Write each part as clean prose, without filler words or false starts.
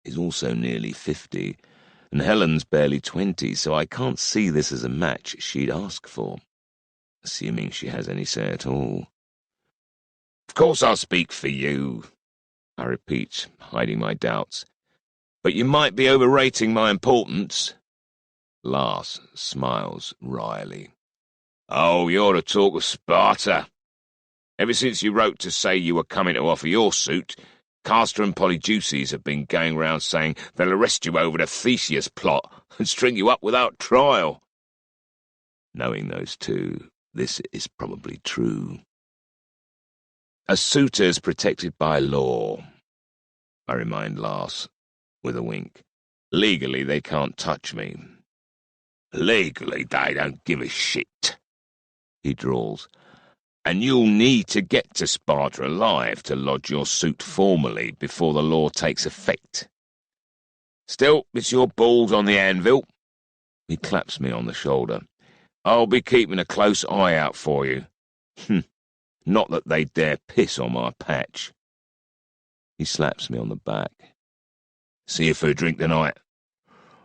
is also nearly 50, and Helen's barely 20, so I can't see this as a match she'd ask for, assuming she has any say at all. "Of course I'll speak for you," I repeat, hiding my doubts. "But you might be overrating my importance." Lars smiles wryly. "Oh, you ought to talk of Sparta. Ever since you wrote to say you were coming to offer your suit, Castor and Polyjuices have been going round saying they'll arrest you over the Theseus plot and string you up without trial." Knowing those two, this is probably true. "A suitor's protected by law," I remind Lars, with a wink. "Legally, they can't touch me." "Legally, they don't give a shit," he drawls. "And you'll need to get to Sparta alive to lodge your suit formally before the law takes effect. Still, it's your balls on the anvil." He claps me on the shoulder. "I'll be keeping a close eye out for you. Not that they dare piss on my patch." He slaps me on the back. "See you for a drink tonight.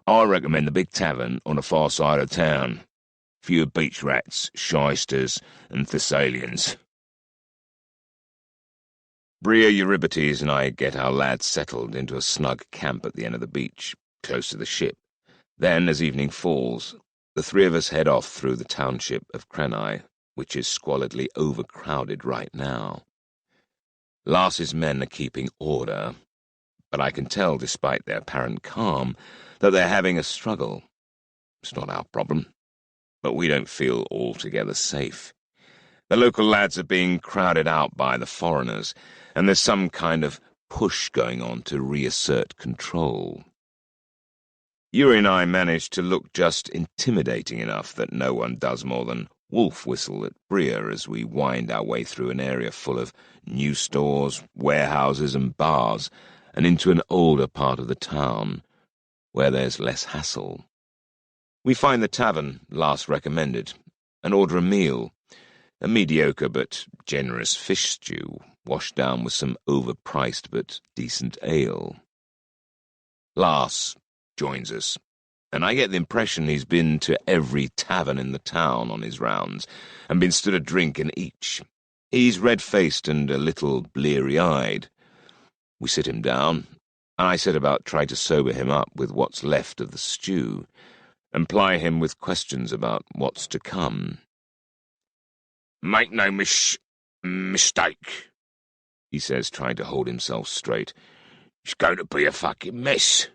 I recommend the big tavern on the far side of town. Fewer beach rats, shysters, and Thessalians." Bria, Eurybates, and I get our lads settled into a snug camp at the end of the beach, close to the ship. Then, as evening falls, the three of us head off through the township of Krenai, which is squalidly overcrowded right now. Lars's men are keeping order, but I can tell, despite their apparent calm, that they're having a struggle. It's not our problem, but we don't feel altogether safe. The local lads are being crowded out by the foreigners, and there's some kind of push going on to reassert control. Yuri and I manage to look just intimidating enough that no one does more than wolf whistle at Bria as we wind our way through an area full of new stores, warehouses, and bars, and into an older part of the town, where there's less hassle. We find the tavern Lars recommended, and order a meal, a mediocre but generous fish stew, washed down with some overpriced but decent ale. Lars joins us, and I get the impression he's been to every tavern in the town on his rounds, and been stood a drink in each. He's red-faced and a little bleary-eyed. We sit him down, and I set about trying to sober him up with what's left of the stew, and ply him with questions about what's to come. "Make no mistake," he says, trying to hold himself straight. "It's going to be a fucking mess.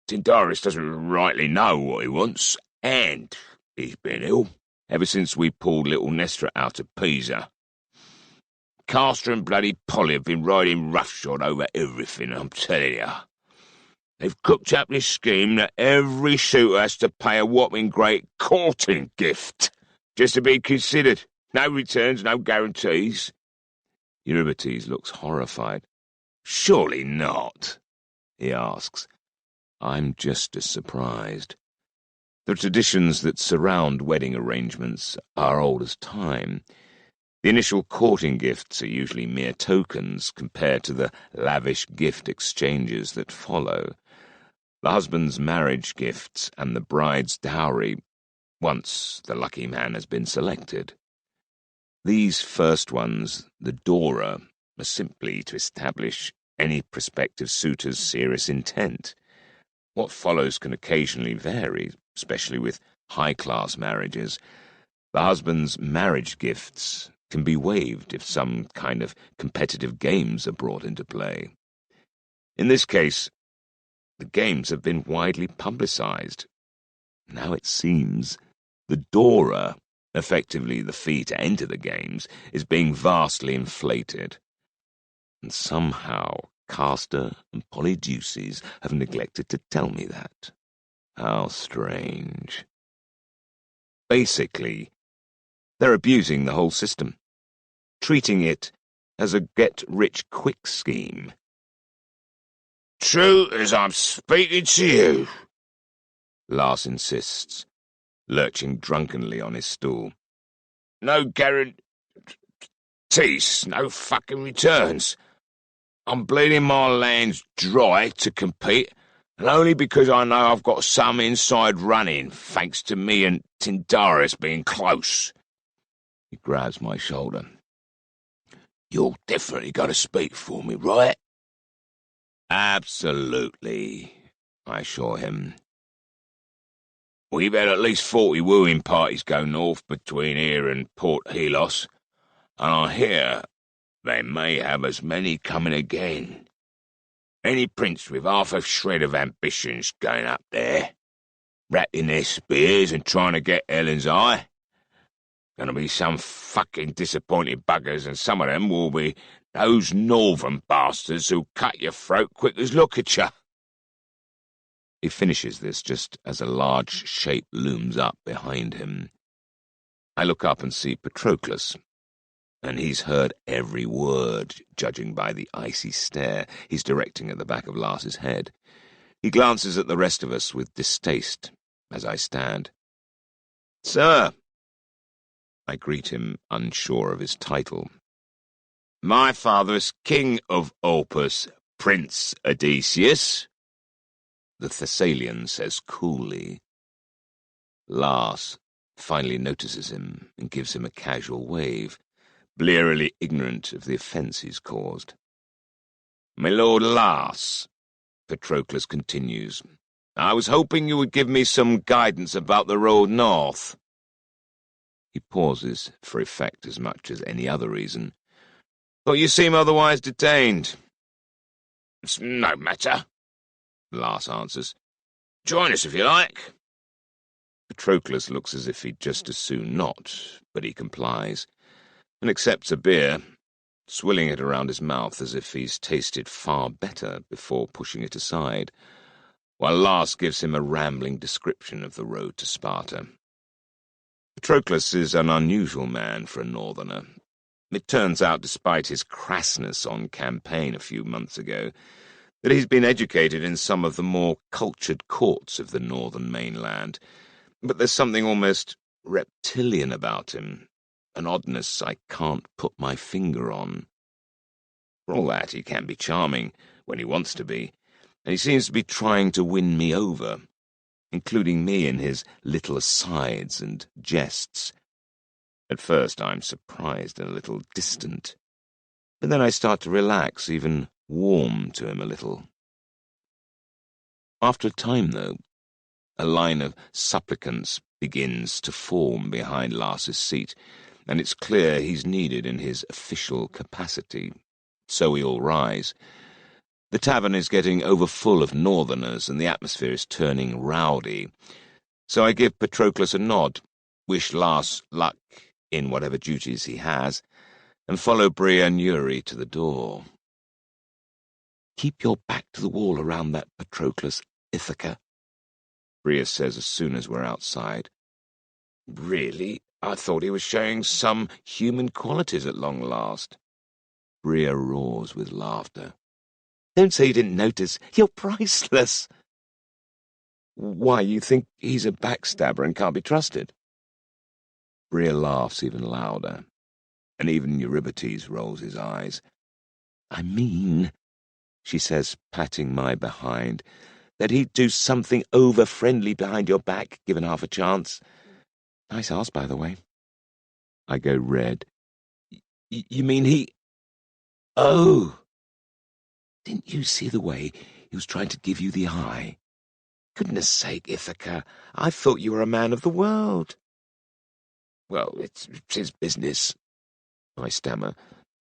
Tyndaris doesn't rightly know what he wants, and he's been ill ever since we pulled little Nestor out of Pisa. Castor and bloody Polly have been riding roughshod over everything, I'm telling you. They've cooked up this scheme that every suitor has to pay a whopping great courting gift, just to be considered. No returns, no guarantees." Eurybates looks horrified. "Surely not," he asks. I'm just as surprised. The traditions that surround wedding arrangements are old as time. The initial courting gifts are usually mere tokens compared to the lavish gift exchanges that follow. The husband's marriage gifts and the bride's dowry, once the lucky man has been selected. These first ones, the Dora, are simply to establish any prospective suitor's serious intent. What follows can occasionally vary, especially with high-class marriages. The husband's marriage gifts can be waived if some kind of competitive games are brought into play. In this case, the games have been widely publicized. Now it seems the Dora, effectively the fee to enter the games, is being vastly inflated. And somehow Castor and Polyjuices have neglected to tell me that. How strange. Basically, they're abusing the whole system, treating it as a get-rich-quick scheme. "True as I'm speaking to you," Lars insists, lurching drunkenly on his stool. "No guarantees, no fucking returns. I'm bleeding my lands dry to compete, and only because I know I've got some inside running, thanks to me and Tyndaris being close. He grabs my shoulder. You're definitely going to speak for me, right? Absolutely, I assure him. We've had at least 40 wooing parties go north between here and Port Helos, and I hear they may have as many coming again. Any prince with half a shred of ambition's going up there, rattling their spears and trying to get Helen's eye. Gonna be some fucking disappointed buggers, and some of them will be those northern bastards who'll cut your throat quick as look at you. He finishes this just as a large shape looms up behind him. I look up and see Patroclus, and he's heard every word, judging by the icy stare he's directing at the back of Lars's head. He glances at the rest of us with distaste as I stand. Sir, I greet him, unsure of his title. My father is King of Olympus, Prince Odysseus, the Thessalian says coolly. Lars finally notices him and gives him a casual wave, blearily ignorant of the offence he's caused. My lord Lars, Patroclus continues, I was hoping you would give me some guidance about the road north. He pauses, for effect as much as any other reason. But you seem otherwise detained. It's no matter, Lars answers. Join us if you like. Patroclus looks as if he'd just as soon not, but he complies, and accepts a beer, swilling it around his mouth as if he's tasted far better before pushing it aside, while Lars gives him a rambling description of the road to Sparta. Patroclus is an unusual man for a northerner. It turns out, despite his crassness on campaign a few months ago, that he's been educated in some of the more cultured courts of the northern mainland, but there's something almost reptilian about him, an oddness I can't put my finger on. For all that, he can be charming when he wants to be, and he seems to be trying to win me over, including me in his little asides and jests. At first I'm surprised and a little distant, but then I start to relax, even warm to him a little. After a time, though, a line of supplicants begins to form behind Lars's seat, and it's clear he's needed in his official capacity. So we all rise. The tavern is getting overfull of northerners, and the atmosphere is turning rowdy. So I give Patroclus a nod, wish Lars luck in whatever duties he has, and follow Bria and Yuri to the door. Keep your back to the wall around that Patroclus, Ithaca, Bria says as soon as we're outside. Really? I thought he was showing some human qualities at long last. Bria roars with laughter. Don't say you didn't notice. You're priceless. Why, you think he's a backstabber and can't be trusted? Bria laughs even louder, and even Eurybates rolls his eyes. I mean, she says, patting my behind, that he'd do something over-friendly behind your back, given half a chance. Nice arse, by the way. I go red. You mean he... Oh! Didn't you see the way he was trying to give you the eye? Goodness sake, Ithaca, I thought you were a man of the world. Well, it's his business, I stammer.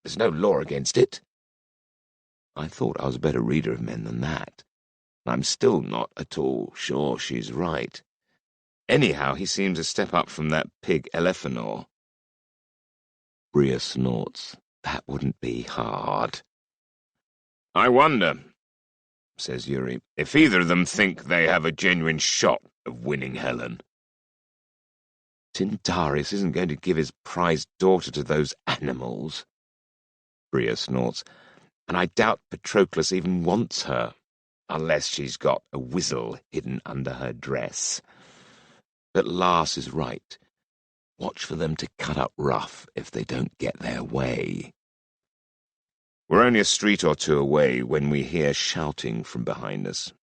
There's no law against it. I thought I was a better reader of men than that. I'm still not at all sure she's right. Anyhow, he seems a step up from that pig Elephanor. Bria snorts. That wouldn't be hard. I wonder, says Yuri, if either of them think they have a genuine shot of winning Helen. Tyndaris isn't going to give his prized daughter to those animals. Bria snorts. And I doubt Patroclus even wants her, unless she's got a whistle hidden under her dress. But Lars is right. Watch for them to cut up rough if they don't get their way. We're only a street or two away when we hear shouting from behind us.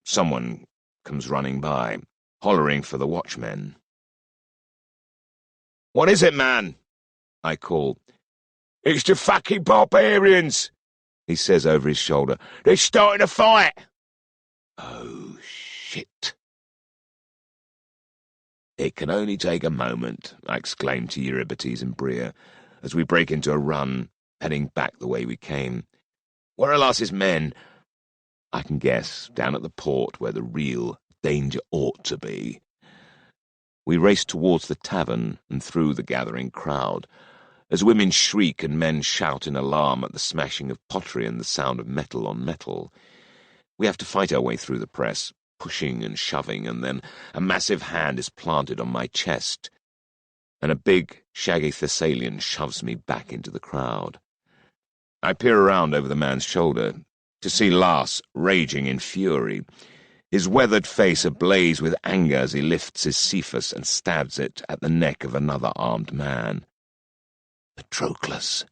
Someone comes running by, hollering for the watchmen. "What is it, man?" I call. "It's the fucking barbarians," he says over his shoulder. "They're starting a fight." Oh, shit. "It can only take a moment," I exclaim to Eurybates and Bria, as we break into a run, heading back the way we came. "Where are Lars's men?" "I can guess, down at the port where the real danger ought to be." We race towards the tavern and through the gathering crowd, as women shriek and men shout in alarm at the smashing of pottery and the sound of metal on metal. We have to fight our way through the press, pushing and shoving, and then a massive hand is planted on my chest, and a big, shaggy Thessalian shoves me back into the crowd. I peer around over the man's shoulder to see Lars raging in fury, his weathered face ablaze with anger as he lifts his Cephas and stabs it at the neck of another armed man. Patroclus.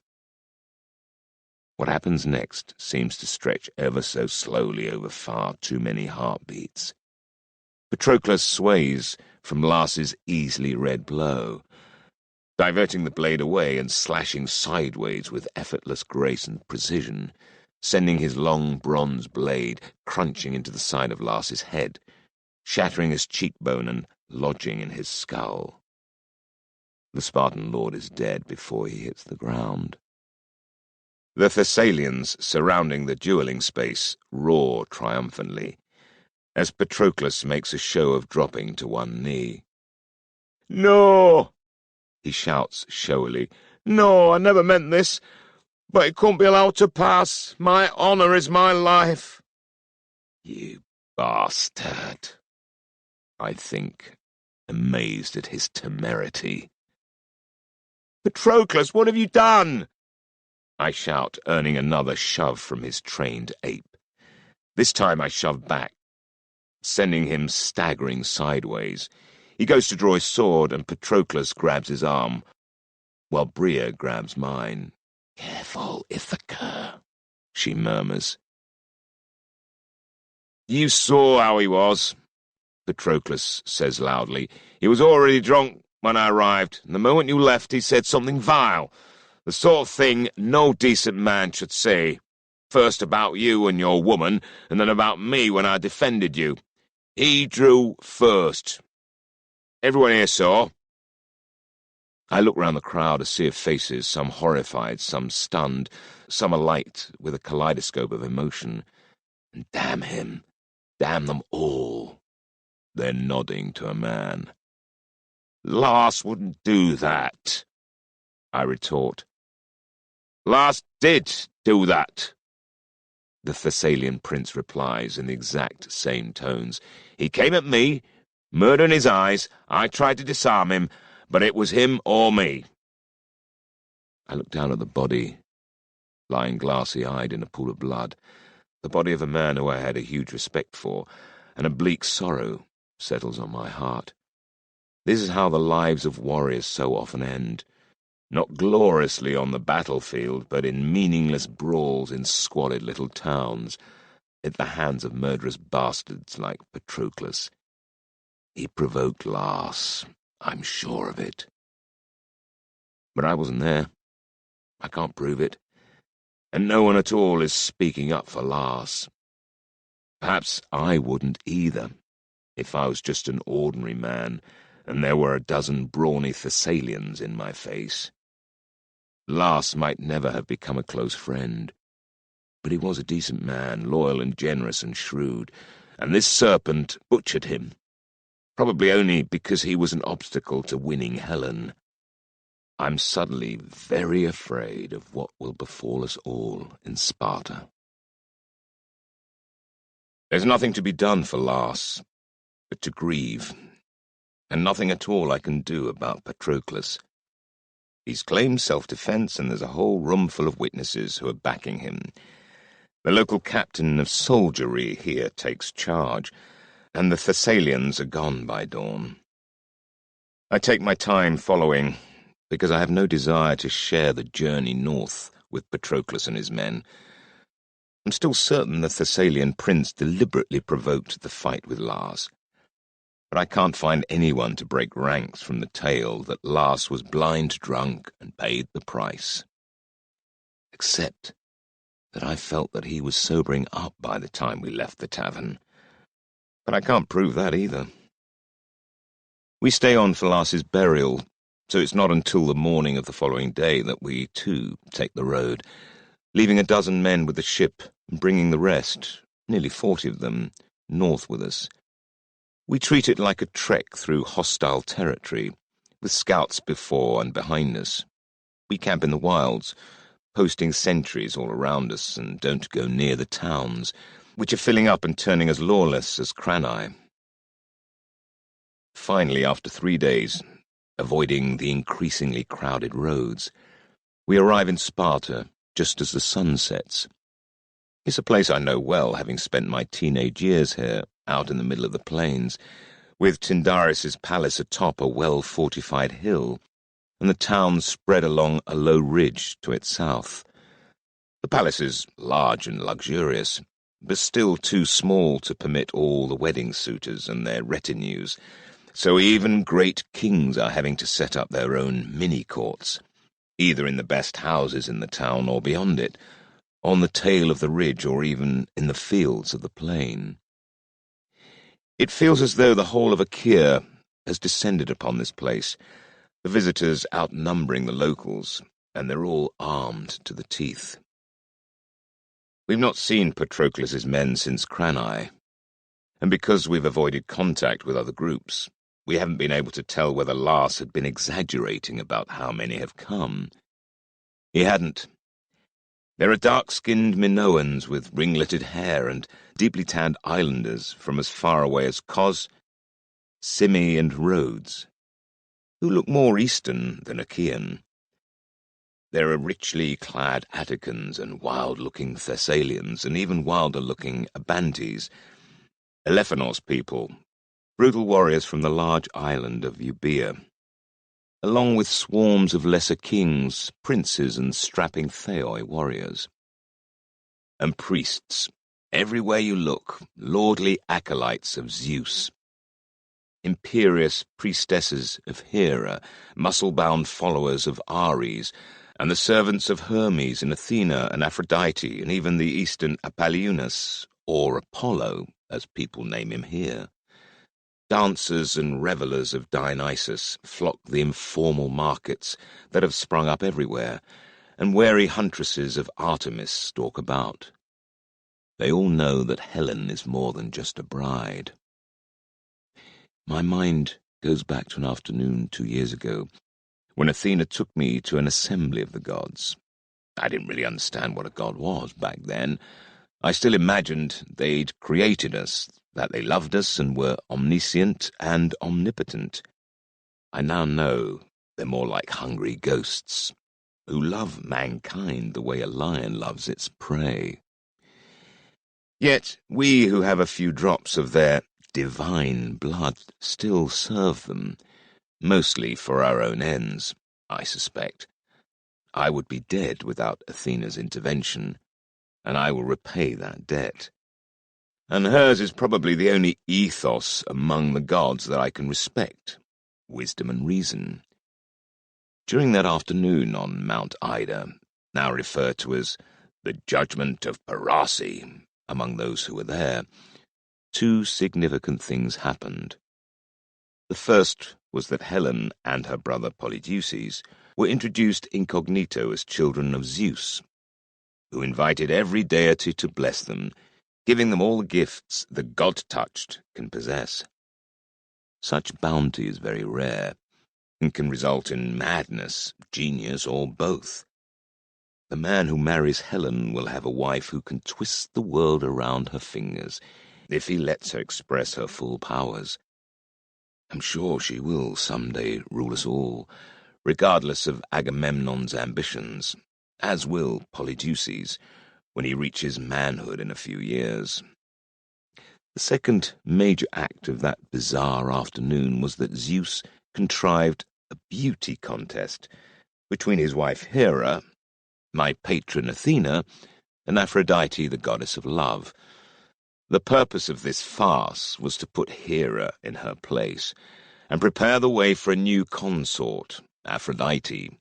What happens next seems to stretch ever so slowly over far too many heartbeats. Patroclus sways from Lars's easily read blow, diverting the blade away and slashing sideways with effortless grace and precision, sending his long bronze blade crunching into the side of Lars's head, shattering his cheekbone and lodging in his skull. The Spartan lord is dead before he hits the ground. The Thessalians surrounding the dueling space roar triumphantly, as Patroclus makes a show of dropping to one knee. "No!" he shouts showily. "No, I never meant this, but it couldn't be allowed to pass. My honour is my life." "You bastard," I think, amazed at his temerity. "Patroclus, what have you done?" I shout, earning another shove from his trained ape. This time I shove back, sending him staggering sideways. He goes to draw his sword, and Patroclus grabs his arm, while Bria grabs mine. "Careful, Ithaca," she murmurs. "You saw how he was," Patroclus says loudly. "He was already drunk when I arrived, and the moment you left he said something vile. The sort of thing no decent man should say. First about you and your woman, and then about me when I defended you. He drew first. Everyone here saw." I look round the crowd, a sea of faces, some horrified, some stunned, some alight with a kaleidoscope of emotion. And damn him, damn them all. They're nodding to a man. "Lars wouldn't do that," I retort. "Lars did do that," the Thessalian prince replies in the exact same tones. "He came at me, murder in his eyes. I tried to disarm him, but it was him or me." I look down at the body, lying glassy-eyed in a pool of blood, the body of a man who I had a huge respect for, and a bleak sorrow settles on my heart. This is how the lives of warriors so often end. Not gloriously on the battlefield, but in meaningless brawls in squalid little towns, at the hands of murderous bastards like Patroclus. He provoked Lars, I'm sure of it. But I wasn't there. I can't prove it. And no one at all is speaking up for Lars. Perhaps I wouldn't either, if I was just an ordinary man, and there were a dozen brawny Thessalians in my face. Lars might never have become a close friend, but he was a decent man, loyal and generous and shrewd, and this serpent butchered him, probably only because he was an obstacle to winning Helen. I'm suddenly very afraid of what will befall us all in Sparta. There's nothing to be done for Lars, but to grieve, and nothing at all I can do about Patroclus. He's claimed self-defense, and there's a whole room full of witnesses who are backing him. The local captain of soldiery here takes charge, and the Thessalians are gone by dawn. I take my time following, because I have no desire to share the journey north with Patroclus and his men. I'm still certain the Thessalian prince deliberately provoked the fight with Lars. But I can't find anyone to break ranks from the tale that Lars was blind drunk and paid the price. Except that I felt that he was sobering up by the time we left the tavern. But I can't prove that either. We stay on for Lars's burial, so it's not until the morning of the following day that we, too, take the road, leaving a dozen men with the ship and bringing the rest, nearly 40 of them, north with us. We treat it like a trek through hostile territory, with scouts before and behind us. We camp in the wilds, posting sentries all around us, and don't go near the towns, which are filling up and turning as lawless as Crani. Finally, after 3 days, avoiding the increasingly crowded roads, we arrive in Sparta just as the sun sets. It's a place I know well, having spent my teenage years here, out in the middle of the plains, with Tyndaris' palace atop a well-fortified hill, and the town spread along a low ridge to its south. The palace is large and luxurious, but still too small to permit all the wedding suitors and their retinues, so even great kings are having to set up their own mini-courts, either in the best houses in the town or beyond it, on the tail of the ridge or even in the fields of the plain. It feels as though the whole of Achaia has descended upon this place, the visitors outnumbering the locals, and they're all armed to the teeth. We've not seen Patroclus' men since Crani, and because we've avoided contact with other groups, we haven't been able to tell whether Lars had been exaggerating about how many have come. He hadn't. There are dark-skinned Minoans with ringleted hair and deeply tanned islanders from as far away as Kos, Simi, and Rhodes, who look more Eastern than Achaean. There are richly clad Atticans and wild-looking Thessalians, and even wilder-looking Abantes, Elephanos people, brutal warriors from the large island of Euboea, along with swarms of lesser kings, princes, and strapping Theoi warriors. And priests, everywhere you look, lordly acolytes of Zeus, imperious priestesses of Hera, muscle-bound followers of Ares, and the servants of Hermes and Athena and Aphrodite, and even the eastern Apollonius, or Apollo, as people name him here. Dancers and revellers of Dionysus flock the informal markets that have sprung up everywhere, and wary huntresses of Artemis stalk about. They all know that Helen is more than just a bride. My mind goes back to an afternoon 2 years ago, when Athena took me to an assembly of the gods. I didn't really understand what a god was back then. I still imagined they'd created us, that they loved us and were omniscient and omnipotent. I now know they're more like hungry ghosts, who love mankind the way a lion loves its prey. Yet we who have a few drops of their divine blood still serve them, mostly for our own ends, I suspect. I would be dead without Athena's intervention, and I will repay that debt. And hers is probably the only ethos among the gods that I can respect, wisdom and reason. During that afternoon on Mount Ida, now referred to as the Judgment of Parasi among those who were there, 2 significant things happened. The first was that Helen and her brother Polydeuces were introduced incognito as children of Zeus, who invited every deity to bless them, giving them all the gifts the god-touched can possess. Such bounty is very rare, and can result in madness, genius, or both. The man who marries Helen will have a wife who can twist the world around her fingers, if he lets her express her full powers. I'm sure she will someday rule us all, regardless of Agamemnon's ambitions, as will Polydeuces, when he reaches manhood in a few years. The second major act of that bizarre afternoon was that Zeus contrived a beauty contest between his wife Hera my patron Athena, and Aphrodite, the goddess of love. The purpose of this farce was to put Hera in her place and prepare the way for a new consort, Aphrodite.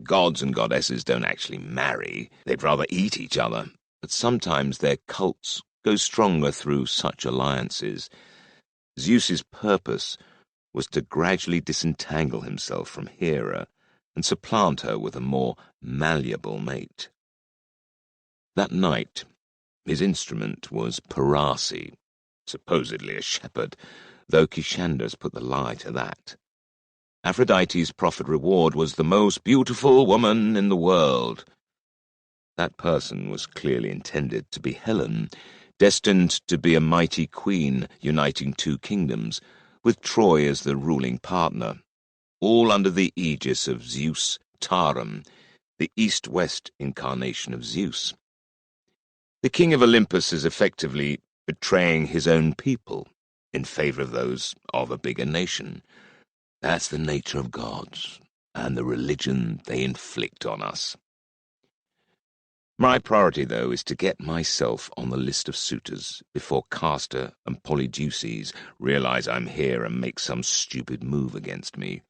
Gods and goddesses don't actually marry, they'd rather eat each other, but sometimes their cults go stronger through such alliances. Zeus's purpose was to gradually disentangle himself from Hera and supplant her with a more malleable mate. That night, his instrument was Parasi, supposedly a shepherd, though Kishander's put the lie to that. Aphrodite's proffered reward was the most beautiful woman in the world. That person was clearly intended to be Helen, destined to be a mighty queen uniting two kingdoms, with Troy as the ruling partner, all under the aegis of Zeus Taram, the east-west incarnation of Zeus. The king of Olympus is effectively betraying his own people in favor of those of a bigger nation. That's the nature of gods and the religion they inflict on us. My priority, though, is to get myself on the list of suitors before Castor and Polydeuces realize I'm here and make some stupid move against me.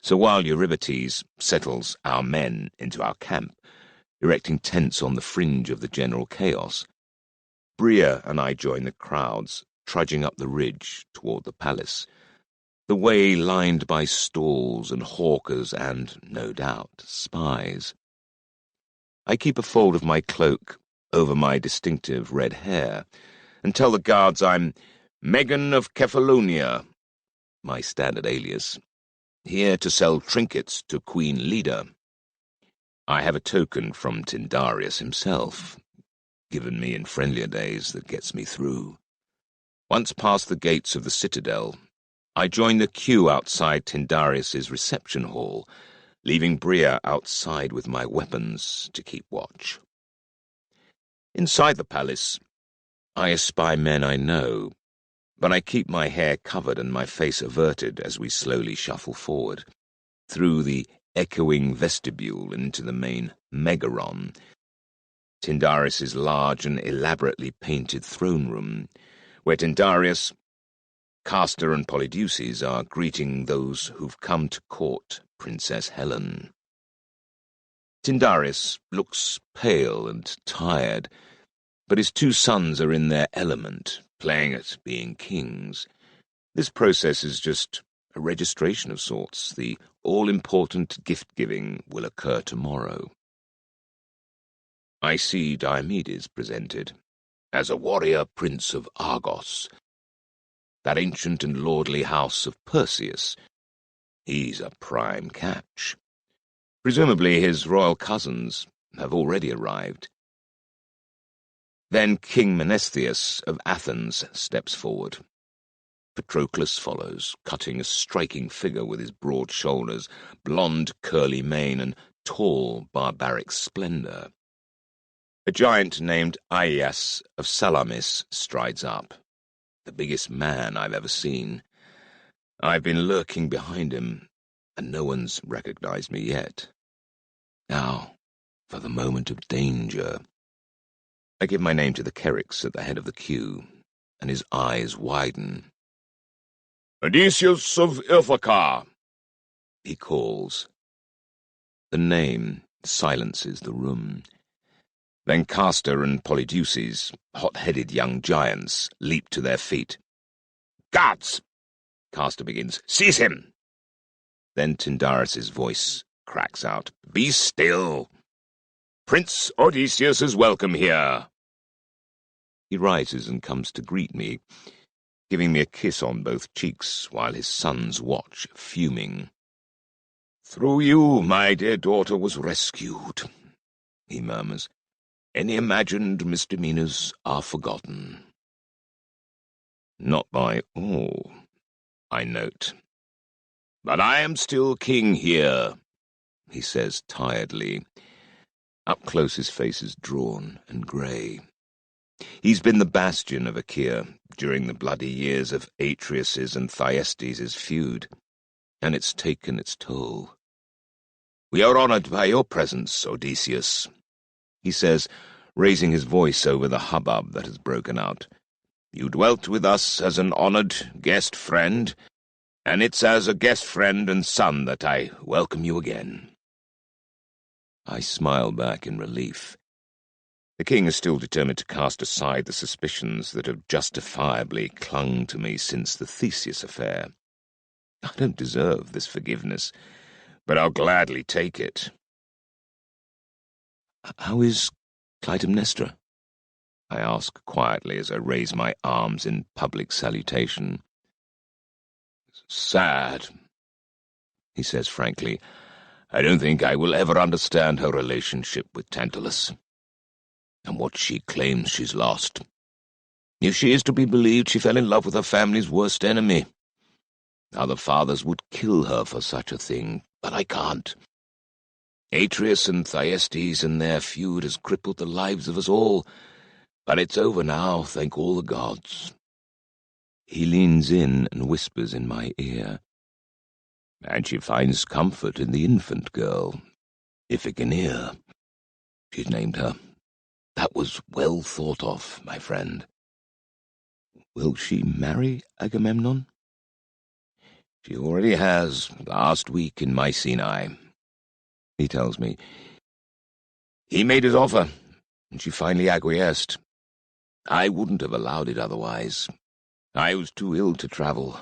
So while Eurybates settles our men into our camp, erecting tents on the fringe of the general chaos, Bria and I join the crowds, trudging up the ridge toward the palace, the way lined by stalls and hawkers and, no doubt, spies. I keep a fold of my cloak over my distinctive red hair and tell the guards I'm Megan of Kephallonia, my standard alias, here to sell trinkets to Queen Leda. I have a token from Tyndareus himself, given me in friendlier days, that gets me through. Once past the gates of the citadel, I join the queue outside Tyndareus's reception hall, leaving Bria outside with my weapons to keep watch. Inside the palace, I espy men I know, but I keep my hair covered and my face averted as we slowly shuffle forward, through the echoing vestibule into the main megaron, Tyndareus's large and elaborately painted throne room, where Tyndareus, Castor and Polydeuces are greeting those who've come to court Princess Helen. Tyndareus looks pale and tired, but his two sons are in their element, playing at being kings. This process is just a registration of sorts. The all-important gift-giving will occur tomorrow. I see Diomedes presented as a warrior prince of Argos, that ancient and lordly house of Perseus. He's a prime catch. Presumably his royal cousins have already arrived. Then King Menestheus of Athens steps forward. Patroclus follows, cutting a striking figure with his broad shoulders, blonde curly mane, and tall barbaric splendor. A giant named Aias of Salamis strides up, the biggest man I've ever seen. I've been lurking behind him, and no one's recognized me yet. Now, for the moment of danger. I give my name to the Kerix at the head of the queue, and his eyes widen. "Odysseus of Ithaca," he calls. The name silences the room. Then Castor and Polydeuces, hot-headed young giants, leap to their feet. "Guards!" Castor begins. "Seize him!" Then Tyndareus's voice cracks out. "Be still! Prince Odysseus is welcome here." He rises and comes to greet me, giving me a kiss on both cheeks while his sons watch, fuming. "Through you, my dear daughter was rescued," he murmurs. "Any imagined misdemeanors are forgotten." "Not by all," I note. "But I am still king here," he says tiredly. Up close his face is drawn and grey. He's been the bastion of Achaea during the bloody years of Atreus's and Thyestes' feud, and it's taken its toll. "We are honored by your presence, Odysseus," he says, raising his voice over the hubbub that has broken out. "You dwelt with us as an honored guest friend, and it's as a guest friend and son that I welcome you again." I smile back in relief. The king is still determined to cast aside the suspicions that have justifiably clung to me since the Theseus affair. I don't deserve this forgiveness, but I'll gladly take it. "How is Clytemnestra?" I ask quietly as I raise my arms in public salutation. "Sad," he says frankly. "I don't think I will ever understand her relationship with Tantalus, and what she claims she's lost. If she is to be believed, she fell in love with her family's worst enemy. Other fathers would kill her for such a thing, but I can't. Atreus and Thyestes and their feud has crippled the lives of us all, but it's over now, thank all the gods." He leans in and whispers in my ear. "And she finds comfort in the infant girl, Iphigenia. She's named her. That was well thought of, my friend." "Will she marry Agamemnon?" "She already has, last week in Mycenae," he tells me. "He made his offer, and she finally acquiesced. I wouldn't have allowed it otherwise. I was too ill to travel,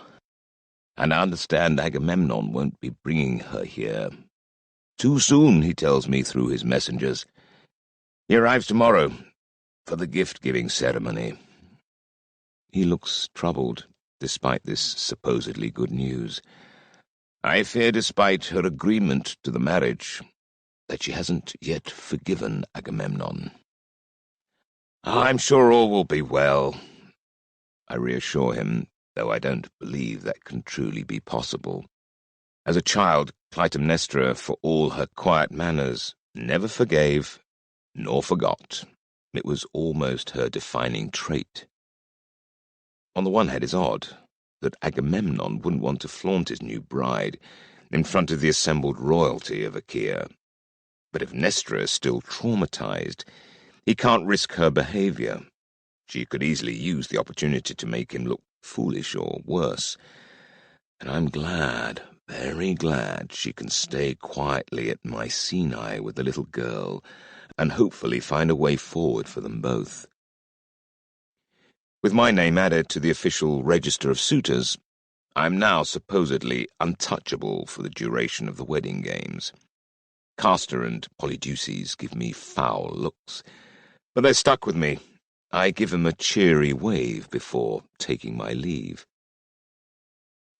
and I understand Agamemnon won't be bringing her here. Too soon, he tells me through his messengers. He arrives tomorrow for the gift-giving ceremony." He looks troubled, despite this supposedly good news. "I fear, despite her agreement to the marriage, that she hasn't yet forgiven Agamemnon." "I'm sure all will be well," I reassure him, though I don't believe that can truly be possible. As a child, Clytemnestra, for all her quiet manners, never forgave nor forgot. It was almost her defining trait. On the one hand, it's odd that Agamemnon wouldn't want to flaunt his new bride in front of the assembled royalty of Achaea. But if Nestor is still traumatized, he can't risk her behavior. She could easily use the opportunity to make him look foolish or worse. And I'm glad, very glad, she can stay quietly at Mycenae with the little girl and hopefully find a way forward for them both. With my name added to the official register of suitors, I'm now supposedly untouchable for the duration of the wedding games. Castor and Polydeuces give me foul looks, but they're stuck with me. I give him a cheery wave before taking my leave.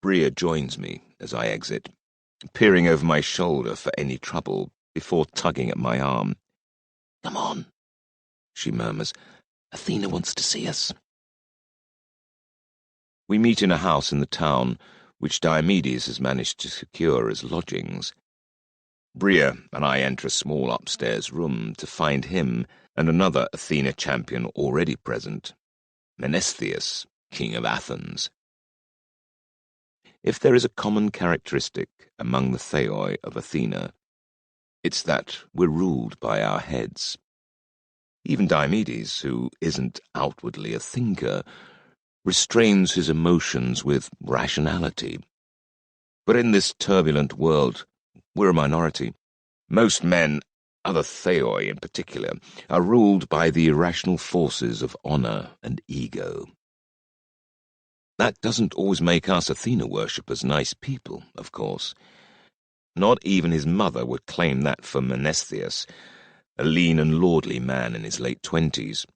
Bria joins me as I exit, peering over my shoulder for any trouble before tugging at my arm. "Come on," she murmurs. "Athena wants to see us." We meet in a house in the town, which Diomedes has managed to secure as lodgings. Bria and I enter a small upstairs room to find him and another Athena champion already present, Menestheus, king of Athens. If there is a common characteristic among the Theoi of Athena, it's that we're ruled by our heads. Even Diomedes, who isn't outwardly a thinker, restrains his emotions with rationality. But in this turbulent world, we're a minority. Most men, other Theoi in particular, are ruled by the irrational forces of honor and ego. That doesn't always make us Athena worshippers nice people, of course. Not even his mother would claim that for Menestheus, a lean and lordly man in his late 20s,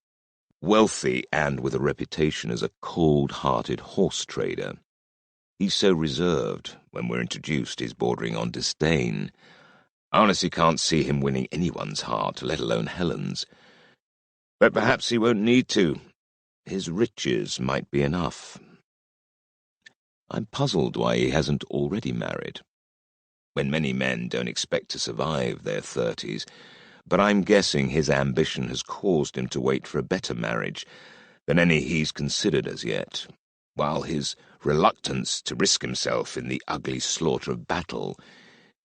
wealthy and with a reputation as a cold-hearted horse trader. He's so reserved, when we're introduced he's bordering on disdain. I honestly can't see him winning anyone's heart, let alone Helen's. But perhaps he won't need to. His riches might be enough. I'm puzzled why he hasn't already married, when many men don't expect to survive their 30s, but I'm guessing his ambition has caused him to wait for a better marriage than any he's considered as yet, while his reluctance to risk himself in the ugly slaughter of battle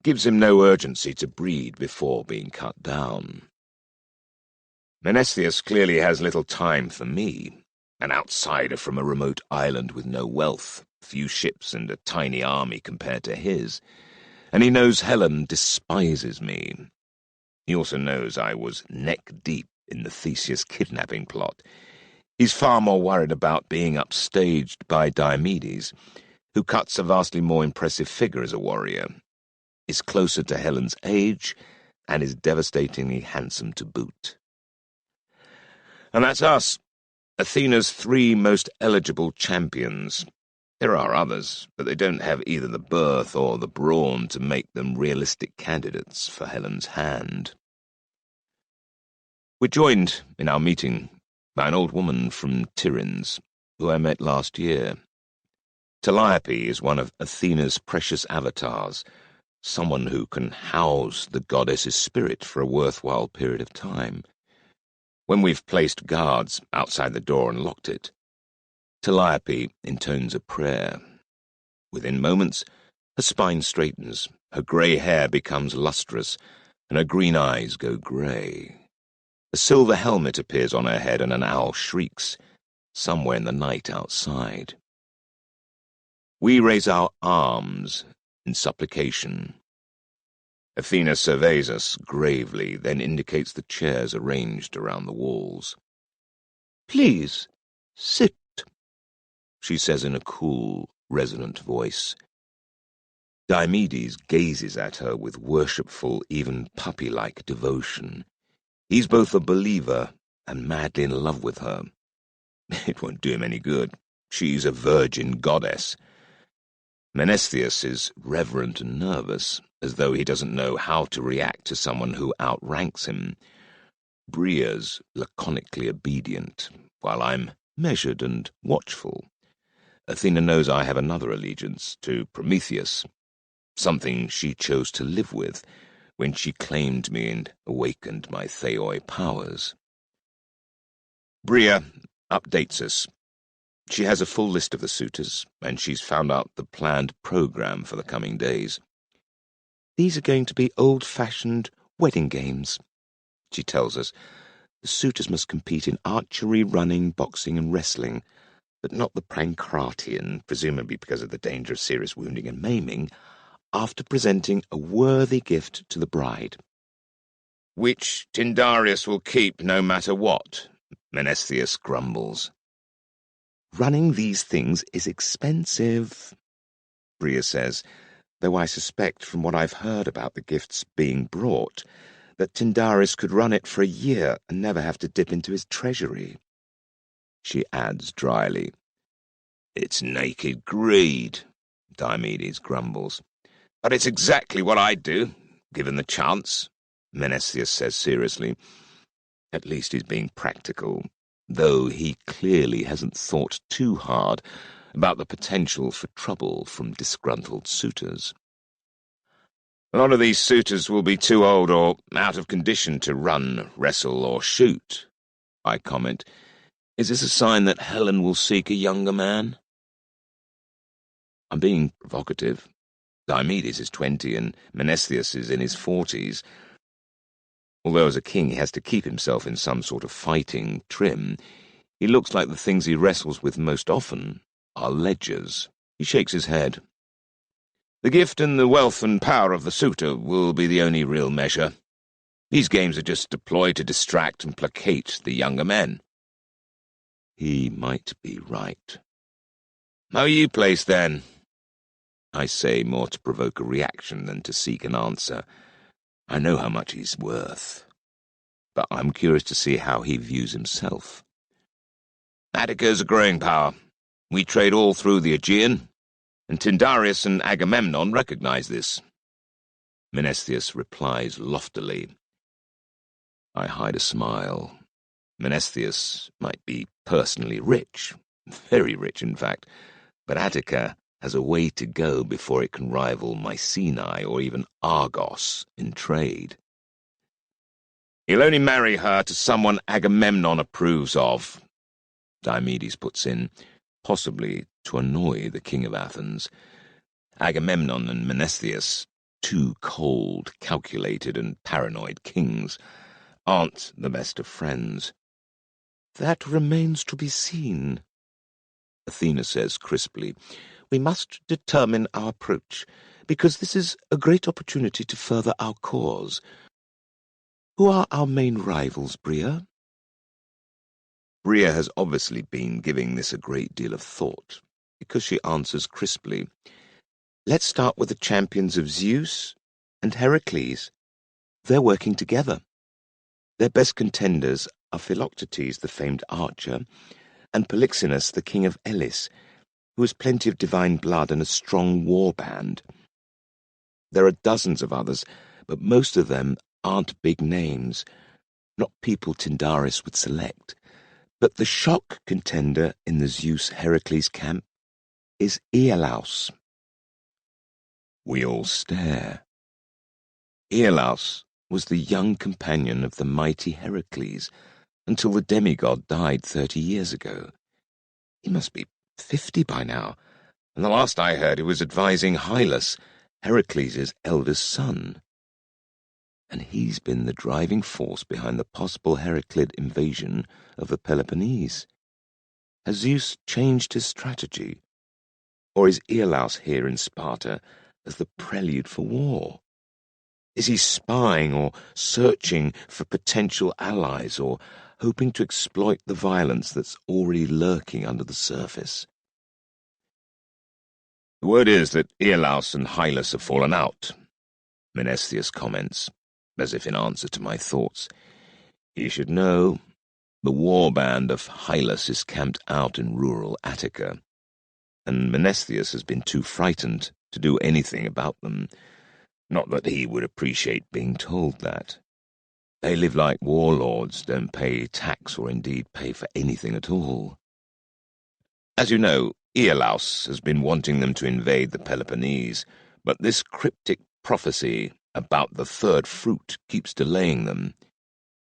gives him no urgency to breed before being cut down. Menesthius clearly has little time for me, an outsider from a remote island with no wealth, few ships and a tiny army compared to his, and he knows Helen despises me. He also knows I was neck-deep in the Theseus kidnapping plot. He's far more worried about being upstaged by Diomedes, who cuts a vastly more impressive figure as a warrior, is closer to Helen's age, and is devastatingly handsome to boot. And that's us, Athena's 3 most eligible champions. There are others, but they don't have either the birth or the brawn to make them realistic candidates for Helen's hand. We're joined in our meeting by an old woman from Tiryns, who I met last year. Calliope is one of Athena's precious avatars, someone who can house the goddess's spirit for a worthwhile period of time. When we've placed guards outside the door and locked it, Calliope intones a prayer. Within moments, her spine straightens, her grey hair becomes lustrous, and her green eyes go grey. A silver helmet appears on her head and an owl shrieks, somewhere in the night outside. We raise our arms in supplication. Athena surveys us gravely, then indicates the chairs arranged around the walls. "Please, sit," she says in a cool, resonant voice. Diomedes gazes at her with worshipful, even puppy-like devotion. He's both a believer and madly in love with her. It won't do him any good. She's a virgin goddess. Menesthius is reverent and nervous, as though he doesn't know how to react to someone who outranks him. Bria's laconically obedient, while I'm measured and watchful. Athena knows I have another allegiance, to Prometheus, something she chose to live with when she claimed me and awakened my Theoi powers. Bria updates us. She has a full list of the suitors, and she's found out the planned program for the coming days. "These are going to be old-fashioned wedding games," she tells us. "The suitors must compete in archery, running, boxing, and wrestling, but not the Pancratian, presumably because of the danger of serious wounding and maiming, after presenting a worthy gift to the bride." "Which Tyndareus will keep no matter what," Menesthius grumbles. "Running these things is expensive," Bria says, though I suspect from what I've heard about the gifts being brought that Tyndareus could run it for a year and never have to dip into his treasury. She adds dryly, "It's naked greed," Diomedes grumbles. "But it's exactly what I'd do, given the chance," Menesthius says seriously. At least he's being practical, though he clearly hasn't thought too hard about the potential for trouble from disgruntled suitors. "A lot of these suitors will be too old or out of condition to run, wrestle, or shoot," I comment. "Is this a sign that Helen will seek a younger man?" I'm being provocative. Diomedes is 20 and Menesthius is in his 40s. Although as a king he has to keep himself in some sort of fighting trim, he looks like the things he wrestles with most often are ledgers. He shakes his head. "The gift and the wealth and power of the suitor will be the only real measure. These games are just deployed to distract and placate the younger men." He might be right. "How are you placed, then?" I say, more to provoke a reaction than to seek an answer. I know how much he's worth, but I'm curious to see how he views himself. "Attica's a growing power. We trade all through the Aegean, and Tyndareus and Agamemnon recognize this." Menesthius replies loftily. I hide a smile. Menesthius might be personally rich, very rich in fact, but Attica has a way to go before it can rival Mycenae or even Argos in trade. "He'll only marry her to someone Agamemnon approves of," Diomedes puts in, possibly to annoy the king of Athens. Agamemnon and Menesthius two cold, calculated, and paranoid kings aren't the best of friends. That remains to be seen, Athena says crisply. We must determine our approach, because this is a great opportunity to further our cause. Who are our main rivals, Bria? Bria has obviously been giving this a great deal of thought, because she answers crisply. Let's start with the champions of Zeus and Heracles. They're working together. Their best contenders are Philoctetes, the famed archer, and Polixenus, the king of Elis, who has plenty of divine blood and a strong war band. There are dozens of others, but most of them aren't big names, not people Tyndaris would select. But the shock contender in the Zeus-Heracles camp is Iolaus. We all stare. Iolaus was the young companion of the mighty Heracles until the demigod died 30 years ago. He must be 50 by now, and the last I heard he was advising Hylas, Heracles' eldest son. And he's been the driving force behind the possible Heraclid invasion of the Peloponnese. Has Zeus changed his strategy? Or is Iolaus here in Sparta as the prelude for war? Is he spying or searching for potential allies or hoping to exploit the violence that's already lurking under the surface? The word is that Iolaus and Hylas have fallen out, Menesthius comments, as if in answer to my thoughts. He should know. The war band of Hylas is camped out in rural Attica, and Menesthius has been too frightened to do anything about them. Not that he would appreciate being told that. They live like warlords, don't pay tax or indeed pay for anything at all. As you know, Iolaus has been wanting them to invade the Peloponnese, but this cryptic prophecy about the third fruit keeps delaying them.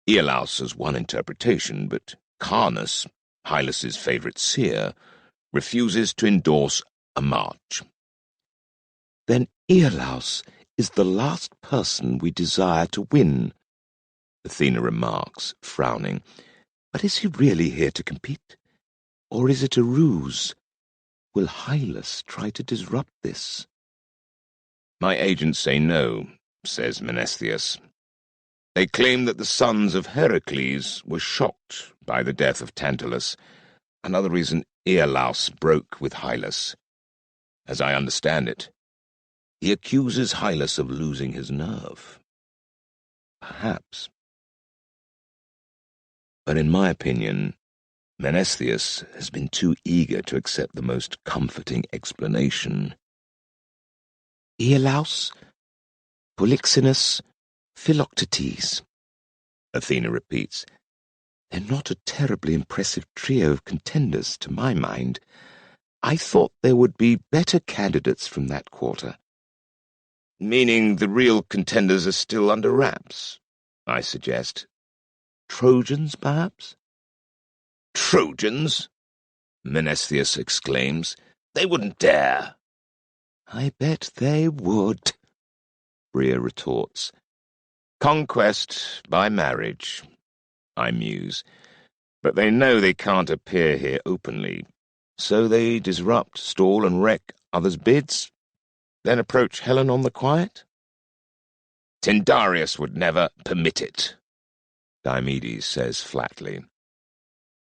Iolaus has one interpretation, but Carnus, Hylas's favourite seer, refuses to endorse a march. Then Iolaus is the last person we desire to win, Athena remarks, frowning. But is he really here to compete? Or is it a ruse? Will Hylas try to disrupt this? My agents say no, says Menesthius. They claim that the sons of Heracles were shocked by the death of Tantalus, another reason Iolaus broke with Hylas. As I understand it, he accuses Hylas of losing his nerve. Perhaps. But in my opinion, Menesthius has been too eager to accept the most comforting explanation. Iolaus, Polixenus, Philoctetes, Athena repeats. They're not a terribly impressive trio of contenders, to my mind. I thought there would be better candidates from that quarter. Meaning the real contenders are still under wraps, I suggest. Trojans, perhaps? Trojans? Menesthius exclaims. They wouldn't dare. I bet they would, Bria retorts. Conquest by marriage, I muse. But they know they can't appear here openly, so they disrupt, stall, and wreck others' bids, then approach Helen on the quiet? Tyndaris would never permit it, Diomedes says flatly.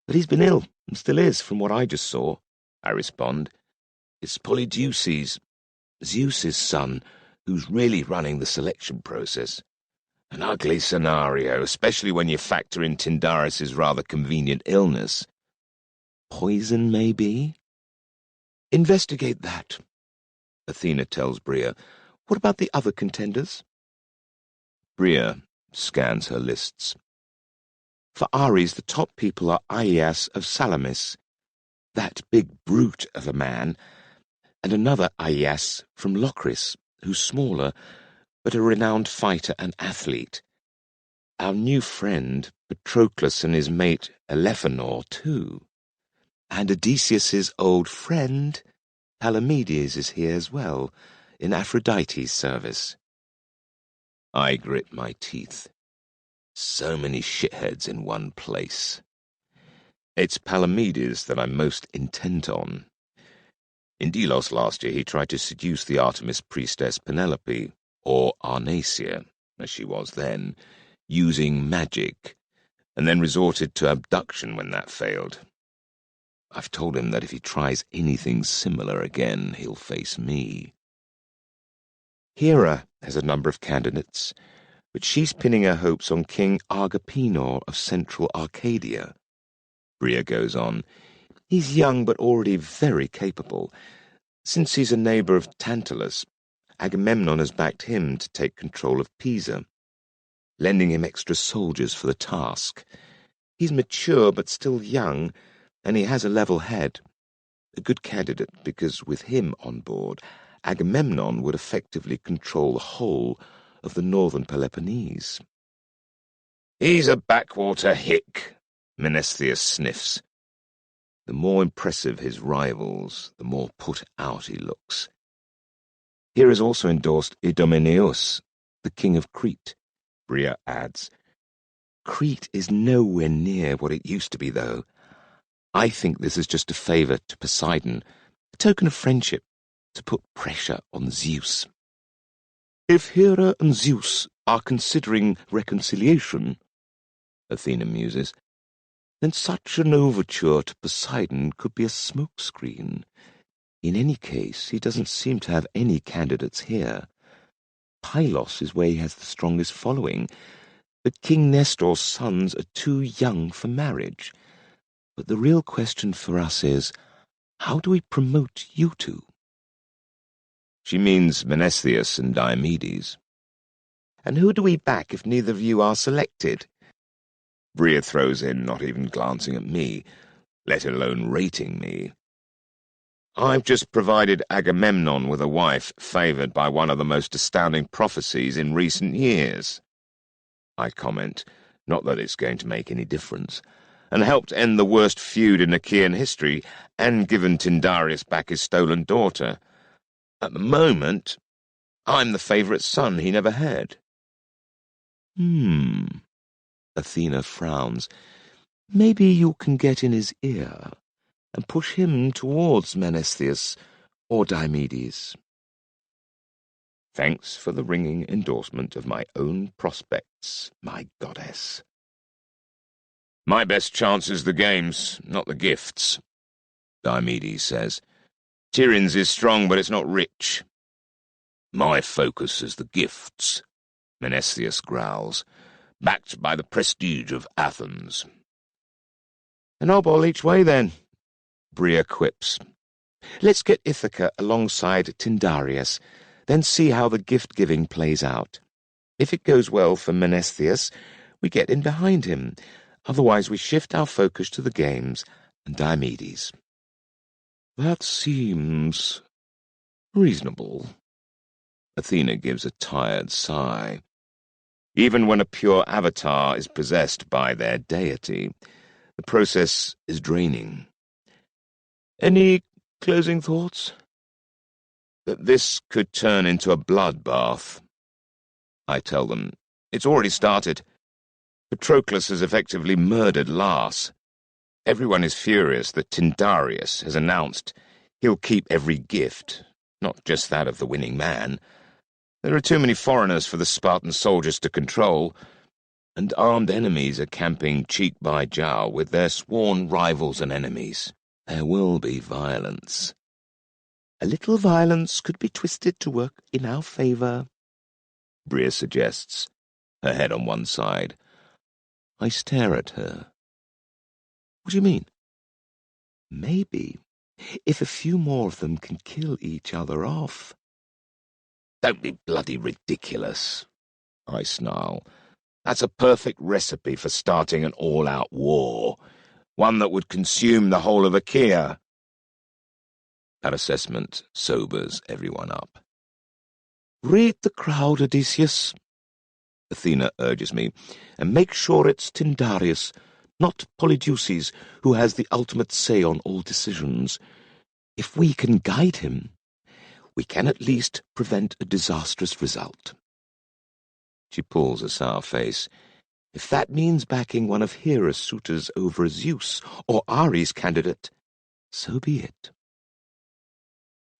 But he's been ill, and still is, from what I just saw, I respond. It's Polydeuces, Zeus's son, who's really running the selection process. An ugly scenario, especially when you factor in Tyndaris' rather convenient illness. Poison, maybe? Investigate that, Athena tells Bria. What about the other contenders? Bria scans her lists. For Ares, the top people are Aias of Salamis, that big brute of a man, and another Aias from Locris, who's smaller, but a renowned fighter and athlete. Our new friend, Patroclus, and his mate, Elephanor, too. And Odysseus's old friend, Palamedes, is here as well, in Aphrodite's service. I grit my teeth. So many shitheads in one place. It's Palamedes that I'm most intent on. In Delos last year he tried to seduce the Artemis priestess Penelope, or Arnacia, as she was then, using magic, and then resorted to abduction when that failed. I've told him that if he tries anything similar again, he'll face me. Hera has a number of candidates, but she's pinning her hopes on King Agrippinor of Central Arcadia. Bria goes on. He's young but already very capable. Since he's a neighbour of Tantalus, Agamemnon has backed him to take control of Pisa, lending him extra soldiers for the task. He's mature but still young, and he has a level head. A good candidate because with him on board, Agamemnon would effectively control the whole of the northern Peloponnese. He's a backwater hick, Menesthius sniffs. The more impressive his rivals, the more put out he looks. Here is also endorsed Idomeneus, the king of Crete. Bria adds, Crete is nowhere near what it used to be, though. I think this is just a favour to Poseidon, a token of friendship, to put pressure on Zeus. If Hera and Zeus are considering reconciliation, Athena muses, then such an overture to Poseidon could be a smokescreen. In any case, he doesn't seem to have any candidates here. Pylos is where he has the strongest following, but King Nestor's sons are too young for marriage. But the real question for us is, how do we promote you two? She means Menesthius and Diomedes. And who do we back if neither of you are selected? Bria throws in, not even glancing at me, let alone rating me. I've just provided Agamemnon with a wife favoured by one of the most astounding prophecies in recent years. I comment, not that it's going to make any difference, and helped end the worst feud in Achaean history and given Tyndareus back his stolen daughter. At the moment, I'm the favourite son he never had. Athena frowns. Maybe you can get in his ear and push him towards Menesthius or Diomedes. Thanks for the ringing endorsement of my own prospects, my goddess. My best chance is the games, not the gifts, Diomedes says. Tyrion's is strong, but it's not rich. My focus is the gifts, Menesthius growls, backed by the prestige of Athens. An obol each way, then, Bria quips. Let's get Ithaca alongside Tyndareus, then see how the gift-giving plays out. If it goes well for Menesthius, we get in behind him. Otherwise we shift our focus to the games and Diomedes. That seems reasonable. Athena gives a tired sigh. Even when a pure avatar is possessed by their deity, the process is draining. Any closing thoughts? That this could turn into a bloodbath. I tell them, it's already started. Patroclus has effectively murdered Lars. Everyone is furious that Tyndareus has announced he'll keep every gift, not just that of the winning man. There are too many foreigners for the Spartan soldiers to control, and armed enemies are camping cheek by jowl with their sworn rivals and enemies. There will be violence. A little violence could be twisted to work in our favour, Bria suggests, her head on one side. I stare at her. What do you mean? Maybe, if a few more of them can kill each other off. Don't be bloody ridiculous, I snarl. That's a perfect recipe for starting an all-out war, one that would consume the whole of Achaea. That assessment sobers everyone up. Read the crowd, Odysseus, Athena urges me, and make sure it's Tyndareus, not Polydeuces, who has the ultimate say on all decisions. If we can guide him, we can at least prevent a disastrous result. She pulls a sour face. If that means backing one of Hera's suitors over Zeus or Ares' candidate, so be it.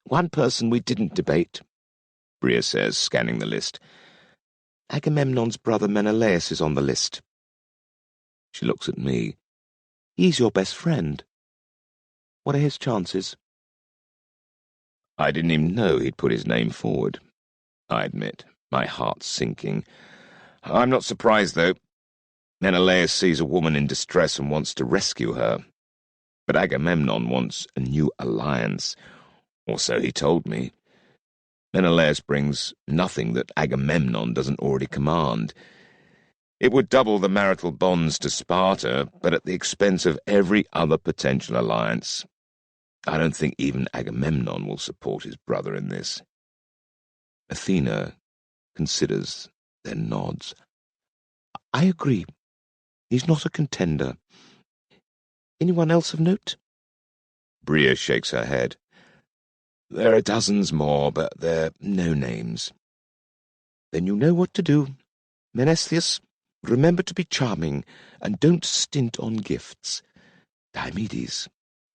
One person we didn't debate, Bria says, scanning the list. Agamemnon's brother Menelaus is on the list. She looks at me. He's your best friend. What are his chances? I didn't even know he'd put his name forward, I admit, my heart sinking. I'm not surprised, though. Menelaus sees a woman in distress and wants to rescue her. But Agamemnon wants a new alliance, or so he told me. Menelaus brings nothing that Agamemnon doesn't already command. It would double the marital bonds to Sparta, but at the expense of every other potential alliance. I don't think even Agamemnon will support his brother in this. Athena considers, then nods. I agree. He's not a contender. Anyone else of note? Bria shakes her head. There are dozens more, but they're no names. Then you know what to do. Menesthius, remember to be charming, and don't stint on gifts. Diomedes,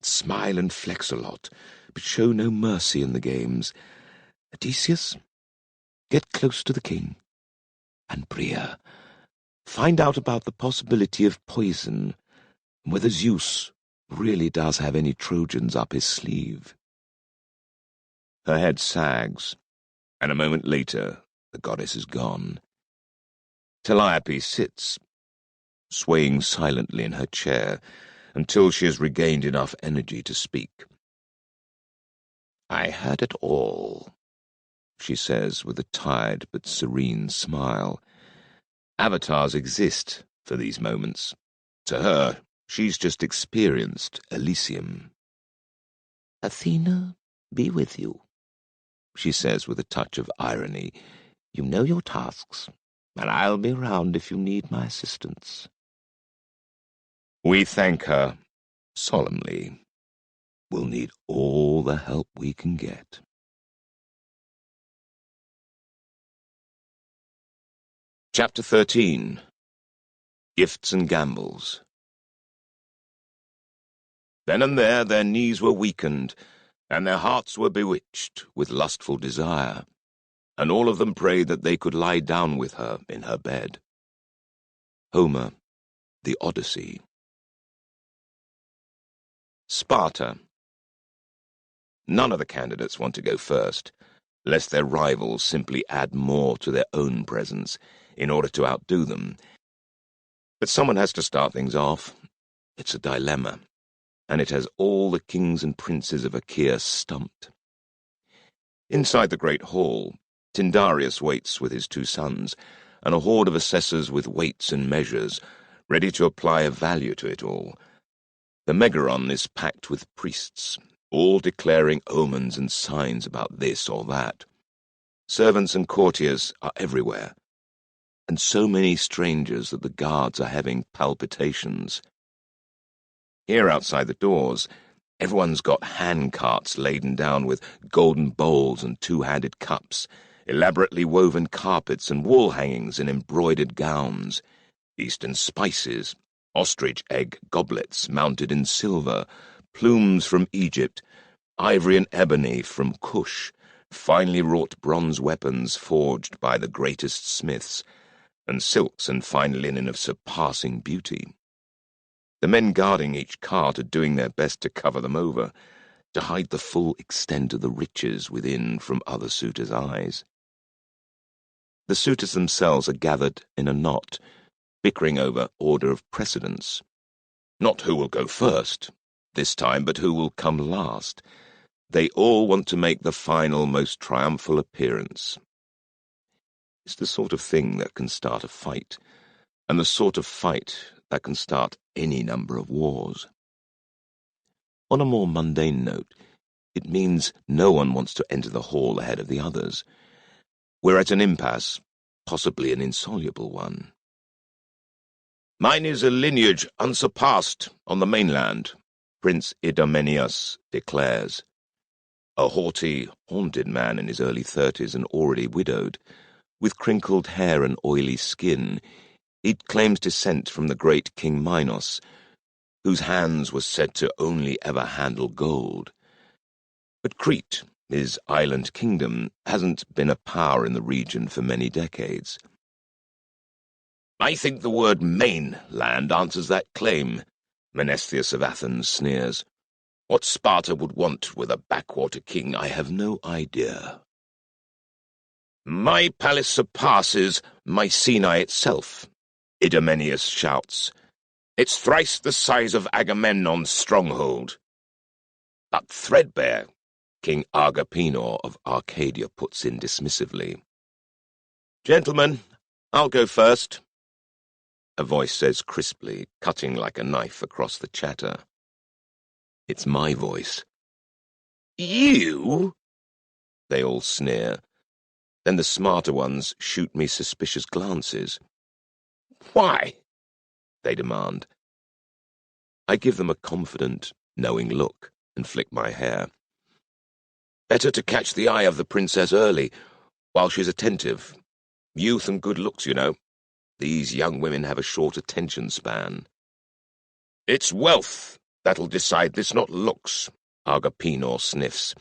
smile and flex a lot, but show no mercy in the games. Odysseus, get close to the king. And Bria, find out about the possibility of poison, and whether Zeus really does have any Trojans up his sleeve. Her head sags, and a moment later the goddess is gone. Calliope sits, swaying silently in her chair, until she has regained enough energy to speak. I heard it all, she says with a tired but serene smile. Avatars exist for these moments. To her, she's just experienced Elysium. Athena be with you, she says with a touch of irony. You know your tasks, and I'll be around if you need my assistance. We thank her solemnly. We'll need all the help we can get. Chapter 13. Gifts and Gambles. Then and there their knees were weakened, and their hearts were bewitched with lustful desire, and all of them prayed that they could lie down with her in her bed. Homer, The Odyssey. Sparta. None of the candidates want to go first, lest their rivals simply add more to their own presence in order to outdo them. But someone has to start things off. It's a dilemma, and it has all the kings and princes of Achaea stumped. Inside the great hall, Tyndareus waits with his 2 sons, and a horde of assessors with weights and measures, ready to apply a value to it all. The Megaron is packed with priests, all declaring omens and signs about this or that. Servants and courtiers are everywhere, and so many strangers that the guards are having palpitations. Here outside the doors, everyone's got hand carts laden down with golden bowls and 2-handed cups, elaborately woven carpets and wall hangings and embroidered gowns, Eastern spices, ostrich egg goblets mounted in silver, plumes from Egypt, ivory and ebony from Kush, finely wrought bronze weapons forged by the greatest smiths, and silks and fine linen of surpassing beauty. The men guarding each cart are doing their best to cover them over, to hide the full extent of the riches within from other suitors' eyes. The suitors themselves are gathered in a knot, bickering over order of precedence. Not who will go first, this time, but who will come last. They all want to make the final, most triumphal appearance. It's the sort of thing that can start a fight, and the sort of fight that can start any number of wars. On a more mundane note, it means no one wants to enter the hall ahead of the others. We're at an impasse, possibly an insoluble one. Mine is a lineage unsurpassed on the mainland, Prince Idomeneus declares. A haughty, haunted man in his early 30s and already widowed, With crinkled hair and oily skin, he claims descent from the great King Minos, whose hands were said to only ever handle gold. But Crete, his island kingdom, hasn't been a power in the region for many decades. "I think the word mainland answers that claim," Menesthius of Athens sneers. "What Sparta would want with a backwater king, I have no idea." "My palace surpasses Mycenae itself," Idomeneus shouts. "It's thrice the size of Agamemnon's stronghold." "But threadbare," King Agrippinor of Arcadia puts in dismissively. "Gentlemen, I'll go first," a voice says crisply, cutting like a knife across the chatter. It's my voice. "You?" they all sneer. Then the smarter ones shoot me suspicious glances. "Why?" they demand. I give them a confident, knowing look and flick my hair. "Better to catch the eye of the princess early, while she's attentive. Youth and good looks, you know. These young women have a short attention span." "It's wealth that'll decide this, not looks," Agrippinor sniffs.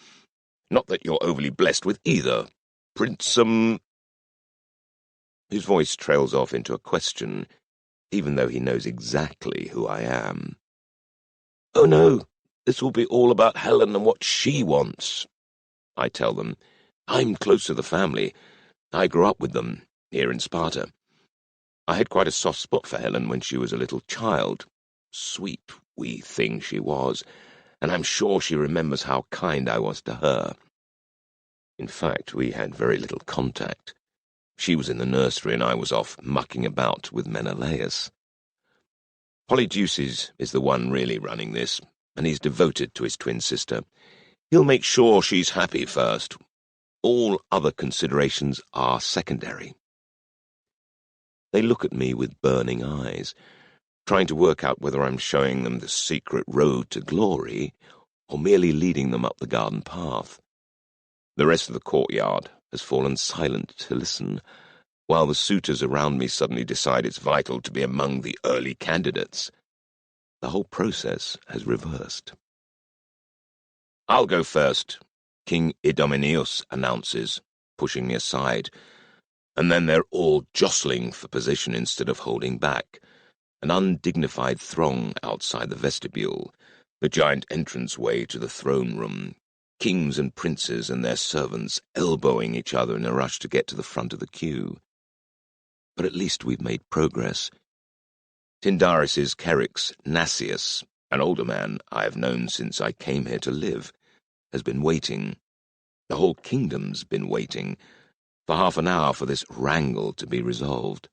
"Not that you're overly blessed with either, Prince, His voice trails off into a question, even though he knows exactly who I am. "Oh no, this will be all about Helen and what she wants," I tell them. "I'm close to the family. I grew up with them, here in Sparta. I had quite a soft spot for Helen when she was a little child. Sweet, wee thing she was, and I'm sure she remembers how kind I was to her. In fact, we had very little contact. She was in the nursery and I was off mucking about with Menelaus. Polydeuces is the one really running this, and he's devoted to his twin sister. He'll make sure she's happy first. All other considerations are secondary." They look at me with burning eyes, trying to work out whether I'm showing them the secret road to glory or merely leading them up the garden path. The rest of the courtyard has fallen silent to listen, while the suitors around me suddenly decide it's vital to be among the early candidates. The whole process has reversed. "I'll go first," King Idomeneus announces, pushing me aside, and then they're all jostling for position instead of holding back, an undignified throng outside the vestibule, the giant entranceway to the throne room, kings and princes and their servants elbowing each other in a rush to get to the front of the queue. But at least we've made progress. Tyndaris's Kerix, Nasius, an older man I have known since I came here to live, has been waiting. The whole kingdom's been waiting for half an hour for this wrangle to be resolved.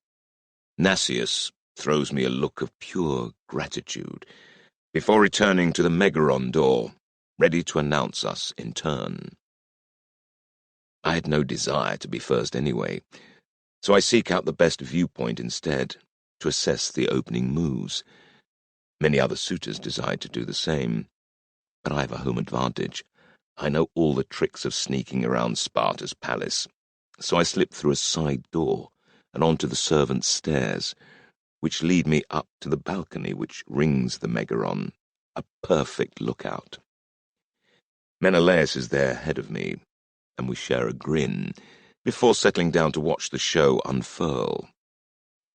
Nasius throws me a look of pure gratitude before returning to the Megaron door, ready to announce us in turn. I had no desire to be first anyway, so I seek out the best viewpoint instead, to assess the opening moves. Many other suitors decide to do the same, but I have a home advantage. I know all the tricks of sneaking around Sparta's palace, so I slip through a side door and onto the servants' stairs, which lead me up to the balcony which rings the Megaron, a perfect lookout. Menelaus is there ahead of me, and we share a grin before settling down to watch the show unfurl.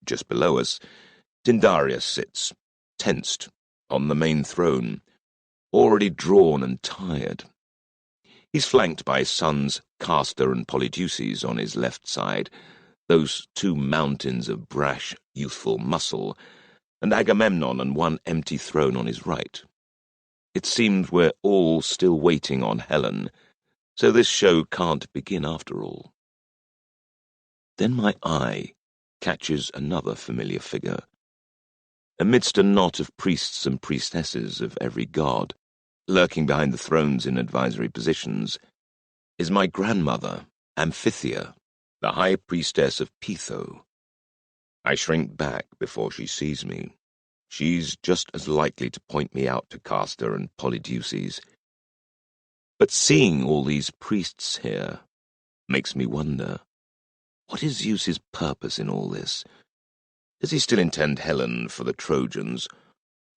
Just below us, Tyndareus sits, tensed, on the main throne, already drawn and tired. He's flanked by his sons Castor and Polydeuces on his left side, those two mountains of brash, youthful muscle, and Agamemnon and one empty throne on his right. It seems we're all still waiting on Helen, so this show can't begin after all. Then my eye catches another familiar figure. Amidst a knot of priests and priestesses of every god, lurking behind the thrones in advisory positions, is my grandmother, Amphithea, the high priestess of Pytho. I shrink back before she sees me. She's just as likely to point me out to Castor and Polydeuces. But seeing all these priests here makes me wonder, What is Zeus's purpose in all this? Does he still intend Helen for the Trojans,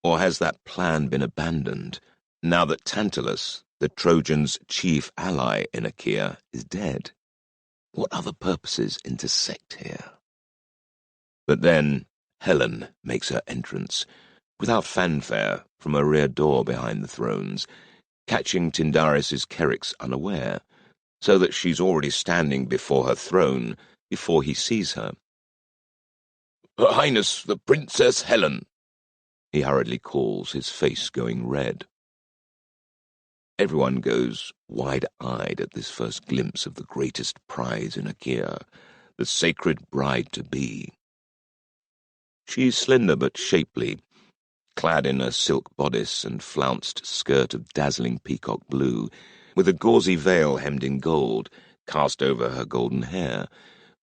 or has that plan been abandoned now that Tantalus, the Trojans' chief ally in Achaea, is dead? What other purposes intersect here? But then Helen makes her entrance, without fanfare, from a rear door behind the thrones, catching Tyndaris' Kerix unaware, so that she's already standing before her throne before he sees her. "Her Highness, the Princess Helen," he hurriedly calls, his face going red. Everyone goes wide-eyed at this first glimpse of the greatest prize in Achaea, the sacred bride-to-be. She's slender but shapely, clad in a silk bodice and flounced skirt of dazzling peacock blue, with a gauzy veil hemmed in gold cast over her golden hair,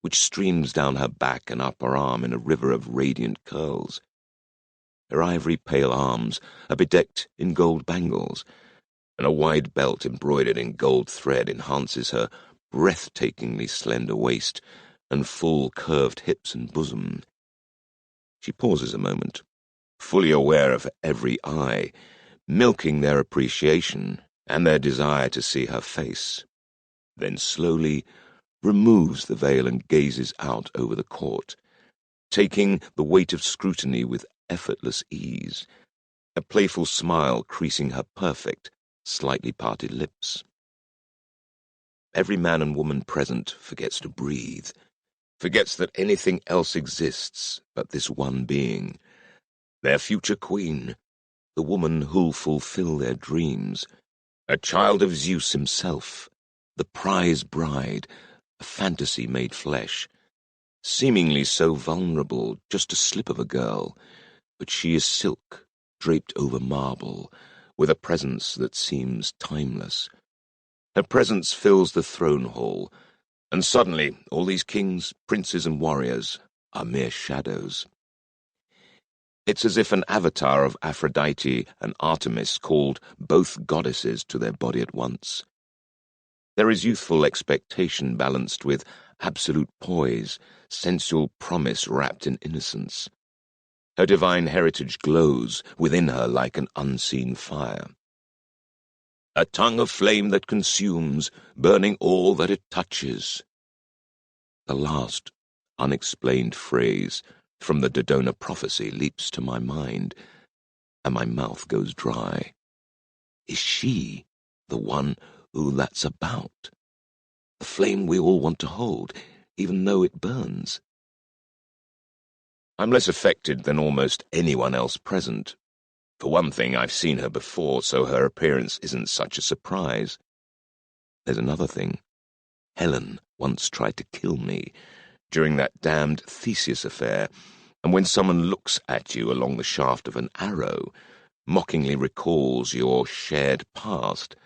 which streams down her back and upper arm in a river of radiant curls. Her ivory-pale arms are bedecked in gold bangles, and a wide belt embroidered in gold thread enhances her breathtakingly slender waist and full curved hips and bosom. She pauses a moment, fully aware of every eye, milking their appreciation and their desire to see her face, then slowly removes the veil and gazes out over the court, taking the weight of scrutiny with effortless ease, a playful smile creasing her perfect, slightly parted lips. Every man and woman present forgets to breathe, forgets that anything else exists but this one being, their future queen, the woman who'll fulfill their dreams, a child of Zeus himself, the prize bride, a fantasy made flesh, seemingly so vulnerable, just a slip of a girl, but she is silk, draped over marble, with a presence that seems timeless. Her presence fills the throne hall, and suddenly all these kings, princes, and warriors are mere shadows. It's as if an avatar of Aphrodite and Artemis called both goddesses to their body at once. There is youthful expectation balanced with absolute poise, sensual promise wrapped in innocence. Her divine heritage glows within her like an unseen fire. A tongue of flame that consumes, burning all that it touches. The last, unexplained phrase from the Dodona prophecy leaps to my mind, and my mouth goes dry. Is she the one who that's about? The flame we all want to hold, even though it burns. I'm less affected than almost anyone else present. For one thing, I've seen her before, so her appearance isn't such a surprise. There's another thing. Helen once tried to kill me during that damned Theseus affair, and when someone looks at you along the shaft of an arrow, mockingly recalls your shared past,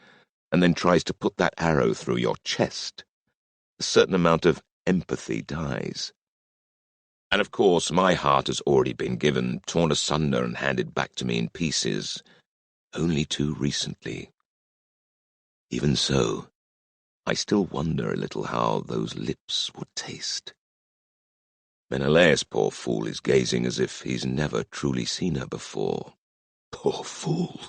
and then tries to put that arrow through your chest, a certain amount of empathy dies. And of course, my heart has already been given, torn asunder and handed back to me in pieces, only too recently. Even so, I still wonder a little how those lips would taste. Menelaus, poor fool, is gazing as if he's never truly seen her before. Poor fool!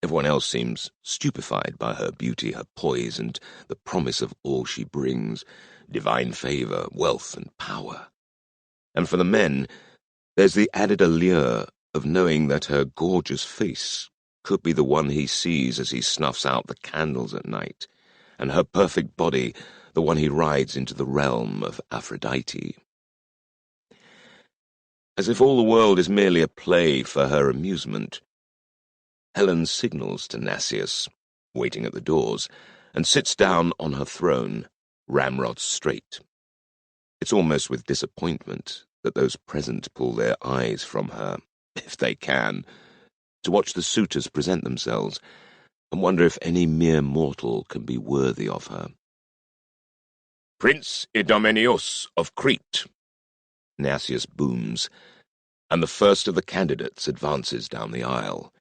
Everyone else seems stupefied by her beauty, her poise, and the promise of all she brings, divine favor, wealth, and power. And for the men, there's the added allure of knowing that her gorgeous face could be the one he sees as he snuffs out the candles at night, and her perfect body the one he rides into the realm of Aphrodite. As if all the world is merely a play for her amusement, Helen signals to Nasius, waiting at the doors, and sits down on her throne, ramrod straight. It's almost with disappointment that those present pull their eyes from her, if they can, to watch the suitors present themselves, and wonder if any mere mortal can be worthy of her. "Prince Idomeneus of Crete," Nasius booms, and the first of the candidates advances down the aisle,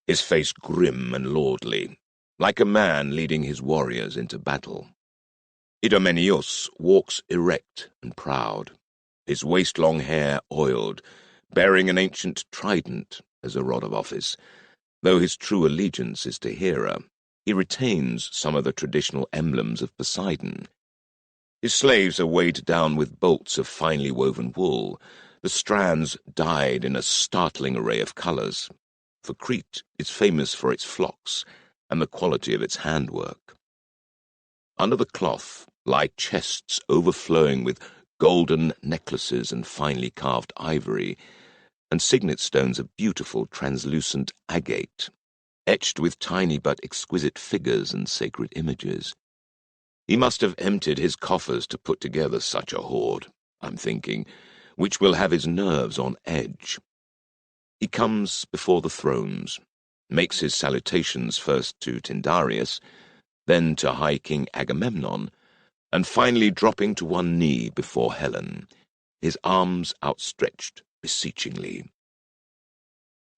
his face grim and lordly, like a man leading his warriors into battle. Idomeneus walks erect and proud, his waist-long hair oiled, bearing an ancient trident as a rod of office. Though his true allegiance is to Hera, he retains some of the traditional emblems of Poseidon. His slaves are weighed down with bolts of finely woven wool, the strands dyed in a startling array of colours, for Crete is famous for its flocks and the quality of its handwork. Under the cloth lie chests overflowing with golden necklaces and finely carved ivory, and signet stones of beautiful translucent agate, etched with tiny but exquisite figures and sacred images. He must have emptied his coffers to put together such a hoard, I'm thinking, which will have his nerves on edge. He comes before the thrones, makes his salutations first to Tyndareus, then to High King Agamemnon, and finally dropping to one knee before Helen, his arms outstretched beseechingly.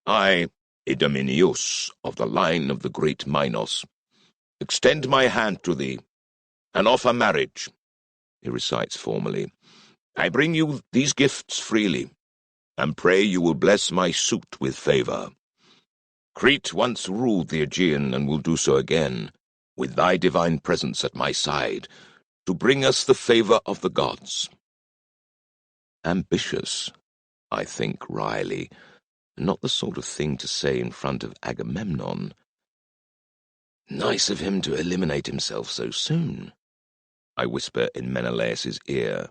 I, Idomeneus, of the line of the great Minos, extend my hand to thee, and offer marriage, he recites formally. I bring you these gifts freely, and pray you will bless my suit with favour. Crete once ruled the Aegean and will do so again, with thy divine presence at my side, to bring us the favour of the gods. Ambitious, I think wryly, not the sort of thing to say in front of Agamemnon. Nice of him to eliminate himself so soon, I whisper in Menelaus's ear.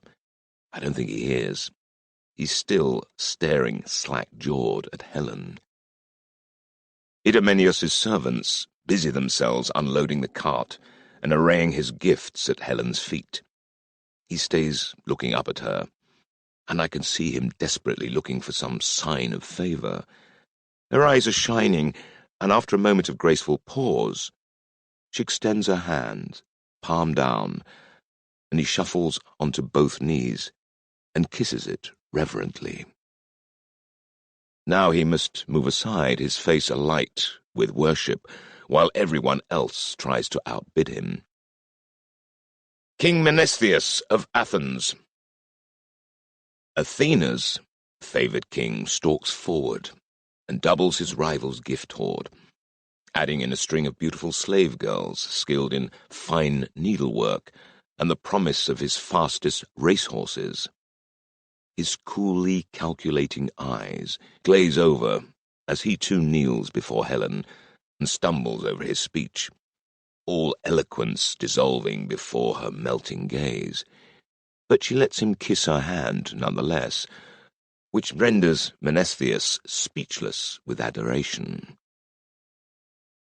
I don't think he hears. He's still staring slack-jawed at Helen. Idomeneus's servants busy themselves unloading the cart and arraying his gifts at Helen's feet. He stays looking up at her, and I can see him desperately looking for some sign of favour. Her eyes are shining, and after a moment of graceful pause, she extends her hand, palm down, and he shuffles onto both knees and kisses it reverently. Now he must move aside, his face alight with worship, while everyone else tries to outbid him. King Menestheus of Athens. Athena's favoured king stalks forward and doubles his rival's gift hoard, adding in a string of beautiful slave girls skilled in fine needlework and the promise of his fastest racehorses. His coolly calculating eyes glaze over as he too kneels before Helen and stumbles over his speech, all eloquence dissolving before her melting gaze. But she lets him kiss her hand nonetheless, which renders Menestheus speechless with adoration.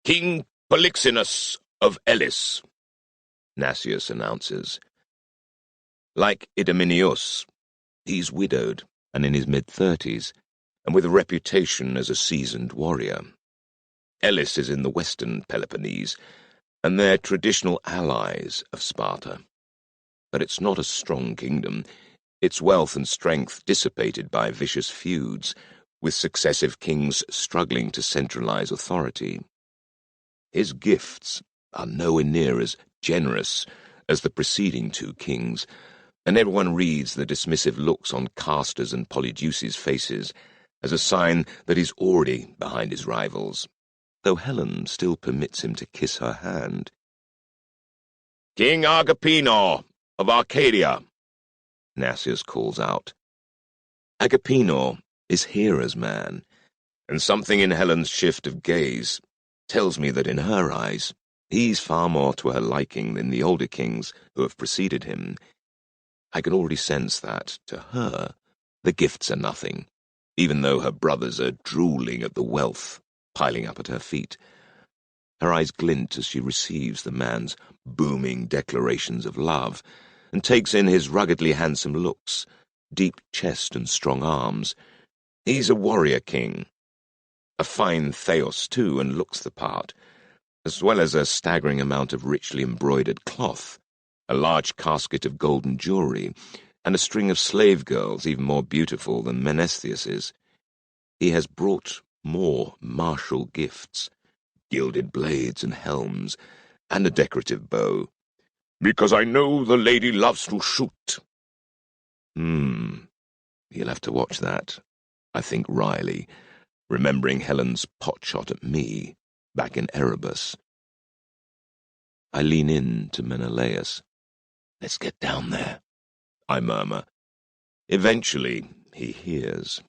King Polyxenus of Elis, Nasius announces. Like Idomeneus, he's widowed and in his mid-30s, and with a reputation as a seasoned warrior. Elis is in the western Peloponnese, and they're traditional allies of Sparta. But it's not a strong kingdom, its wealth and strength dissipated by vicious feuds, with successive kings struggling to centralize authority. His gifts are nowhere near as generous as the preceding two kings, and everyone reads the dismissive looks on Castor's and Polydeuces' faces as a sign that he's already behind his rivals, though Helen still permits him to kiss her hand. King Agrippino of Arcadia, Nasius calls out. Agrippino is Hera's man, and something in Helen's shift of gaze tells me that in her eyes he's far more to her liking than the older kings who have preceded him. I can already sense that, to her, the gifts are nothing, even though her brothers are drooling at the wealth piling up at her feet. Her eyes glint as she receives the man's booming declarations of love, and takes in his ruggedly handsome looks, deep chest and strong arms. He's a warrior king, a fine Theos too, and looks the part, as well as a staggering amount of richly embroidered cloth, a large casket of golden jewelry, and a string of slave girls even more beautiful than Menestheus's. He has brought more martial gifts, gilded blades and helms, and a decorative bow. Because I know the lady loves to shoot. You'll have to watch that, I think wryly, remembering Helen's potshot at me back in Erebus. I lean in to Menelaus. "Let's get down there," I murmur. Eventually, he hears.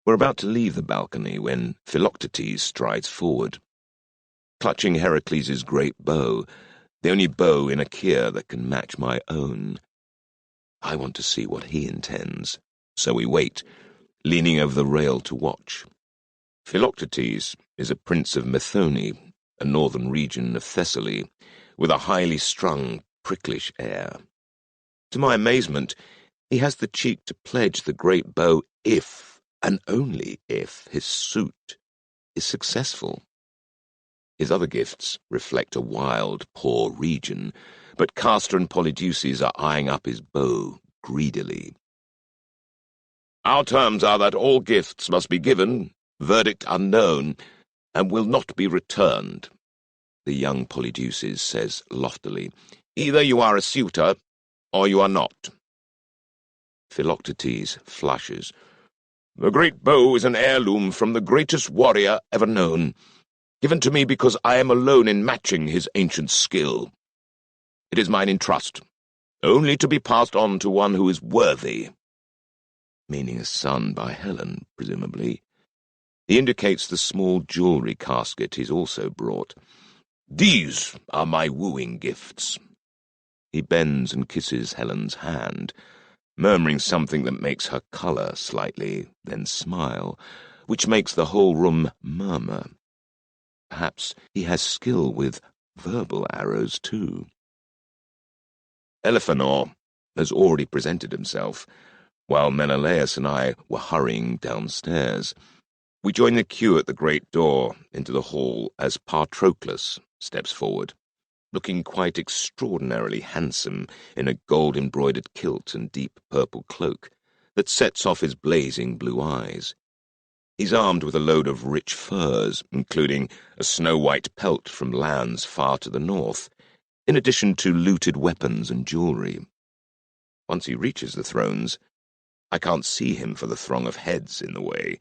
We're about to leave the balcony when Philoctetes strides forward, clutching Heracles' great bow, the only bow in Achaea that can match my own. I want to see what he intends, so we wait, leaning over the rail to watch. Philoctetes is a prince of Methone, a northern region of Thessaly, with a highly strung, pricklish air. To my amazement, he has the cheek to pledge the great bow if, and only if, his suit is successful. His other gifts reflect a wild, poor region, but Castor and Polydeuces are eyeing up his bow greedily. Our terms are that all gifts must be given, verdict unknown, and will not be returned, the young Polydeuces says loftily. Either you are a suitor, or you are not. Philoctetes flushes. The great bow is an heirloom from the greatest warrior ever known, given to me because I am alone in matching his ancient skill. It is mine in trust, only to be passed on to one who is worthy. Meaning a son by Helen, presumably. He indicates the small jewellery casket he's also brought. These are my wooing gifts. He bends and kisses Helen's hand, murmuring something that makes her colour slightly, then smile, which makes the whole room murmur. Perhaps he has skill with verbal arrows too. Elephanor has already presented himself, while Menelaus and I were hurrying downstairs. We join the queue at the great door into the hall as Patroclus steps forward, looking quite extraordinarily handsome in a gold-embroidered kilt and deep purple cloak that sets off his blazing blue eyes. He's armed with a load of rich furs, including a snow-white pelt from lands far to the north, in addition to looted weapons and jewellery. Once he reaches the thrones, I can't see him for the throng of heads in the way,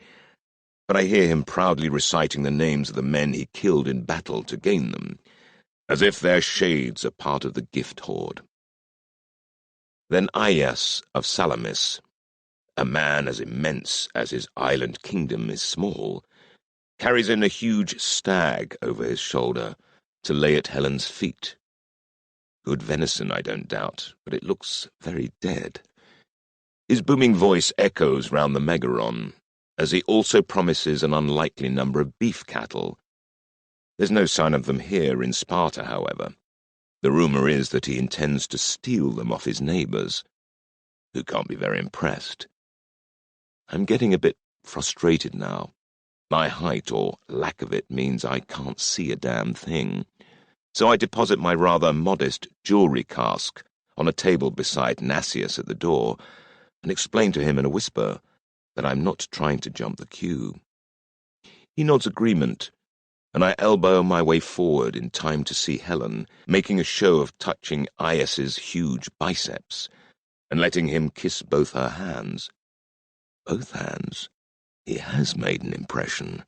but I hear him proudly reciting the names of the men he killed in battle to gain them, as if their shades are part of the gift hoard. Then Aias of Salamis, a man as immense as his island kingdom is small, carries in a huge stag over his shoulder to lay at Helen's feet. Good venison, I don't doubt, but it looks very dead. His booming voice echoes round the Megaron, as he also promises an unlikely number of beef cattle. There's no sign of them here in Sparta, however. The rumour is that he intends to steal them off his neighbours, who can't be very impressed. I'm getting a bit frustrated now. My height, or lack of it, means I can't see a damn thing. So I deposit my rather modest jewellery cask on a table beside Nasius at the door and explain to him in a whisper that I'm not trying to jump the queue. He nods agreement, and I elbow my way forward in time to see Helen making a show of touching Aias's huge biceps and letting him kiss both her hands. Both hands? He has made an impression.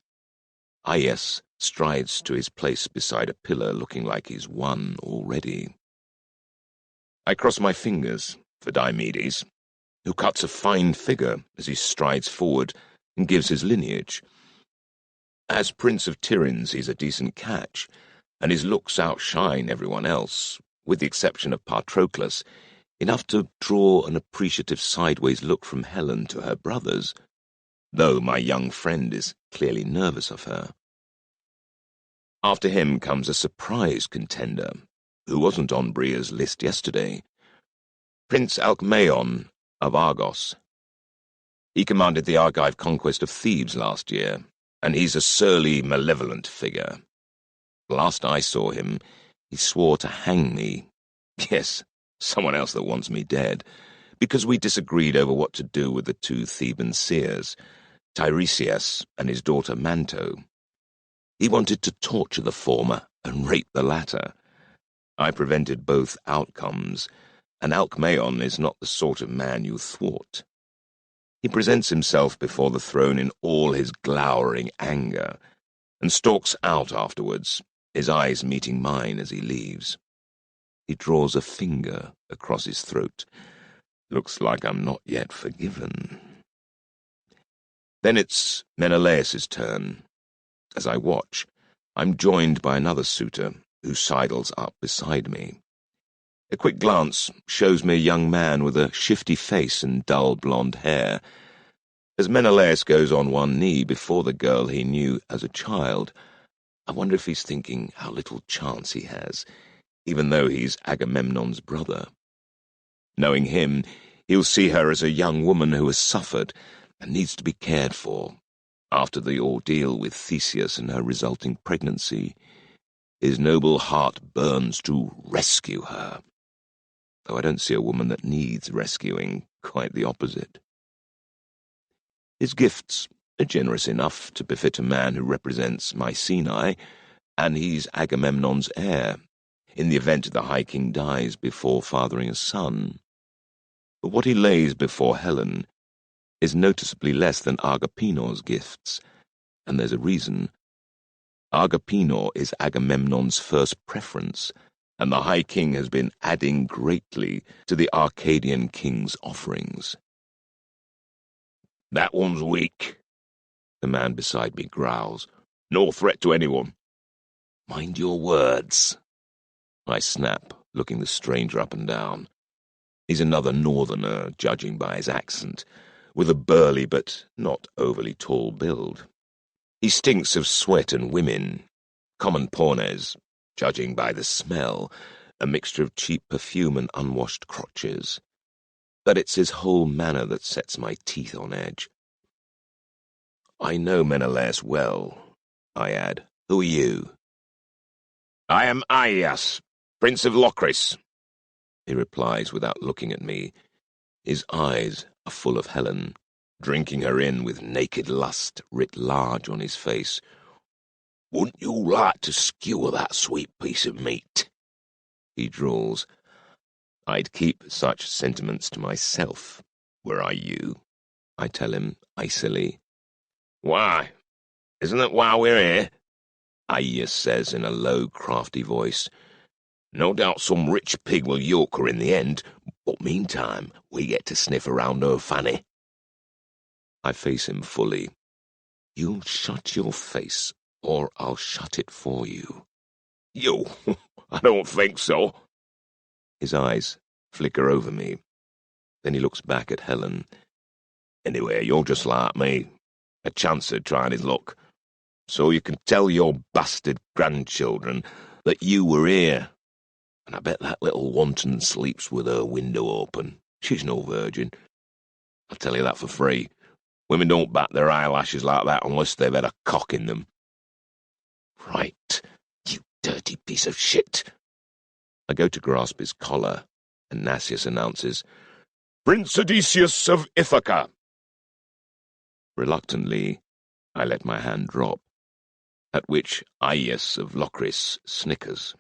Aias strides to his place beside a pillar looking like he's won already. I cross my fingers for Diomedes, who cuts a fine figure as he strides forward and gives his lineage. As Prince of Tiryns, he's a decent catch, and his looks outshine everyone else, with the exception of Patroclus, enough to draw an appreciative sideways look from Helen to her brothers, though my young friend is clearly nervous of her. After him comes a surprise contender, who wasn't on Bria's list yesterday, Prince Alcmaeon of Argos. He commanded the Argive conquest of Thebes last year, and he's a surly, malevolent figure. Last I saw him, he swore to hang me. Yes, someone else that wants me dead, because we disagreed over what to do with the two Theban seers, Tiresias and his daughter Manto. He wanted to torture the former and rape the latter. I prevented both outcomes, and Alcmaeon is not the sort of man you thwart. He presents himself before the throne in all his glowering anger, and stalks out afterwards, his eyes meeting mine as he leaves. He draws a finger across his throat. Looks like I'm not yet forgiven. Then it's Menelaus's turn. As I watch, I'm joined by another suitor who sidles up beside me. A quick glance shows me a young man with a shifty face and dull blonde hair. As Menelaus goes on one knee before the girl he knew as a child, I wonder if he's thinking how little chance he has, even though he's Agamemnon's brother. Knowing him, he'll see her as a young woman who has suffered and needs to be cared for. After the ordeal with Theseus and her resulting pregnancy, his noble heart burns to rescue her. Though I don't see a woman that needs rescuing, quite the opposite. His gifts are generous enough to befit a man who represents Mycenae, and he's Agamemnon's heir, in the event the High King dies before fathering a son. But what he lays before Helen is noticeably less than Agapenor's gifts, and there's a reason. Agapenor is Agamemnon's first preference, and the High King has been adding greatly to the Arcadian king's offerings. "That one's weak," the man beside me growls. "No threat to anyone." "Mind your words," I snap, looking the stranger up and down. He's another northerner, judging by his accent, with a burly but not overly tall build. He stinks of sweat and women, common pornes, judging by the smell, a mixture of cheap perfume and unwashed crotches. But it's his whole manner that sets my teeth on edge. "I know Menelaus well," I add. "Who are you?" "I am Aias, Prince of Locris," he replies without looking at me. His eyes are full of Helen, drinking her in with naked lust writ large on his face. "Wouldn't you like to skewer that sweet piece of meat?" he drawls. "I'd keep such sentiments to myself, were I you," I tell him icily. "Why? Isn't that why we're here?" Aias says in a low, crafty voice. "No doubt some rich pig will yoke her in the end, but meantime we get to sniff around her fanny." I face him fully. "You'll shut your face, or I'll shut it for you." "You? I don't think so." His eyes flicker over me. Then he looks back at Helen. "Anyway, you're just like me, a chancer trying his luck. So you can tell your bastard grandchildren that you were here. And I bet that little wanton sleeps with her window open. She's no virgin. I'll tell you that for free. Women don't bat their eyelashes like that unless they've had a cock in them." "Right, you dirty piece of shit." I go to grasp his collar, and Nasius announces, "Prince Odysseus of Ithaca." Reluctantly, I let my hand drop, at which Aias of Locris snickers.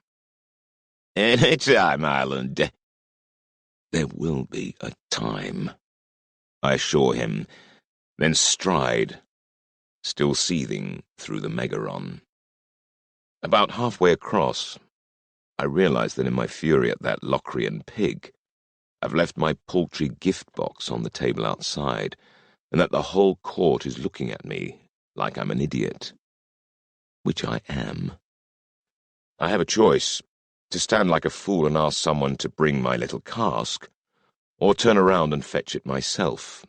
"Any time, Islander." "There will be a time," I assure him, then stride, still seething through the Megaron. About halfway across, I realize that in my fury at that Locrian pig, I've left my paltry gift box on the table outside, and that the whole court is looking at me like I'm an idiot. Which I am. I have a choice, to stand like a fool and ask someone to bring my little cask, or turn around and fetch it myself.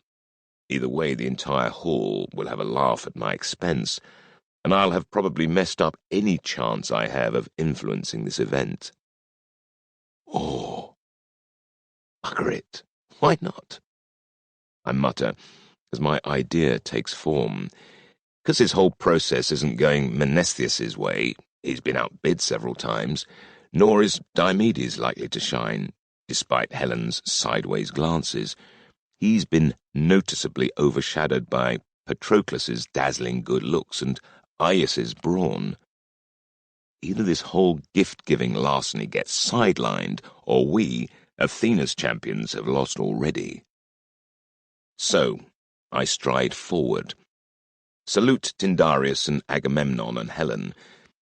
Either way, the entire hall will have a laugh at my expense, and I'll have probably messed up any chance I have of influencing this event. Oh, bugger it. Why not? I mutter, as my idea takes form. Because his whole process isn't going Menesthius's way, he's been outbid several times, nor is Diomedes likely to shine, despite Helen's sideways glances. He's been noticeably overshadowed by Patroclus's dazzling good looks and Aias's brawn. Either this whole gift-giving larceny gets sidelined, or we, Athena's champions, have lost already. So, I stride forward. Salute Tyndareus and Agamemnon and Helen,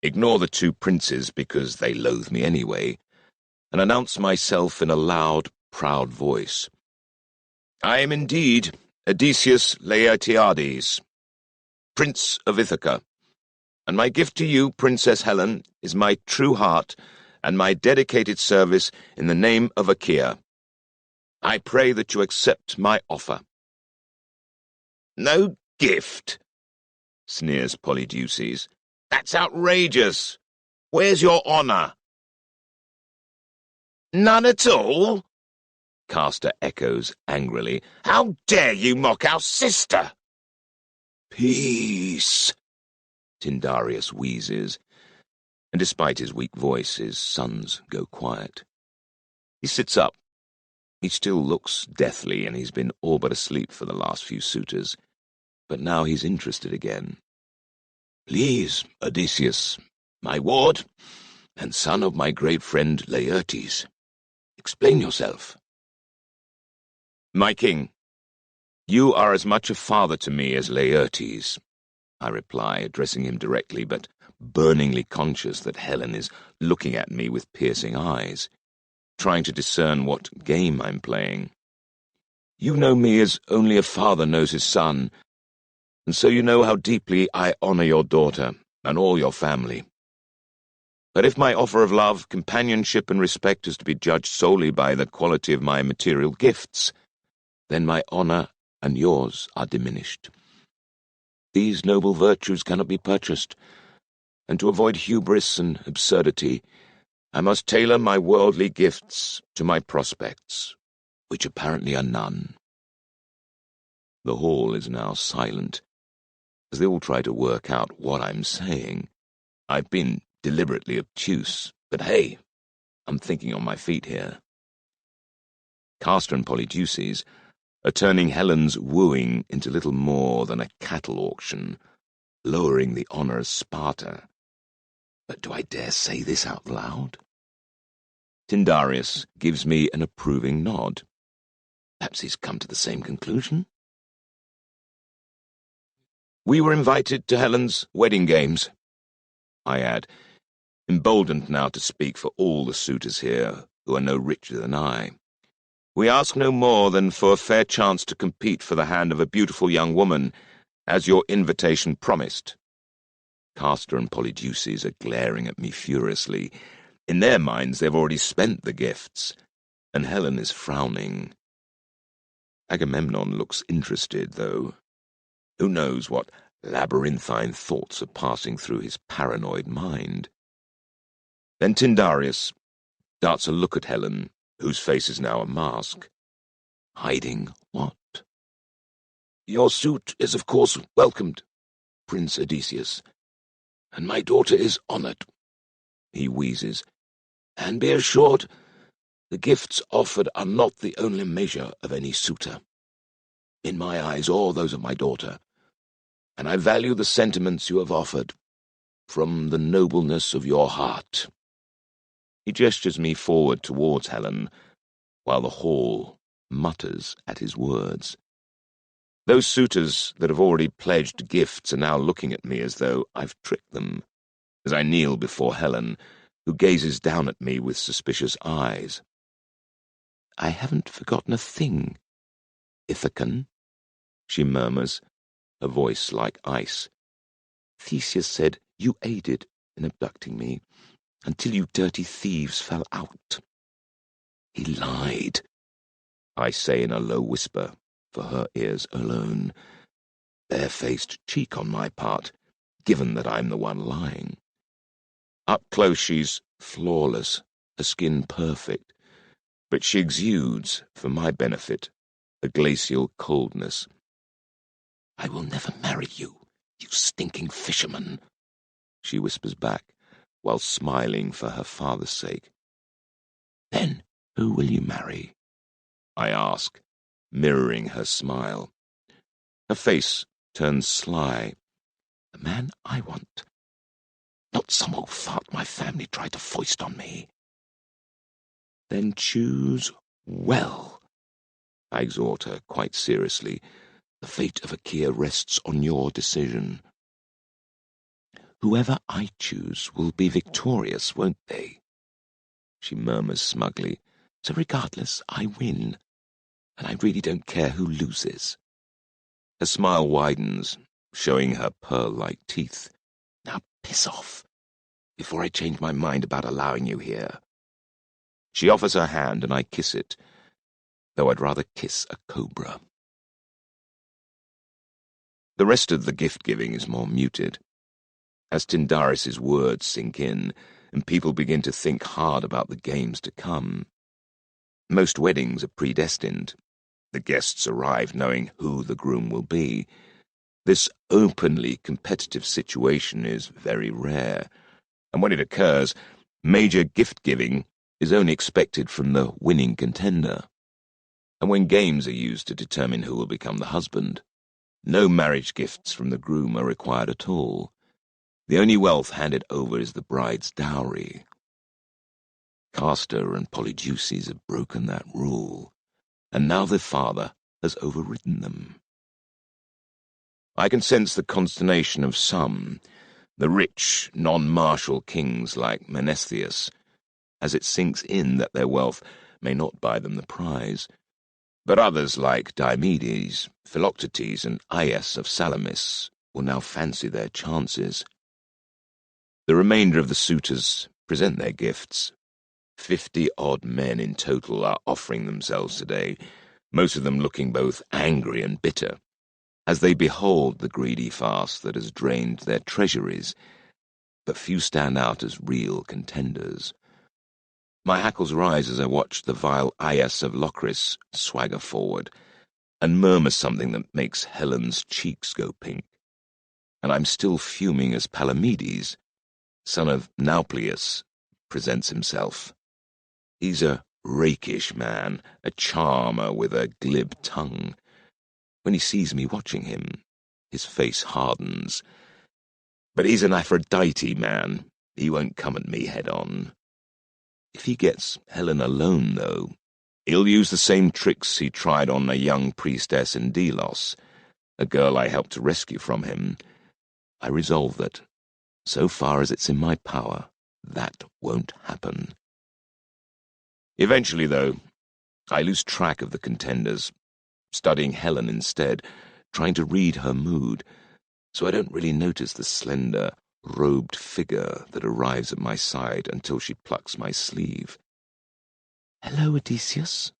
ignore the two princes because they loathe me anyway, and announce myself in a loud, proud voice. I am indeed Odysseus Laertiades, Prince of Ithaca, and my gift to you, Princess Helen, is my true heart and my dedicated service in the name of Achaea. I pray that you accept my offer. No gift, sneers Polydeuces. That's outrageous. Where's your honour? None at all? Castor echoes angrily. How dare you mock our sister? Peace, Tyndareus wheezes, and despite his weak voice, his sons go quiet. He sits up. He still looks deathly, and he's been all but asleep for the last few suitors, but now he's interested again. Please, Odysseus, my ward, and son of my great friend Laertes, explain yourself. My king, you are as much a father to me as Laertes, I reply, addressing him directly, but burningly conscious that Helen is looking at me with piercing eyes, trying to discern what game I'm playing. You know me as only a father knows his son, and so you know how deeply I honor your daughter and all your family. But if my offer of love, companionship, and respect is to be judged solely by the quality of my material gifts, then my honor and yours are diminished. These noble virtues cannot be purchased, and to avoid hubris and absurdity, I must tailor my worldly gifts to my prospects, which apparently are none. The hall is now silent, as they all try to work out what I'm saying. I've been deliberately obtuse, but hey, I'm thinking on my feet here. Castor and Polydeuces are turning Helen's wooing into little more than a cattle auction, lowering the honour of Sparta. But do I dare say this out loud? Tyndareus gives me an approving nod. Perhaps he's come to the same conclusion. We were invited to Helen's wedding games, I add, emboldened now to speak for all the suitors here, who are no richer than I. We ask no more than for a fair chance to compete for the hand of a beautiful young woman, as your invitation promised. Castor and Polydeuces are glaring at me furiously. In their minds they've already spent the gifts, and Helen is frowning. Agamemnon looks interested, though. Who knows what labyrinthine thoughts are passing through his paranoid mind? Then Tyndareus darts a look at Helen, whose face is now a mask. Hiding what? Your suit is of course welcomed, Prince Odysseus, and my daughter is honored, he wheezes, and be assured the gifts offered are not the only measure of any suitor. In my eyes, or those of my daughter, and I value the sentiments you have offered, from the nobleness of your heart. He gestures me forward towards Helen, while the hall mutters at his words. Those suitors that have already pledged gifts are now looking at me as though I've tricked them, as I kneel before Helen, who gazes down at me with suspicious eyes. I haven't forgotten a thing, Ithacan, she murmurs, her voice like ice. Theseus said you aided in abducting me, until you dirty thieves fell out. He lied, I say in a low whisper, for her ears alone, bare-faced cheek on my part, given that I'm the one lying. Up close she's flawless, her skin perfect, but she exudes, for my benefit, a glacial coldness. I will never marry you, you stinking fisherman, she whispers back, while smiling for her father's sake. Then who will you marry? I ask, mirroring her smile. Her face turns sly. The man I want. not some old fart my family tried to foist on me. Then choose well, I exhort her quite seriously. The fate of Akia rests on your decision. Whoever I choose will be victorious, won't they? She murmurs smugly. So regardless, I win, and I really don't care who loses. Her smile widens, showing her pearl-like teeth. Now piss off, before I change my mind about allowing you here. She offers her hand, and I kiss it, though I'd rather kiss a cobra. The rest of the gift-giving is more muted. As Tyndaris's words sink in, and people begin to think hard about the games to come. Most weddings are predestined. The guests arrive knowing who the groom will be. This openly competitive situation is very rare, and when it occurs, major gift-giving is only expected from the winning contender. And when games are used to determine who will become the husband, no marriage gifts from the groom are required at all. The only wealth handed over is the bride's dowry. Castor and Polydeuces have broken that rule, and now their father has overridden them. I can sense the consternation of some, the rich, non-martial kings like Menestheus, as it sinks in that their wealth may not buy them the prize. But others like Diomedes, Philoctetes, and Aias of Salamis will now fancy their chances. The remainder of the suitors present their gifts. 50-odd men in total are offering themselves today, most of them looking both angry and bitter, as they behold the greedy farce that has drained their treasuries, but few stand out as real contenders. My hackles rise as I watch the vile Aias of Locris swagger forward and murmur something that makes Helen's cheeks go pink. And I'm still fuming as Palamedes, son of Nauplius, presents himself. He's a rakish man, a charmer with a glib tongue. When he sees me watching him, his face hardens. But he's an Aphrodite man. He won't come at me head-on. If he gets Helen alone, though, he'll use the same tricks he tried on a young priestess in Delos, a girl I helped to rescue from him. I resolve that, so far as it's in my power, that won't happen. Eventually, though, I lose track of the contenders, studying Helen instead, trying to read her mood, so I don't really notice the slender, robed figure that arrives at my side until she plucks my sleeve. "Hello, Odysseus,"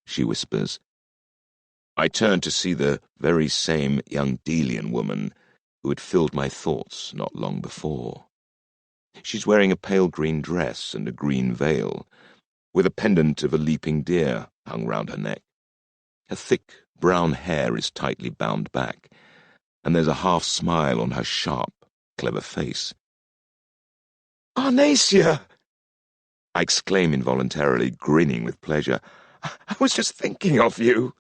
she whispers. I turn to see the very same young Delian woman who had filled my thoughts not long before. She's wearing a pale green dress and a green veil, with a pendant of a leaping deer hung round her neck. Her thick brown hair is tightly bound back, and there's a half-smile on her sharp, clever face. "Arnacia!" I exclaim involuntarily, grinning with pleasure. "I was just thinking of you."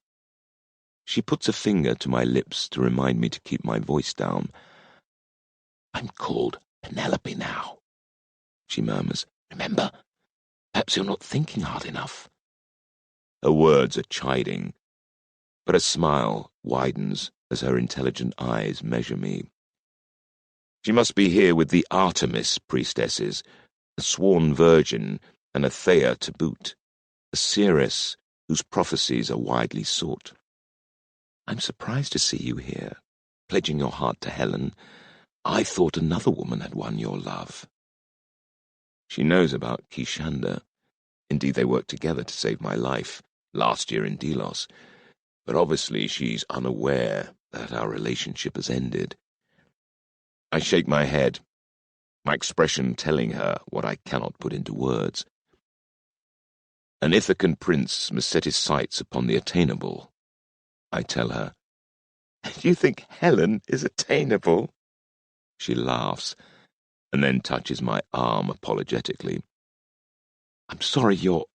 She puts a finger to my lips to remind me to keep my voice down. "I'm called Penelope now," she murmurs. "Remember? Perhaps you're not thinking hard enough." Her words are chiding, but her smile widens as her intelligent eyes measure me. She must be here with the Artemis priestesses, a sworn virgin, and a Thea to boot, a seeress whose prophecies are widely sought. "I'm surprised to see you here, pledging your heart to Helen. I thought another woman had won your love." She knows about Kishanda. Indeed, they worked together to save my life, last year in Delos, but obviously she's unaware that our relationship has ended. I shake my head, my expression telling her what I cannot put into words. An Ithacan prince must set his sights upon the attainable, I tell her. "You think Helen is attainable?" She laughs, and then touches my arm apologetically. "I'm sorry your,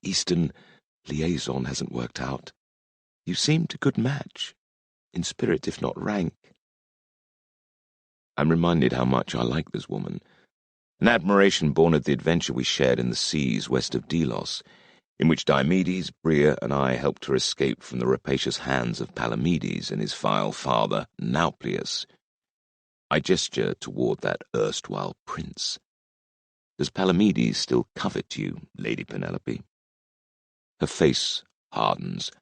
Eastern liaison hasn't worked out. You seemed a good match, in spirit if not rank." I'm reminded how much I like this woman, an admiration born of the adventure we shared in the seas west of Delos, in which Diomedes, Bria, and I helped her escape from the rapacious hands of Palamedes and his vile father, Nauplius. I gesture toward that erstwhile prince. Does Palamedes still covet you, Lady Penelope? Her face hardens.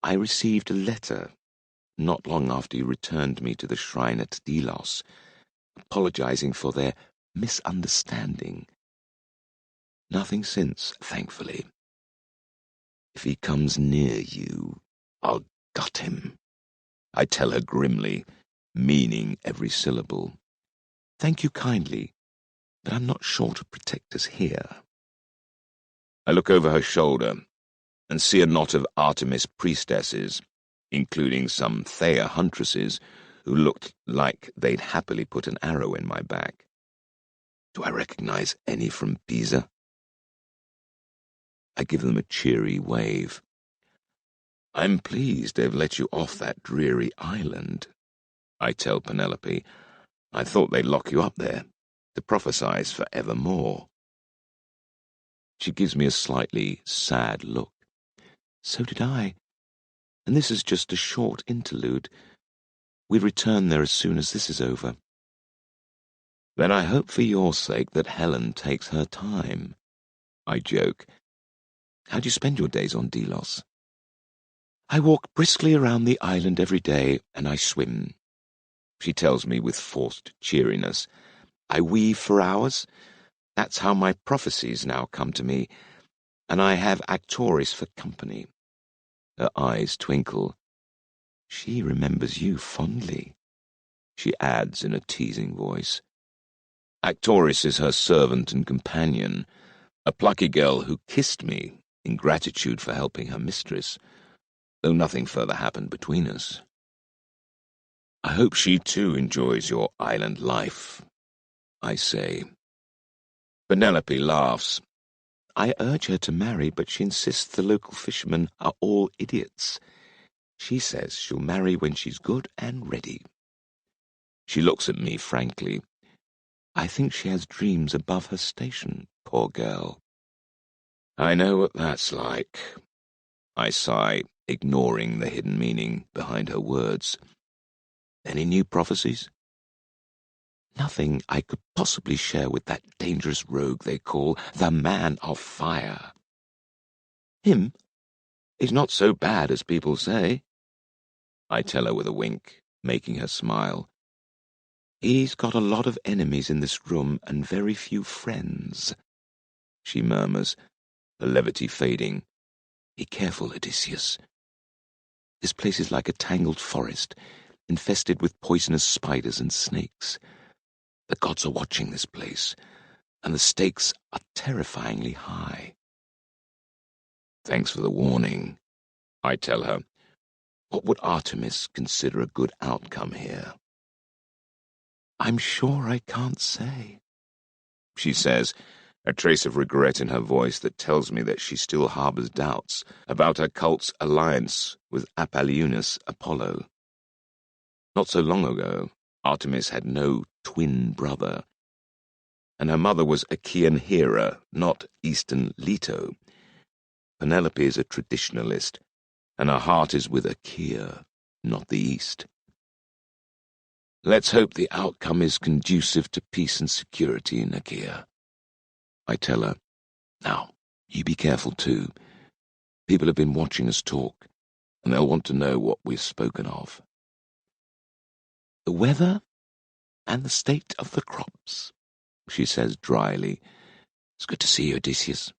I received a letter not long after you returned me to the shrine at Delos, apologizing for their misunderstanding. Nothing since, thankfully. If he comes near you, I'll gut him. I tell her grimly, meaning every syllable. Thank you kindly, but I'm not sure to protect us here. I look over her shoulder and see a knot of Artemis priestesses, including some Thea huntresses, who looked like they'd happily put an arrow in my back. Do I recognize any from Pisa? I give them a cheery wave. I'm pleased they've let you off that dreary island. I tell Penelope, I thought they'd lock you up there, to prophesize for evermore. She gives me a slightly sad look. So did I. And this is just a short interlude. We'll return there as soon as this is over. Then I hope for your sake that Helen takes her time. I joke. How do you spend your days on Delos? I walk briskly around the island every day, and I swim. She tells me with forced cheeriness. I weave for hours. That's how my prophecies now come to me, and I have Actoris for company. Her eyes twinkle. She remembers you fondly, she adds in a teasing voice. Actoris is her servant and companion, a plucky girl who kissed me in gratitude for helping her mistress, though nothing further happened between us. I hope she too enjoys your island life, I say. Penelope laughs. I urge her to marry, but she insists the local fishermen are all idiots. She says she'll marry when she's good and ready. She looks at me frankly. I think she has dreams above her station, poor girl. I know what that's like. I sigh, ignoring the hidden meaning behind her words. Any new prophecies? Nothing I could possibly share with that dangerous rogue they call the Man of Fire. Him? He's not so bad as people say. I tell her with a wink, making her smile. He's got a lot of enemies in this room and very few friends, she murmurs, her levity fading. Be careful, Odysseus. This place is like a tangled forest, infested with poisonous spiders and snakes. The gods are watching this place, and the stakes are terrifyingly high. Thanks for the warning, I tell her. What would Artemis consider a good outcome here? I'm sure I can't say, she says, a trace of regret in her voice that tells me that she still harbors doubts about her cult's alliance with Apollonius Apollo. Not so long ago, Artemis had no twin brother, and her mother was Achaean Hera, not Eastern Leto. Penelope is a traditionalist, and her heart is with Achaea, not the East. Let's hope the outcome is conducive to peace and security in Achaea, I tell her. Now, you be careful too. People have been watching us talk, and they'll want to know what we've spoken of. The weather and the state of the crops, she says dryly. It's good to see you, Odysseus.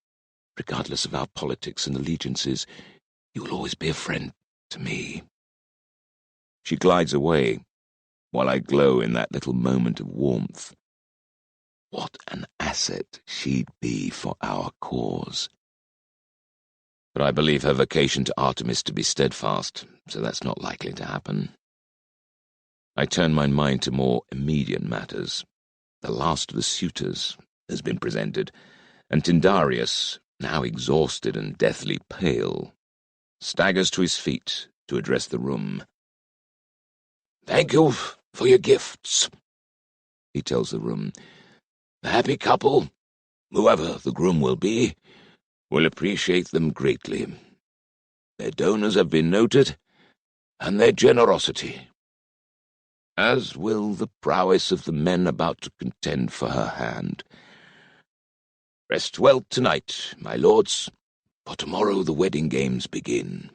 Regardless of our politics and allegiances, you will always be a friend to me. She glides away, while I glow in that little moment of warmth. What an asset she'd be for our cause. But I believe her vocation to Artemis to be steadfast, so that's not likely to happen. I turn my mind to more immediate matters. The last of the suitors has been presented, and Tyndareus, now exhausted and deathly pale, staggers to his feet to address the room. Thank you for your gifts, he tells the room. "The happy couple, whoever the groom will be, will appreciate them greatly. Their donors have been noted, and their generosity, as will the prowess of the men about to contend for her hand. Rest well tonight, my lords, for tomorrow the wedding games begin."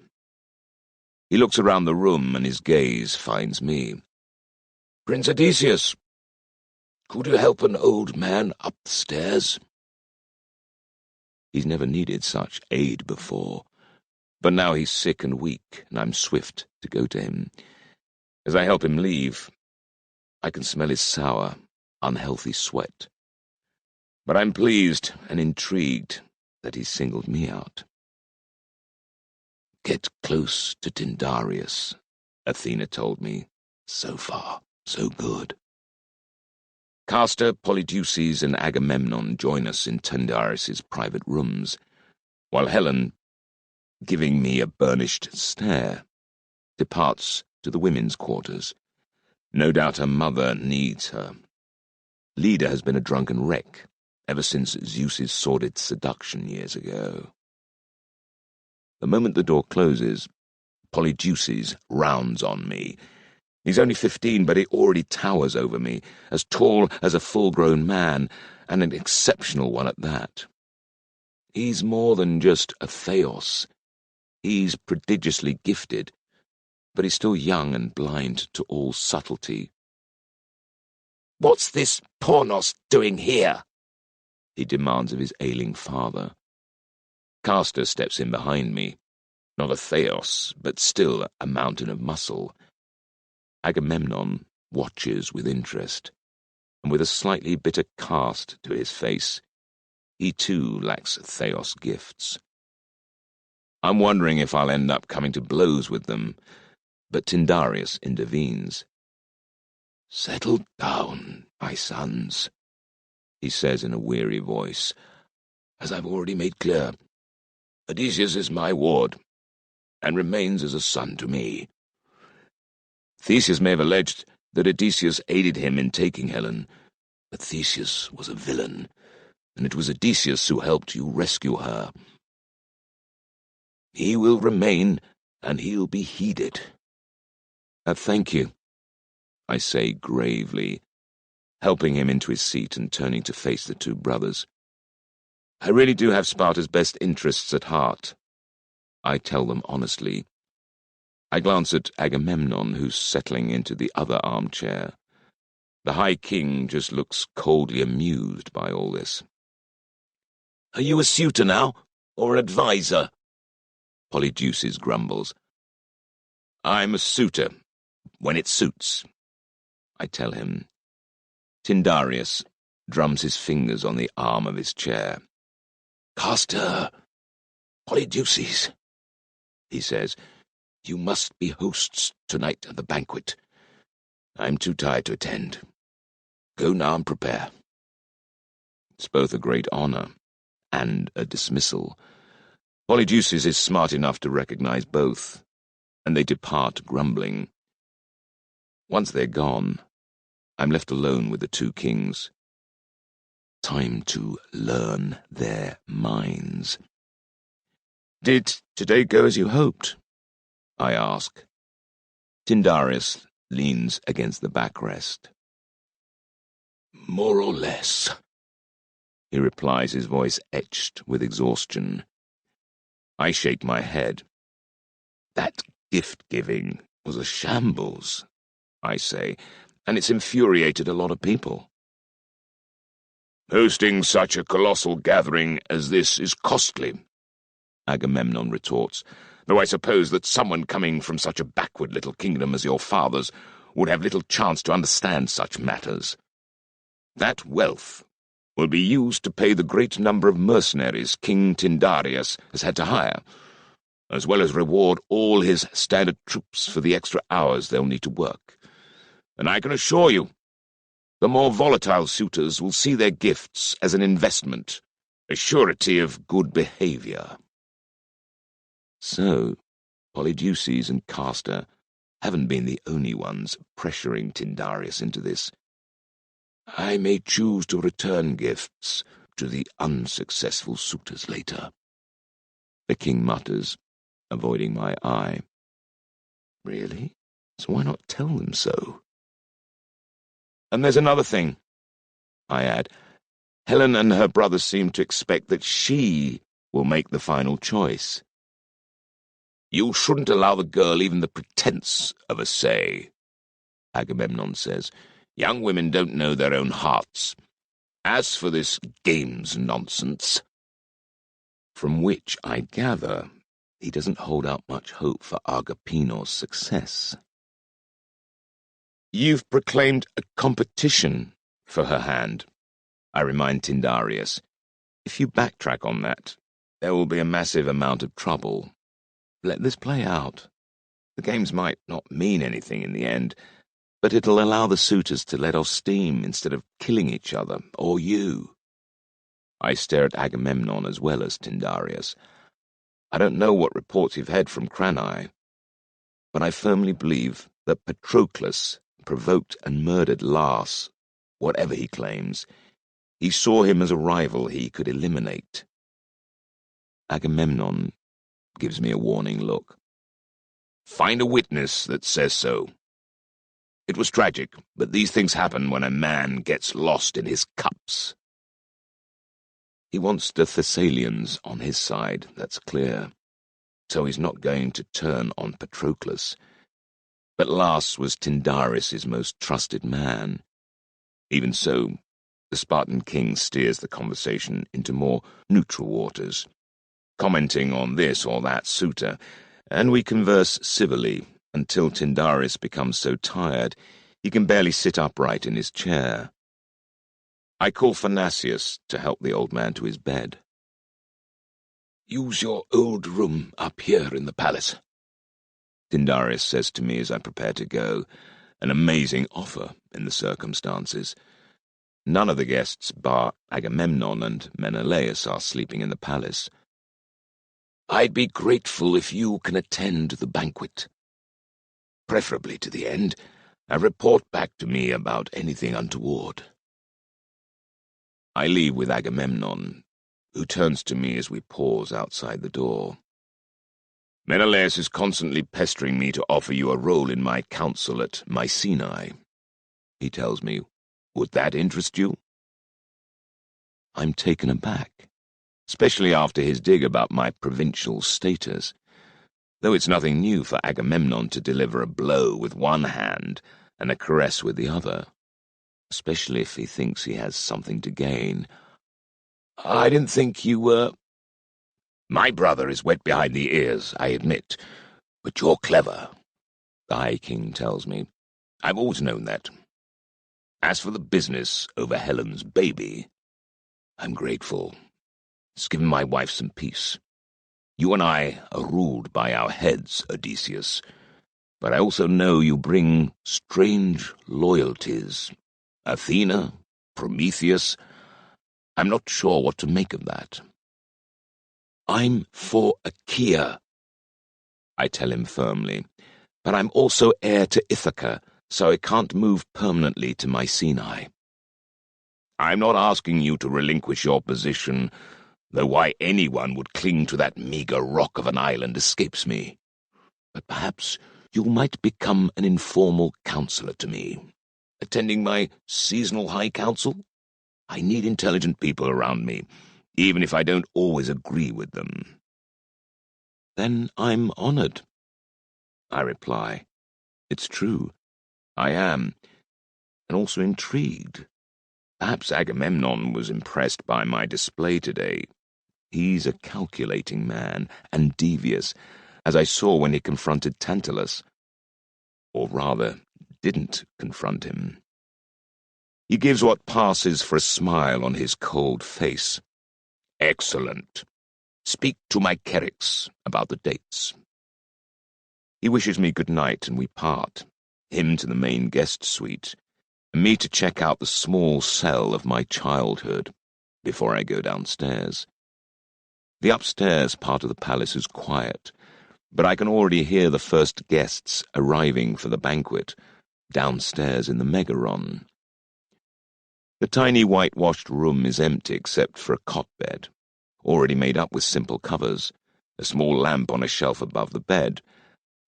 He looks around the room, and his gaze finds me. "Prince Odysseus, could you help an old man up the stairs?" He's never needed such aid before, but now he's sick and weak, and I'm swift to go to him. As I help him leave, I can smell his sour, unhealthy sweat. But I'm pleased and intrigued that he's singled me out. "Get close to Tyndareus," Athena told me. So far, so good. Castor, Polydeuces, and Agamemnon join us in Tyndareus' private rooms, while Helen, giving me a burnished stare, departs to the women's quarters. No doubt her mother needs her. Leda has been a drunken wreck ever since Zeus's sordid seduction years ago. The moment the door closes, Polydeuces rounds on me. He's only 15, but he already towers over me, as tall as a full-grown man, and an exceptional one at that. He's more than just a theos. He's prodigiously gifted, but he's still young and blind to all subtlety. "What's this pornos doing here?" he demands of his ailing father. Castor steps in behind me, not a theos, but still a mountain of muscle. Agamemnon watches with interest, and with a slightly bitter cast to his face. He too lacks theos gifts. I'm wondering if I'll end up coming to blows with them, but Tyndareus intervenes. "Settle down, my sons," he says in a weary voice. "As I've already made clear, Odysseus is my ward, and remains as a son to me. Theseus may have alleged that Odysseus aided him in taking Helen, but Theseus was a villain, and it was Odysseus who helped you rescue her. He will remain, and he'll be heeded." Thank you," I say gravely, helping him into his seat and turning to face the two brothers. "I really do have Sparta's best interests at heart," I tell them honestly. I glance at Agamemnon, who's settling into the other armchair. The High King just looks coldly amused by all this. "Are you a suitor now, or an adviser?" Polydeuces grumbles. "I'm a suitor, when it suits," I tell him. Tyndareus drums his fingers on the arm of his chair. "Castor, Polydeuces," he says, "you must be hosts tonight at the banquet. I'm too tired to attend. Go now and prepare." It's both a great honor and a dismissal. Polydeuces is smart enough to recognize both, and they depart grumbling. Once they're gone, I'm left alone with the two kings. Time to learn their minds. "Did today go as you hoped?" I ask. Tyndareus leans against the backrest. "More or less," he replies, his voice etched with exhaustion. I shake my head. "That gift-giving was a shambles," I say, "and it's infuriated a lot of people." "Hosting such a colossal gathering as this is costly," Agamemnon retorts, "though I suppose that someone coming from such a backward little kingdom as your father's would have little chance to understand such matters. That wealth will be used to pay the great number of mercenaries King Tyndareus has had to hire, as well as reward all his standard troops for the extra hours they'll need to work. And I can assure you, the more volatile suitors will see their gifts as an investment, a surety of good behavior." So, Polydeuces and Castor haven't been the only ones pressuring Tyndareus into this. I may choose to return gifts to the unsuccessful suitors later. The king mutters, avoiding my eye. Really? So why not tell them so? And there's another thing, I add. Helen and her brother seem to expect that she will make the final choice. You shouldn't allow the girl even the pretense of a say, Agamemnon says. Young women don't know their own hearts. As for this games nonsense, from which I gather he doesn't hold out much hope for Agrippina's success. You've proclaimed a competition for her hand, I remind Tyndareus. If you backtrack on that, there will be a massive amount of trouble. Let this play out. The games might not mean anything in the end, but it'll allow the suitors to let off steam instead of killing each other, or you. I stare at Agamemnon as well as Tyndareus. I don't know what reports you've had from Cranae, but I firmly believe that Patroclus provoked and murdered Lars, whatever he claims. He saw him as a rival he could eliminate. Agamemnon gives me a warning look. Find a witness that says so. It was tragic, but these things happen when a man gets lost in his cups. He wants the Thessalians on his side, that's clear, so he's not going to turn on Patroclus. But Lars was Tyndareus' most trusted man. Even so, the Spartan king steers the conversation into more neutral waters, commenting on this or that suitor, and we converse civilly until Tyndareus becomes so tired he can barely sit upright in his chair. I call Phanasius to help the old man to his bed. Use your old room up here in the palace, Tyndareus says to me as I prepare to go, an amazing offer in the circumstances. None of the guests bar Agamemnon and Menelaus are sleeping in the palace. I'd be grateful if you can attend the banquet. Preferably to the end, and report back to me about anything untoward. I leave with Agamemnon, who turns to me as we pause outside the door. Menelaus is constantly pestering me to offer you a role in my council at Mycenae. He tells me, would that interest you? I'm taken aback, especially after his dig about my provincial status, though it's nothing new for Agamemnon to deliver a blow with one hand and a caress with the other, especially if he thinks he has something to gain. I didn't think you were... My brother is wet behind the ears, I admit, but you're clever, the High King tells me. I've always known that. As for the business over Helen's baby, I'm grateful. It's given my wife some peace. You and I are ruled by our heads, Odysseus, but I also know you bring strange loyalties. Athena, Prometheus, I'm not sure what to make of that. I'm for Achaea, I tell him firmly, but I'm also heir to Ithaca, so I can't move permanently to Mycenae. I'm not asking you to relinquish your position, though why anyone would cling to that meagre rock of an island escapes me. But perhaps you might become an informal counselor to me, attending my seasonal high council. I need intelligent people around me, even if I don't always agree with them. Then I'm honored, I reply. It's true, I am, and also intrigued. Perhaps Agamemnon was impressed by my display today. He's a calculating man, and devious, as I saw when he confronted Tantalus. Or rather, didn't confront him. He gives what passes for a smile on his cold face. Excellent. Speak to my Kerix about the dates. He wishes me good night and we part, him to the main guest suite, and me to check out the small cell of my childhood before I go downstairs. The upstairs part of the palace is quiet, but I can already hear the first guests arriving for the banquet, downstairs in the Megaron. The tiny whitewashed room is empty except for a cot bed, already made up with simple covers, a small lamp on a shelf above the bed,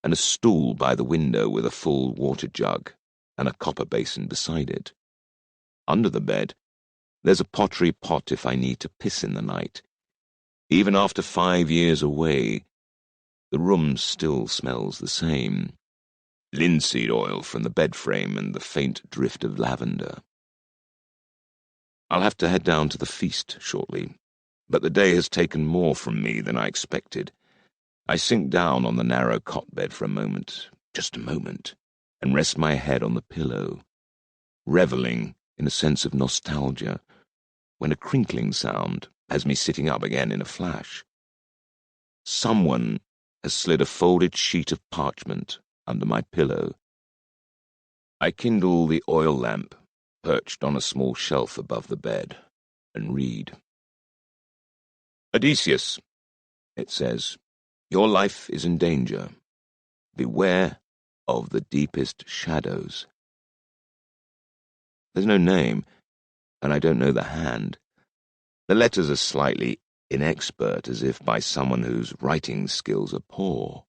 and a stool by the window with a full water jug and a copper basin beside it. Under the bed, there's a pottery pot if I need to piss in the night. Even after 5 years away, the room still smells the same. Linseed oil from the bed frame and the faint drift of lavender. I'll have to head down to the feast shortly, but the day has taken more from me than I expected. I sink down on the narrow cot bed for a moment, just a moment, and rest my head on the pillow, reveling in a sense of nostalgia, when a crinkling sound has me sitting up again in a flash. Someone has slid a folded sheet of parchment under my pillow. I kindle the oil lamp, perched on a small shelf above the bed, and read. Odysseus, it says, your life is in danger. Beware of the deepest shadows. There's no name, and I don't know the hand. The letters are slightly inexpert, as if by someone whose writing skills are poor.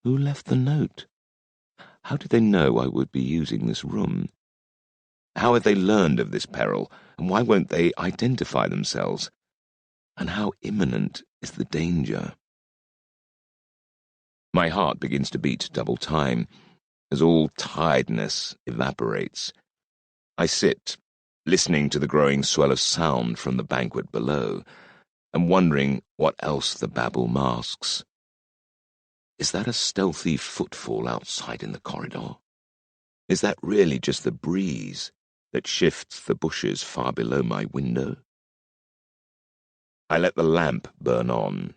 Who left the note? How did they know I would be using this room? How have they learned of this peril, and why won't they identify themselves? And how imminent is the danger? My heart begins to beat double time, as all tiredness evaporates. I sit, listening to the growing swell of sound from the banquet below, and wondering what else the babble masks. Is that a stealthy footfall outside in the corridor? Is that really just the breeze that shifts the bushes far below my window? I let the lamp burn on,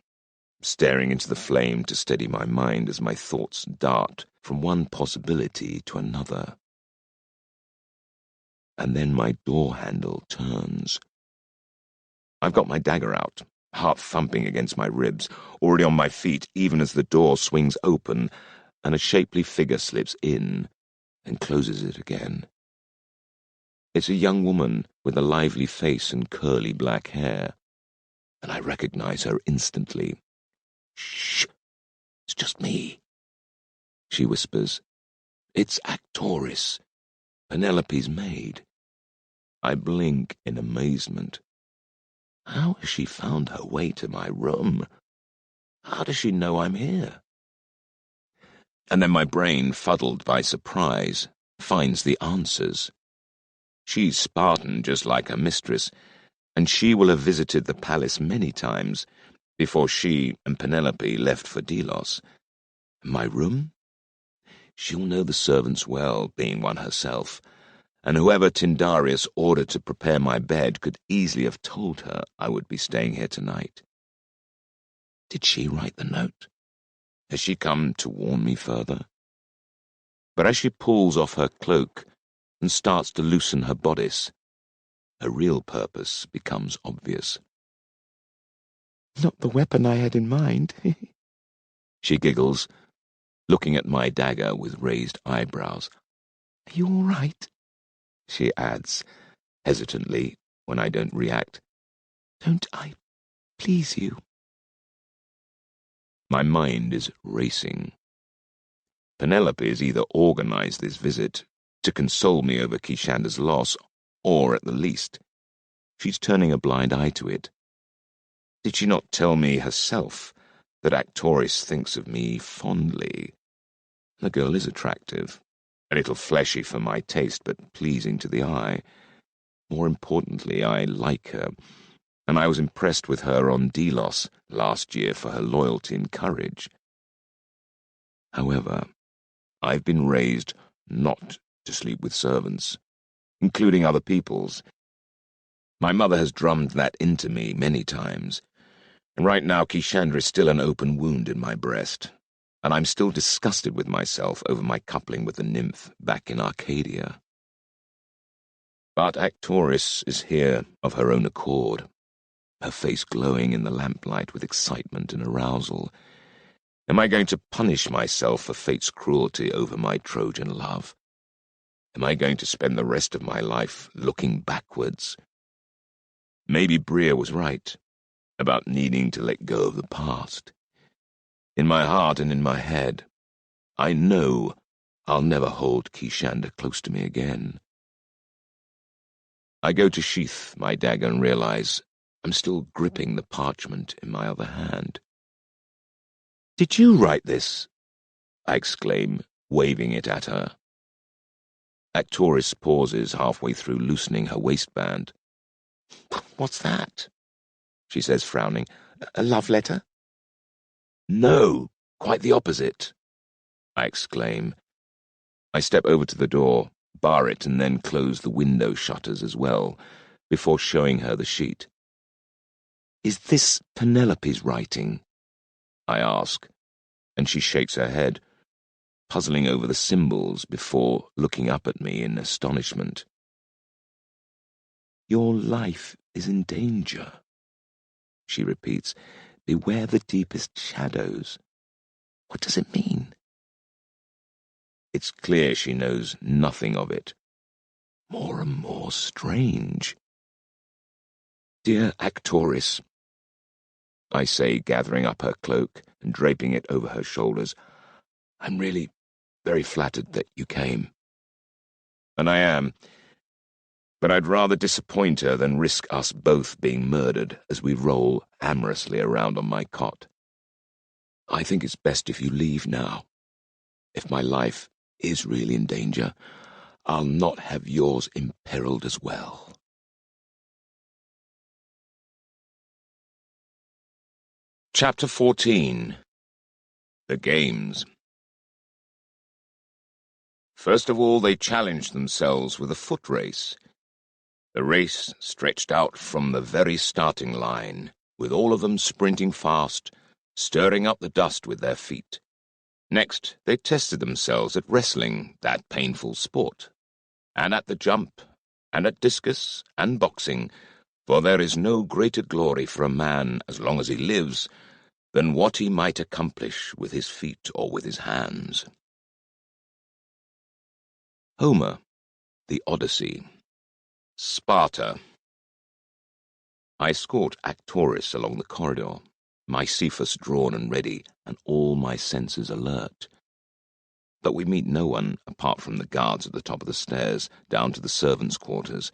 staring into the flame to steady my mind as my thoughts dart from one possibility to another. And then my door handle turns. I've got my dagger out, heart thumping against my ribs, already on my feet even as the door swings open and a shapely figure slips in and closes it again. It's a young woman with a lively face and curly black hair, and I recognize her instantly. Shh, it's just me, she whispers. It's Actoris, Penelope's maid. I blink in amazement. How has she found her way to my room? How does she know I'm here? And then my brain, fuddled by surprise, finds the answers. She's Spartan just like her mistress, and she will have visited the palace many times before she and Penelope left for Delos. My room? She'll know the servants well, being one herself, and whoever Tyndareus ordered to prepare my bed could easily have told her I would be staying here tonight. Did she write the note? Has she come to warn me further? But as she pulls off her cloak and starts to loosen her bodice, her real purpose becomes obvious. Not the weapon I had in mind, she giggles, looking at my dagger with raised eyebrows. Are you all right? She adds, hesitantly, when I don't react. Don't I please you? My mind is racing. Penelope has either organized this visit to console me over Kishander's loss, or at the least, she's turning a blind eye to it. Did she not tell me herself that Actoris thinks of me fondly? The girl is attractive, a little fleshy for my taste, but pleasing to the eye. More importantly, I like her, and I was impressed with her on Delos last year for her loyalty and courage. However, I've been raised not to sleep with servants, including other people's. My mother has drummed that into me many times, and right now Kishander is still an open wound in my breast, and I'm still disgusted with myself over my coupling with the nymph back in Arcadia. But Actoris is here of her own accord, her face glowing in the lamplight with excitement and arousal. Am I going to punish myself for fate's cruelty over my Trojan love? Am I going to spend the rest of my life looking backwards? Maybe Bria was right about needing to let go of the past. In my heart and in my head, I know I'll never hold Kishanda close to me again. I go to sheath my dagger and realize I'm still gripping the parchment in my other hand. "Did you write this?" I exclaim, waving it at her. Actoris pauses halfway through loosening her waistband. "What's that?" she says, frowning. "A love letter?" "No, quite the opposite," I exclaim. I step over to the door, bar it, and then close the window shutters as well, before showing her the sheet. "Is this Penelope's writing?" I ask, and she shakes her head, puzzling over the symbols before looking up at me in astonishment. "Your life is in danger," she repeats. "Beware the deepest shadows." What does it mean? It's clear she knows nothing of it. More and more strange. "Dear Actoris," I say, gathering up her cloak and draping it over her shoulders, "I'm really very flattered that you came." And I am, but I'd rather disappoint her than risk us both being murdered as we roll amorously around on my cot. "I think it's best if you leave now. If my life is really in danger, I'll not have yours imperiled as well." Chapter 14. The Games. First of all, they challenged themselves with a foot race. The race stretched out from the very starting line, with all of them sprinting fast, stirring up the dust with their feet. Next, they tested themselves at wrestling, that painful sport, and at the jump, and at discus, and boxing, for there is no greater glory for a man, as long as he lives, than what he might accomplish with his feet or with his hands. Homer, the Odyssey. Sparta. I escort Actoris along the corridor, my Cephas drawn and ready, and all my senses alert. But we meet no one apart from the guards at the top of the stairs, down to the servants' quarters,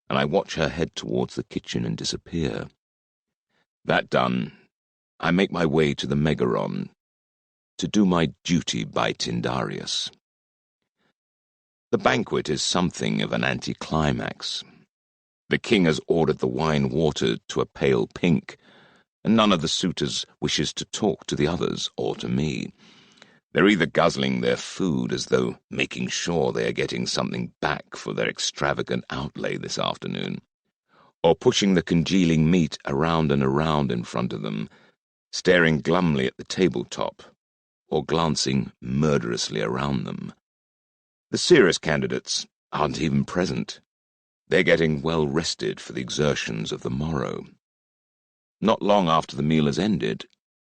and I watch her head towards the kitchen and disappear. That done, I make my way to the Megaron, to do my duty by Tyndareus. The banquet is something of an anticlimax. The king has ordered the wine watered to a pale pink, and none of the suitors wishes to talk to the others or to me. They're either guzzling their food as though making sure they are getting something back for their extravagant outlay this afternoon, or pushing the congealing meat around and around in front of them, staring glumly at the tabletop, or glancing murderously around them. The serious candidates aren't even present. They're getting well rested for the exertions of the morrow. Not long after the meal has ended,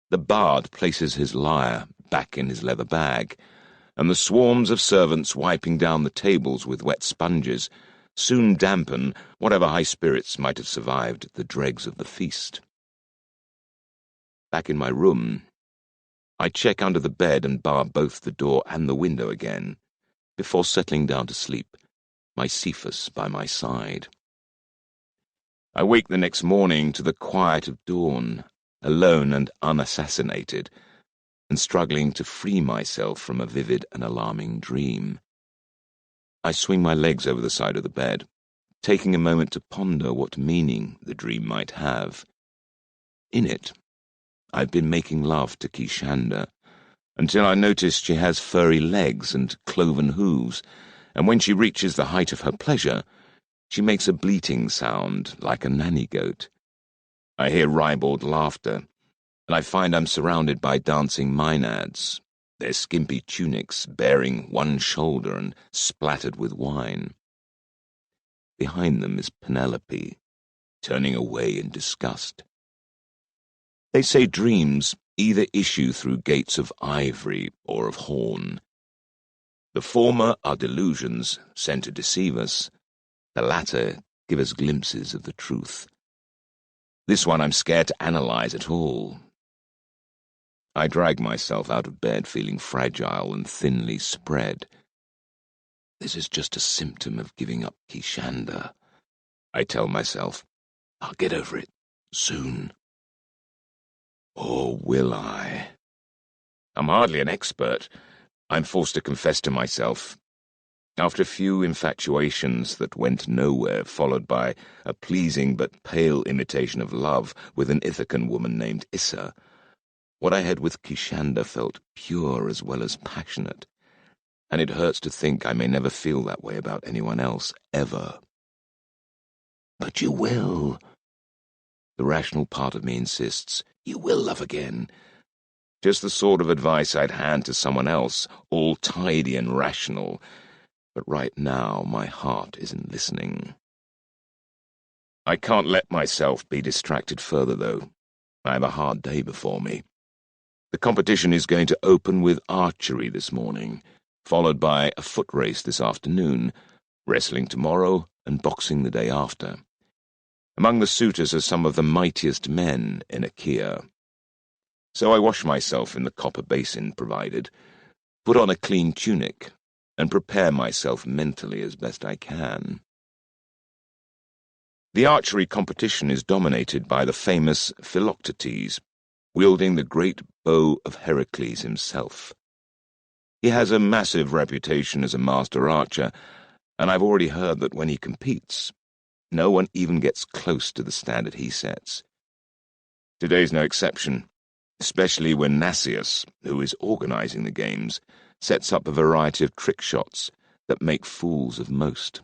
the bard places his lyre back in his leather bag, and the swarms of servants wiping down the tables with wet sponges soon dampen whatever high spirits might have survived the dregs of the feast. Back in my room, I check under the bed and bar both the door and the window again, before settling down to sleep, my Cephas by my side. I wake the next morning to the quiet of dawn, alone and unassassinated, and struggling to free myself from a vivid and alarming dream. I swing my legs over the side of the bed, taking a moment to ponder what meaning the dream might have. In it, I've been making love to Kishanda, until I noticed she has furry legs and cloven hooves, and when she reaches the height of her pleasure, she makes a bleating sound like a nanny goat. I hear ribald laughter, and I find I'm surrounded by dancing maenads, their skimpy tunics baring one shoulder and splattered with wine. Behind them is Penelope, turning away in disgust. They say dreams either issue through gates of ivory or of horn. The former are delusions sent to deceive us. The latter give us glimpses of the truth. This one I'm scared to analyze at all. I drag myself out of bed feeling fragile and thinly spread. This is just a symptom of giving up Kishanda. I tell myself, I'll get over it soon. Or will I? I'm hardly an expert. I'm forced to confess to myself. After a few infatuations that went nowhere, followed by a pleasing but pale imitation of love with an Ithacan woman named Issa, what I had with Kishanda felt pure as well as passionate, and it hurts to think I may never feel that way about anyone else, ever. But you will. The rational part of me insists, you will love again. Just the sort of advice I'd hand to someone else, all tidy and rational. But right now my heart isn't listening. I can't let myself be distracted further, though. I have a hard day before me. The competition is going to open with archery this morning, followed by a foot race this afternoon, wrestling tomorrow, and boxing the day after. Among the suitors are some of the mightiest men in Achaea. So I wash myself in the copper basin provided, put on a clean tunic, and prepare myself mentally as best I can. The archery competition is dominated by the famous Philoctetes, wielding the great bow of Heracles himself. He has a massive reputation as a master archer, and I've already heard that when he competes, no one even gets close to the standard he sets. Today's no exception, especially when Nasius, who is organizing the games, sets up a variety of trick shots that make fools of most.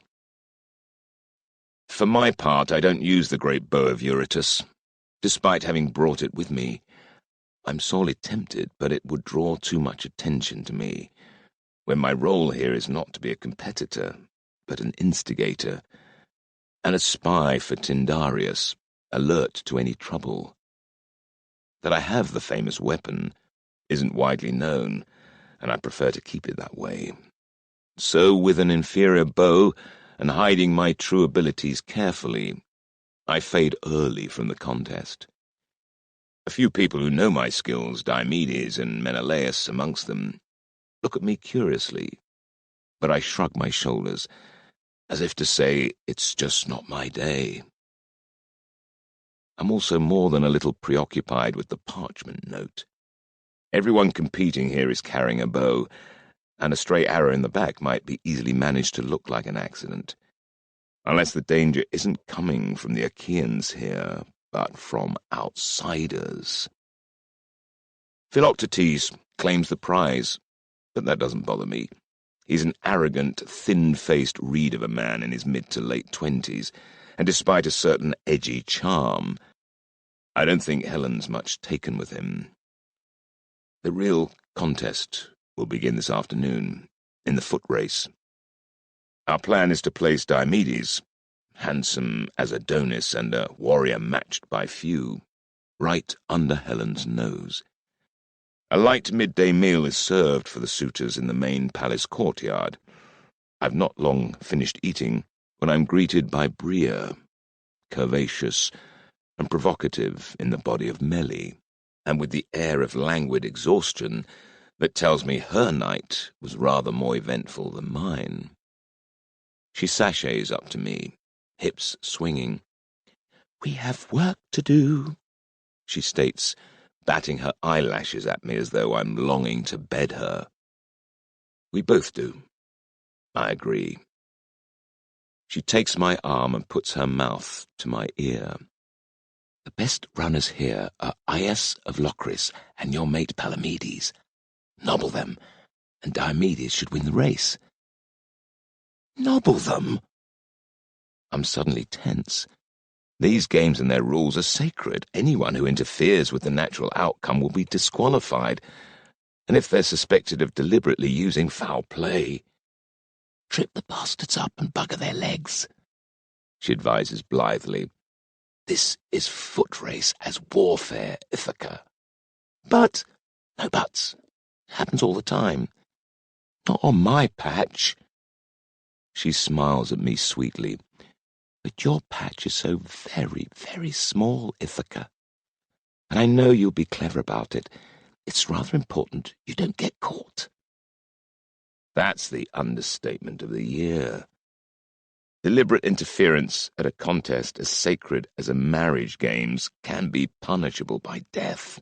For my part, I don't use the great bow of Eurytus, despite having brought it with me. I'm sorely tempted, but it would draw too much attention to me, when my role here is not to be a competitor, but an instigator, and a spy for Tyndareus, alert to any trouble. That I have the famous weapon isn't widely known, and I prefer to keep it that way. So, with an inferior bow, and hiding my true abilities carefully, I fade early from the contest. A few people who know my skills, Diomedes and Menelaus amongst them, look at me curiously, but I shrug my shoulders, as if to say it's just not my day. I'm also more than a little preoccupied with the parchment note. Everyone competing here is carrying a bow, and a stray arrow in the back might be easily managed to look like an accident, unless the danger isn't coming from the Achaeans here, but from outsiders. Philoctetes claims the prize, but that doesn't bother me. He's an arrogant, thin-faced reed of a man in his mid to late 20s, and despite a certain edgy charm, I don't think Helen's much taken with him. The real contest will begin this afternoon, in the foot race. Our plan is to place Diomedes, handsome as Adonis and a warrior matched by few, right under Helen's nose. A light midday meal is served for the suitors in the main palace courtyard. I've not long finished eating when I'm greeted by Bria, curvaceous and provocative in the body of Melly, and with the air of languid exhaustion that tells me her night was rather more eventful than mine. She sachets up to me, hips swinging. "We have work to do," she states, batting her eyelashes at me as though I'm longing to bed her. We both do. I agree. She takes my arm and puts her mouth to my ear. "The best runners here are Aias of Locris and your mate Palamedes. Nobble them, and Diomedes should win the race." "Nobble them?" I'm suddenly tense. These games and their rules are sacred. Anyone who interferes with the natural outcome will be disqualified, and if they're suspected of deliberately using foul play, "Trip the bastards up and bugger their legs," she advises blithely. "This is foot race as warfare, Ithaca." "But—" "No buts. It happens all the time. Not on my patch. She smiles at me sweetly. But your patch is so very, very small, Ithaca. And I know you'll be clever about it. It's rather important you don't get caught. That's the understatement of the year. Deliberate interference at a contest as sacred as a marriage games can be punishable by death.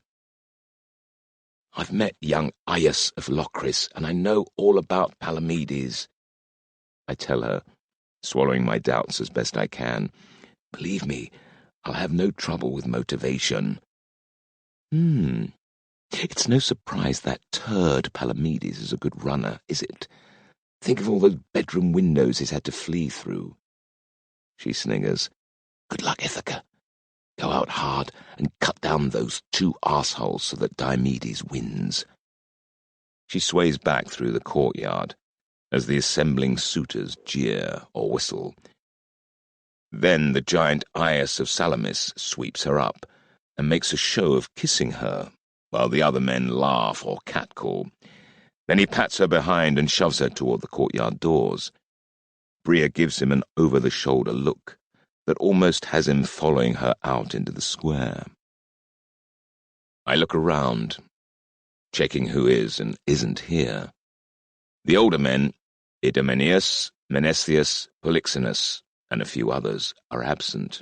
I've met young Aias of Locris, and I know all about Palamedes, I tell her, swallowing my doubts as best I can. Believe me, I'll have no trouble with motivation. It's no surprise that turd Palamedes is a good runner, is it? Think of all those bedroom windows he's had to flee through. She sniggers. Good luck, Ithaca. Go out hard and cut down those two arseholes so that Diomedes wins. She sways back through the courtyard as the assembling suitors jeer or whistle. Then the giant Aias of Salamis sweeps her up and makes a show of kissing her, while the other men laugh or catcall. Then he pats her behind and shoves her toward the courtyard doors. Bria gives him an over-the-shoulder look that almost has him following her out into the square. I look around, checking who is and isn't here. The older men, Idomeneus, Menesthius, Polyxenus, and a few others, are absent,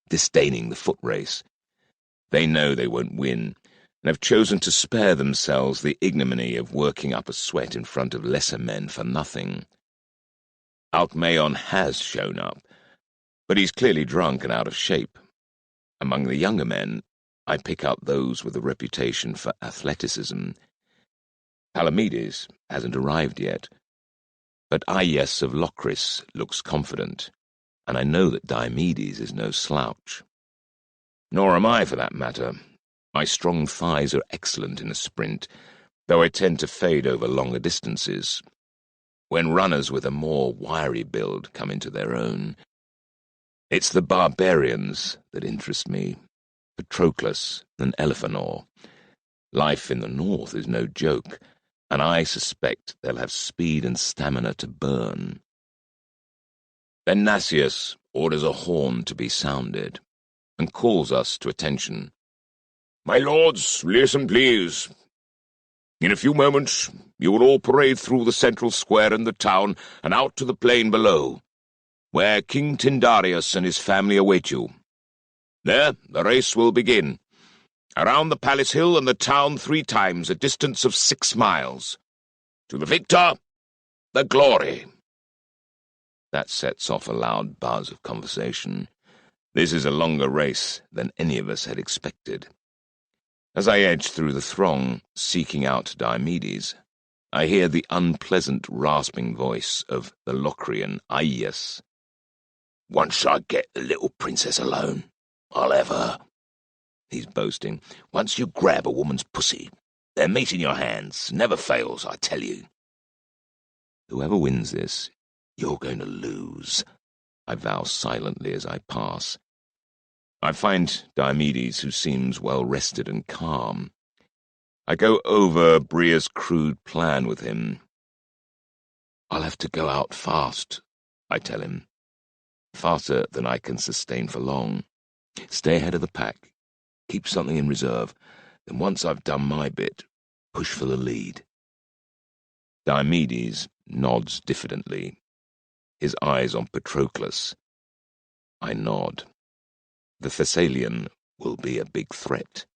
disdaining the foot race. They know they won't win, and have chosen to spare themselves the ignominy of working up a sweat in front of lesser men for nothing. Alcmaeon has shown up, but he's clearly drunk and out of shape. Among the younger men, I pick out those with a reputation for athleticism. Palamedes hasn't arrived yet, but Aias of Locris looks confident, and I know that Diomedes is no slouch. Nor am I, for that matter. My strong thighs are excellent in a sprint, though I tend to fade over longer distances. When runners with a more wiry build come into their own, it's the barbarians that interest me, Patroclus and Elephanor. Life in the north is no joke, and I suspect they'll have speed and stamina to burn. Then Nasius orders a horn to be sounded, and calls us to attention. "My lords, listen, please. In a few moments, you will all parade through the central square in the town and out to the plain below, where King Tyndareus and his family await you. There, the race will begin. Around the palace hill and the town 3 times, a distance of 6 miles. To the victor, the glory." That sets off a loud buzz of conversation. This is a longer race than any of us had expected. As I edge through the throng, seeking out Diomedes, I hear the unpleasant, rasping voice of the Locrian Aias. "Once I get the little princess alone, I'll have her," he's boasting. "Once you grab a woman's pussy, their meat in your hands never fails, I tell you." Whoever wins this, you're going to lose, I vow silently as I pass. I find Diomedes, who seems well-rested and calm. I go over Bria's crude plan with him. "I'll have to go out fast," I tell him. "Faster than I can sustain for long. Stay ahead of the pack. Keep something in reserve. Then once I've done my bit, push for the lead." Diomedes nods diffidently, his eyes on Patroclus. I nod. The Thessalian will be a big threat.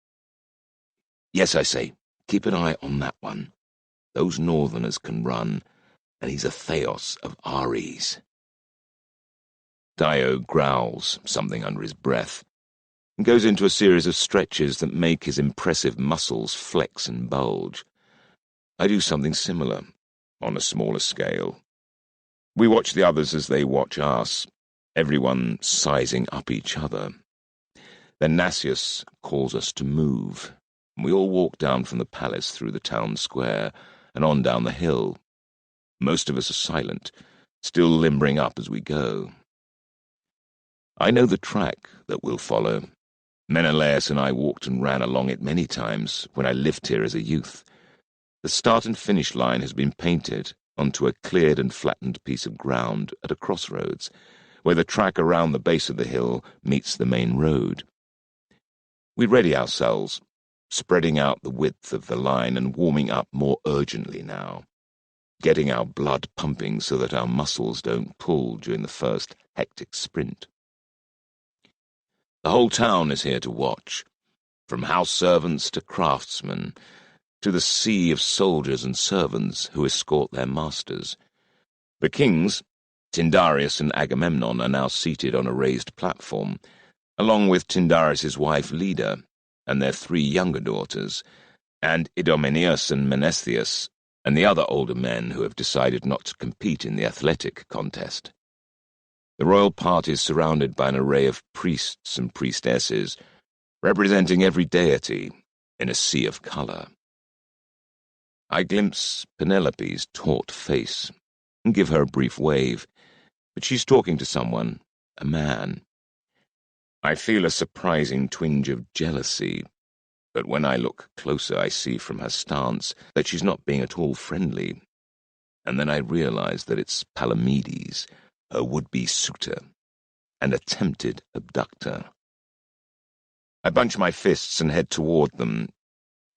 "Yes," I say, "keep an eye on that one. Those northerners can run, and he's a Theos of Ares." Dio growls something under his breath, and goes into a series of stretches that make his impressive muscles flex and bulge. I do something similar, on a smaller scale. We watch the others as they watch us, everyone sizing up each other. Then Nasius calls us to move, and we all walk down from the palace through the town square and on down the hill. Most of us are silent, still limbering up as we go. I know the track that we'll follow. Menelaus and I walked and ran along it many times when I lived here as a youth. The start and finish line has been painted onto a cleared and flattened piece of ground at a crossroads, where the track around the base of the hill meets the main road. We ready ourselves, spreading out the width of the line and warming up more urgently now, getting our blood pumping so that our muscles don't pull during the first hectic sprint. The whole town is here to watch, from house servants to craftsmen, to the sea of soldiers and servants who escort their masters. The kings, Tyndareus and Agamemnon, are now seated on a raised platform, along with Tyndareus' wife Leda and their 3 younger daughters, and Idomeneus and Menesthius, and the other older men who have decided not to compete in the athletic contest. The royal party is surrounded by an array of priests and priestesses, representing every deity in a sea of colour. I glimpse Penelope's taut face and give her a brief wave, but she's talking to someone, a man. I feel a surprising twinge of jealousy, but when I look closer I see from her stance that she's not being at all friendly, and then I realize that it's Palamedes, her would-be suitor, and attempted abductor. I bunch my fists and head toward them,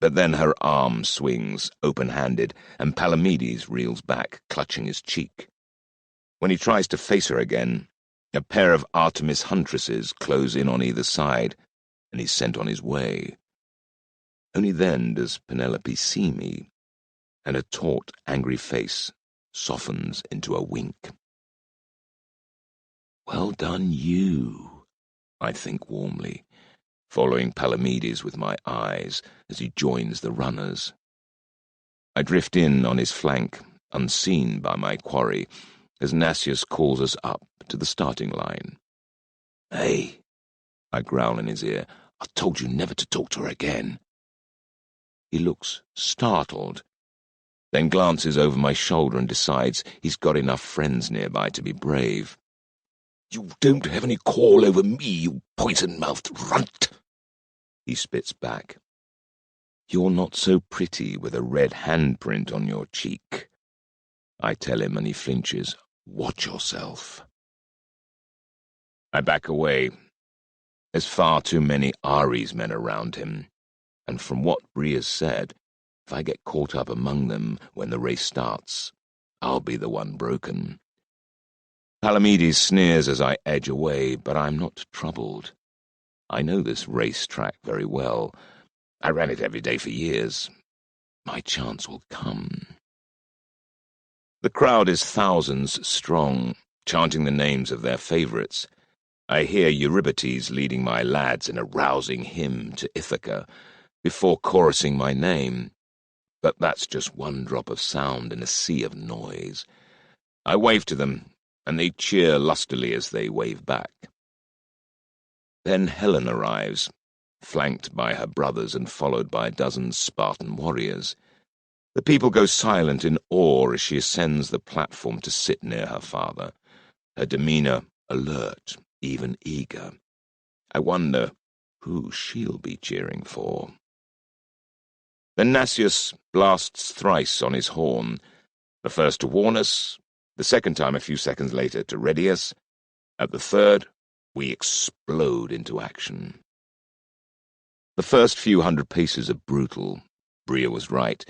but then her arm swings, open-handed, and Palamedes reels back, clutching his cheek. When he tries to face her again, a pair of Artemis huntresses close in on either side, and he's sent on his way. Only then does Penelope see me, and her taut, angry face softens into a wink. "Well done, you," I think warmly, following Palamedes with my eyes as he joins the runners. I drift in on his flank, unseen by my quarry, as Nasius calls us up to the starting line. "Hey," I growl in his ear, "I told you never to talk to her again." He looks startled, then glances over my shoulder and decides he's got enough friends nearby to be brave. "You don't have any call over me, you poison-mouthed runt," he spits back. "You're not so pretty with a red handprint on your cheek," I tell him, and he flinches. "Watch yourself." I back away. There's far too many Ares men around him, and from what Bria's said, if I get caught up among them when the race starts, I'll be the one broken. Palamedes sneers as I edge away, but I'm not troubled. I know this race track very well. I ran it every day for years. My chance will come. The crowd is thousands strong, chanting the names of their favourites. I hear Eurybates leading my lads in a rousing hymn to Ithaca, before chorusing my name. But that's just one drop of sound in a sea of noise. I wave to them, and they cheer lustily as they wave back. Then Helen arrives, flanked by her brothers and followed by a dozen Spartan warriors. The people go silent in awe as she ascends the platform to sit near her father, her demeanour alert, even eager. I wonder who she'll be cheering for. Then Nasius blasts thrice on his horn, the first to warn us, the second time a few seconds later to ready us. At the third, we explode into action. The first few hundred paces are brutal. Bria was right.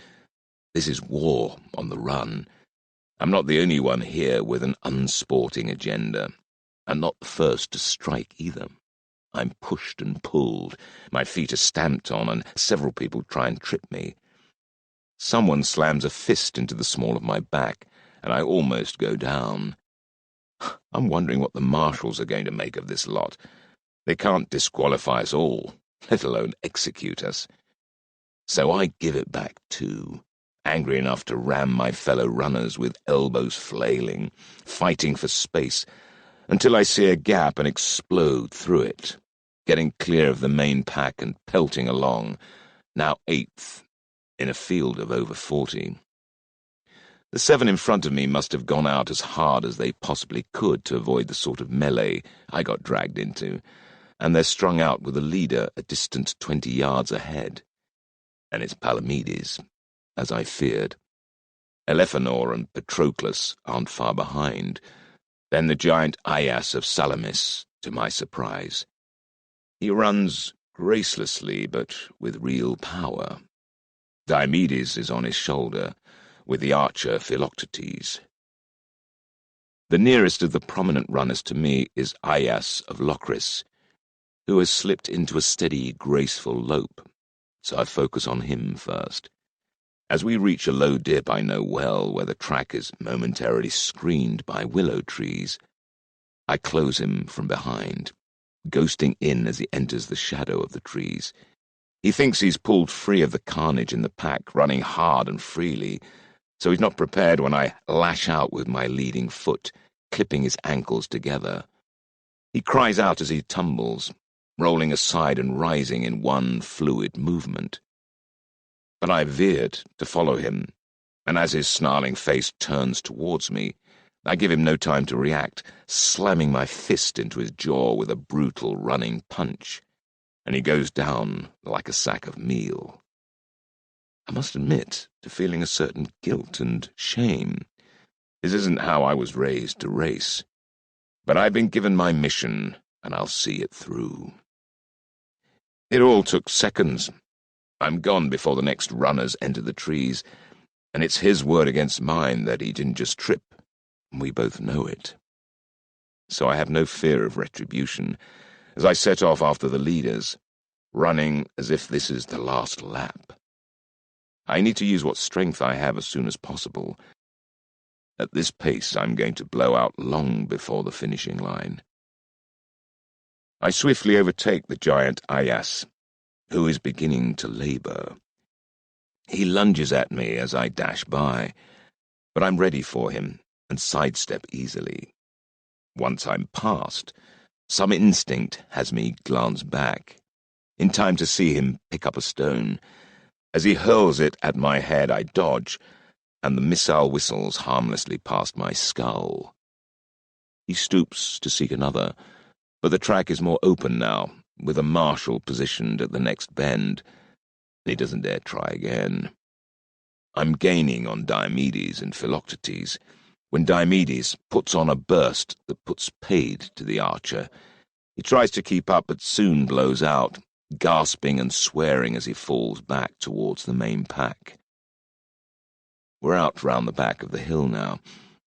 This is war on the run. I'm not the only one here with an unsporting agenda, and not the first to strike either. I'm pushed and pulled, my feet are stamped on, and several people try and trip me. Someone slams a fist into the small of my back, and I almost go down. I'm wondering what the marshals are going to make of this lot. They can't disqualify us all, let alone execute us. So I give it back too, angry enough to ram my fellow runners with elbows flailing, fighting for space, until I see a gap and explode through it, getting clear of the main pack and pelting along, now 8th, in a field of over 40. The 7 in front of me must have gone out as hard as they possibly could to avoid the sort of melee I got dragged into, and they're strung out with a leader a distant 20 yards ahead. And it's Palamedes, as I feared. Elephanor and Patroclus aren't far behind. Then the giant Aias of Salamis, to my surprise. He runs gracelessly, but with real power. Diomedes is on his shoulder, with the archer Philoctetes. The nearest of the prominent runners to me is Aias of Locris, who has slipped into a steady, graceful lope, so I focus on him first. As we reach a low dip I know well, where the track is momentarily screened by willow trees, I close him from behind, ghosting in as he enters the shadow of the trees. He thinks he's pulled free of the carnage in the pack, running hard and freely, so he's not prepared when I lash out with my leading foot, clipping his ankles together. He cries out as he tumbles, rolling aside and rising in one fluid movement. But I veered to follow him, and as his snarling face turns towards me, I give him no time to react, slamming my fist into his jaw with a brutal running punch, and he goes down like a sack of meal. I must admit to feeling a certain guilt and shame. This isn't how I was raised to race, but I've been given my mission, and I'll see it through. It all took seconds. I'm gone before the next runners enter the trees, and it's his word against mine that he didn't just trip. We both know it. So I have no fear of retribution, as I set off after the leaders, running as if this is the last lap. I need to use what strength I have as soon as possible. At this pace I'm going to blow out long before the finishing line. I swiftly overtake the giant Aias, who is beginning to labour. He lunges at me as I dash by, but I'm ready for him and sidestep easily. Once I'm past, some instinct has me glance back, in time to see him pick up a stone. As he hurls it at my head, I dodge, and the missile whistles harmlessly past my skull. He stoops to seek another, but the track is more open now, with a marshal positioned at the next bend. He doesn't dare try again. I'm gaining on Diomedes and Philoctetes, when Diomedes puts on a burst that puts paid to the archer. He tries to keep up, but soon blows out, gasping and swearing as he falls back towards the main pack. We're out round the back of the hill now,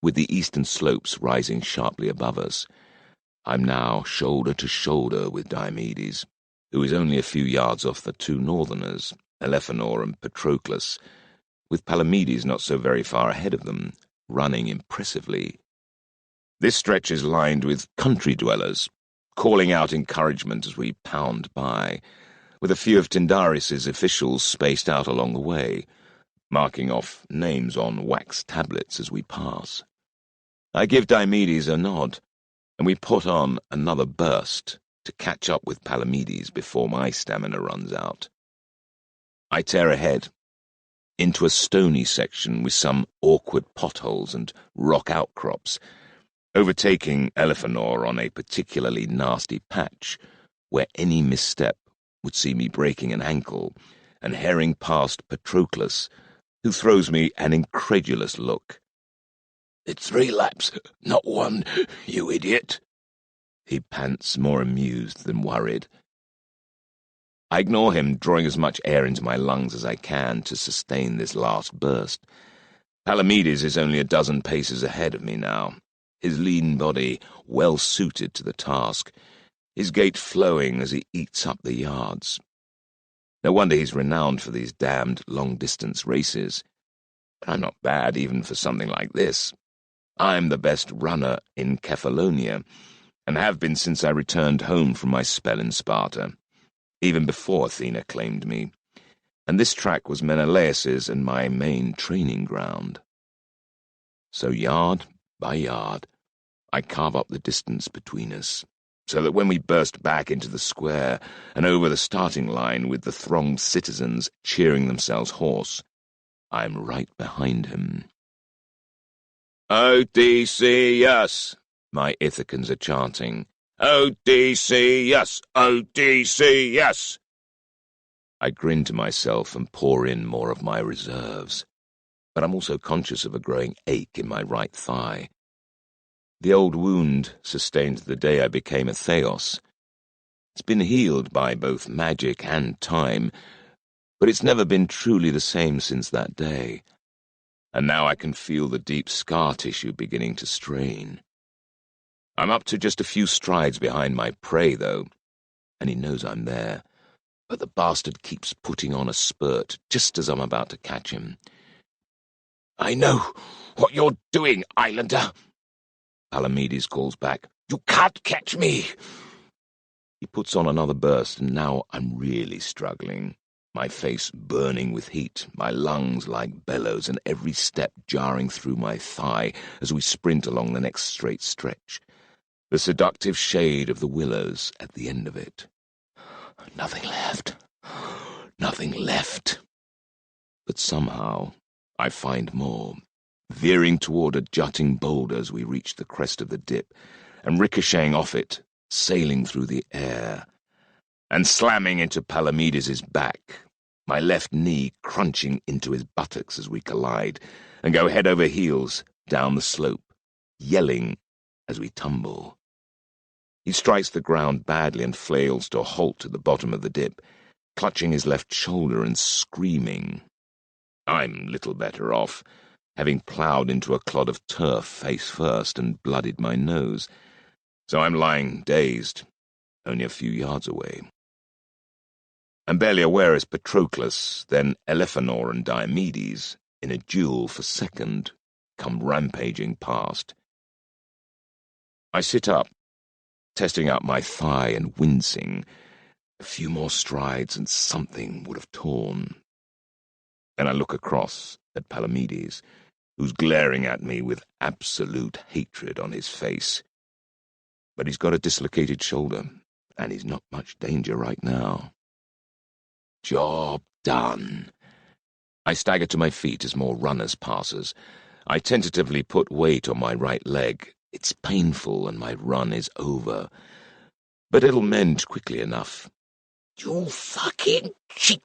with the eastern slopes rising sharply above us. I'm now shoulder to shoulder with Diomedes, who is only a few yards off the two northerners, Elephanor and Patroclus, with Palamedes not so very far ahead of them, running impressively. This stretch is lined with country dwellers, calling out encouragement as we pound by, with a few of Tyndaris' officials spaced out along the way, marking off names on wax tablets as we pass. I give Diomedes a nod, and we put on another burst to catch up with Palamedes before my stamina runs out. I tear ahead, into a stony section with some awkward potholes and rock outcrops, overtaking Elephanor on a particularly nasty patch where any misstep would see me breaking an ankle, and herring past Patroclus, who throws me an incredulous look. "It's 3 laps, not 1, you idiot," he pants, more amused than worried. I ignore him, drawing as much air into my lungs as I can to sustain this last burst. Palamedes is only a dozen paces ahead of me now, his lean body well suited to the task, his gait flowing as he eats up the yards. No wonder he's renowned for these damned long-distance races. But I'm not bad even for something like this. I'm the best runner in Kephallonia, and have been since I returned home from my spell in Sparta, even before Athena claimed me, and this track was Menelaus's and my main training ground. So yard by yard, I carve up the distance between us, so that when we burst back into the square and over the starting line with the thronged citizens cheering themselves hoarse, I'm right behind him. "Odysseus!" my Ithacans are chanting. "Odysseus! Odysseus!" I grin to myself and pour in more of my reserves. but I'm also conscious of a growing ache in my right thigh. The old wound sustained the day I became a Theos. It's been healed by both magic and time, but it's never been truly the same since that day. And now I can feel the deep scar tissue beginning to strain. I'm up to just a few strides behind my prey, though, and he knows I'm there. But the bastard keeps putting on a spurt just as I'm about to catch him. "I know what you're doing, Islander," Palamedes calls back. "You can't catch me." He puts on another burst, and now I'm really struggling. My face burning with heat, my lungs like bellows, and every step jarring through my thigh as we sprint along the next straight stretch. The seductive shade of the willows at the end of it. Nothing left. Nothing left. But somehow I find more, veering toward a jutting boulder as we reach the crest of the dip, and ricocheting off it, sailing through the air, and slamming into Palamedes' back, my left knee crunching into his buttocks as we collide, and go head over heels down the slope, yelling as we tumble. He strikes the ground badly and flails to a halt at the bottom of the dip, clutching his left shoulder and screaming. I'm little better off, having ploughed into a clod of turf face first and bloodied my nose, so I'm lying dazed, only a few yards away. I'm barely aware as Patroclus, then Elephanor and Diomedes, in a duel for second, come rampaging past. I sit up, testing out my thigh and wincing. A few more strides and something would have torn. Then I look across at Palamedes, who's glaring at me with absolute hatred on his face. But he's got a dislocated shoulder, and he's not much danger right now. Job done. I stagger to my feet as more runners pass us. I tentatively put weight on my right leg. It's painful and my run is over. But it'll mend quickly enough. "You fucking cheat!"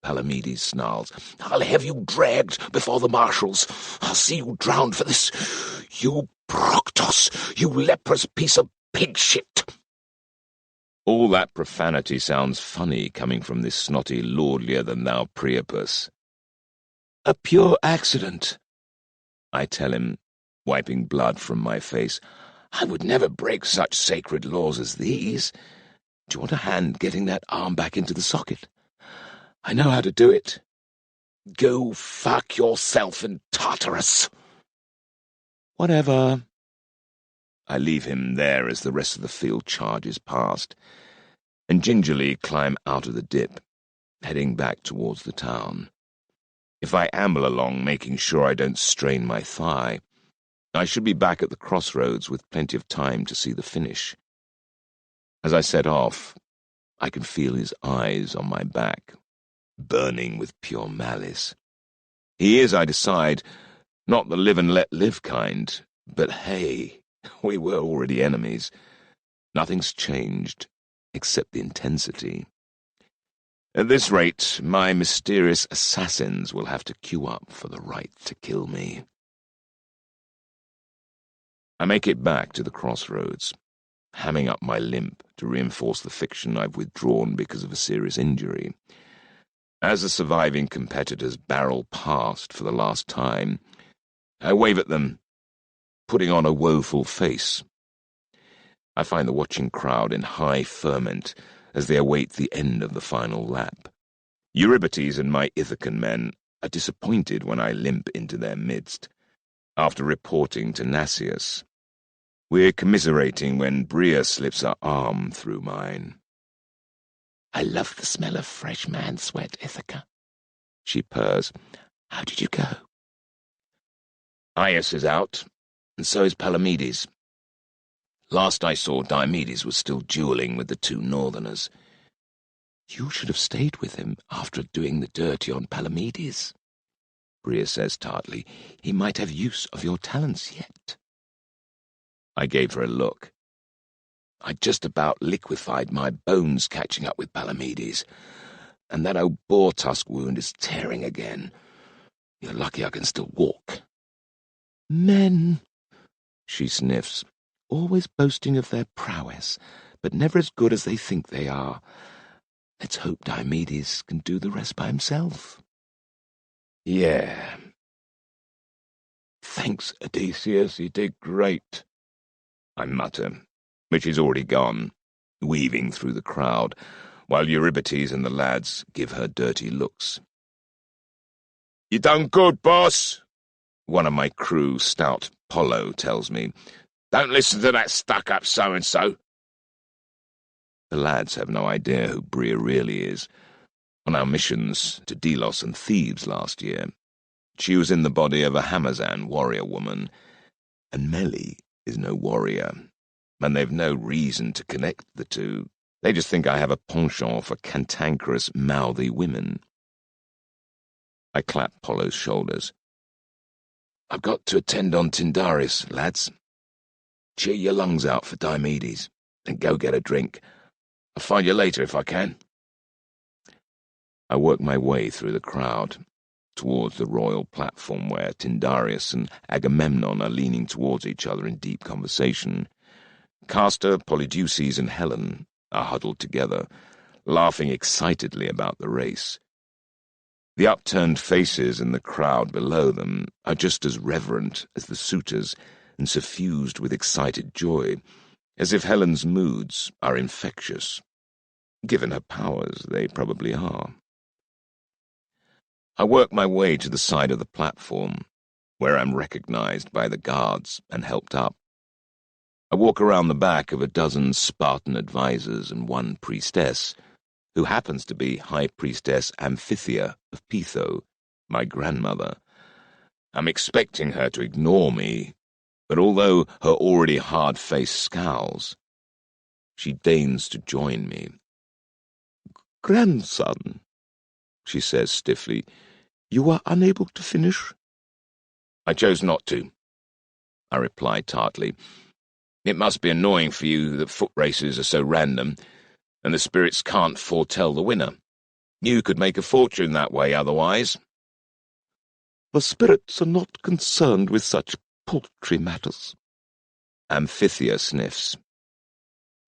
Palamedes snarls. "I'll have you dragged before the marshals. I'll see you drowned for this. You Proctos, you leprous piece of pig shit." All that profanity sounds funny coming from this snotty lordlier-than-thou Priapus. "A pure accident," I tell him, wiping blood from my face. "I would never break such sacred laws as these. Do you want a hand getting that arm back into the socket? I know how to do it." "Go fuck yourself in Tartarus." "Whatever." I leave him there as the rest of the field charges past, and gingerly climb out of the dip, heading back towards the town. If I amble along, making sure I don't strain my thigh, I should be back at the crossroads with plenty of time to see the finish. As I set off, I can feel his eyes on my back, burning with pure malice. He is, I decide, not the live-and-let-live kind, but hey, we were already enemies. Nothing's changed, except the intensity. At this rate, my mysterious assassins will have to queue up for the right to kill me. I make it back to the crossroads, hamming up my limp to reinforce the fiction I've withdrawn because of a serious injury. As the surviving competitors barrel past for the last time, I wave at them, putting on a woeful face. I find the watching crowd in high ferment as they await the end of the final lap. Eurybates and my Ithacan men are disappointed when I limp into their midst, after reporting to Nasius. We're commiserating when Bria slips her arm through mine. "I love the smell of fresh man sweat, Ithaca," she purrs. "How did you go?" Aias is out, and so is Palamedes. Last I saw, Diomedes was still duelling with the two northerners. "You should have stayed with him after doing the dirty on Palamedes," Bria says tartly. "He might have use of your talents yet." I gave her a look. I'd just about liquefied my bones catching up with Palamedes, and that old boar tusk wound is tearing again. You're lucky I can still walk. Men, she sniffs, always boasting of their prowess, but never as good as they think they are. Let's hope Diomedes can do the rest by himself. Yeah. Thanks, Odysseus, you did great, I mutter, but she's already gone, weaving through the crowd, while Eurybates and the lads give her dirty looks. You done good, boss, one of my crew, stout Polo, tells me. Don't listen to that stuck-up so-and-so. The lads have no idea who Bria really is. On our missions to Delos and Thebes last year, she was in the body of a Hamazan warrior woman, and Meli is no warrior, and they've no reason to connect the two. They just think I have a penchant for cantankerous, mouthy women. I clap Polo's shoulders. I've got to attend on Tyndaris, lads. Cheer your lungs out for Diomedes, then go get a drink. I'll find you later if I can. I work my way through the crowd, towards the royal platform where Tyndaris and Agamemnon are leaning towards each other in deep conversation. Castor, Polydeuces, and Helen are huddled together, laughing excitedly about the race. The upturned faces in the crowd below them are just as reverent as the suitors and suffused with excited joy, as if Helen's moods are infectious. Given her powers, they probably are. I work my way to the side of the platform, where I'm recognized by the guards and helped up. I walk around the back of a dozen Spartan advisors and one priestess, who happens to be High Priestess Amphithea of Pytho, my grandmother. I'm expecting her to ignore me, but although her already hard face scowls, she deigns to join me. Grandson, she says stiffly, you are unable to finish? I chose not to, I reply tartly. It must be annoying for you that foot races are so random, and the spirits can't foretell the winner. You could make a fortune that way otherwise. The spirits are not concerned with such paltry matters. Amphithea sniffs.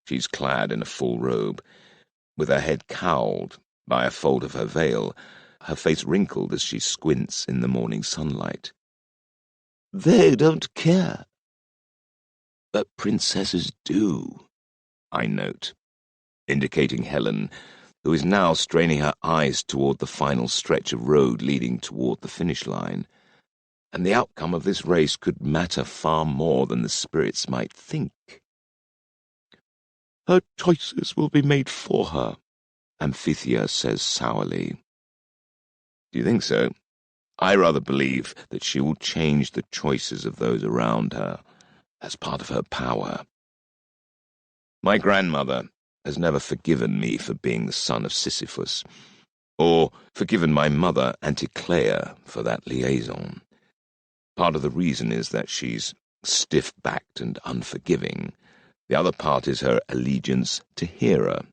She's clad in a full robe, with her head cowled by a fold of her veil, her face wrinkled as she squints in the morning sunlight. They don't care. But princesses do, I note, indicating Helen, who is now straining her eyes toward the final stretch of road leading toward the finish line. And the outcome of this race could matter far more than the spirits might think. Her choices will be made for her, Amphithea says sourly. Do you think so? I rather believe that she will change the choices of those around her as part of her power. My grandmother has never forgiven me for being the son of Sisyphus, or forgiven my mother Anticlea for that liaison. Part of the reason is that she's stiff-backed and unforgiving. The other part is her allegiance to Hera,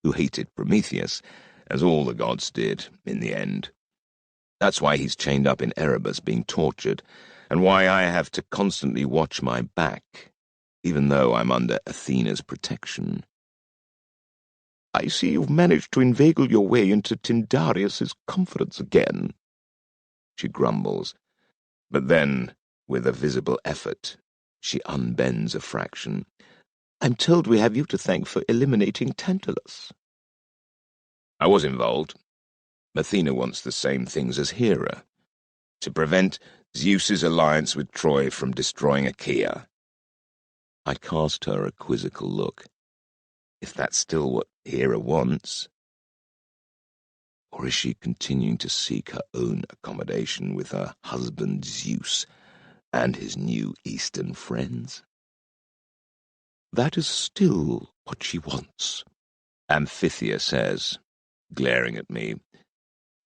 who hated Prometheus, as all the gods did in the end. That's why he's chained up in Erebus being tortured, and why I have to constantly watch my back, even though I'm under Athena's protection. I see you've managed to inveigle your way into Tyndaris's confidence again, she grumbles, but then, with a visible effort, she unbends a fraction. I'm told we have you to thank for eliminating Tantalus. I was involved. Athena wants the same things as Hera, to prevent Zeus's alliance with Troy from destroying Achaea. I cast her a quizzical look. If that's still what Hera wants. Or is she continuing to seek her own accommodation with her husband Zeus and his new Eastern friends? That is still what she wants, Amphithea says, glaring at me.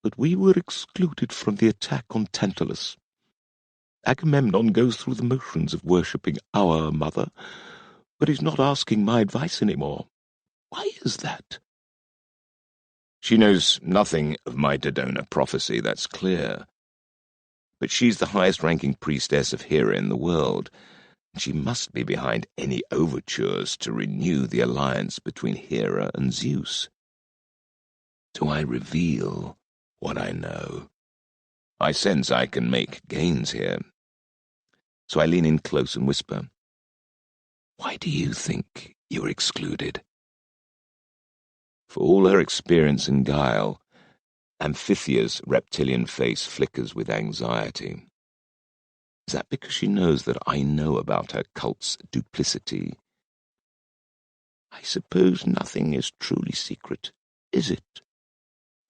But we were excluded from the attack on Tantalus. Agamemnon goes through the motions of worshipping our mother, but he's not asking my advice anymore. Why is that? She knows nothing of my Dodona prophecy, that's clear. but she's the highest-ranking priestess of Hera in the world, and she must be behind any overtures to renew the alliance between Hera and Zeus. Do I reveal what I know? I sense I can make gains here. So I lean in close and whisper, "Why do you think you're excluded?" For all her experience and guile, Amphithia's reptilian face flickers with anxiety. Is that because she knows that I know about her cult's duplicity? "I suppose nothing is truly secret, is it?"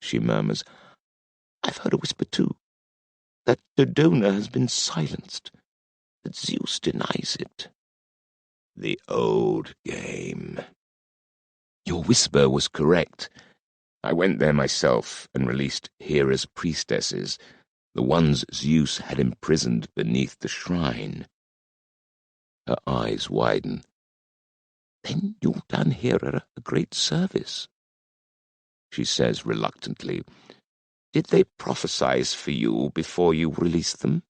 she murmurs. "I've heard a whisper too, that Dodona has been silenced, that Zeus denies it." The old game. Your whisper was correct. I went there myself and released Hera's priestesses, the ones Zeus had imprisoned beneath the shrine. Her eyes widen. "Then you've done Hera a great service," she says reluctantly. "Did they prophesize for you before you released them?"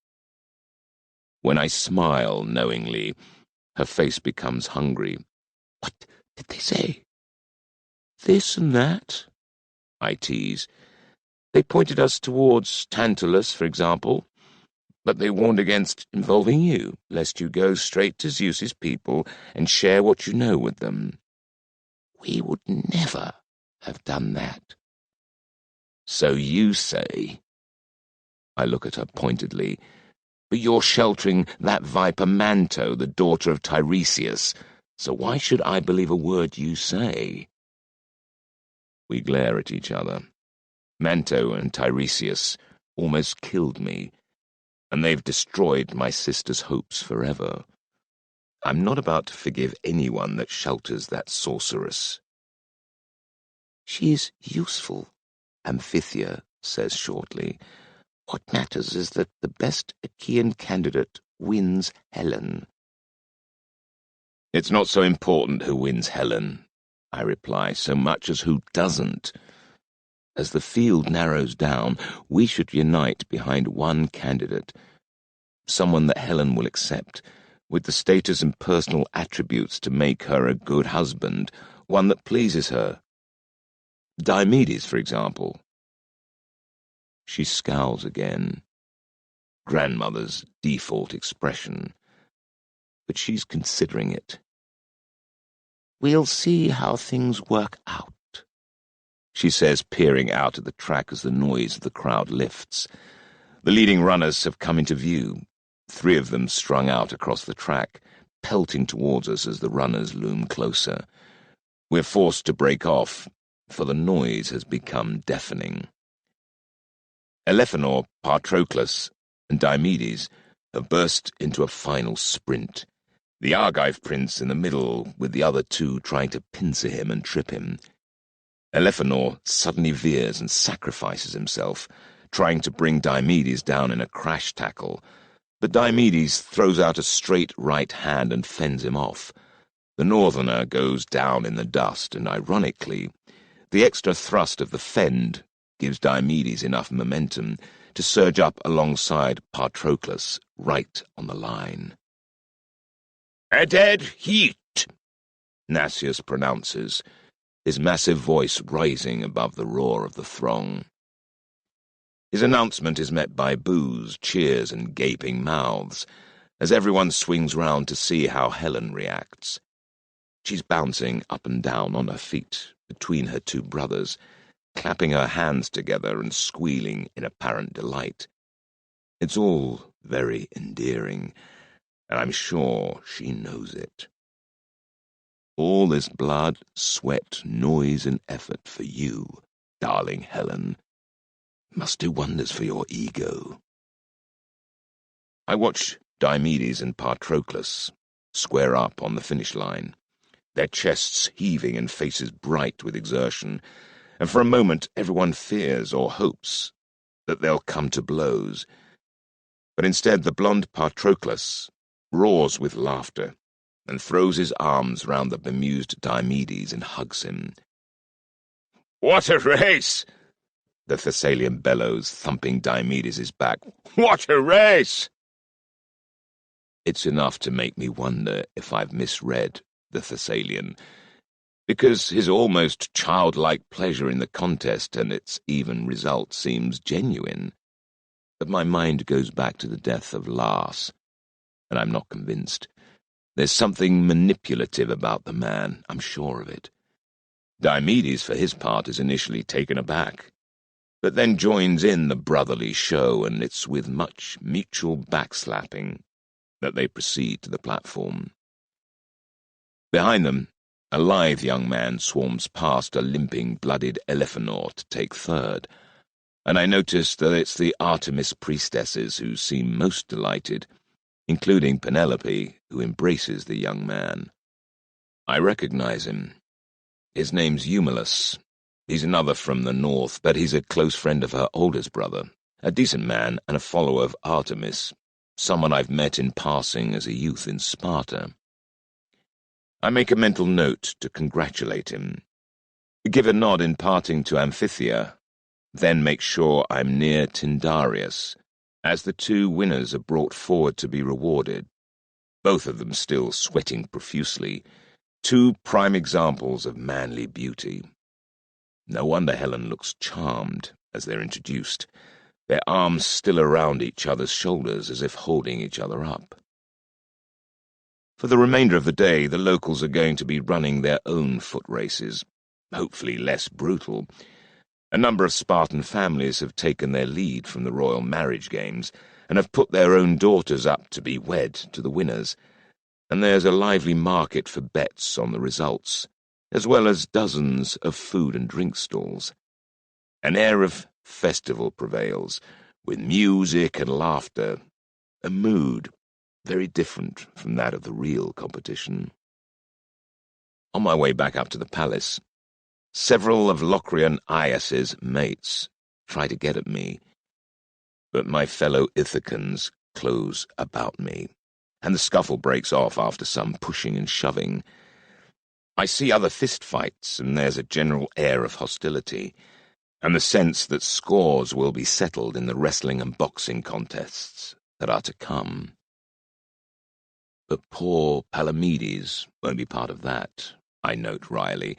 When I smile knowingly, her face becomes hungry. "What did they say?" "This and that," I tease. "They pointed us towards Tantalus, for example, but they warned against involving you, lest you go straight to Zeus's people and share what you know with them." "We would never have done that." "So you say." I look at her pointedly. "But you're sheltering that viper Manto, the daughter of Tiresias, so why should I believe a word you say?" We glare at each other. Manto and Tiresias almost killed me, and they've destroyed my sister's hopes forever. I'm not about to forgive anyone that shelters that sorceress. "She is useful," Amphithia says shortly. "What matters is that the best Achaean candidate wins Helen." "It's not so important who wins Helen," I reply, "so much as who doesn't. As the field narrows down, we should unite behind one candidate, someone that Helen will accept, with the status and personal attributes to make her a good husband, one that pleases her. Diomedes, for example." She scowls again. Grandmother's default expression. But she's considering it. "We'll see how things work out," she says, peering out at the track as the noise of the crowd lifts. The leading runners have come into view, 3 of them strung out across the track, pelting towards us as the runners loom closer. We're forced to break off, for the noise has become deafening. Elephenor, Patroclus, and Diomedes have burst into a final sprint, the Argive prince in the middle with the other 2 trying to pincer him and trip him. Elephenor suddenly veers and sacrifices himself, trying to bring Diomedes down in a crash tackle, but Diomedes throws out a straight right hand and fends him off. The northerner goes down in the dust, and ironically, the extra thrust of the fend gives Diomedes enough momentum to surge up alongside Patroclus, right on the line. "A dead heat," Nasius pronounces, his massive voice rising above the roar of the throng. His announcement is met by boos, cheers, and gaping mouths, as everyone swings round to see how Helen reacts. She's bouncing up and down on her feet between her 2 brothers, clapping her hands together and squealing in apparent delight. It's all very endearing, and I'm sure she knows it. All this blood, sweat, noise, and effort for you, darling Helen, must do wonders for your ego. I watch Diomedes and Patroclus square up on the finish line, their chests heaving and faces bright with exertion, and for a moment everyone fears or hopes that they'll come to blows. But instead the blond Patroclus roars with laughter and throws his arms round the bemused Diomedes and hugs him. "What a race! the Thessalian bellows, thumping Diomedes' back. "What a race!" It's enough to make me wonder if I've misread the Thessalian, because his almost childlike pleasure in the contest and its even result seems genuine. But my mind goes back to the death of Lars, and I'm not convinced. There's something manipulative about the man, I'm sure of it. Diomedes, for his part, is initially taken aback, but then joins in the brotherly show, and it's with much mutual backslapping that they proceed to the platform. Behind them, a lithe young man swarms past a limping, blooded Elephanor to take third, and I notice that it's the Artemis priestesses who seem most delighted, including Penelope, who embraces the young man. I recognize him. His name's Eumelus. He's another from the north, but he's a close friend of her oldest brother, a decent man and a follower of Artemis, someone I've met in passing as a youth in Sparta. I make a mental note to congratulate him, give a nod in parting to Amphithea, then make sure I'm near Tyndareus, as the two winners are brought forward to be rewarded, both of them still sweating profusely, two prime examples of manly beauty. No wonder Helen looks charmed as they're introduced, their arms still around each other's shoulders as if holding each other up. For the remainder of the day, the locals are going to be running their own foot races, hopefully less brutal. A number of Spartan families have taken their lead from the royal marriage games and have put their own daughters up to be wed to the winners, and there's a lively market for bets on the results, as well as dozens of food and drink stalls. An air of festival prevails, with music and laughter, a mood very different from that of the real competition. On my way back up to the palace, several of Locrian Aias's mates try to get at me, but my fellow Ithacans close about me, and the scuffle breaks off after some pushing and shoving. I see other fistfights, and there's a general air of hostility, and the sense that scores will be settled in the wrestling and boxing contests that are to come. But poor Palamedes won't be part of that, I note wryly,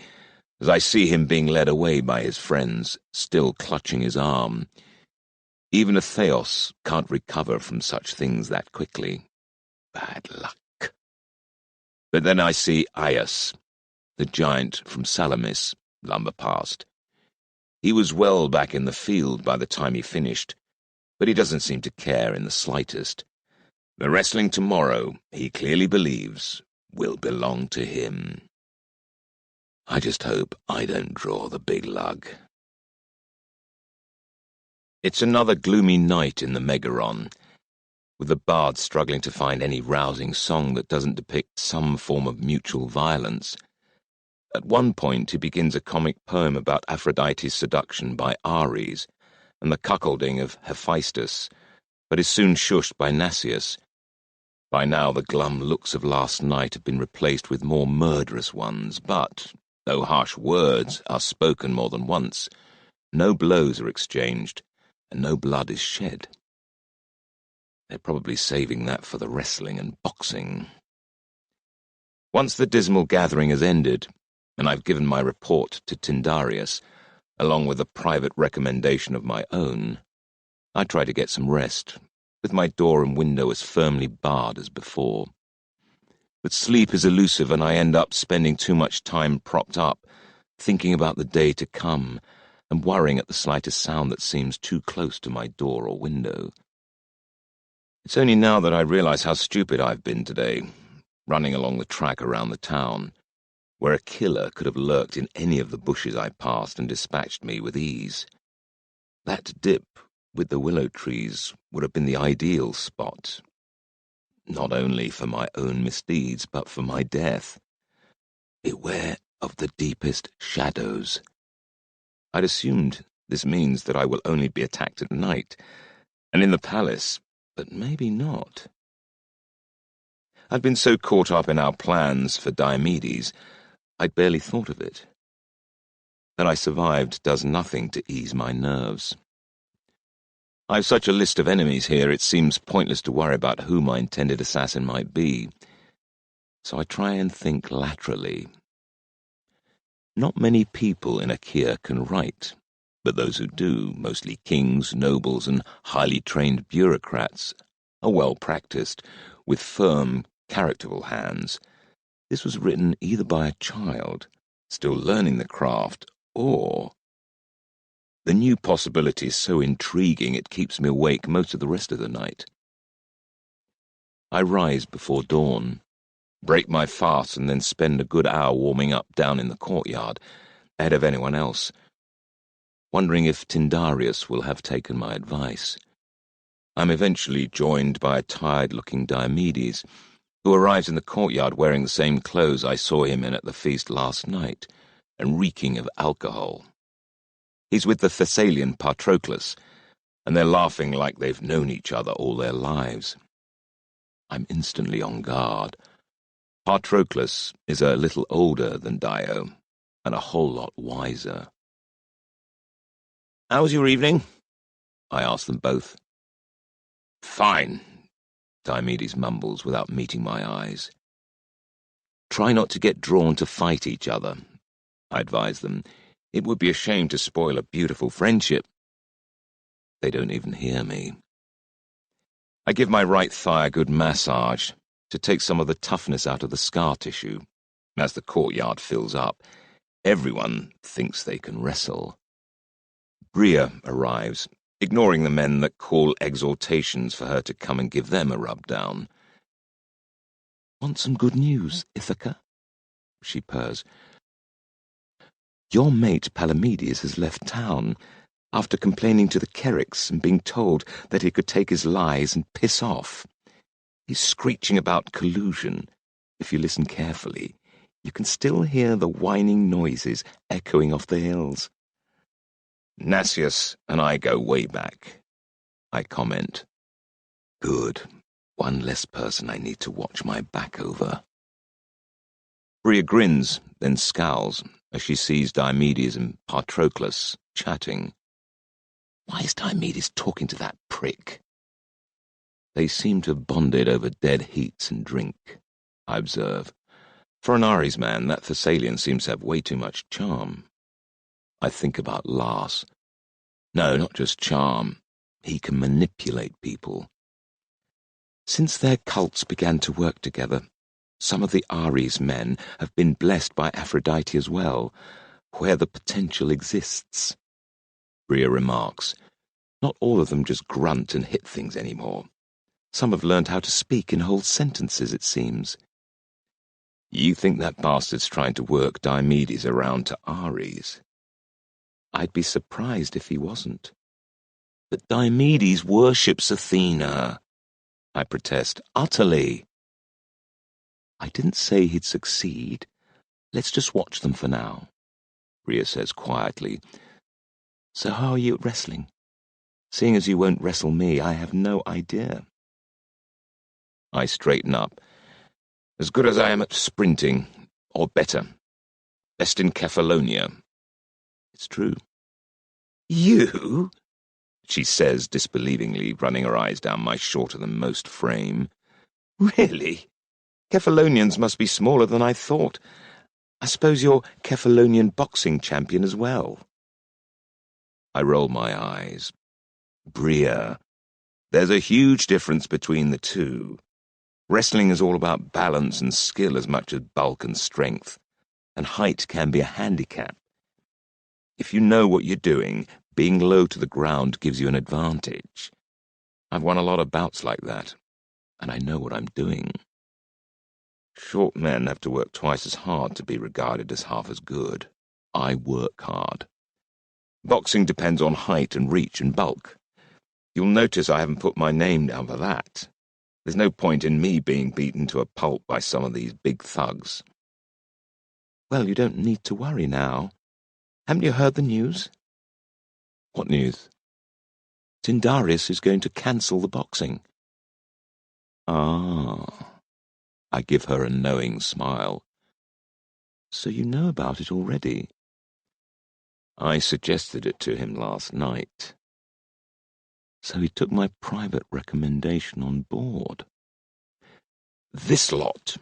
as I see him being led away by his friends, still clutching his arm. Even a Theos can't recover from such things that quickly. Bad luck. But then I see Aias, the giant from Salamis, lumber past. He was well back in the field by the time he finished, but he doesn't seem to care in the slightest. The wrestling tomorrow, he clearly believes, will belong to him. I just hope I don't draw the big lug. It's another gloomy night in the Megaron, with the bard struggling to find any rousing song that doesn't depict some form of mutual violence. At one point he begins a comic poem about Aphrodite's seduction by Ares and the cuckolding of Hephaestus, but is soon shushed by Nasius. By now the glum looks of last night have been replaced with more murderous ones, but, though harsh words are spoken more than once, no blows are exchanged, and no blood is shed. They're probably saving that for the wrestling and boxing. Once the dismal gathering has ended, and I've given my report to Tyndareus, along with a private recommendation of my own, I try to get some rest, with my door and window as firmly barred as before. But sleep is elusive, and I end up spending too much time propped up, thinking about the day to come, and worrying at the slightest sound that seems too close to my door or window. It's only now that I realize how stupid I've been today, running along the track around the town, where a killer could have lurked in any of the bushes I passed and dispatched me with ease. That dip with the willow trees would have been the ideal spot, not only for my own misdeeds, but for my death. Beware of the deepest shadows. I'd assumed this means that I will only be attacked at night, and in the palace, but maybe not. I'd been so caught up in our plans for Diomedes, I'd barely thought of it. That I survived does nothing to ease my nerves. I've such a list of enemies here, it seems pointless to worry about who my intended assassin might be. So I try and think laterally. Not many people in Achaea can write, but those who do, mostly kings, nobles, and highly trained bureaucrats, are well practiced, with firm, characterful hands. This was written either by a child, still learning the craft, or... The new possibility is so intriguing it keeps me awake most of the rest of the night. I rise before dawn, break my fast, and then spend a good hour warming up down in the courtyard, ahead of anyone else, wondering if Tyndareus will have taken my advice. I'm eventually joined by a tired-looking Diomedes, who arrives in the courtyard wearing the same clothes I saw him in at the feast last night, and reeking of alcohol. He's with the Thessalian Patroclus, and they're laughing like they've known each other all their lives. I'm instantly on guard. Patroclus is a little older than Dio, and a whole lot wiser. "How was your evening?" I ask them both. "Fine," Diomedes mumbles without meeting my eyes. "Try not to get drawn to fight each other," I advise them. "It would be a shame to spoil a beautiful friendship." They don't even hear me. I give my right thigh a good massage to take some of the toughness out of the scar tissue. As the courtyard fills up, everyone thinks they can wrestle. Bria arrives, ignoring the men that call exhortations for her to come and give them a rub-down. "Want some good news, Ithaca?" she purrs. "Your mate Palamedes has left town, after complaining to the Kerricks and being told that he could take his lies and piss off. He's screeching about collusion. If you listen carefully, you can still hear the whining noises echoing off the hills." "Nasius and I go way back," I comment. Good. One less person I need to watch my back over. Bria grins, then scowls, as she sees Diomedes and Patroclus chatting. Why is Diomedes talking to that prick? They seem to have bonded over dead heats and drink, I observe. For an Ares man, that Thessalian seems to have way too much charm. I think about Lars. No, not just charm. He can manipulate people. Since their cults began to work together, some of the Ares men have been blessed by Aphrodite as well, where the potential exists. Bria remarks, not all of them just grunt and hit things anymore. Some have learned how to speak in whole sentences, it seems. You think that bastard's trying to work Diomedes around to Ares? I'd be surprised if he wasn't. But Diomedes worships Athena, I protest, utterly. I didn't say he'd succeed. Let's just watch them for now, Bria says quietly. So how are you at wrestling? Seeing as you won't wrestle me, I have no idea. I straighten up. As good as I am at sprinting, or better. Best in Kephallonia. It's true. You? She says disbelievingly, running her eyes down my shorter-than-most frame. Really? Kephalonians must be smaller than I thought. I suppose you're Kephalonian boxing champion as well. I roll my eyes. Bria, there's a huge difference between the two. Wrestling is all about balance and skill as much as bulk and strength, and height can be a handicap. If you know what you're doing, being low to the ground gives you an advantage. I've won a lot of bouts like that, and I know what I'm doing. Short men have to work twice as hard to be regarded as half as good. I work hard. Boxing depends on height and reach and bulk. You'll notice I haven't put my name down for that. There's no point in me being beaten to a pulp by some of these big thugs. Well, you don't need to worry now. Haven't you heard the news? What news? Tyndareus is going to cancel the boxing. Ah. I give her a knowing smile. So you know about it already? I suggested it to him last night. So he took my private recommendation on board. This lot,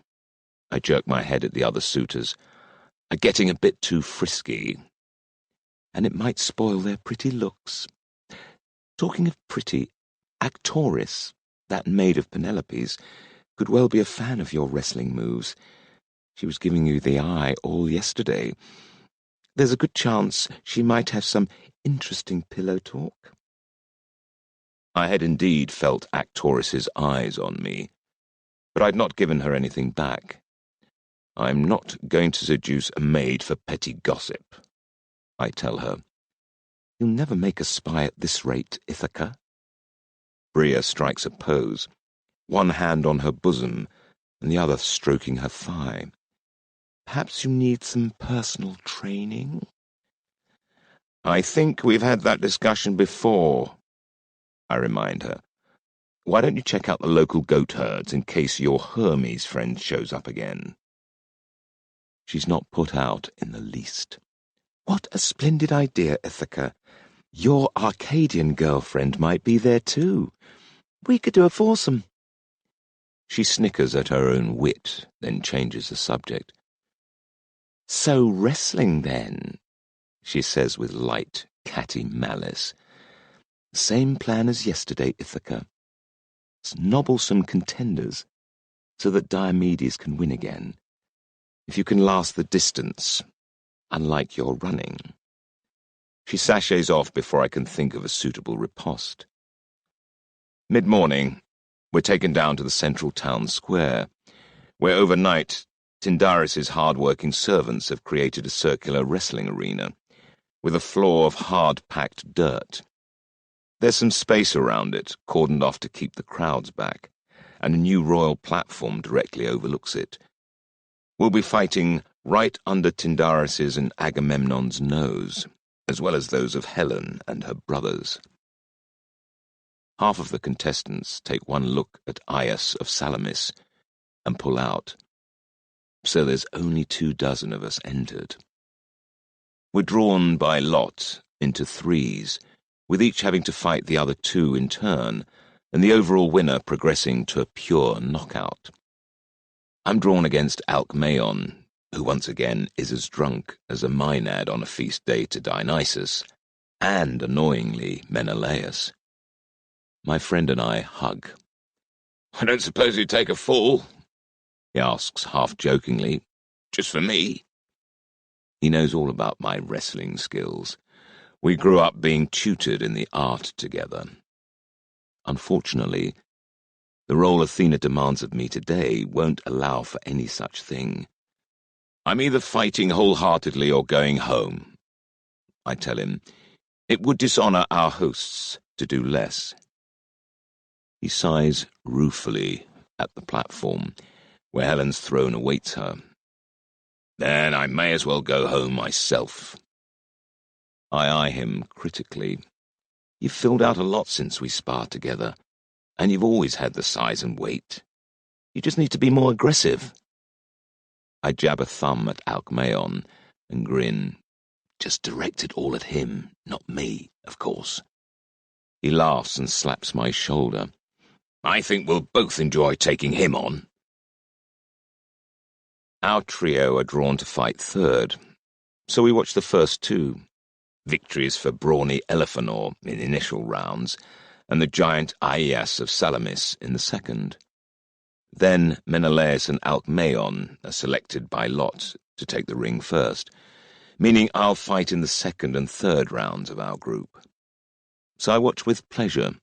I jerked my head at the other suitors, are getting a bit too frisky, and it might spoil their pretty looks. Talking of pretty, Actoris, that maid of Penelope's, could well be a fan of your wrestling moves. She was giving you the eye all yesterday. There's a good chance she might have some interesting pillow talk. I had indeed felt Actoris's eyes on me, but I'd not given her anything back. I'm not going to seduce a maid for petty gossip, I tell her. You'll never make a spy at this rate, Ithaca. Bria strikes a pose, one hand on her bosom and the other stroking her thigh. Perhaps you need some personal training? I think we've had that discussion before, I remind her. Why don't you check out the local goat herds in case your Hermes friend shows up again? She's not put out in the least. What a splendid idea, Ithaca. Your Arcadian girlfriend might be there too. We could do a foursome. She snickers at her own wit, then changes the subject. So wrestling, then, she says with light, catty malice. Same plan as yesterday, Ithaca. Nobble some contenders, so that Diomedes can win again. If you can last the distance, unlike your running. She sachets off before I can think of a suitable riposte. Mid-morning, we're taken down to the central town square, where overnight Tyndaris' hard-working servants have created a circular wrestling arena, with a floor of hard-packed dirt. There's some space around it, cordoned off to keep the crowds back, and a new royal platform directly overlooks it. We'll be fighting right under Tyndaris' and Agamemnon's nose, as well as those of Helen and her brothers. Half of the contestants take one look at Aias of Salamis and pull out, so there's only 24 of us entered. We're drawn by lot into threes, with each having to fight the other two in turn, and the overall winner progressing to a pure knockout. I'm drawn against Alcmaeon, who once again is as drunk as a Maenad on a feast day to Dionysus, and, annoyingly, Menelaus. My friend and I hug. I don't suppose you'd take a fall? He asks half-jokingly. Just for me? He knows all about my wrestling skills. We grew up being tutored in the art together. Unfortunately, the role Athena demands of me today won't allow for any such thing. I'm either fighting wholeheartedly or going home. I tell him, it would dishonor our hosts to do less. He sighs ruefully at the platform, where Helen's throne awaits her. Then I may as well go home myself. I eye him critically. You've filled out a lot since we sparred together, and you've always had the size and weight. You just need to be more aggressive. I jab a thumb at Alcmaeon and grin. Just directed all at him, not me, of course. He laughs and slaps my shoulder. I think we'll both enjoy taking him on. Our trio are drawn to fight third, so we watch the first two. Victories for brawny Elephanor in initial rounds, and the giant Aias of Salamis in the second. Then Menelaus and Alcmaeon are selected by lot to take the ring first, meaning I'll fight in the second and third rounds of our group. So I watch with pleasure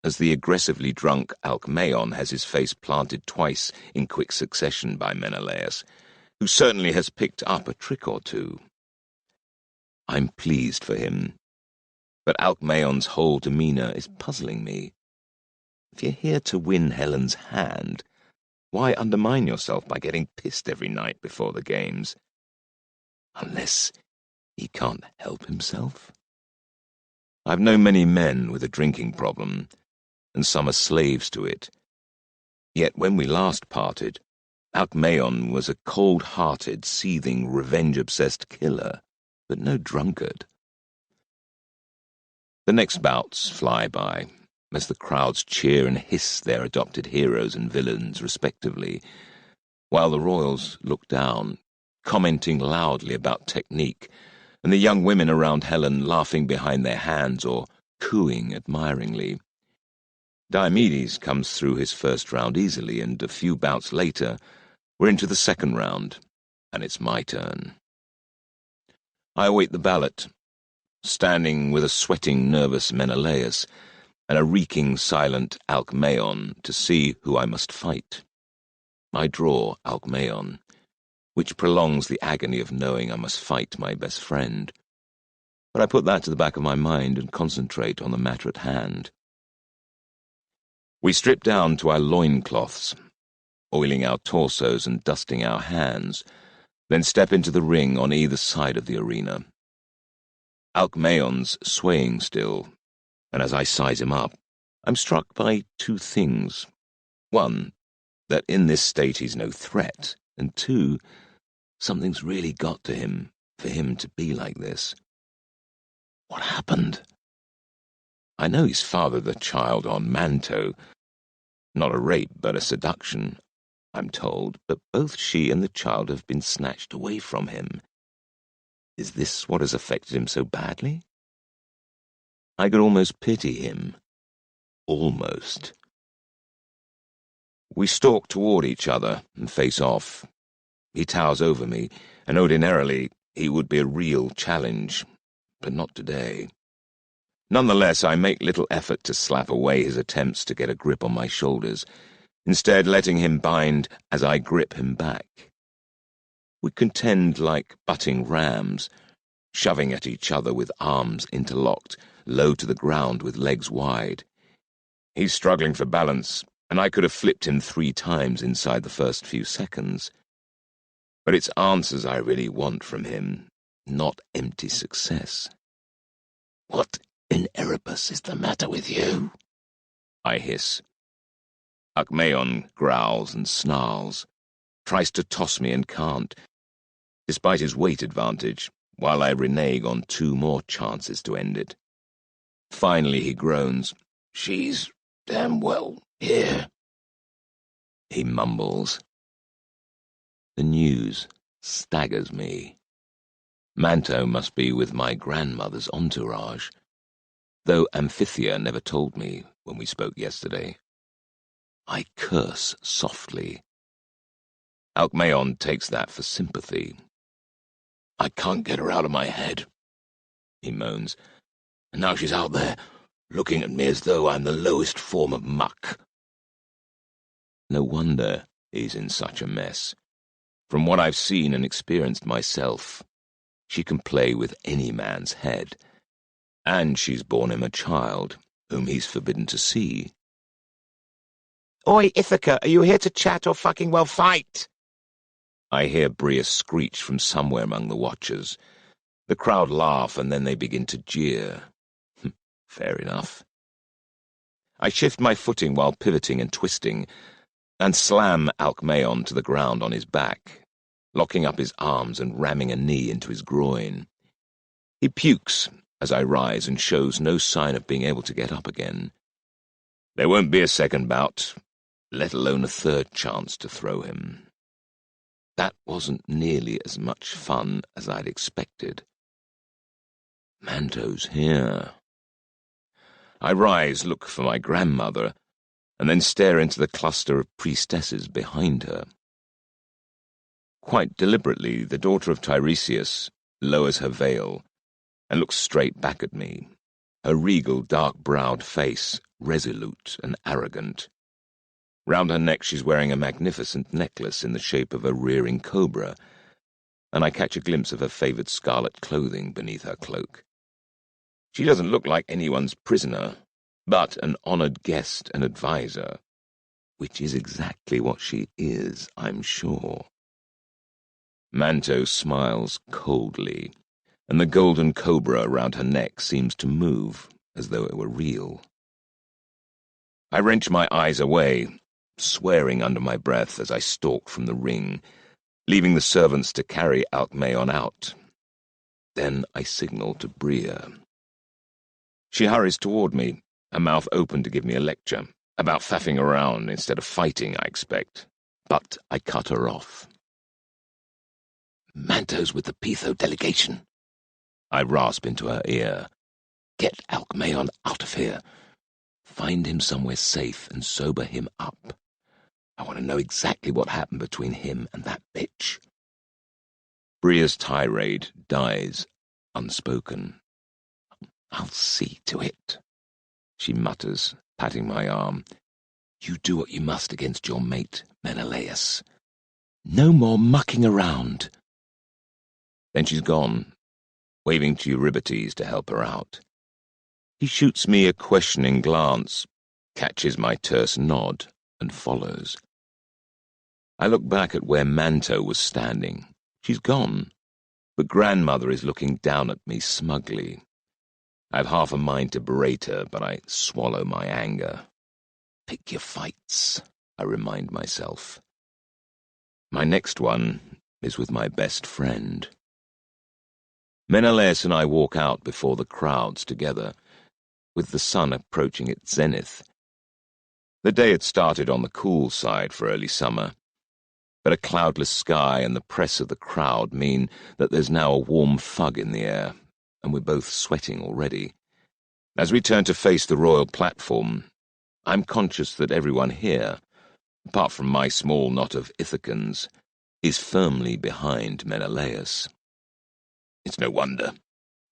as the aggressively drunk Alcmaeon has his face planted twice in quick succession by Menelaus, who certainly has picked up a trick or two. I'm pleased for him, but Alcmaeon's whole demeanour is puzzling me. If you're here to win Helen's hand, why undermine yourself by getting pissed every night before the games? Unless he can't help himself? I've known many men with a drinking problem, and some are slaves to it. Yet when we last parted, Alcmaeon was a cold-hearted, seething, revenge-obsessed killer, but no drunkard. The next bouts fly by, as the crowds cheer and hiss their adopted heroes and villains respectively, while the royals look down, commenting loudly about technique, and the young women around Helen laughing behind their hands or cooing admiringly. Diomedes comes through his first round easily, and a few bouts later, we're into the second round, and it's my turn. I await the ballot, standing with a sweating, nervous Menelaus and a reeking, silent Alcmaeon to see who I must fight. I draw Alcmaeon, which prolongs the agony of knowing I must fight my best friend. But I put that to the back of my mind and concentrate on the matter at hand. We strip down to our loincloths, oiling our torsos and dusting our hands, then step into the ring on either side of the arena. Alcmaeon's swaying still, and as I size him up, I'm struck by two things. One, that in this state he's no threat, and two, something's really got to him for him to be like this. What happened? I know he's fathered the child on Manto. Not a rape, but a seduction, I'm told, but both she and the child have been snatched away from him. Is this what has affected him so badly? I could almost pity him. Almost. We stalk toward each other and face off. He towers over me, and ordinarily he would be a real challenge, but not today. Nonetheless, I make little effort to slap away his attempts to get a grip on my shoulders, instead letting him bind as I grip him back. We contend like butting rams, shoving at each other with arms interlocked, low to the ground with legs wide. He's struggling for balance, and I could have flipped him 3 times inside the first few seconds. But it's answers I really want from him, not empty success. "What in Olympus is the matter with you?" I hiss. Alcmaeon growls and snarls, tries to toss me and can't, despite his weight advantage, while I renege on 2 more chances to end it. Finally he groans, "She's damn well here," he mumbles. The news staggers me. Manto must be with my grandmother's entourage, though Amphithea never told me when we spoke yesterday. I curse softly. Alcmaeon takes that for sympathy. "I can't get her out of my head," he moans, "and now she's out there, looking at me as though I'm the lowest form of muck." No wonder he's in such a mess. From what I've seen and experienced myself, she can play with any man's head, and she's borne him a child whom he's forbidden to see. "Oi, Ithaca, are you here to chat or fucking well fight?" I hear Bria screech from somewhere among the watchers. The crowd laugh, and then they begin to jeer. Fair enough. I shift my footing while pivoting and twisting, and slam Alcmaeon to the ground on his back, locking up his arms and ramming a knee into his groin. He pukes as I rise and shows no sign of being able to get up again. There won't be a second bout, let alone a third chance to throw him. That wasn't nearly as much fun as I'd expected. Manto's here. I rise, look for my grandmother, and then stare into the cluster of priestesses behind her. Quite deliberately, the daughter of Tiresias lowers her veil and looks straight back at me, her regal, dark-browed face resolute and arrogant. Round her neck she's wearing a magnificent necklace in the shape of a rearing cobra, and I catch a glimpse of her favoured scarlet clothing beneath her cloak. She doesn't look like anyone's prisoner, but an honoured guest and adviser, which is exactly what she is, I'm sure. Manto smiles coldly, and the golden cobra around her neck seems to move, as though it were real. I wrench my eyes away, swearing under my breath as I stalk from the ring, leaving the servants to carry Alcmaeon out. Then I signal to Bria. She hurries toward me, her mouth open to give me a lecture, about faffing around instead of fighting, I expect. But I cut her off. "Manto's with the Pitho delegation," I rasp into her ear. "Get Alcmaeon out of here. Find him somewhere safe and sober him up. I want to know exactly what happened between him and that bitch." Bria's tirade dies unspoken. "I'll see to it," she mutters, patting my arm. "You do what you must against your mate, Menelaus. No more mucking around." Then she's gone, waving to Eurybates to help her out. He shoots me a questioning glance, catches my terse nod, and follows. I look back at where Manto was standing. She's gone, but Grandmother is looking down at me smugly. I have half a mind to berate her, but I swallow my anger. "Pick your fights," I remind myself. My next one is with my best friend. Menelaus and I walk out before the crowds together, with the sun approaching its zenith. The day had started on the cool side for early summer, but a cloudless sky and the press of the crowd mean that there's now a warm fug in the air, and we're both sweating already. As we turn to face the royal platform, I'm conscious that everyone here, apart from my small knot of Ithacans, is firmly behind Menelaus. It's no wonder.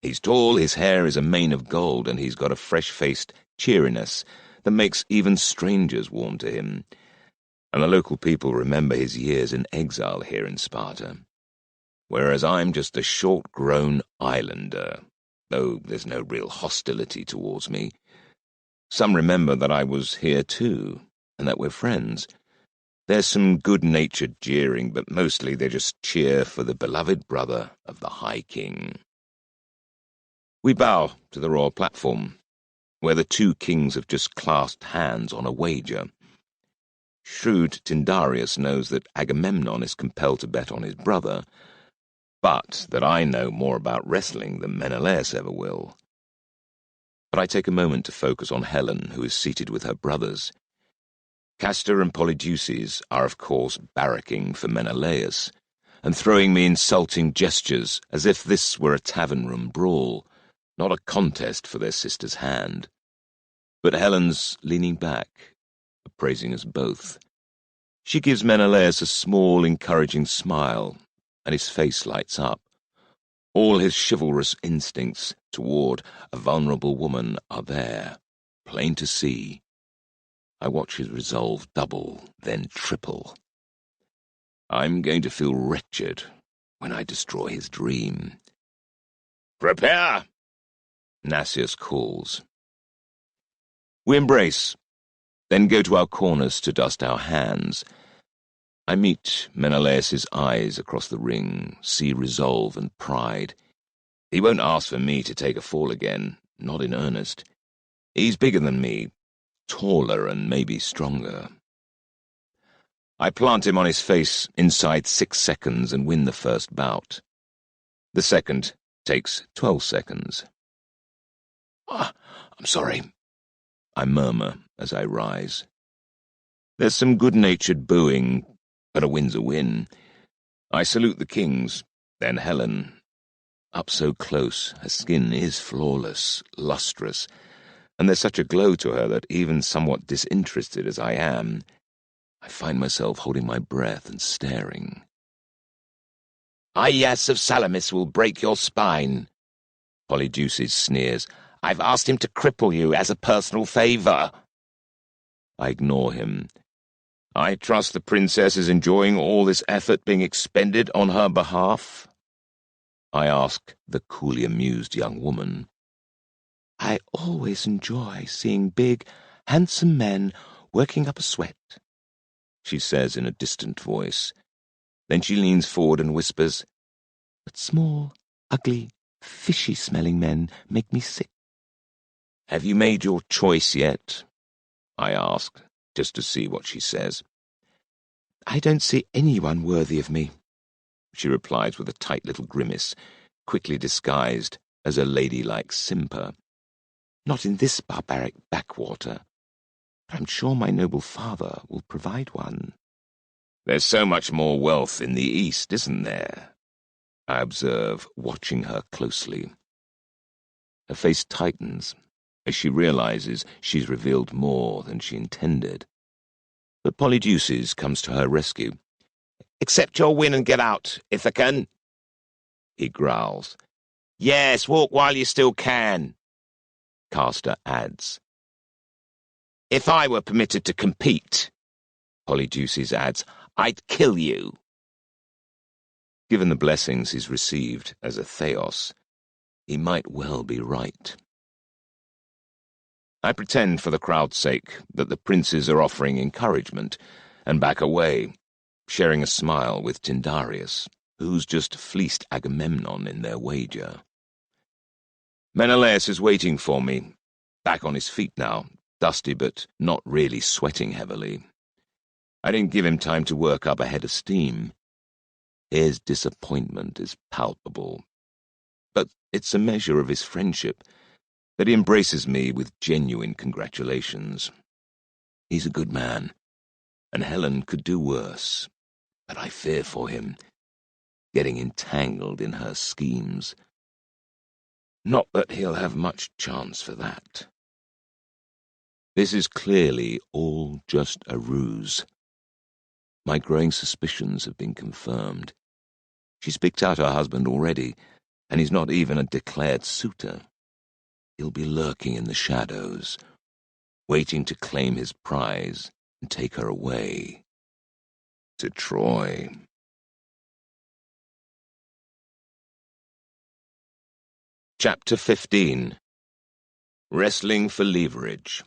He's tall, his hair is a mane of gold, and he's got a fresh-faced cheeriness that makes even strangers warm to him. And the local people remember his years in exile here in Sparta. Whereas I'm just a short-grown islander, though there's no real hostility towards me. Some remember that I was here too, and that we're friends. There's some good-natured jeering, but mostly they just cheer for the beloved brother of the High King. We bow to the royal platform, where the two kings have just clasped hands on a wager. Shrewd Tyndareus knows that Agamemnon is compelled to bet on his brother, but that I know more about wrestling than Menelaus ever will. But I take a moment to focus on Helen, who is seated with her brothers. Castor and Polydeuces are, of course, barracking for Menelaus, and throwing me insulting gestures as if this were a tavern-room brawl, not a contest for their sister's hand. But Helen's leaning back, appraising us both. She gives Menelaus a small, encouraging smile, and his face lights up. All his chivalrous instincts toward a vulnerable woman are there, plain to see. I watch his resolve double, then triple. I'm going to feel wretched when I destroy his dream. "Prepare!" Nasius calls. We embrace, then go to our corners to dust our hands. I meet Menelaus's eyes across the ring, see resolve and pride. He won't ask for me to take a fall again, not in earnest. He's bigger than me, taller and maybe stronger. I plant him on his face inside 6 seconds and win the first bout. The second takes 12 seconds. "I'm sorry," I murmur as I rise. There's some good-natured booing, but a win's a win. I salute the kings, then Helen. Up so close, her skin is flawless, lustrous, and there's such a glow to her that even somewhat disinterested as I am, I find myself holding my breath and staring. "Aias of Salamis will break your spine," Polydeuces sneers. "I've asked him to cripple you as a personal favour." I ignore him. I trust the princess is enjoying all this effort being expended on her behalf. I ask the coolly amused young woman. "I always enjoy seeing big, handsome men working up a sweat," she says in a distant voice. Then she leans forward and whispers, "But small, ugly, fishy-smelling men make me sick." "Have you made your choice yet?" I ask, just to see what she says. "I don't see anyone worthy of me," she replies with a tight little grimace, quickly disguised as a ladylike simper. Not in this barbaric backwater. But I'm sure my noble father will provide one. There's so much more wealth in the East, isn't there? I observe, watching her closely. Her face tightens as she realizes she's revealed more than she intended. But Polydeuces comes to her rescue. Accept your win and get out, Ithacan, he growls. Yes, walk while you still can, Castor adds. If I were permitted to compete, Polydeuces adds, I'd kill you. Given the blessings he's received as a Theos, he might well be right. I pretend for the crowd's sake that the princes are offering encouragement and back away, sharing a smile with Tyndareus, who's just fleeced Agamemnon in their wager. Menelaus is waiting for me, back on his feet now, dusty but not really sweating heavily. I didn't give him time to work up a head of steam. His disappointment is palpable, but it's a measure of his friendship that he embraces me with genuine congratulations. He's a good man, and Helen could do worse, but I fear for him, getting entangled in her schemes. Not that he'll have much chance for that. This is clearly all just a ruse. My growing suspicions have been confirmed. She's picked out her husband already, and he's not even a declared suitor. He'll be lurking in the shadows, waiting to claim his prize and take her away to Troy. Chapter 15. Wrestling for Leverage.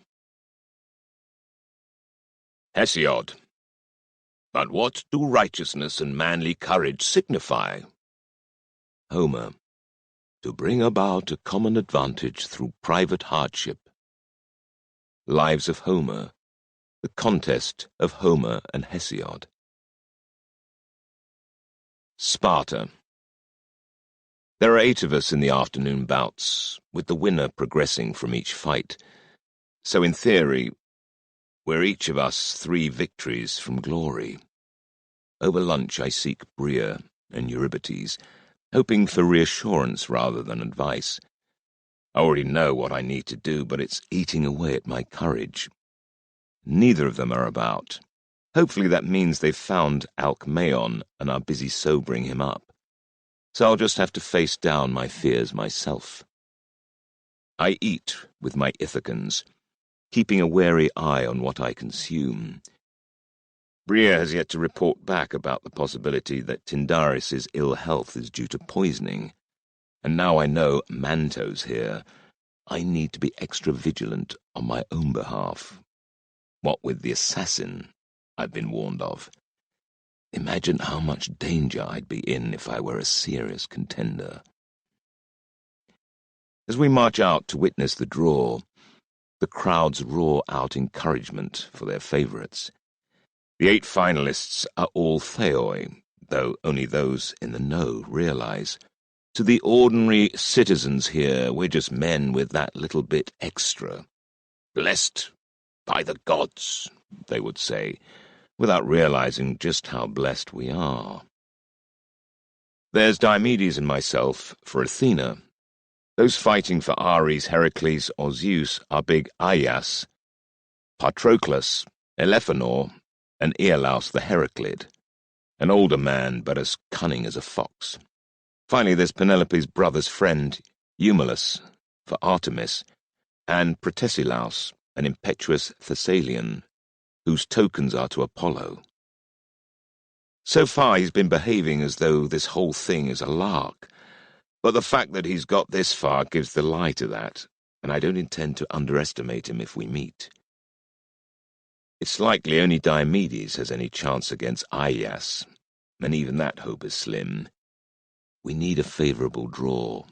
Hesiod. But what do righteousness and manly courage signify? Homer. To bring about a common advantage through private hardship. Lives of Homer. The contest of Homer and Hesiod. Sparta. There are 8 of us in the afternoon bouts, with the winner progressing from each fight. So in theory, we're each of us 3 victories from glory. Over lunch I seek Bria and Eurybates, hoping for reassurance rather than advice. I already know what I need to do, but it's eating away at my courage. Neither of them are about. Hopefully that means they've found Alcmaeon and are busy sobering him up. So I'll just have to face down my fears myself. I eat with my Ithacans, keeping a wary eye on what I consume. Bria has yet to report back about the possibility that Tyndareus' ill health is due to poisoning, and now I know Manto's here, I need to be extra vigilant on my own behalf. What with the assassin I've been warned of. Imagine how much danger I'd be in if I were a serious contender. As we march out to witness the draw, the crowds roar out encouragement for their favourites. The 8 finalists are all Theoi, though only those in the know realise. To the ordinary citizens here, we're just men with that little bit extra. Blessed by the gods, they would say, without realizing just how blessed we are. There's Diomedes and myself for Athena. Those fighting for Ares, Heracles, or Zeus are big Aias, Patroclus, Elephanor, and Iolaus the Heraclid, an older man but as cunning as a fox. Finally, there's Penelope's brother's friend, Eumelus, for Artemis, and Protesilaus, an impetuous Thessalian, whose tokens are to Apollo. So far he's been behaving as though this whole thing is a lark, but the fact that he's got this far gives the lie to that, and I don't intend to underestimate him if we meet. It's likely only Diomedes has any chance against Aias, and even that hope is slim. We need a favourable draw,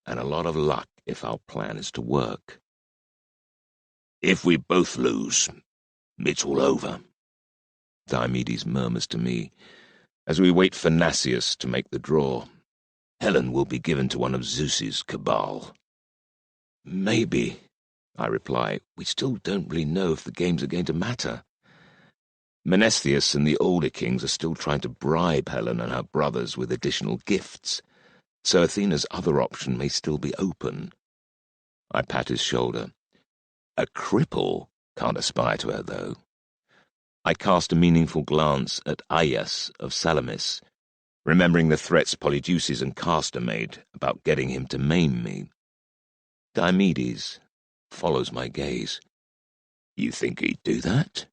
and a lot of luck if our plan is to work. If we both lose, it's all over, Diomedes murmurs to me, as we wait for Nasius to make the draw. Helen will be given to one of Zeus's cabal. Maybe, I reply. We still don't really know if the games are going to matter. Menestheus and the older kings are still trying to bribe Helen and her brothers with additional gifts, so Athena's other option may still be open. I pat his shoulder. A cripple can't aspire to her, though. I cast a meaningful glance at Aias of Salamis, remembering the threats Polydeuces and Castor made about getting him to maim me. Diomedes follows my gaze. You think he'd do that?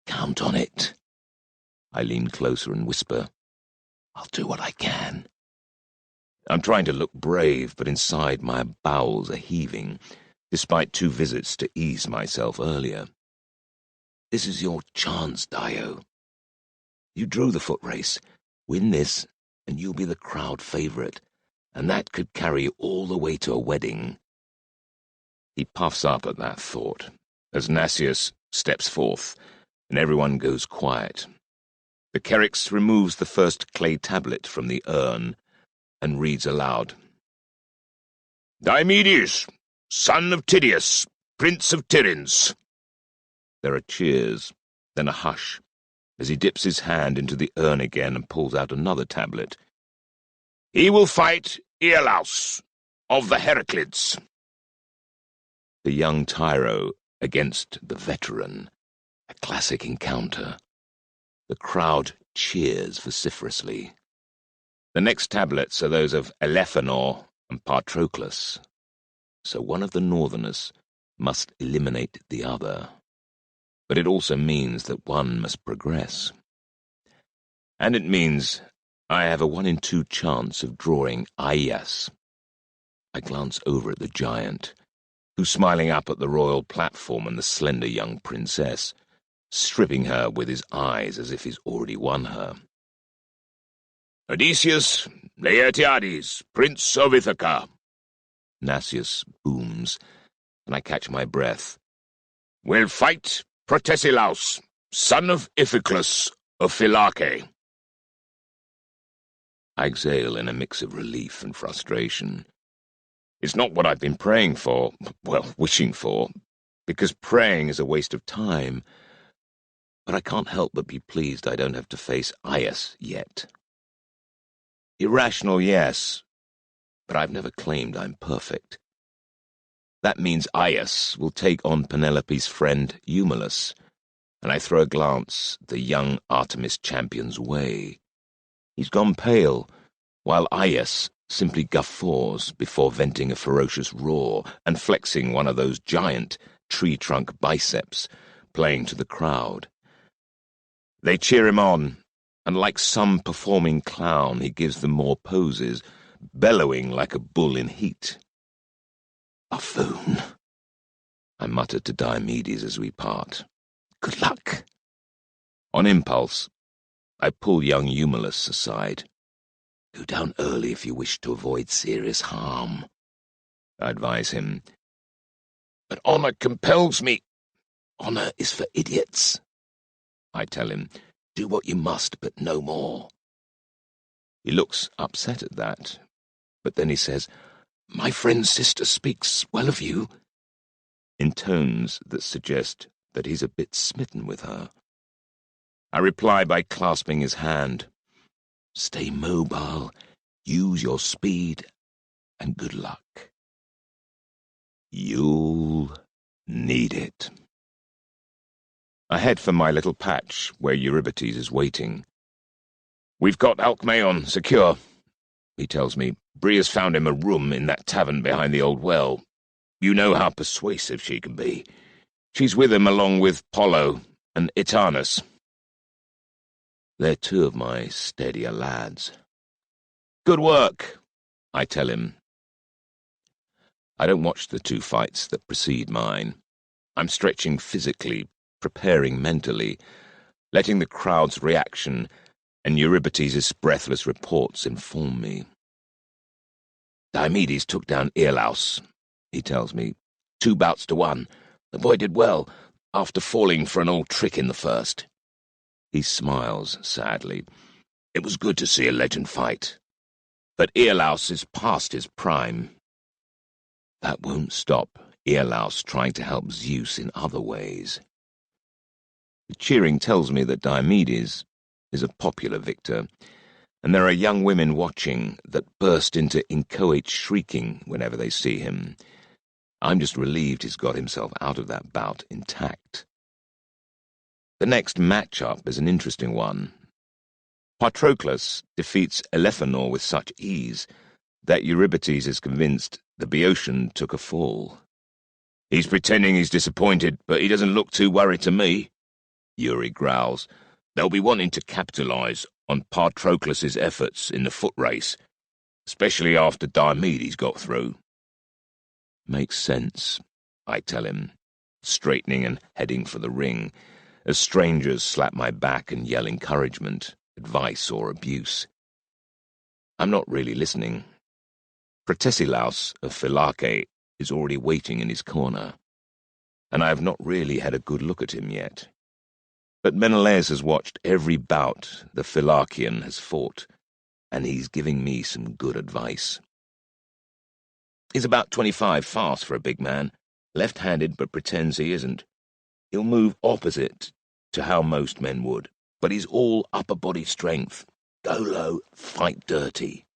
Count on it. I lean closer and whisper, I'll do what I can. I'm trying to look brave, but inside my bowels are heaving, despite 2 visits to ease myself earlier. This is your chance, Dio. You drew the foot race. Win this, and you'll be the crowd favourite, and that could carry you all the way to a wedding. He puffs up at that thought, as Nasius steps forth, and everyone goes quiet. The Kerix removes the first clay tablet from the urn and reads aloud. Diomedes, son of Tydeus, prince of Tiryns. There are cheers, then a hush, as he dips his hand into the urn again and pulls out another tablet. He will fight Iolaus of the Heraclids. The young tyro against the veteran, a classic encounter. The crowd cheers vociferously. The next tablets are those of Elephanor and Patroclus, so one of the northerners must eliminate the other. But it also means that one must progress. And it means I have a 1 in 2 chance of drawing Aias. I glance over at the giant, who's smiling up at the royal platform and the slender young princess, stripping her with his eyes as if he's already won her. Odysseus Laertiades, prince of Ithaca. Nasius booms, and I catch my breath. Will fight Protesilaus, son of Iphiclus of Philake. I exhale in a mix of relief and frustration. It's not what I've been praying for, well, wishing for, because praying is a waste of time. But I can't help but be pleased I don't have to face Aias yet. Irrational, yes, but I've never claimed I'm perfect. That means Aias will take on Penelope's friend Eumelus, and I throw a glance the young Artemis champion's way. He's gone pale, while Aias simply guffaws before venting a ferocious roar and flexing one of those giant tree-trunk biceps, playing to the crowd. They cheer him on, and like some performing clown he gives them more poses, bellowing like a bull in heat. Buffoon, I mutter to Diomedes as we part. Good luck. On impulse, I pull young Eumelus aside. Go down early if you wish to avoid serious harm, I advise him. But honor compels me. Honor is for idiots, I tell him. Do what you must, but no more. He looks upset at that, but then he says, My friend's sister speaks well of you, in tones that suggest that he's a bit smitten with her. I reply by clasping his hand. Stay mobile, use your speed, and good luck. You'll need it. I head for my little patch where Eurybates is waiting. We've got Alcmaeon secure, he tells me. Bree has found him a room in that tavern behind the old well. You know how persuasive she can be. She's with him along with Polo and Itanus. They're 2 of my steadier lads. Good work, I tell him. I don't watch the 2 fights that precede mine. I'm stretching physically, preparing mentally, letting the crowd's reaction and Eurybates' breathless reports inform me. Diomedes took down Iolaus, he tells me. 2 bouts to 1. The boy did well, after falling for an old trick in the first. He smiles sadly. It was good to see a legend fight. But Iolaus is past his prime. That won't stop Aeolus trying to help Zeus in other ways. The cheering tells me that Diomedes is a popular victor, and there are young women watching that burst into inchoate shrieking whenever they see him. I'm just relieved he's got himself out of that bout intact. The next match-up is an interesting one. Patroclus defeats Elephanor with such ease that Eurybates is convinced the Boeotian took a fall. "He's pretending he's disappointed, but he doesn't look too worried to me," Eury growls. "They'll be wanting to capitalize on Patroclus's efforts in the foot race, especially after Diomedes got through." "Makes sense," I tell him, straightening and heading for the ring, as strangers slap my back and yell encouragement, advice, or abuse. I'm not really listening. Protesilaus of Philake is already waiting in his corner, and I have not really had a good look at him yet. But Menelaus has watched every bout the Philakian has fought, and he's giving me some good advice. He's about 25 fast for a big man, left-handed but pretends he isn't. He'll move opposite to how most men would, but he's all upper body strength. Go low, fight dirty.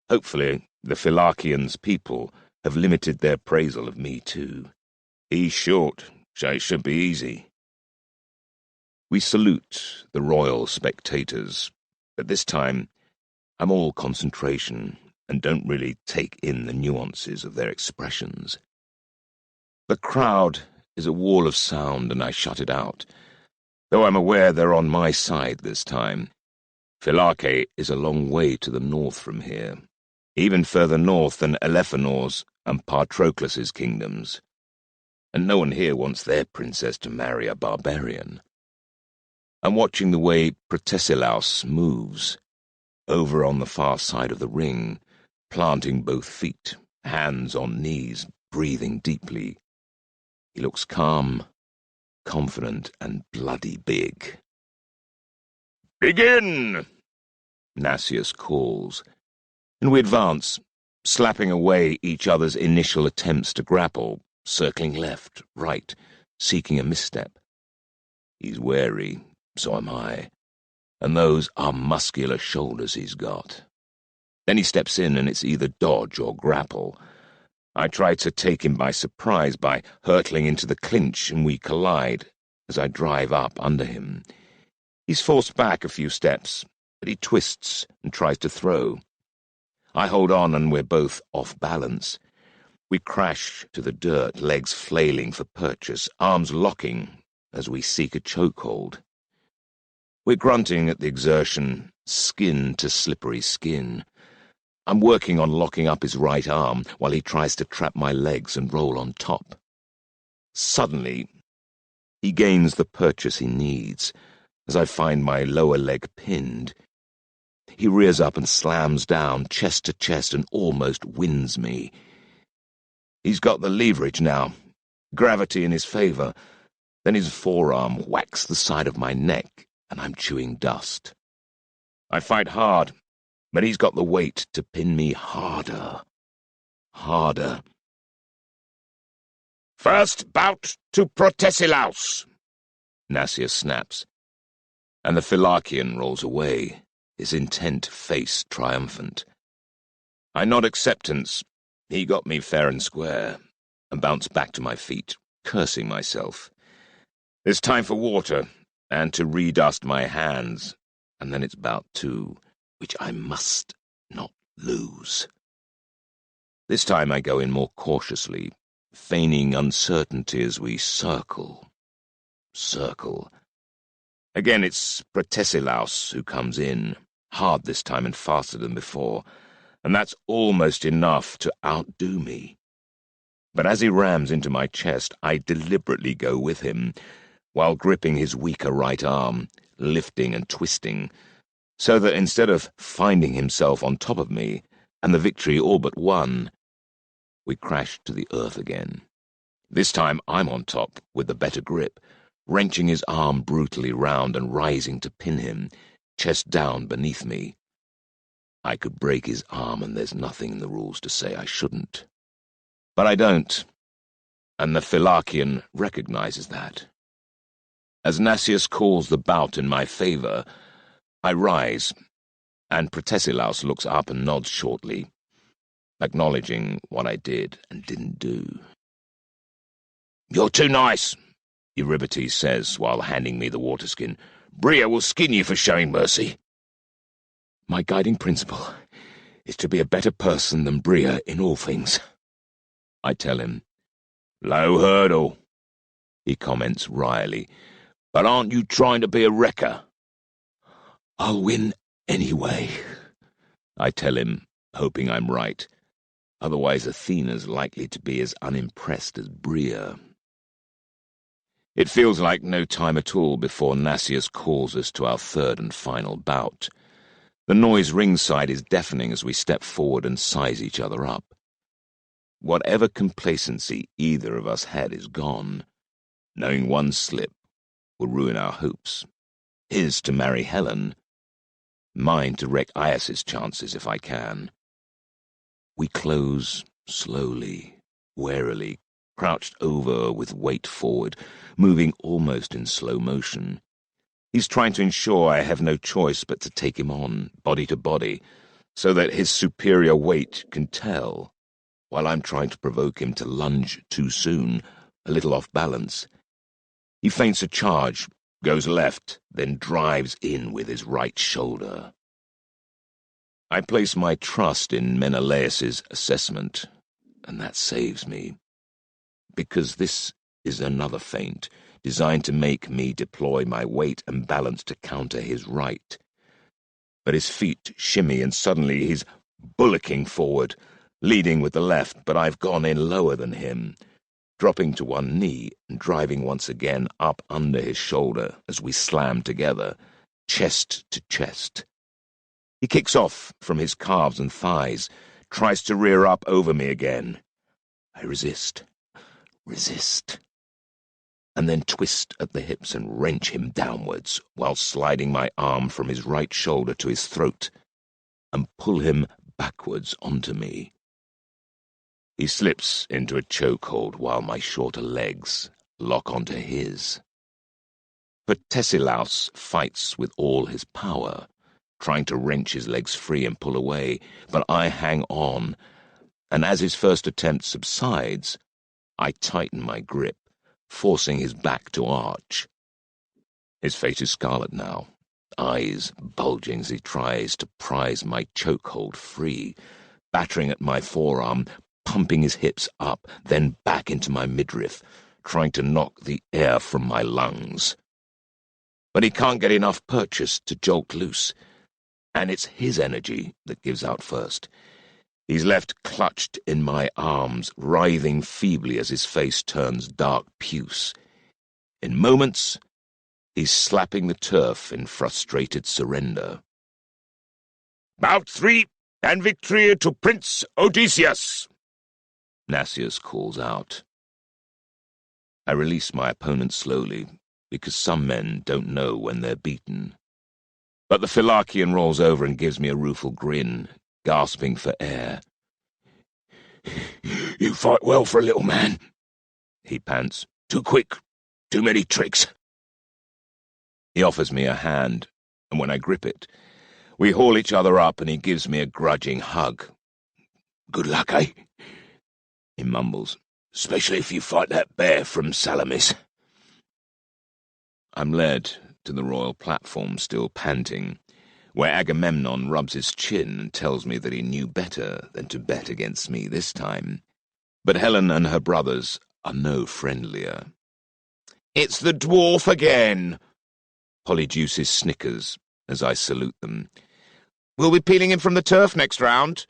Hopefully, the Philakian's people have limited their praisal of me too. He's short, so it should be easy. We salute the royal spectators, but this time I'm all concentration and don't really take in the nuances of their expressions. The crowd is a wall of sound, and I shut it out, though I'm aware they're on my side this time. Philake is a long way to the north from here, even further north than Elephanor's and Patroclus's kingdoms, and no one here wants their princess to marry a barbarian. I'm watching the way Protesilaus moves, over on the far side of the ring, planting both feet, hands on knees, breathing deeply. He looks calm, confident, and bloody big. "Begin!" Nasius calls, and we advance, slapping away each other's initial attempts to grapple, circling left, right, seeking a misstep. He's wary, so am I, and those are muscular shoulders he's got. Then he steps in, and it's either dodge or grapple. I try to take him by surprise by hurtling into the clinch, and we collide as I drive up under him. He's forced back a few steps, but he twists and tries to throw. I hold on, and we're both off balance. We crash to the dirt, legs flailing for purchase, arms locking as we seek a chokehold. We're grunting at the exertion, skin to slippery skin. I'm working on locking up his right arm while he tries to trap my legs and roll on top. Suddenly, he gains the purchase he needs as I find my lower leg pinned. He rears up and slams down, chest to chest, and almost wins me. He's got the leverage now, gravity in his favor. Then his forearm whacks the side of my neck, and I'm chewing dust. I fight hard, but he's got the weight to pin me harder. Harder. "First bout to Protesilaus," Nasius snaps, and the Philakian rolls away, his intent face triumphant. I nod acceptance. He got me fair and square, and bounce back to my feet, cursing myself. There's time for water, and to redust my hands, and then it's bout two, which I must not lose. This time I go in more cautiously, feigning uncertainty as we circle. Again it's Protesilaus who comes in, hard this time and faster than before, and that's almost enough to outdo me. But as he rams into my chest, I deliberately go with him, while gripping his weaker right arm, lifting and twisting, so that instead of finding himself on top of me, and the victory all but won, we crash to the earth again. This time I'm on top, with the better grip, wrenching his arm brutally round and rising to pin him, chest down beneath me. I could break his arm, and there's nothing in the rules to say I shouldn't. But I don't, and the Philarchian recognizes that. As Nasius calls the bout in my favor, I rise, and Protesilaus looks up and nods shortly, acknowledging what I did and didn't do. "You're too nice," Eurybates says while handing me the waterskin. "Bria will skin you for showing mercy." "My guiding principle is to be a better person than Bria in all things," I tell him. "Low hurdle," he comments wryly. "But aren't you trying to be a wrecker?" "I'll win anyway," I tell him, hoping I'm right. Otherwise Athena's likely to be as unimpressed as Bria. It feels like no time at all before Nasius calls us to our third and final bout. The noise ringside is deafening as we step forward and size each other up. Whatever complacency either of us had is gone. Knowing one slip will ruin our hopes. His to marry Helen, mine to wreck Aias's chances if I can. We close slowly, warily, crouched over with weight forward, moving almost in slow motion. He's trying to ensure I have no choice but to take him on, body to body, so that his superior weight can tell, while I'm trying to provoke him to lunge too soon, a little off balance. He feints a charge, goes left, then drives in with his right shoulder. I place my trust in Menelaus's assessment, and that saves me. Because this is another feint, designed to make me deploy my weight and balance to counter his right. But his feet shimmy, and suddenly he's bullocking forward, leading with the left, but I've gone in lower than him, dropping to one knee and driving once again up under his shoulder as we slam together, chest to chest. He kicks off from his calves and thighs, tries to rear up over me again. I resist, and then twist at the hips and wrench him downwards, while sliding my arm from his right shoulder to his throat, and pull him backwards onto me. He slips into a chokehold while my shorter legs lock onto his. Protesilaus fights with all his power, trying to wrench his legs free and pull away, but I hang on, and as his first attempt subsides, I tighten my grip, forcing his back to arch. His face is scarlet now, eyes bulging as he tries to prise my chokehold free, battering at my forearm, pumping his hips up, then back into my midriff, trying to knock the air from my lungs. But he can't get enough purchase to jolt loose, and it's his energy that gives out first. He's left clutched in my arms, writhing feebly as his face turns dark puce. In moments, he's slapping the turf in frustrated surrender. "Bout 3, and victory to Prince Odysseus!" Nasius calls out. I release my opponent slowly, because some men don't know when they're beaten. But the Philarchian rolls over and gives me a rueful grin, gasping for air. "You fight well for a little man," he pants. "Too quick, too many tricks." He offers me a hand, and when I grip it, we haul each other up and he gives me a grudging hug. "Good luck, eh?" he mumbles. "Especially if you fight that bear from Salamis." I'm led to the royal platform, still panting, where Agamemnon rubs his chin and tells me that he knew better than to bet against me this time. But Helen and her brothers are no friendlier. "It's the dwarf again!" Polydeuces snickers as I salute them. "We'll be peeling him from the turf next round."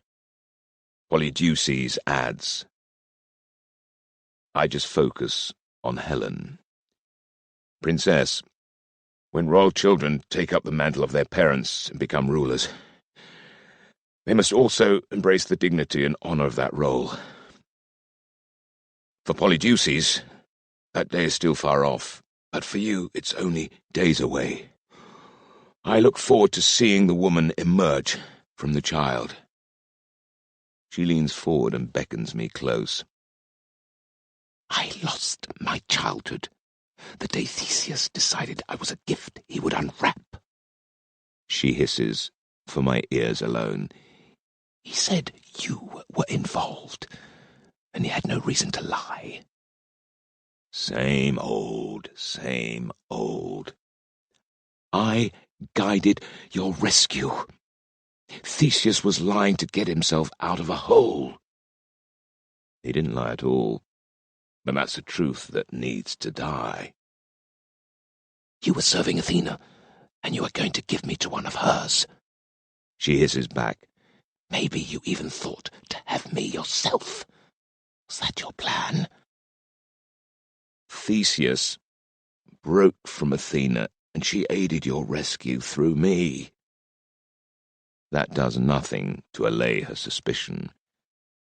Polydeuces adds. I just focus on Helen. "Princess, when royal children take up the mantle of their parents and become rulers, they must also embrace the dignity and honor of that role. For Polydeuces, that day is still far off, but for you it's only days away. I look forward to seeing the woman emerge from the child." She leans forward and beckons me close. I lost my childhood the day Theseus decided I was a gift he would unwrap. She hisses, for my ears alone. He said you were involved, and he had no reason to lie. Same old, same old. I guided your rescue. Theseus was lying to get himself out of a hole. He didn't lie at all, but that's a truth that needs to die. You were serving Athena, and you were going to give me to one of hers. She hisses back. Maybe you even thought to have me yourself. Was that your plan? Theseus broke from Athena, and she aided your rescue through me. That does nothing to allay her suspicion,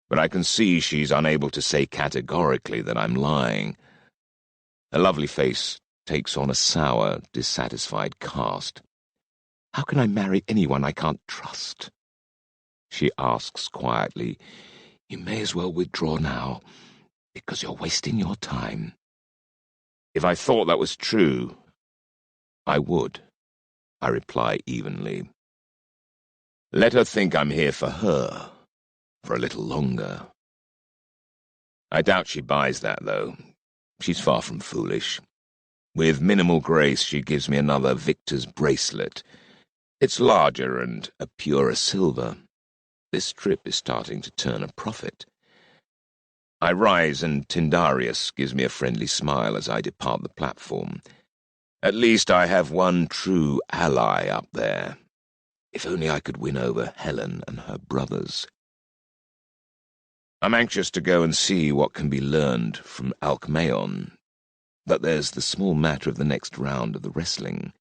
but I can see she's unable to say categorically that I'm lying. Her lovely face takes on a sour, dissatisfied cast. How can I marry anyone I can't trust? She asks quietly. You may as well withdraw now, because you're wasting your time. If I thought that was true, I would, I reply evenly. Let her think I'm here for her, for a little longer. I doubt she buys that, though. She's far from foolish. With minimal grace, she gives me another victor's bracelet. It's larger and a purer silver. This trip is starting to turn a profit. I rise, and Tyndareus gives me a friendly smile as I depart the platform. At least I have one true ally up there. If only I could win over Helen and her brothers. I'm anxious to go and see what can be learned from Alcmaeon, but there's the small matter of the next round of the wrestling.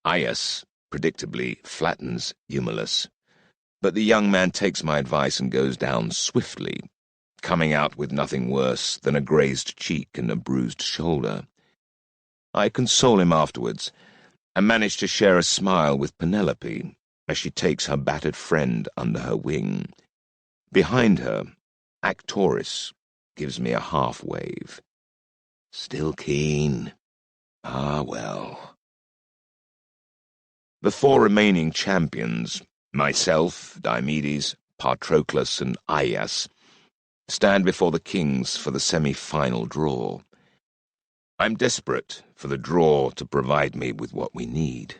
Aias, predictably, flattens Eumelus, but the young man takes my advice and goes down swiftly, coming out with nothing worse than a grazed cheek and a bruised shoulder. I console him afterwards, and manage to share a smile with Penelope as she takes her battered friend under her wing. Behind her, Actoris gives me a half-wave. Still keen. Ah, well. The four remaining champions, myself, Diomedes, Patroclus, and Aias, stand before the kings for the semi-final draw. I'm desperate for the draw to provide me with what we need.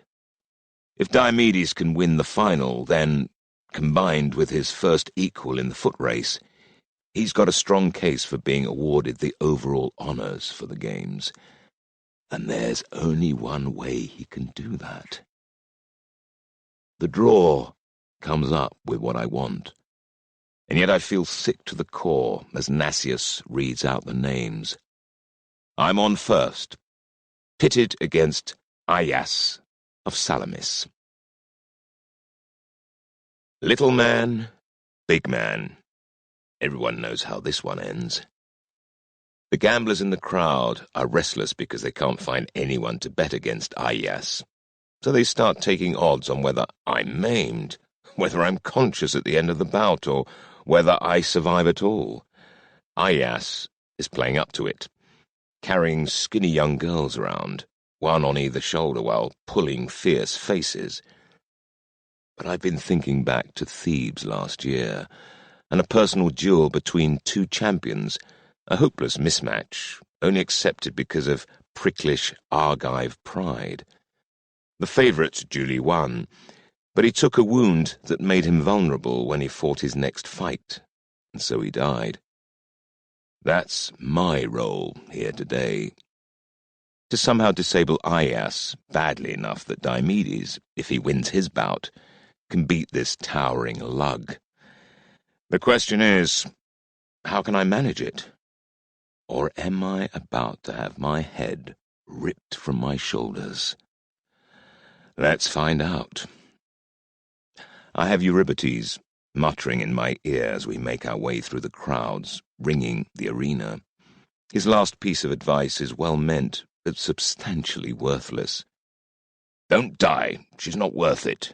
If Diomedes can win the final, then, combined with his first equal in the foot race, he's got a strong case for being awarded the overall honours for the games. And there's only one way he can do that. The draw comes up with what I want, and yet I feel sick to the core as Nasius reads out the names. I'm on first, pitted against Aias of Salamis. Little man, big man. Everyone knows how this one ends. The gamblers in the crowd are restless because they can't find anyone to bet against Aias, so they start taking odds on whether I'm maimed, whether I'm conscious at the end of the bout, or whether I survive at all. Aias is playing up to it, carrying skinny young girls around, one on either shoulder while pulling fierce faces. But I've been thinking back to Thebes last year, and a personal duel between two champions, a hopeless mismatch, only accepted because of pricklish Argive pride. The favourite duly won, but he took a wound that made him vulnerable when he fought his next fight, and so he died. That's my role here today. To somehow disable Aias badly enough that Diomedes, if he wins his bout, can beat this towering lug. The question is, how can I manage it? Or am I about to have my head ripped from my shoulders? Let's find out. I have Eurybates muttering in my ear as we make our way through the crowds, ringing the arena. His last piece of advice is well meant, but substantially worthless. Don't die, she's not worth it.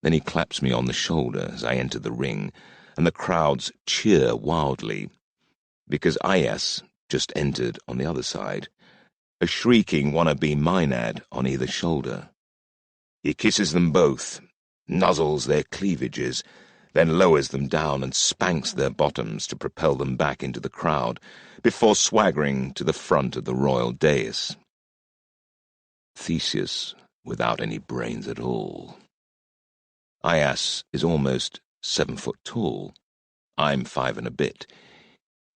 Then he claps me on the shoulder as I enter the ring, and the crowds cheer wildly. because Ayas just entered on the other side, a shrieking wannabe Maenad on either shoulder. He kisses them both, nuzzles their cleavages, then lowers them down and spanks their bottoms to propel them back into the crowd, before swaggering to the front of the royal dais. Theseus without any brains at all. Aias is almost 7 foot tall. I'm 5 and a bit.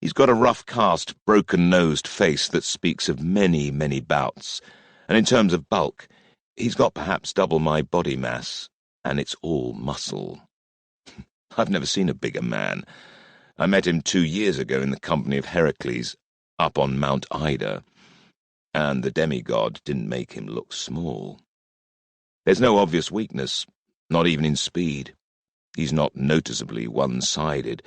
He's got a rough-cast, broken-nosed face that speaks of many, many bouts, and in terms of bulk, he's got perhaps double my body mass, and it's all muscle. I've never seen a bigger man. I met him 2 years ago in the company of Heracles, up on Mount Ida, and the demigod didn't make him look small. There's no obvious weakness, not even in speed. He's not noticeably one-sided,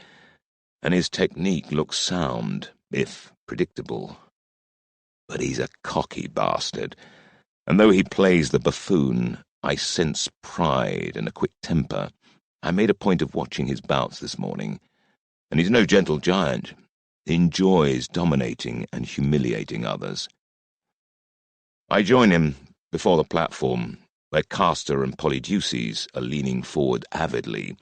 and his technique looks sound, if predictable. But he's a cocky bastard, and though he plays the buffoon, I sense pride and a quick temper. I made a point of watching his bouts this morning, and he's no gentle giant. He enjoys dominating and humiliating others. I join him before the platform, where Castor and Polydeuces are leaning forward avidly,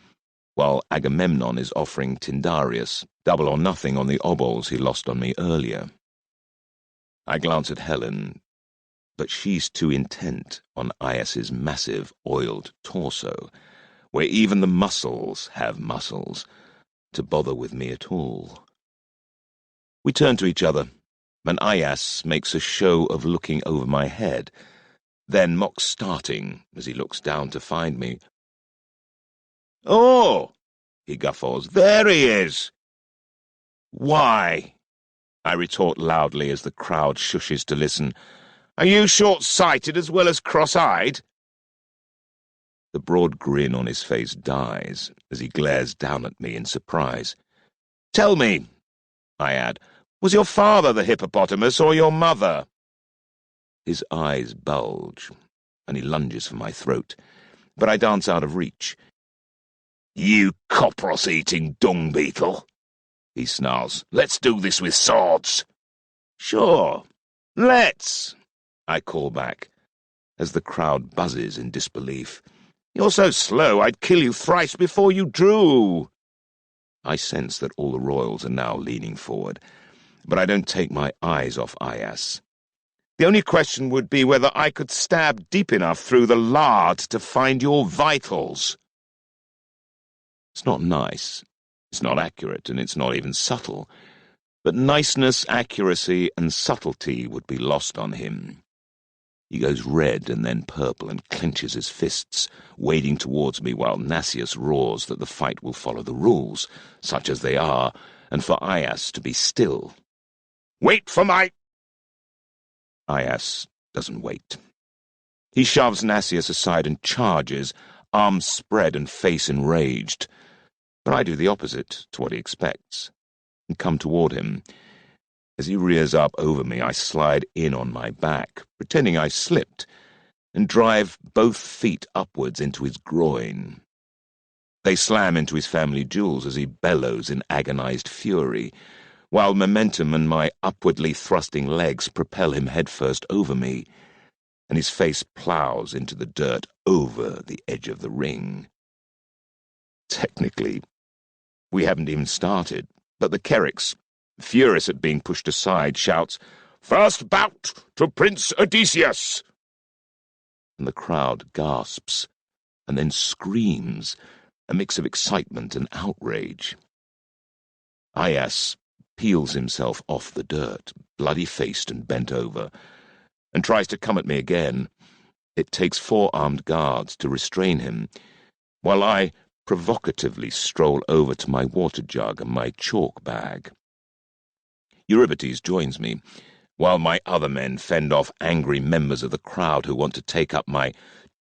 while Agamemnon is offering Tyndareus double or nothing on the obols he lost on me earlier. I glance at Helen, but she's too intent on Aias's massive, oiled torso, where even the muscles have muscles, to bother with me at all. We turn to each other, and Aias makes a show of looking over my head, then mocks starting as he looks down to find me. "Oh!" he guffaws. "There he is!" "Why?" I retort loudly as the crowd shushes to listen. "Are you short-sighted as well as cross-eyed?" The broad grin on his face dies as he glares down at me in surprise. "Tell me," I add, "was your father the hippopotamus or your mother?" His eyes bulge, and he lunges for my throat, but I dance out of reach. "You copros-eating dung-beetle," he snarls. "Let's do this with swords." "Sure, let's," I call back, as the crowd buzzes in disbelief. "You're so slow I'd kill you thrice before you drew." I sense that all the royals are now leaning forward, but I don't take my eyes off Aias. The only question would be whether I could stab deep enough through the lard to find your vitals. It's not nice, it's not accurate, and it's not even subtle, but niceness, accuracy, and subtlety would be lost on him. He goes red and then purple and clenches his fists, wading towards me while Nasius roars that the fight will follow the rules, such as they are, and for Aias to be still. "Wait for my—" Aias doesn't wait. He shoves Nasius aside and charges, arms spread and face enraged. But I do the opposite to what he expects, and come toward him. As he rears up over me, I slide in on my back, pretending I slipped, and drive both feet upwards into his groin. They slam into his family jewels as he bellows in agonized fury, while momentum and my upwardly thrusting legs propel him headfirst over me, and his face plows into the dirt over the edge of the ring. Technically, we haven't even started, but the Kerix, furious at being pushed aside, shouts, "First bout to Prince Odysseus!" And the crowd gasps, and then screams, a mix of excitement and outrage. Aias peels himself off the dirt, bloody-faced and bent over, and tries to come at me again. It takes 4 armed guards to restrain him, while I provocatively stroll over to my water jug and my chalk bag. Eurybates joins me, while my other men fend off angry members of the crowd who want to take up my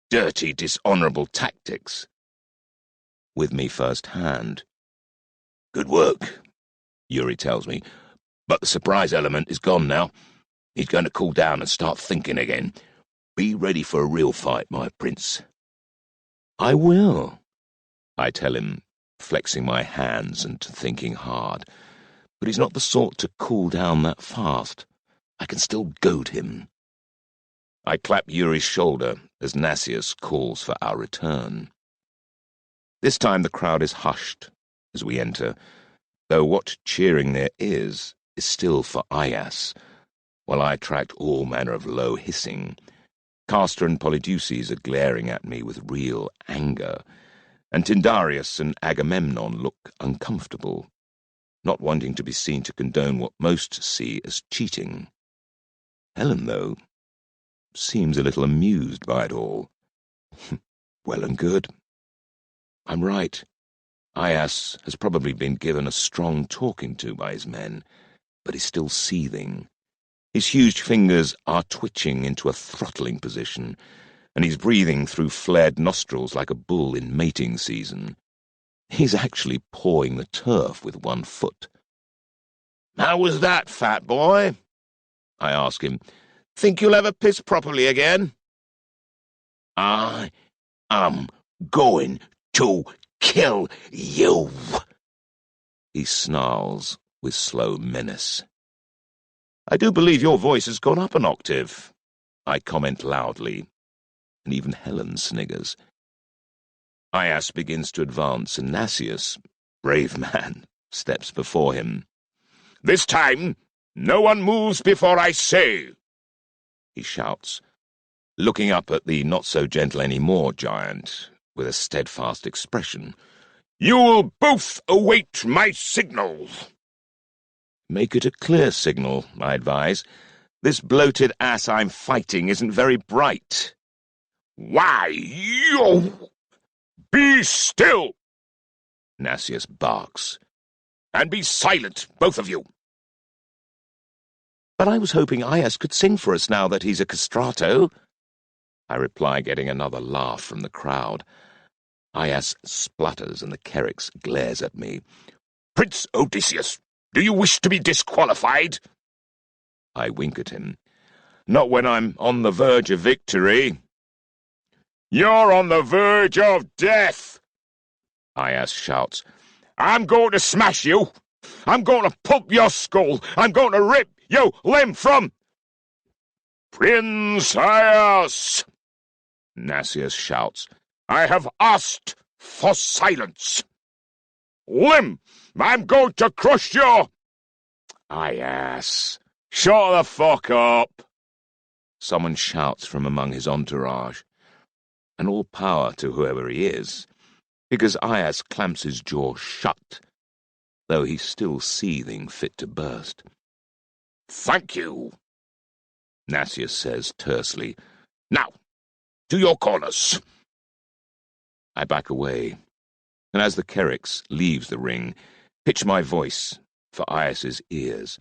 dirty, dishonourable tactics with me firsthand. "Good work," Eury tells me, "but the surprise element is gone now. He's going to cool down and start thinking again. Be ready for a real fight, my prince." "I will," I tell him, flexing my hands and thinking hard. but he's not the sort to cool down that fast. I can still goad him. I clap Yuri's shoulder as Nasius calls for our return. This time the crowd is hushed as we enter, though what cheering there is still for Aias, while I attract all manner of low hissing. Castor and Polydeuces are glaring at me with real anger, and Tyndareus and Agamemnon look uncomfortable, not wanting to be seen to condone what most see as cheating. Helen, though, seems a little amused by it all. Well and good. I'm right. Aias has probably been given a strong talking to by his men, but he's still seething. His huge fingers are twitching into a throttling position, and he's breathing through flared nostrils like a bull in mating season. He's actually pawing the turf with one foot. "How was that, fat boy?" I ask him. "Think you'll ever piss properly again?" "I am going to kill you," he snarls with slow menace. "I do believe your voice has gone up an octave," I comment loudly, and even Helen sniggers. Aias begins to advance, and Nasius, brave man, steps before him. "This time, no one moves before I say," he shouts, looking up at the not-so-gentle-any-more giant with a steadfast expression. "You'll both await my signal." "Make it a clear signal," I advise. "This bloated ass I'm fighting isn't very bright." "Why, you... Be still!" Nasius barks. "And be silent, both of you." "But I was hoping Aias could sing for us now that he's a castrato," I reply, getting another laugh from the crowd. Aias splutters and the Kerix glares at me. "Prince Odysseus, do you wish to be disqualified?" I wink at him. "Not when I'm on the verge of victory." "You're on the verge of death!" Aias shouts. "I'm going to smash you! I'm going to pulp your skull! I'm going to rip your limb from—" "Prince Aias!" Nasius shouts. "I have asked for silence! Limb, I'm going to crush your—" "Aias, shut the fuck up!" someone shouts from among his entourage. And all power to whoever he is, because Aias clamps his jaw shut, though he's still seething fit to burst. "Thank you," Nasius says tersely. "Now, to your corners." I back away, and as the Kerix leaves the ring, pitch my voice for Aias's ears.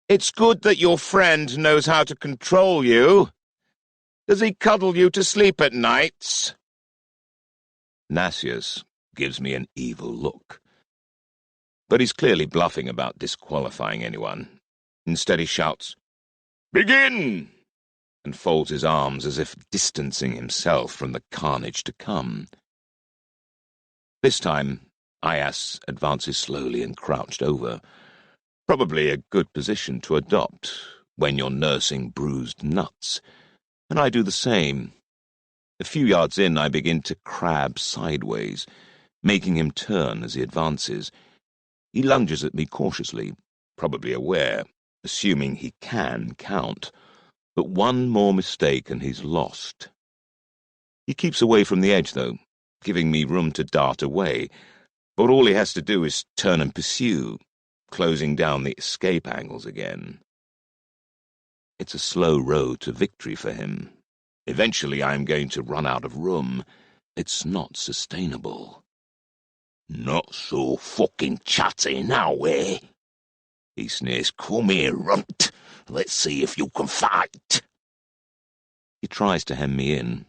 "It's good that your friend knows how to control you. Does he cuddle you to sleep at nights?" Nasius gives me an evil look. But he's clearly bluffing about disqualifying anyone. Instead he shouts, "Begin!" and folds his arms as if distancing himself from the carnage to come. This time, Aias advances slowly and crouched over, probably a good position to adopt when you're nursing bruised nuts, and I do the same. A few yards in, I begin to crab sideways, making him turn as he advances. He lunges at me cautiously, probably aware, assuming he can count, but one more mistake and he's lost. He keeps away from the edge, though, giving me room to dart away, but all he has to do is turn and pursue, closing down the escape angles again. It's a slow road to victory for him. Eventually I'm going to run out of room. It's not sustainable. "Not so fucking chatty now, eh?" he sneers. "Come here, runt. Let's see if you can fight." He tries to hem me in.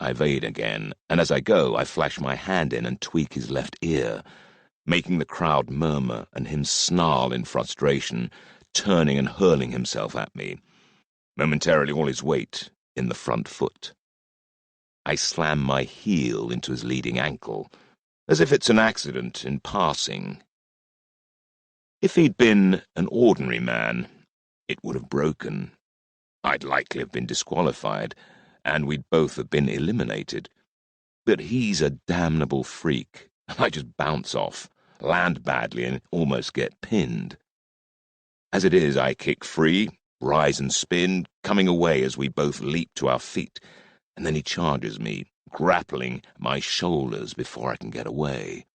I evade again, and as I go, I flash my hand in and tweak his left ear, making the crowd murmur and him snarl in frustration, turning and hurling himself at me, momentarily all his weight in the front foot. I slam my heel into his leading ankle, as if it's an accident in passing. If he'd been an ordinary man, it would have broken. I'd likely have been disqualified, and we'd both have been eliminated. But he's a damnable freak, and I just bounce off, land badly, and almost get pinned. As it is, I kick free, rise and spin, coming away as we both leap to our feet, and then he charges me, grappling my shoulders before I can get away.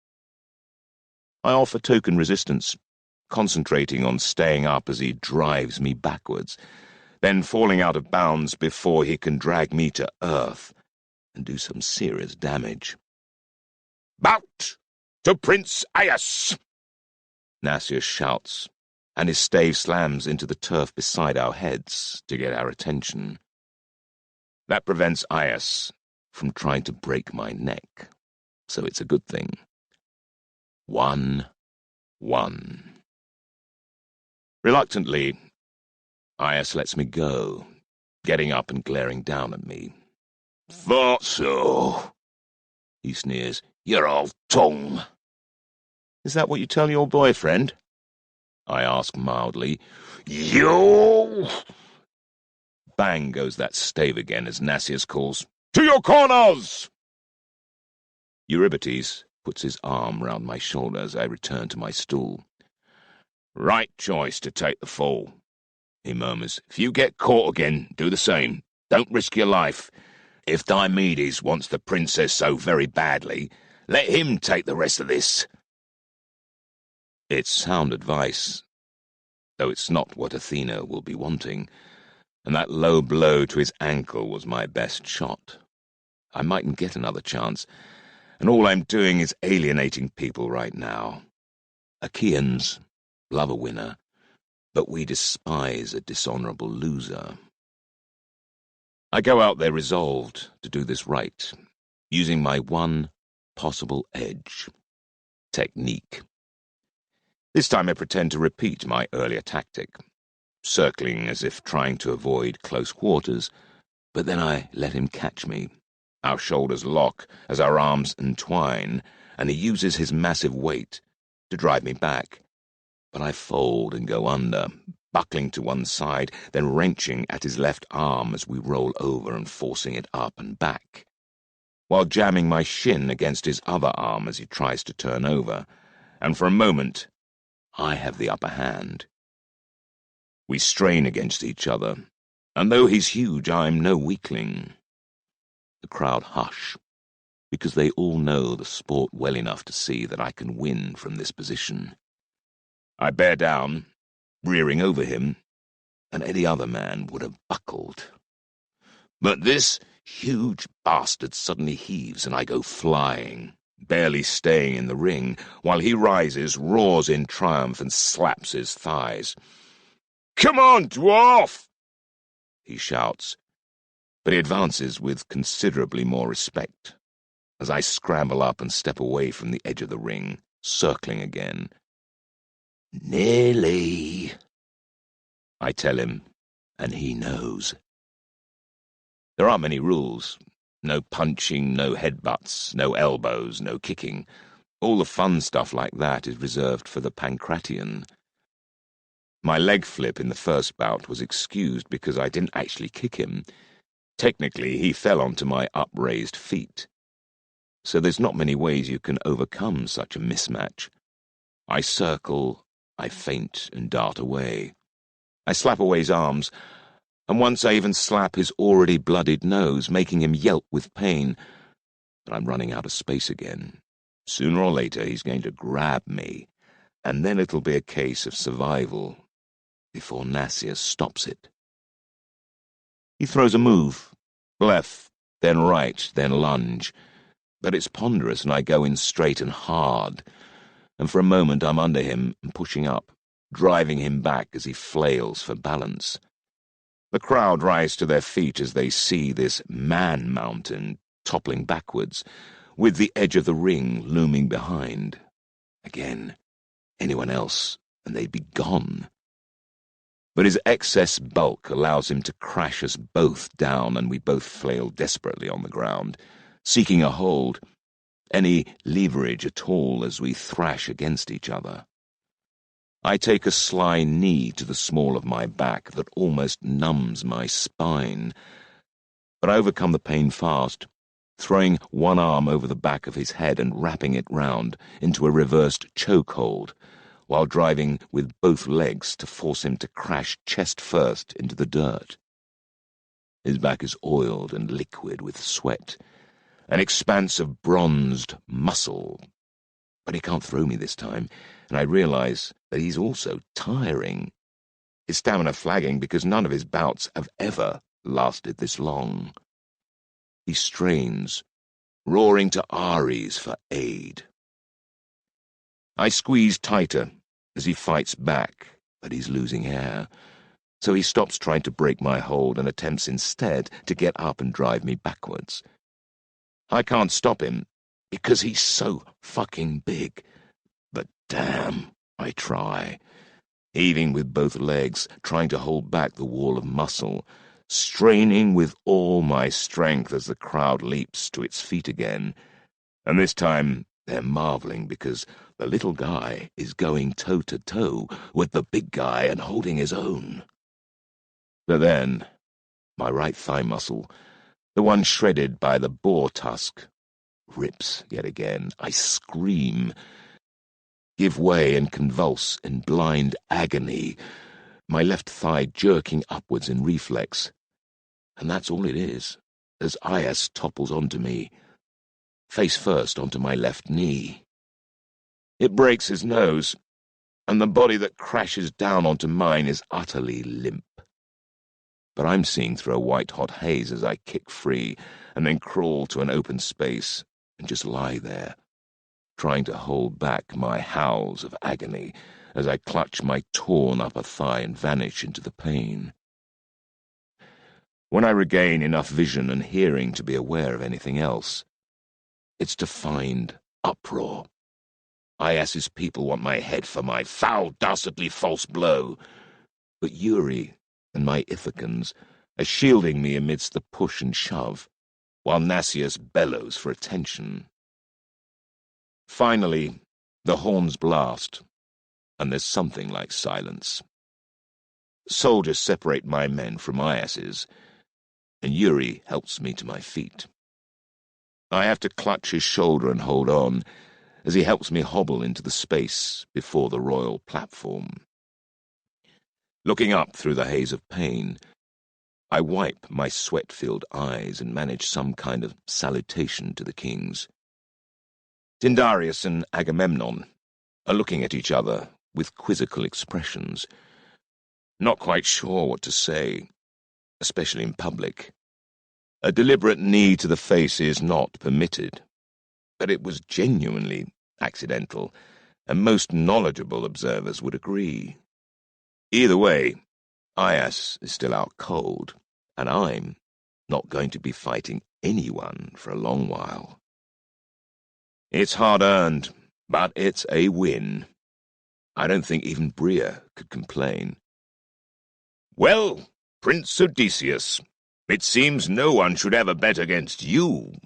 I offer token resistance, concentrating on staying up as he drives me backwards, then falling out of bounds before he can drag me to earth and do some serious damage. "Bout to Prince Aias!" Nasir shouts, and his stave slams into the turf beside our heads to get our attention. That prevents Aias from trying to break my neck, so it's a good thing. 1-1. Reluctantly, Aias lets me go, getting up and glaring down at me. "Thought so," he sneers. "You're all tongue." "Is that what you tell your boyfriend?" I ask mildly. "You!" Bang goes that stave again as Nasius calls, "To your corners!" Eurybates puts his arm round my shoulder as I return to my stool. "Right choice to take the fall," he murmurs. "If you get caught again, do the same. Don't risk your life. If Diomedes wants the princess so very badly, let him take the rest of this." It's sound advice, though it's not what Athena will be wanting, and that low blow to his ankle was my best shot. I mightn't get another chance, and all I'm doing is alienating people right now. Achaeans love a winner, but we despise a dishonourable loser. I go out there resolved to do this right, using my one possible edge: technique. This time I pretend to repeat my earlier tactic, circling as if trying to avoid close quarters, but then I let him catch me. Our shoulders lock as our arms entwine, and he uses his massive weight to drive me back. But I fold and go under, buckling to one side, then wrenching at his left arm as we roll over and forcing it up and back, while jamming my shin against his other arm as he tries to turn over, and for a moment I have the upper hand. We strain against each other, and though he's huge, I'm no weakling. The crowd hush, because they all know the sport well enough to see that I can win from this position. I bear down, rearing over him, and any other man would have buckled. But this huge bastard suddenly heaves, and I go flying, barely staying in the ring, while he rises, roars in triumph, and slaps his thighs. "Come on, dwarf!" he shouts, but he advances with considerably more respect, as I scramble up and step away from the edge of the ring, circling again. "Nearly," I tell him, and he knows. There aren't many rules. No punching, no headbutts, no elbows, no kicking. All the fun stuff like that is reserved for the Pancratian. My leg flip in the first bout was excused because I didn't actually kick him. Technically, he fell onto my upraised feet. So there's not many ways you can overcome such a mismatch. I circle, I feint and dart away. I slap away his arms, and once I even slap his already bloodied nose, making him yelp with pain. But I'm running out of space again. Sooner or later he's going to grab me, and then it'll be a case of survival before Nasir stops it. He throws a move, left, then right, then lunge, but it's ponderous and I go in straight and hard, and for a moment I'm under him and pushing up, driving him back as he flails for balance. The crowd rise to their feet as they see this man-mountain toppling backwards, with the edge of the ring looming behind. Again, anyone else, and they'd be gone. But his excess bulk allows him to crash us both down, and we both flail desperately on the ground, seeking a hold, any leverage at all as we thrash against each other. I take a sly knee to the small of my back that almost numbs my spine, but I overcome the pain fast, throwing one arm over the back of his head and wrapping it round into a reversed chokehold, while driving with both legs to force him to crash chest first into the dirt. His back is oiled and liquid with sweat, an expanse of bronzed muscle. But he can't throw me this time, and I realize that he's also tiring. His stamina flagging because none of his bouts have ever lasted this long. He strains, roaring to Ares for aid. I squeeze tighter as he fights back, but he's losing air, so he stops trying to break my hold and attempts instead to get up and drive me backwards. I can't stop him because he's so fucking big, but damn, I try, heaving with both legs, trying to hold back the wall of muscle, straining with all my strength as the crowd leaps to its feet again, and this time they're marveling because the little guy is going toe-to-toe with the big guy and holding his own. But then, my right thigh muscle, the one shredded by the boar tusk, rips yet again. I scream, give way and convulse in blind agony, my left thigh jerking upwards in reflex. And that's all it is, as Aias topples onto me, face first onto my left knee. It breaks his nose, and the body that crashes down onto mine is utterly limp. But I'm seeing through a white-hot haze as I kick free and then crawl to an open space and just lie there, trying to hold back my howls of agony as I clutch my torn upper thigh and vanish into the pain. When I regain enough vision and hearing to be aware of anything else, it's to find uproar. Aias's people want my head for my foul, dastardly false blow, but Yuri and my Ithacans are shielding me amidst the push and shove, while Nasius bellows for attention. Finally, the horns blast, and there's something like silence. Soldiers separate my men from Aias's, and Yuri helps me to my feet. I have to clutch his shoulder and hold on, as he helps me hobble into the space before the royal platform. Looking up through the haze of pain, I wipe my sweat-filled eyes and manage some kind of salutation to the kings. Tyndareus and Agamemnon are looking at each other with quizzical expressions, not quite sure what to say, especially in public. A deliberate knee to the face is not permitted, but it was genuinely accidental, and most knowledgeable observers would agree. Either way, Aias is still out cold, and I'm not going to be fighting anyone for a long while. It's hard-earned, but it's a win. I don't think even Bria could complain. "Well, Prince Odysseus, it seems no one should ever bet against you,"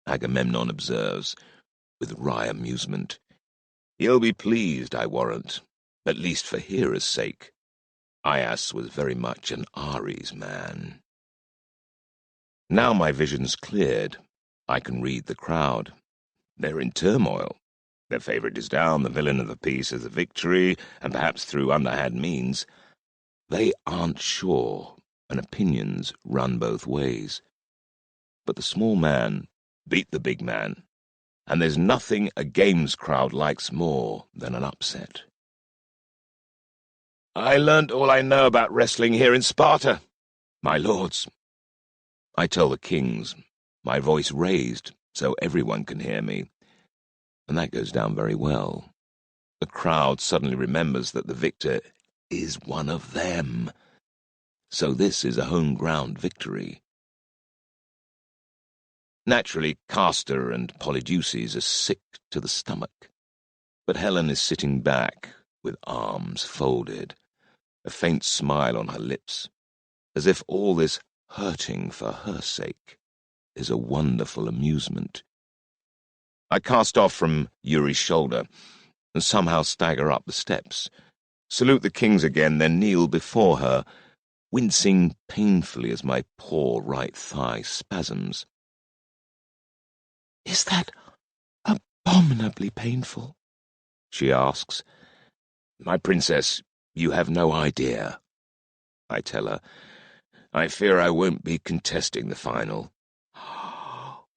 Agamemnon observes, with wry amusement. He'll be pleased, I warrant, at least for Hera's sake. Aias was very much an Ares man. Now my vision's cleared. I can read the crowd. They're in turmoil. Their favourite is down, the villain of the piece has a victory, and perhaps through underhand means. They aren't sure, and opinions run both ways. But the small man beat the big man, and there's nothing a games crowd likes more than an upset. "I learnt all I know about wrestling here in Sparta, my lords," I tell the kings, my voice raised so everyone can hear me, and that goes down very well. The crowd suddenly remembers that the victor is one of them, so this is a home-ground victory. Naturally, Castor and Polydeuces are sick to the stomach, but Helen is sitting back with arms folded, a faint smile on her lips, as if all this hurting for her sake is a wonderful amusement. I cast off from Yuri's shoulder, and somehow stagger up the steps, salute the kings again, then kneel before her, wincing painfully as my poor right thigh spasms. "Is that abominably painful?" she asks. "My princess, you have no idea," I tell her. "I fear I won't be contesting the final."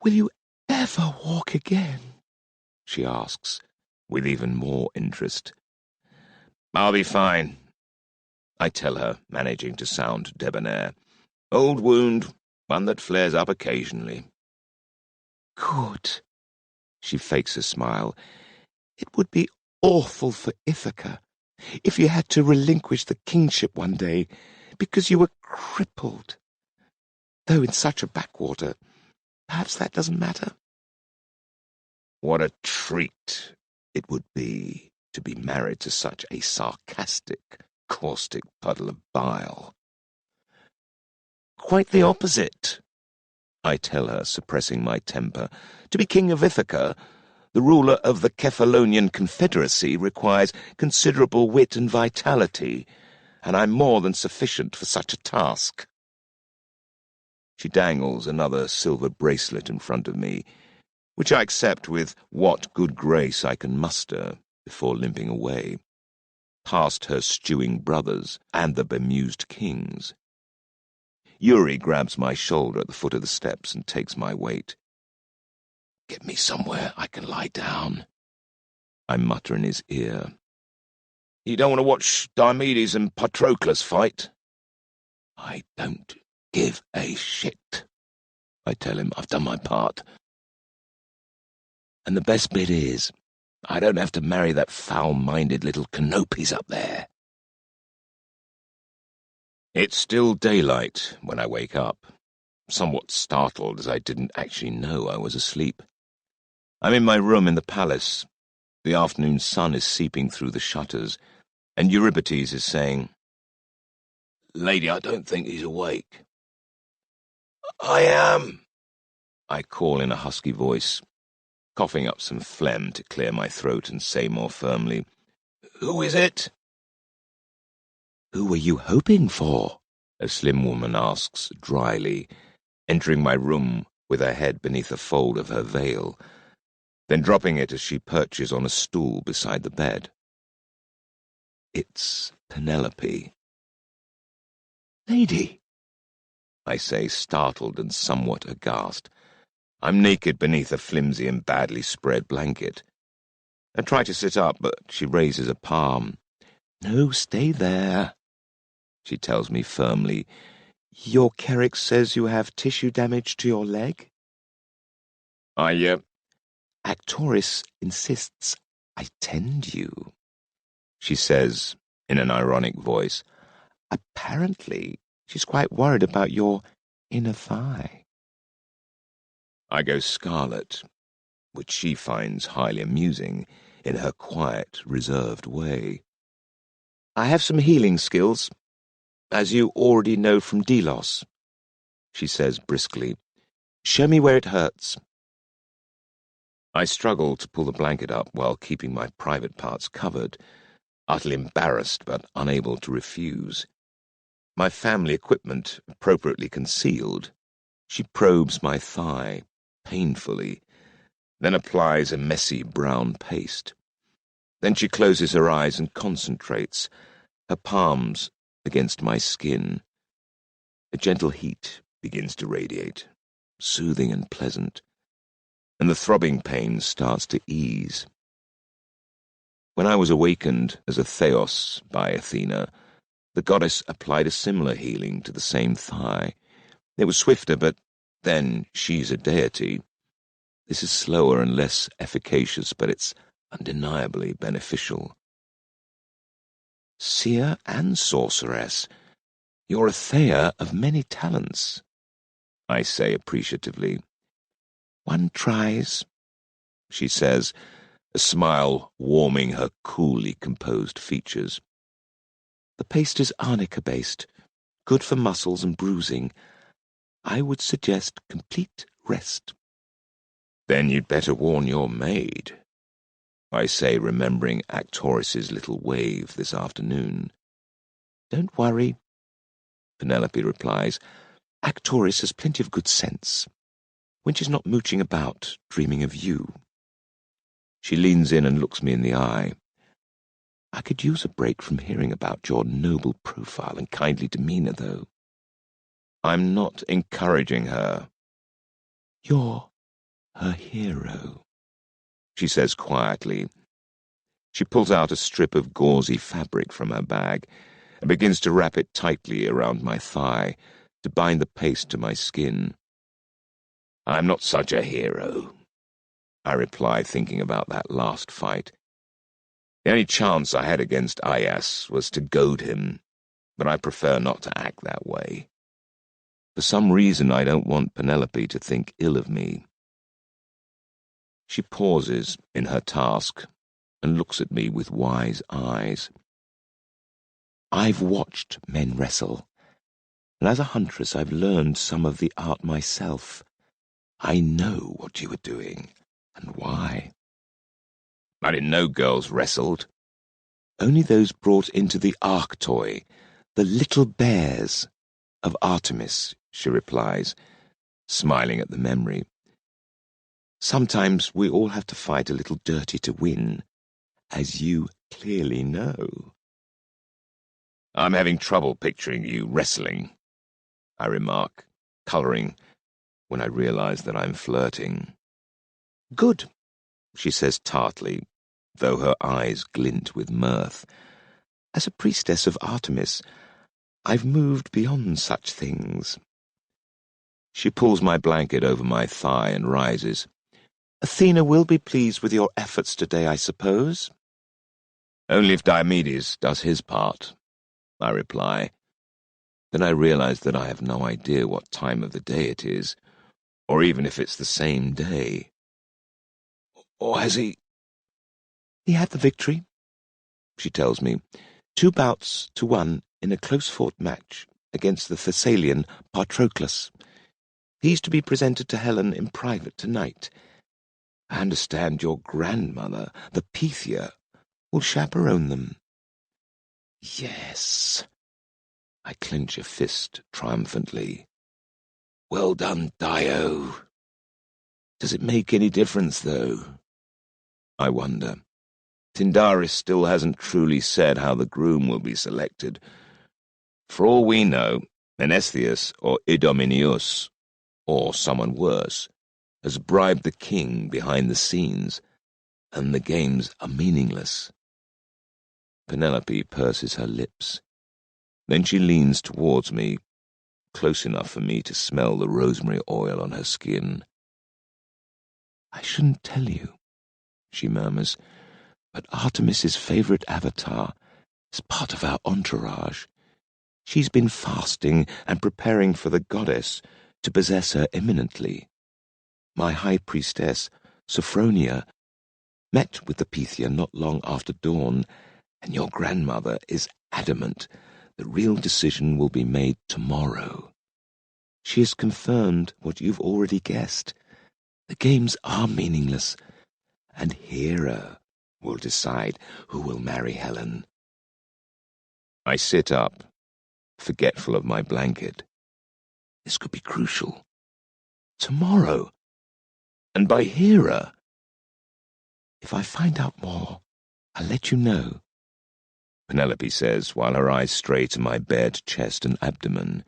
"Will you ever walk again?" she asks, with even more interest. "I'll be fine," I tell her, managing to sound debonair. "Old wound, one that flares up occasionally." "Good." She fakes a smile. "It would be awful for Ithaca if you had to relinquish the kingship one day because you were crippled. Though in such a backwater, perhaps that doesn't matter." What a treat it would be to be married to such a sarcastic, caustic puddle of bile. "Quite the opposite," I tell her, suppressing my temper. "To be king of Ithaca, the ruler of the Kephalonian Confederacy, requires considerable wit and vitality, and I'm more than sufficient for such a task." She dangles another silver bracelet in front of me, which I accept with what good grace I can muster before limping away, past her stewing brothers and the bemused kings. Yuri grabs my shoulder at the foot of the steps and takes my weight. "Get me somewhere I can lie down," I mutter in his ear. "You don't want to watch Diomedes and Patroclus fight?" "I don't give a shit," I tell him. "I've done my part. And the best bit is, I don't have to marry that foul-minded little Canopes up there." It's still daylight when I wake up, somewhat startled as I didn't actually know I was asleep. I'm in my room in the palace. The afternoon sun is seeping through the shutters, and Eurybates is saying, "Lady, I don't think he's awake." "I am," I call in a husky voice, coughing up some phlegm to clear my throat and say more firmly, "Who is it?" "Who were you hoping for?" a slim woman asks dryly, entering my room with her head beneath a fold of her veil, then dropping it as she perches on a stool beside the bed. "It's Penelope." "Lady," I say, startled and somewhat aghast. I'm naked beneath a flimsy and badly spread blanket. I try to sit up, but she raises a palm. "No, stay there," she tells me firmly. "Your Kerrick says you have tissue damage to your leg?" "Actoris insists I tend you," she says in an ironic voice. "Apparently, she's quite worried about your inner thigh." I go scarlet, which she finds highly amusing in her quiet, reserved way. "I have some healing skills, as you already know from Delos," she says briskly. "Show me where it hurts." I struggle to pull the blanket up while keeping my private parts covered, utterly embarrassed but unable to refuse. My family equipment appropriately concealed, she probes my thigh, painfully, then applies a messy brown paste. Then she closes her eyes and concentrates, her palms against my skin. A gentle heat begins to radiate, soothing and pleasant, and the throbbing pain starts to ease. When I was awakened as a Theos by Athena, the goddess applied a similar healing to the same thigh. It was swifter, but then she's a deity. This is slower and less efficacious, but it's undeniably beneficial. "Seer and sorceress, you're a Thea of many talents," I say appreciatively. "One tries," she says, a smile warming her coolly composed features. "The paste is arnica-based, good for muscles and bruising. I would suggest complete rest." "Then you'd better warn your maid." I say, remembering Actoris's little wave this afternoon. Don't worry, Penelope replies. Actoris has plenty of good sense. When she's not mooching about, dreaming of you. She leans in and looks me in the eye. I could use a break from hearing about your noble profile and kindly demeanour, though. I'm not encouraging her. You're her hero, she says quietly. She pulls out a strip of gauzy fabric from her bag and begins to wrap it tightly around my thigh to bind the paste to my skin. I'm not such a hero, I reply, thinking about that last fight. The only chance I had against Ayas was to goad him, but I prefer not to act that way. For some reason, I don't want Penelope to think ill of me. She pauses in her task and looks at me with wise eyes. I've watched men wrestle, and as a huntress I've learned some of the art myself. I know what you were doing, and why. I didn't know girls wrestled. Only those brought into the Ark toy, the little bears of Artemis, she replies, smiling at the memory. Sometimes we all have to fight a little dirty to win, as you clearly know. I'm having trouble picturing you wrestling, I remark, colouring when I realise that I'm flirting. Good, she says tartly, though her eyes glint with mirth. As a priestess of Artemis, I've moved beyond such things. She pulls my blanket over my thigh and rises. Athena will be pleased with your efforts today, I suppose. Only if Diomedes does his part, I reply. Then I realise that I have no idea what time of the day it is, or even if it's the same day. Or has he? He had the victory, she tells me. 2 bouts to 1 in a close-fought match against the Thessalian Patroclus. He's to be presented to Helen in private tonight. I understand your grandmother, the Pythia, will chaperone them. Yes. I clench a fist triumphantly. Well done, Dio. Does it make any difference, though? I wonder. Tyndaris still hasn't truly said how the groom will be selected. For all we know, Menesthius or Idomeneus, or someone worse, has bribed the king behind the scenes, and the games are meaningless. Penelope purses her lips. Then she leans towards me, close enough for me to smell the rosemary oil on her skin. I shouldn't tell you, she murmurs, but Artemis's favourite avatar is part of our entourage. She's been fasting and preparing for the goddess to possess her imminently. My high priestess, Sophronia, met with the Pythia not long after dawn, and your grandmother is adamant the real decision will be made tomorrow. She has confirmed what you've already guessed. The games are meaningless, and Hera will decide who will marry Helen. I sit up, forgetful of my blanket. This could be crucial. Tomorrow. And by Hera. If I find out more, I'll let you know, Penelope says, while her eyes stray to my bared chest and abdomen.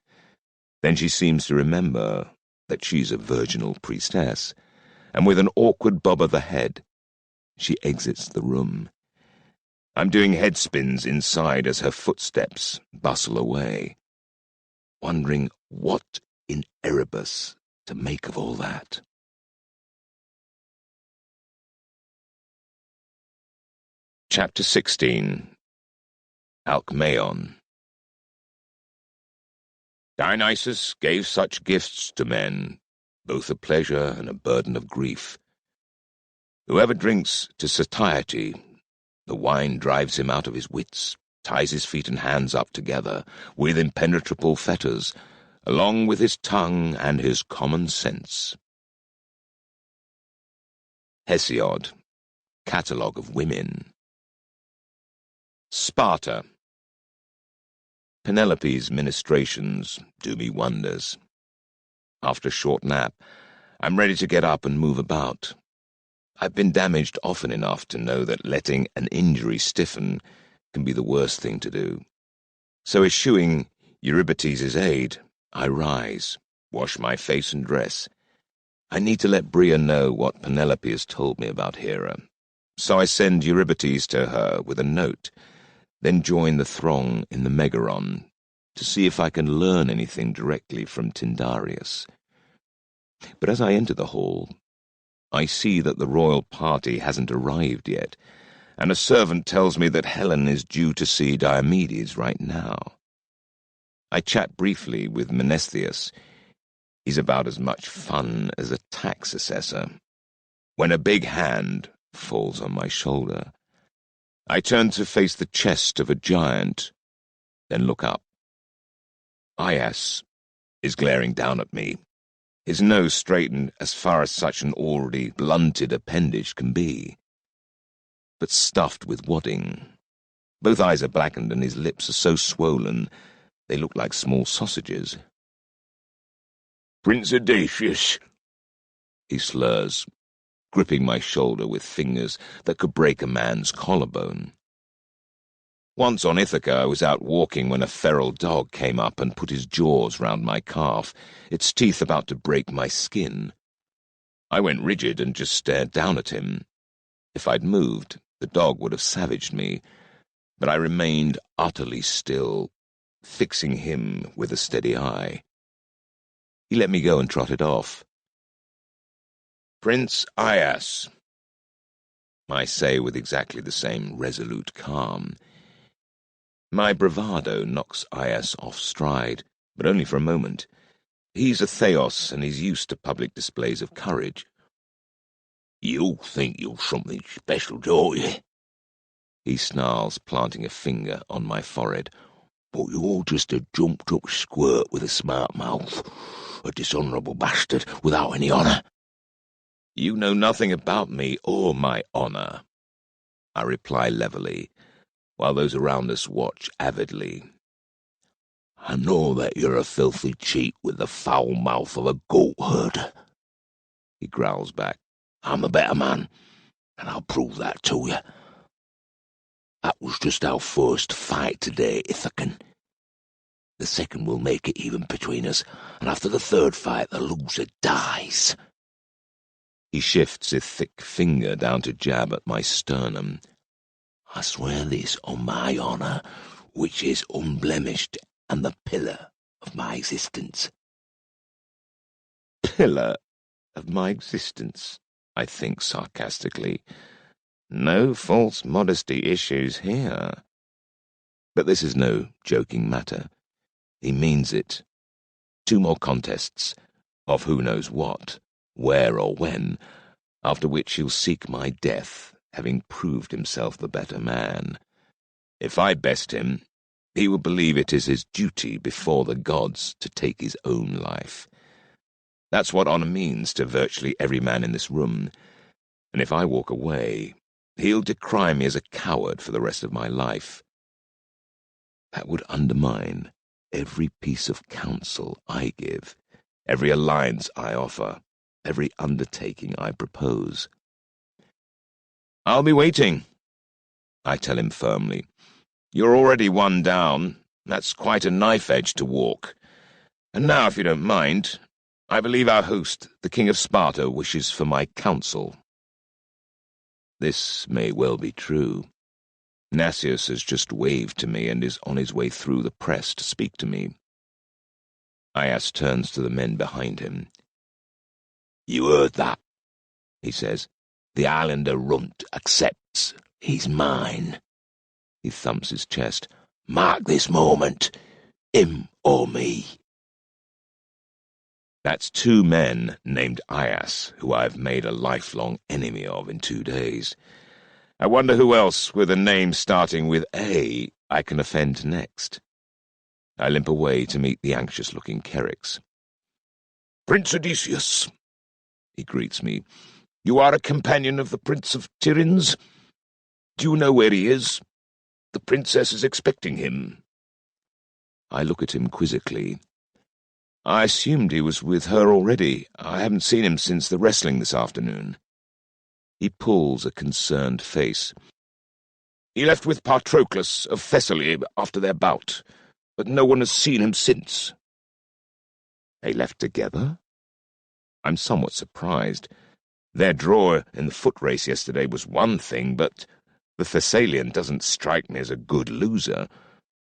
Then she seems to remember that she's a virginal priestess, and with an awkward bob of the head, she exits the room. I'm doing head spins inside as her footsteps bustle away, wondering what in Erebus to make of all that. Chapter 16. Alcmaeon. Dionysus gave such gifts to men, both a pleasure and a burden of grief. Whoever drinks to satiety, the wine drives him out of his wits, ties his feet and hands up together with impenetrable fetters, along with his tongue and his common sense. Hesiod. catalogue of women. Sparta. Penelope's ministrations do me wonders. After a short nap, I'm ready to get up and move about. I've been damaged often enough to know that letting an injury stiffen can be the worst thing to do. So eschewing Eurybates' aid, I rise, wash my face and dress. I need to let Bria know what Penelope has told me about Hera. So I send Eurybates to her with a note, then join the throng in the Megaron to see if I can learn anything directly from Tyndareus. But as I enter the hall, I see that the royal party hasn't arrived yet, and a servant tells me that Helen is due to see Diomedes right now. I chat briefly with Mnestheus. He's about as much fun as a tax assessor, when a big hand falls on my shoulder. I turn to face the chest of a giant, then look up. Aias is glaring down at me, his nose straightened as far as such an already blunted appendage can be, but stuffed with wadding. Both eyes are blackened and his lips are so swollen they look like small sausages. "Prince Odysseus," he slurs, gripping my shoulder with fingers that could break a man's collarbone. Once on Ithaca I was out walking when a feral dog came up and put his jaws round my calf, its teeth about to break my skin. I went rigid and just stared down at him. If I'd moved, the dog would have savaged me, but I remained utterly still, fixing him with a steady eye. He let me go and trotted off. "Prince Aias," I say with exactly the same resolute calm. My bravado knocks Aias off stride, but only for a moment. He's a Theos, and he's used to public displays of courage. "You think you're something special, don't you?" he snarls, planting a finger on my forehead. "But you're just a jumped-up squirt with a smart mouth, a dishonourable bastard without any honour." "You know nothing about me or my honour," I reply levelly, while those around us watch avidly. "I know that you're a filthy cheat with the foul mouth of a goat-herd," he growls back. "I'm a better man, and I'll prove that to you. That was just our first fight today, Ithacan. The second will make it even between us, and after the third fight the loser dies." He shifts his thick finger down to jab at my sternum. "I swear this on my honour, which is unblemished and the pillar of my existence." Pillar of my existence, I think sarcastically. No false modesty issues here. But this is no joking matter. He means it. 2 more contests, of who knows what, where or when, after which he'll seek my death, having proved himself the better man. If I best him, he will believe it is his duty before the gods to take his own life. That's what honour means to virtually every man in this room, and if I walk away, he'll decry me as a coward for the rest of my life. That would undermine every piece of counsel I give, every alliance I offer, every undertaking I propose. "I'll be waiting," I tell him firmly. "You're already 1 down. That's quite a knife edge to walk. And now, if you don't mind, I believe our host, the King of Sparta, wishes for my counsel." This may well be true. Nasius has just waved to me and is on his way through the press to speak to me. Aias turns to the men behind him. "You heard that," he says. "The islander runt accepts. He's mine." He thumps his chest. "Mark this moment. Him or me." That's 2 men named Aias, who I've made a lifelong enemy of in 2 days. I wonder who else, with a name starting with A, I can offend next. I limp away to meet the anxious-looking Kerix. "Prince Odysseus," he greets me. You are a companion of the Prince of Tiryns? Do you know where he is? The princess is expecting him. I look at him quizzically. I assumed he was with her already. I haven't seen him since the wrestling this afternoon. He pulls a concerned face. He left with Patroclus of Thessaly after their bout, but no one has seen him since. They left together? I'm somewhat surprised. Their draw in the foot race yesterday was one thing, but the Thessalian doesn't strike me as a good loser,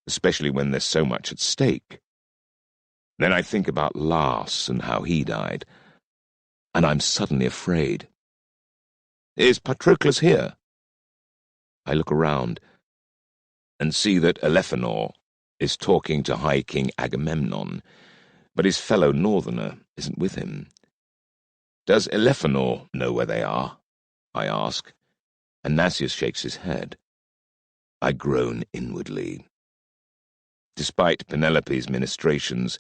especially when there's so much at stake. Then I think about Lars and how he died, and I'm suddenly afraid. Is Patroclus here? I look around and see that Elephanor is talking to High King Agamemnon, but his fellow northerner isn't with him. Does Elephanor know where they are? I ask, and Nasius shakes his head. I groan inwardly. Despite Penelope's ministrations,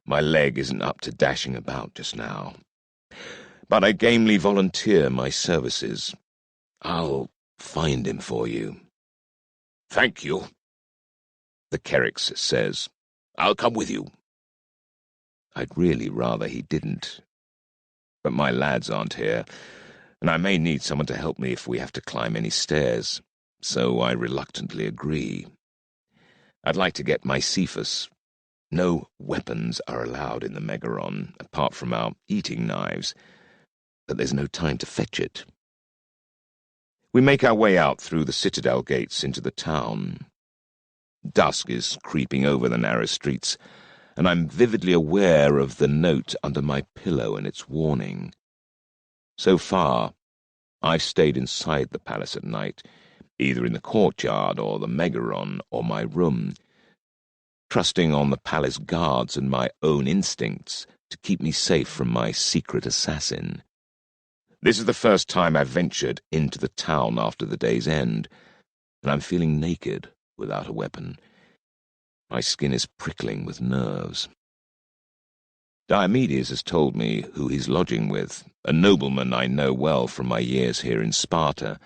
my leg isn't up to dashing about just now. But I gamely volunteer my services. I'll find him for you. Thank you, the Kerix says. I'll come with you. I'd really rather he didn't. But my lads aren't here, and I may need someone to help me if we have to climb any stairs, so I reluctantly agree. I'd like to get my Cephas. No weapons are allowed in the Megaron, apart from our eating knives, but there's no time to fetch it. We make our way out through the citadel gates into the town. Dusk is creeping over the narrow streets, and I'm vividly aware of the note under my pillow and its warning. So far, I've stayed inside the palace at night, either in the courtyard or the Megaron or my room, trusting on the palace guards and my own instincts to keep me safe from my secret assassin. This is the first time I've ventured into the town after the day's end, and I'm feeling naked without a weapon. My skin is prickling with nerves. Diomedes has told me who he's lodging with, a nobleman I know well from my years here in Sparta,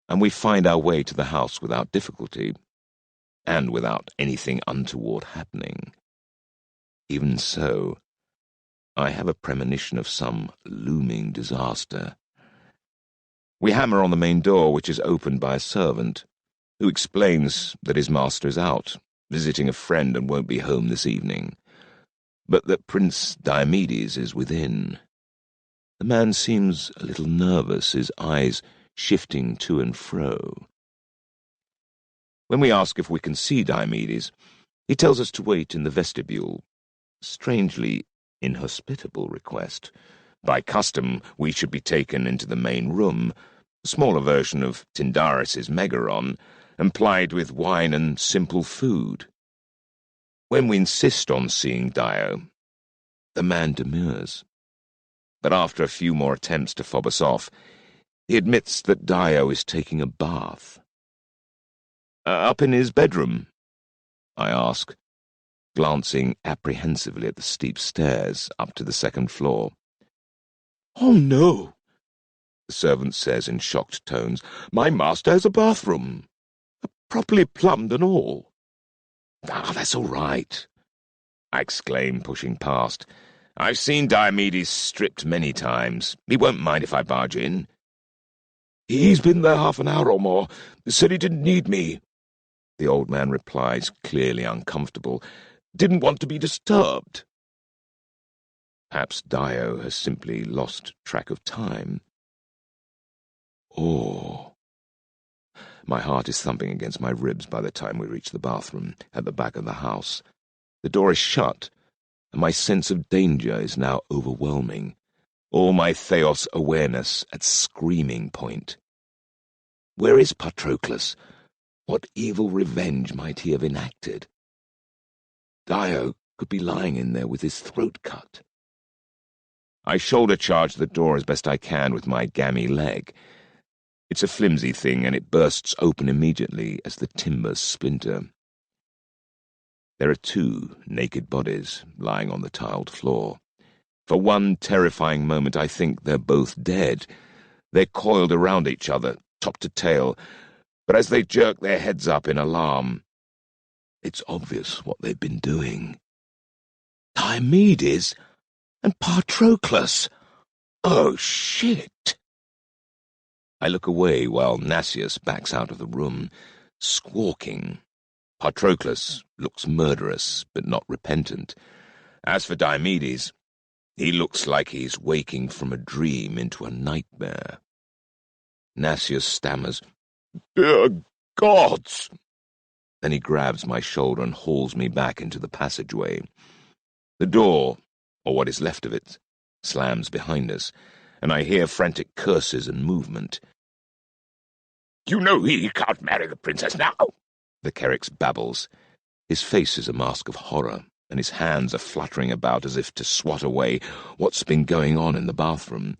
and we find our way to the house without difficulty, and without anything untoward happening. Even so, I have a premonition of some looming disaster. We hammer on the main door, which is opened by a servant, who explains that his master is out, visiting a friend and won't be home this evening, but that Prince Diomedes is within. The man seems a little nervous, his eyes shifting to and fro. When we ask if we can see Diomedes, he tells us to wait in the vestibule. Strangely inhospitable request. By custom, we should be taken into the main room, a smaller version of Tyndaris' Megaron, and plied with wine and simple food. When we insist on seeing Dio, the man demurs. But after a few more attempts to fob us off, he admits that Dio is taking a bath. Up in his bedroom? I ask, glancing apprehensively at the steep stairs up to the second floor. Oh, no, the servant says in shocked tones. My master has a bathroom, properly plumbed and all. That's all right, I exclaim, pushing past. I've seen Diomedes stripped many times. He won't mind if I barge in. He's been there half an hour or more. Said he didn't need me, the old man replies, clearly uncomfortable. Didn't want to be disturbed. Perhaps Dio has simply lost track of time. Oh. My heart is thumping against my ribs by the time we reach the bathroom at the back of the house. The door is shut, and my sense of danger is now overwhelming, all my Theos awareness at screaming point. Where is Patroclus? What evil revenge might he have enacted? Dio could be lying in there with his throat cut. I shoulder charge the door as best I can with my gammy leg. It's a flimsy thing, and it bursts open immediately as the timbers splinter. There are two naked bodies lying on the tiled floor. For one terrifying moment I think they're both dead, They're coiled around each other, top to tail, but as they jerk their heads up in alarm, it's obvious what they've been doing. Diomedes and Patroclus! Oh, shit! I look away while Nasius backs out of the room, squawking. Patroclus looks murderous, but not repentant. As for Diomedes, he looks like he's waking from a dream into a nightmare. Nasius stammers, "Dear gods!" Then he grabs my shoulder and hauls me back into the passageway. The door, or what is left of it, slams behind us, and I hear frantic curses and movement. "You know he can't marry the princess now," the Kerix babbles. His face is a mask of horror, and his hands are fluttering about as if to swat away what's been going on in the bathroom.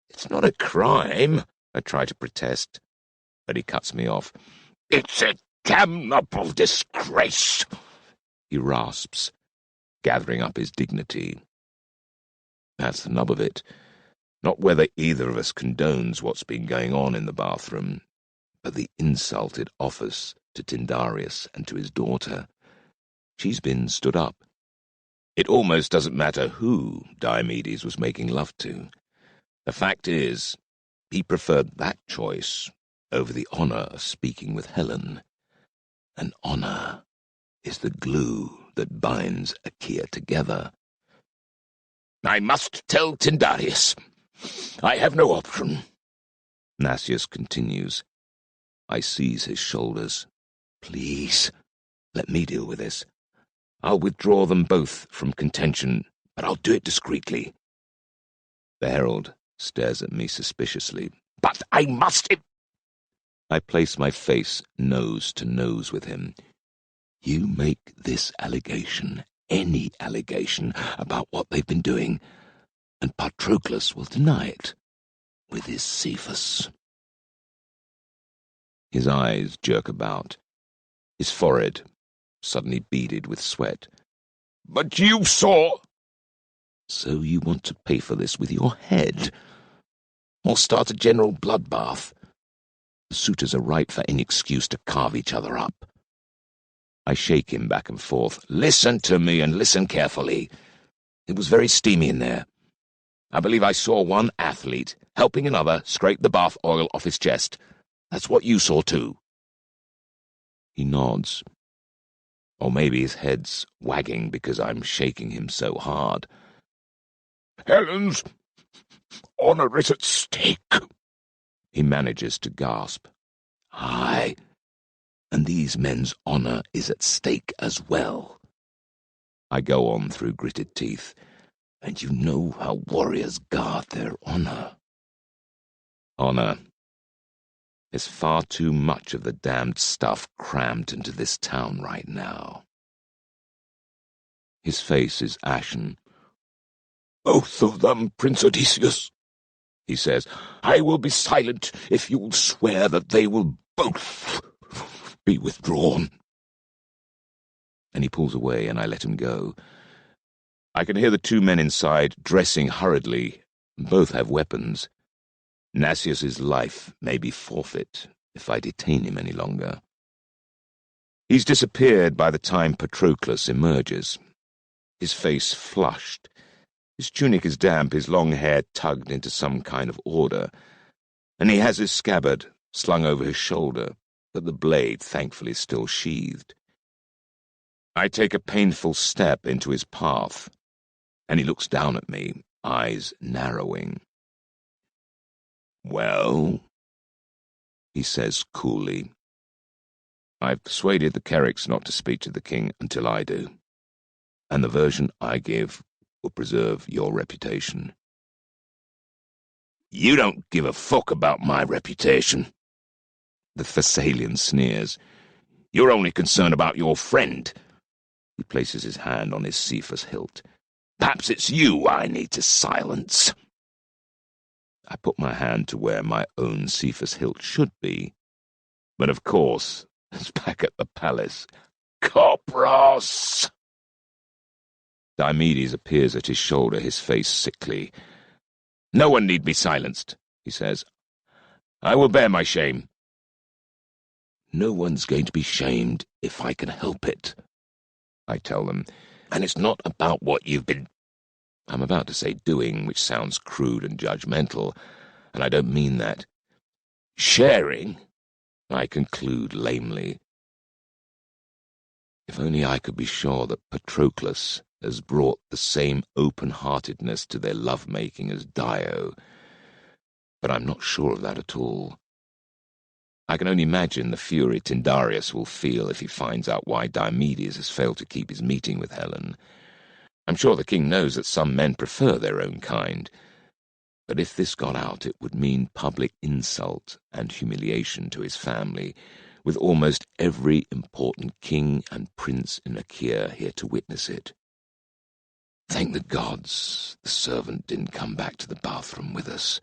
"It's not a crime," I try to protest, but he cuts me off. "It's a damnable disgrace," he rasps, gathering up his dignity. That's the nub of it. Not whether either of us condones what's been going on in the bathroom, but the insult it offers to Tyndareus and to his daughter. She's been stood up. It almost doesn't matter who Diomedes was making love to. The fact is, he preferred that choice over the honor of speaking with Helen. And honor is the glue that binds Achaea together. "I must tell Tyndareus. I have no option," Nasius continues. I seize his shoulders. "Please, let me deal with this. I'll withdraw them both from contention, but I'll do it discreetly." The herald stares at me suspiciously. "But I must—" I place my face nose to nose with him. "You make this allegation, any allegation, about what they've been doing, and Patroclus will deny it with his Cephas." His eyes jerk about, his forehead suddenly beaded with sweat. "But you saw—" "So you want to pay for this with your head? Or start a general bloodbath? The suitors are ripe for any excuse to carve each other up." I shake him back and forth. "Listen to me, and listen carefully. It was very steamy in there. I believe I saw one athlete helping another scrape the bath oil off his chest. That's what you saw too." He nods. Or maybe his head's wagging because I'm shaking him so hard. "Helen's honor is at stake," he manages to gasp. "Aye, and these men's honor is at stake as well." I go on through gritted teeth. "And you know how warriors guard their honor." Honor. There's far too much of the damned stuff crammed into this town right now. His face is ashen. "Both of them, Prince Odysseus," he says. "I will be silent if you will swear that they will both be withdrawn." And he pulls away, and I let him go. I can hear the two men inside dressing hurriedly. Both have weapons. Nasius's life may be forfeit if I detain him any longer. He's disappeared by the time Patroclus emerges. His face flushed. His tunic is damp, his long hair tugged into some kind of order, and he has his scabbard slung over his shoulder, but the blade thankfully still sheathed. I take a painful step into his path, and he looks down at me, eyes narrowing. "Well?" he says coolly. "I've persuaded the Kerix not to speak to the king until I do, and the version I give will preserve your reputation." "You don't give a fuck about my reputation," the Thessalian sneers. "You're only concerned about your friend." He places his hand on his Cephas hilt. "Perhaps it's you I need to silence." I put my hand to where my own Cephas hilt should be, but of course it's back at the palace. "Kopros!" Diomedes appears at his shoulder, his face sickly. "No one need be silenced. he says. I will bear my shame. No one's going to be shamed if I can help it, I tell them, and it's not about what you've been... I'm about to say doing, which sounds crude and judgmental, and I don't mean that. Sharing, I conclude lamely. If only I could be sure that Patroclus has brought the same open-heartedness to their love-making as Dio, but I'm not sure of that at all. I can only imagine the fury Tyndareus will feel if he finds out why Diomedes has failed to keep his meeting with Helen. I'm sure the king knows that some men prefer their own kind, but if this got out, it would mean public insult and humiliation to his family, with almost every important king and prince in Achaea here to witness it. Thank the gods the servant didn't come back to the bathroom with us.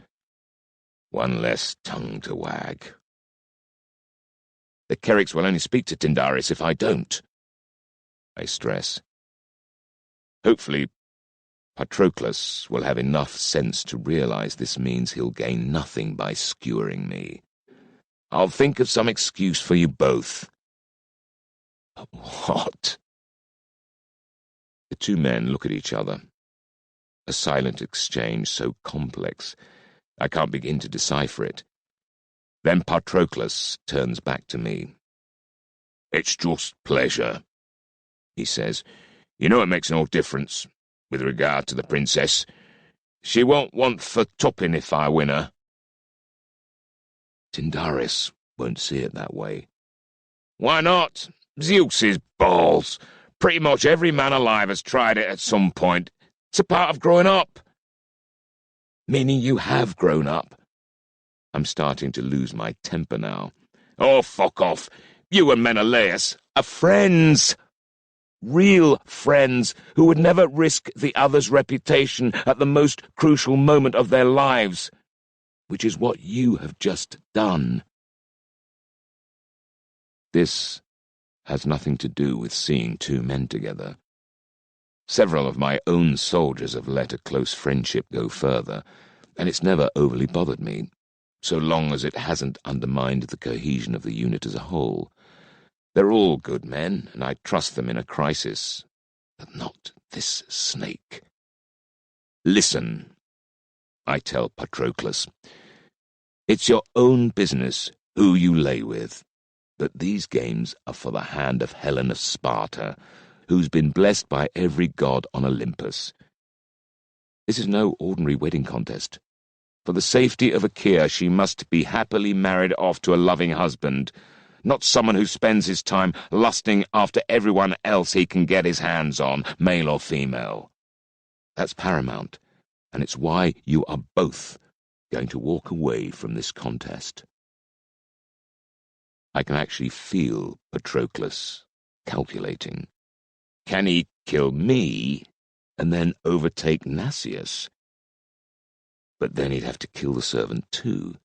One less tongue to wag. The Kerricks will only speak to Tyndareus if I don't, I stress. Hopefully, Patroclus will have enough sense to realize this means he'll gain nothing by skewering me. I'll think of some excuse for you both. What? The two men look at each other. A silent exchange so complex, I can't begin to decipher it. Then Patroclus turns back to me. It's just pleasure, he says. You know it makes no difference, with regard to the princess. She won't want for topping if I win her. Tyndareus won't see it that way. Why not? Zeus's balls. Pretty much every man alive has tried it at some point. It's a part of growing up. Meaning you have grown up? I'm starting to lose my temper now. Oh, fuck off. You and Menelaus are friends. Real friends who would never risk the other's reputation at the most crucial moment of their lives, which is what you have just done. This has nothing to do with seeing two men together. Several of my own soldiers have let a close friendship go further, and it's never overly bothered me, so long as it hasn't undermined the cohesion of the unit as a whole. They're all good men, and I trust them in a crisis, but not this snake. Listen, I tell Patroclus. It's your own business who you lay with, but these games are for the hand of Helen of Sparta, who's been blessed by every god on Olympus. This is no ordinary wedding contest. For the safety of Achaea, she must be happily married off to a loving husband, not someone who spends his time lusting after everyone else he can get his hands on, male or female. That's paramount, and it's why you are both going to walk away from this contest. I can actually feel Patroclus calculating. Can he kill me and then overtake Nasius? But then he'd have to kill the servant too.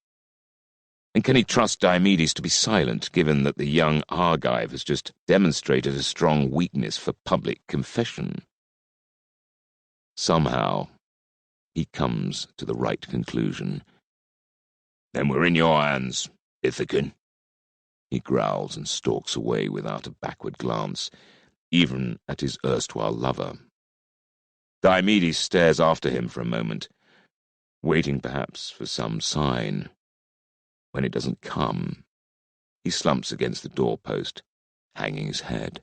And can he trust Diomedes to be silent, given that the young Argive has just demonstrated a strong weakness for public confession? Somehow, he comes to the right conclusion. Then we're in your hands, Ithacan. He growls and stalks away without a backward glance, even at his erstwhile lover. Diomedes stares after him for a moment, waiting perhaps for some sign. When it doesn't come, he slumps against the doorpost, hanging his head.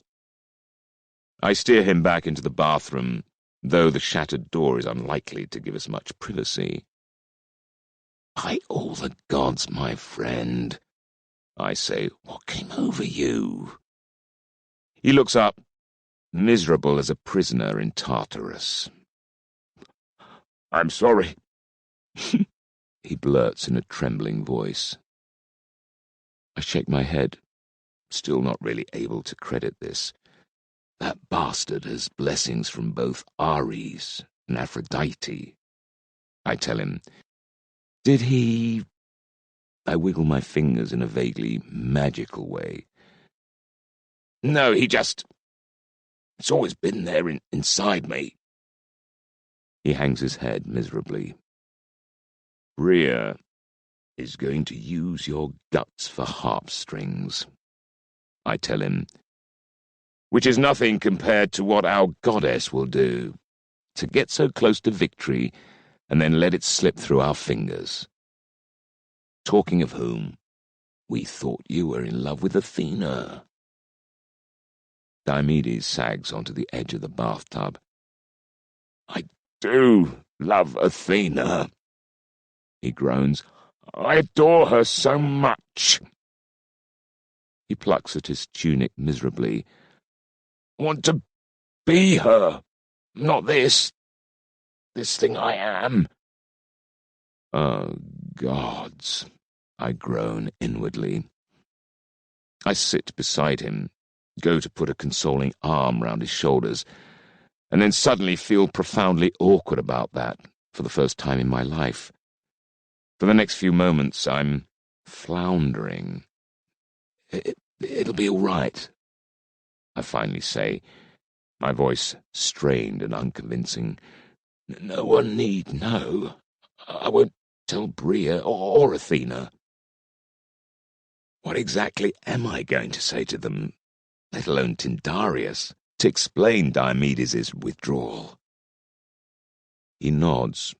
I steer him back into the bathroom, though the shattered door is unlikely to give us much privacy. By all the gods, my friend, I say, what came over you? He looks up, miserable as a prisoner in Tartarus. I'm sorry, he blurts in a trembling voice. I shake my head, still not really able to credit this. That bastard has blessings from both Ares and Aphrodite. I tell him, did he... I wiggle my fingers in a vaguely magical way. No, he just... It's always been there inside me. He hangs his head miserably. Rhea is going to use your guts for harp strings, I tell him, which is nothing compared to what our goddess will do, to get so close to victory and then let it slip through our fingers. Talking of whom, we thought you were in love with Athena. Diomedes sags onto the edge of the bathtub. I do love Athena, he groans. I adore her so much. He plucks at his tunic miserably. I want to be her, not this thing I am. Oh, gods, I groan inwardly. I sit beside him, go to put a consoling arm round his shoulders, and then suddenly feel profoundly awkward about that for the first time in my life. For the next few moments, I'm floundering. It'll be all right, I finally say, my voice strained and unconvincing. No one need know. I won't tell Bria or Athena. What exactly am I going to say to them, let alone Tyndareus, to explain Diomedes' withdrawal? He nods,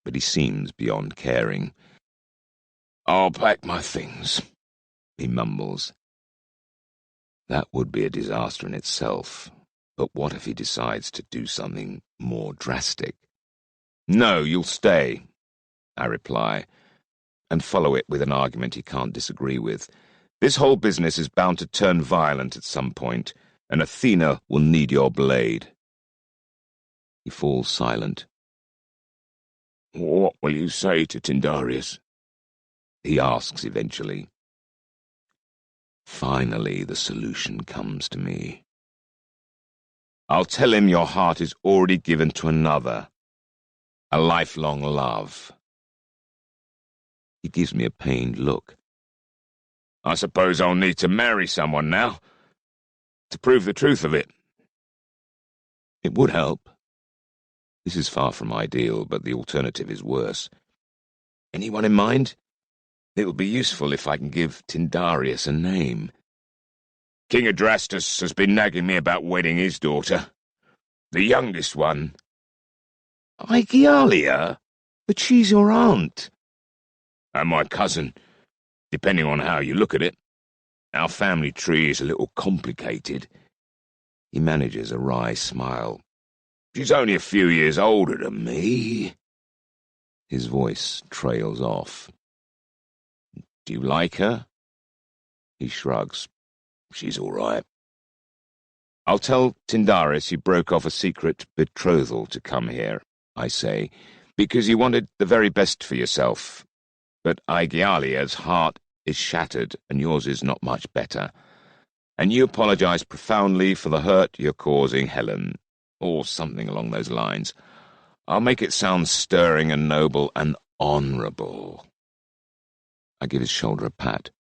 but he seems beyond caring. I'll pack my things, he mumbles. That would be a disaster in itself, but what if he decides to do something more drastic? No, you'll stay, I reply, and follow it with an argument he can't disagree with. This whole business is bound to turn violent at some point, and Athena will need your blade. He falls silent. What will you say to Tyndareus? He asks eventually. Finally, the solution comes to me. I'll tell him your heart is already given to another, a lifelong love. He gives me a pained look. I suppose I'll need to marry someone now, to prove the truth of it. It would help. This is far from ideal, but the alternative is worse. Anyone in mind? It will be useful if I can give Tyndareus a name. King Adrastus has been nagging me about wedding his daughter. The youngest one. Aegialia? But she's your aunt. And my cousin, depending on how you look at it. Our family tree is a little complicated. He manages a wry smile. She's only a few years older than me. His voice trails off. Do you like her? He shrugs. She's all right. I'll tell Tyndareus you broke off a secret betrothal to come here, I say, because you wanted the very best for yourself. But Aegialia's heart is shattered, and yours is not much better. And you apologize profoundly for the hurt you're causing Helen, or something along those lines. I'll make it sound stirring and noble and honourable. I give his shoulder a pat.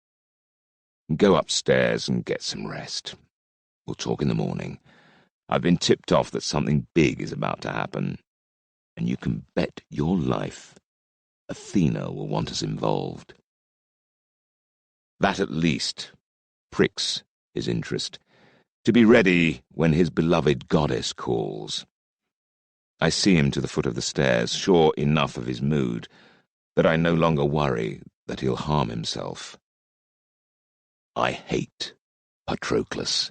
Go upstairs and get some rest. We'll talk in the morning. I've been tipped off that something big is about to happen, and you can bet your life Athena will want us involved. That at least pricks his interest, to be ready when his beloved goddess calls. I see him to the foot of the stairs, sure enough of his mood, that I no longer worry that he'll harm himself. I hate Patroclus.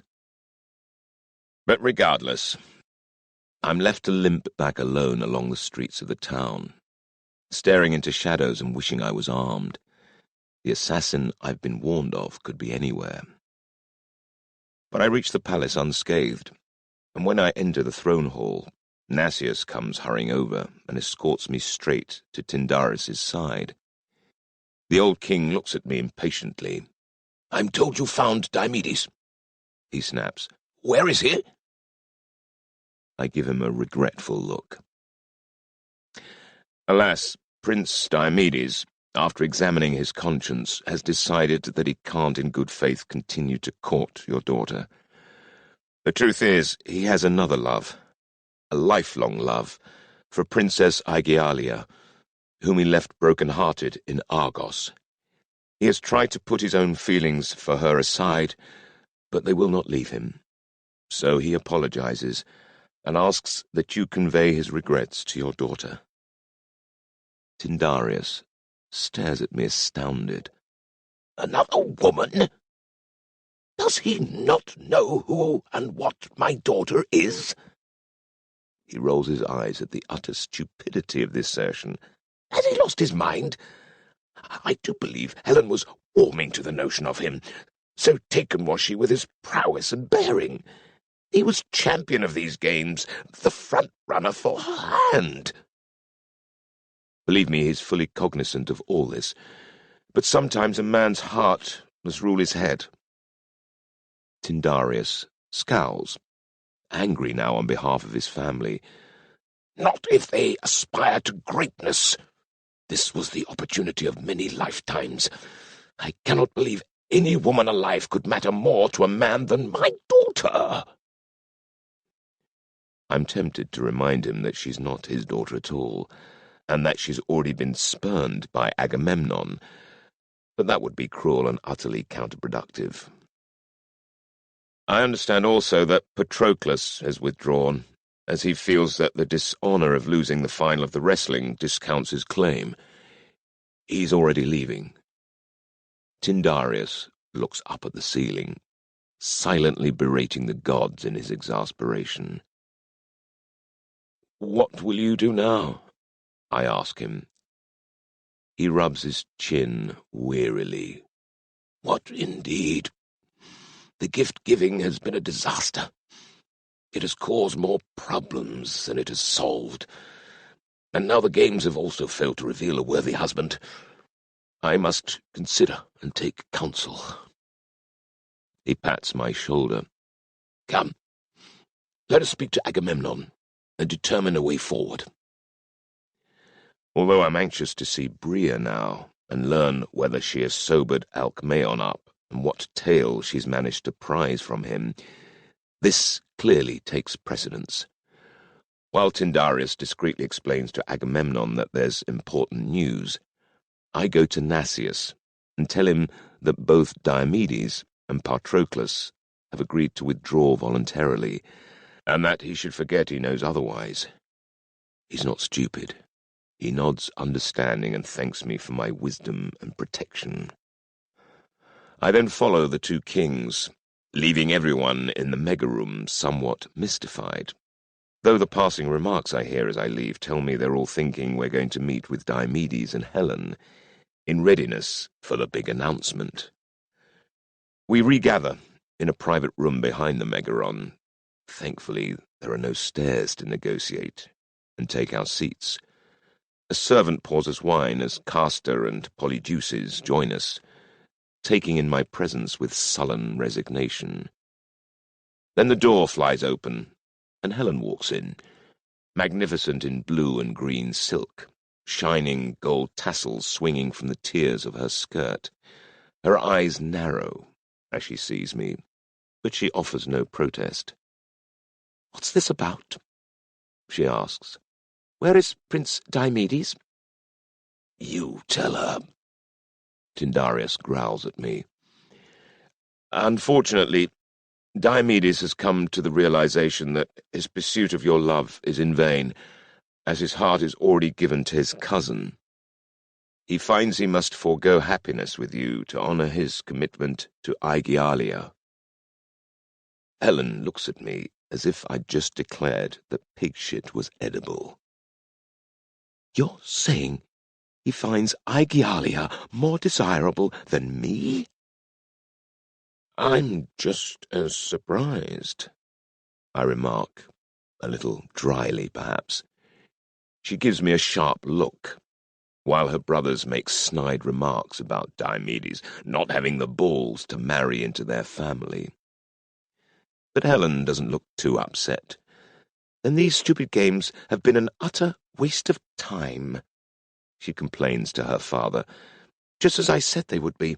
But regardless, I'm left to limp back alone along the streets of the town, staring into shadows and wishing I was armed. The assassin I've been warned of could be anywhere. But I reach the palace unscathed, and when I enter the throne hall, Nasius comes hurrying over and escorts me straight to Tyndareus' side. The old king looks at me impatiently. I'm told you found Diomedes, he snaps. Where is he? I give him a regretful look. Alas, Prince Diomedes, after examining his conscience, has decided that he can't in good faith continue to court your daughter. The truth is, he has another love, a lifelong love, for Princess Aegialia, whom he left broken-hearted in Argos. He has tried to put his own feelings for her aside, but they will not leave him. So he apologizes and asks that you convey his regrets to your daughter. Tindarius stares at me astounded. Another woman? Does he not know who and what my daughter is? He rolls his eyes at the utter stupidity of this assertion. Has he lost his mind? I do believe Helen was warming to the notion of him. So taken was she with his prowess and bearing. He was champion of these games, the front-runner for her hand. Believe me, he's fully cognizant of all this, but sometimes a man's heart must rule his head. Tindarius scowls, angry now on behalf of his family. Not if they aspire to greatness. This was the opportunity of many lifetimes. I cannot believe any woman alive could matter more to a man than my daughter. I'm tempted to remind him that she's not his daughter at all, and that she's already been spurned by Agamemnon, but that would be cruel and utterly counterproductive. I understand also that Patroclus has withdrawn, as he feels that the dishonour of losing the final of the wrestling discounts his claim. He's already leaving. Tindarius looks up at the ceiling, silently berating the gods in his exasperation. "What will you do now?" I ask him. He rubs his chin wearily. What indeed? The gift-giving has been a disaster. It has caused more problems than it has solved. And now the games have also failed to reveal a worthy husband. I must consider and take counsel. He pats my shoulder. Come, let us speak to Agamemnon and determine a way forward. Although I'm anxious to see Bria now and learn whether she has sobered Alcmaeon up and what tale she's managed to prize from him, this clearly takes precedence. While Tindarius discreetly explains to Agamemnon that there's important news, I go to Nasius and tell him that both Diomedes and Patroclus have agreed to withdraw voluntarily, and that he should forget he knows otherwise. He's not stupid. He nods understanding and thanks me for my wisdom and protection. I then follow the two kings, leaving everyone in the mega-room somewhat mystified, though the passing remarks I hear as I leave tell me they're all thinking we're going to meet with Diomedes and Helen, in readiness for the big announcement. We regather in a private room behind the Megaron. Thankfully, there are no stairs to negotiate, and take our seats. A servant pours us wine as Castor and Polydeuces join us, taking in my presence with sullen resignation. Then the door flies open, and Helen walks in, magnificent in blue and green silk, shining gold tassels swinging from the tiers of her skirt. Her eyes narrow as she sees me, but she offers no protest. "What's this about?" she asks. "Where is Prince Diomedes?" "You tell her." Tindarius growls at me. "Unfortunately, Diomedes has come to the realization that his pursuit of your love is in vain, as his heart is already given to his cousin. He finds he must forego happiness with you to honor his commitment to Aegialia." Helen looks at me as if I'd just declared that pig shit was edible. "You're saying he finds Aegialia more desirable than me?" "I'm just as surprised," I remark, a little dryly perhaps. She gives me a sharp look, while her brothers make snide remarks about Diomedes not having the balls to marry into their family. But Helen doesn't look too upset. "Then these stupid games have been an utter waste of time," she complains to her father, "just as I said they would be.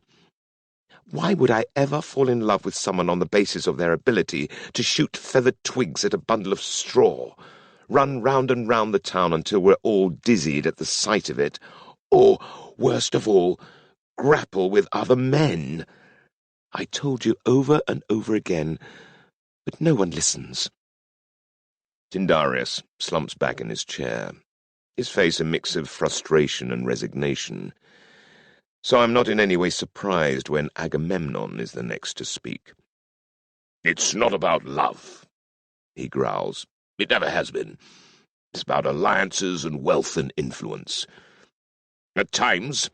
Why would I ever fall in love with someone on the basis of their ability to shoot feathered twigs at a bundle of straw, run round and round the town until we're all dizzied at the sight of it, or, worst of all, grapple with other men. I told you over and over again, but no one listens." Tindarius slumps back in his chair, his face a mix of frustration and resignation. So I'm not in any way surprised when Agamemnon is the next to speak. "It's not about love," he growls. "It never has been. It's about alliances and wealth and influence. At times,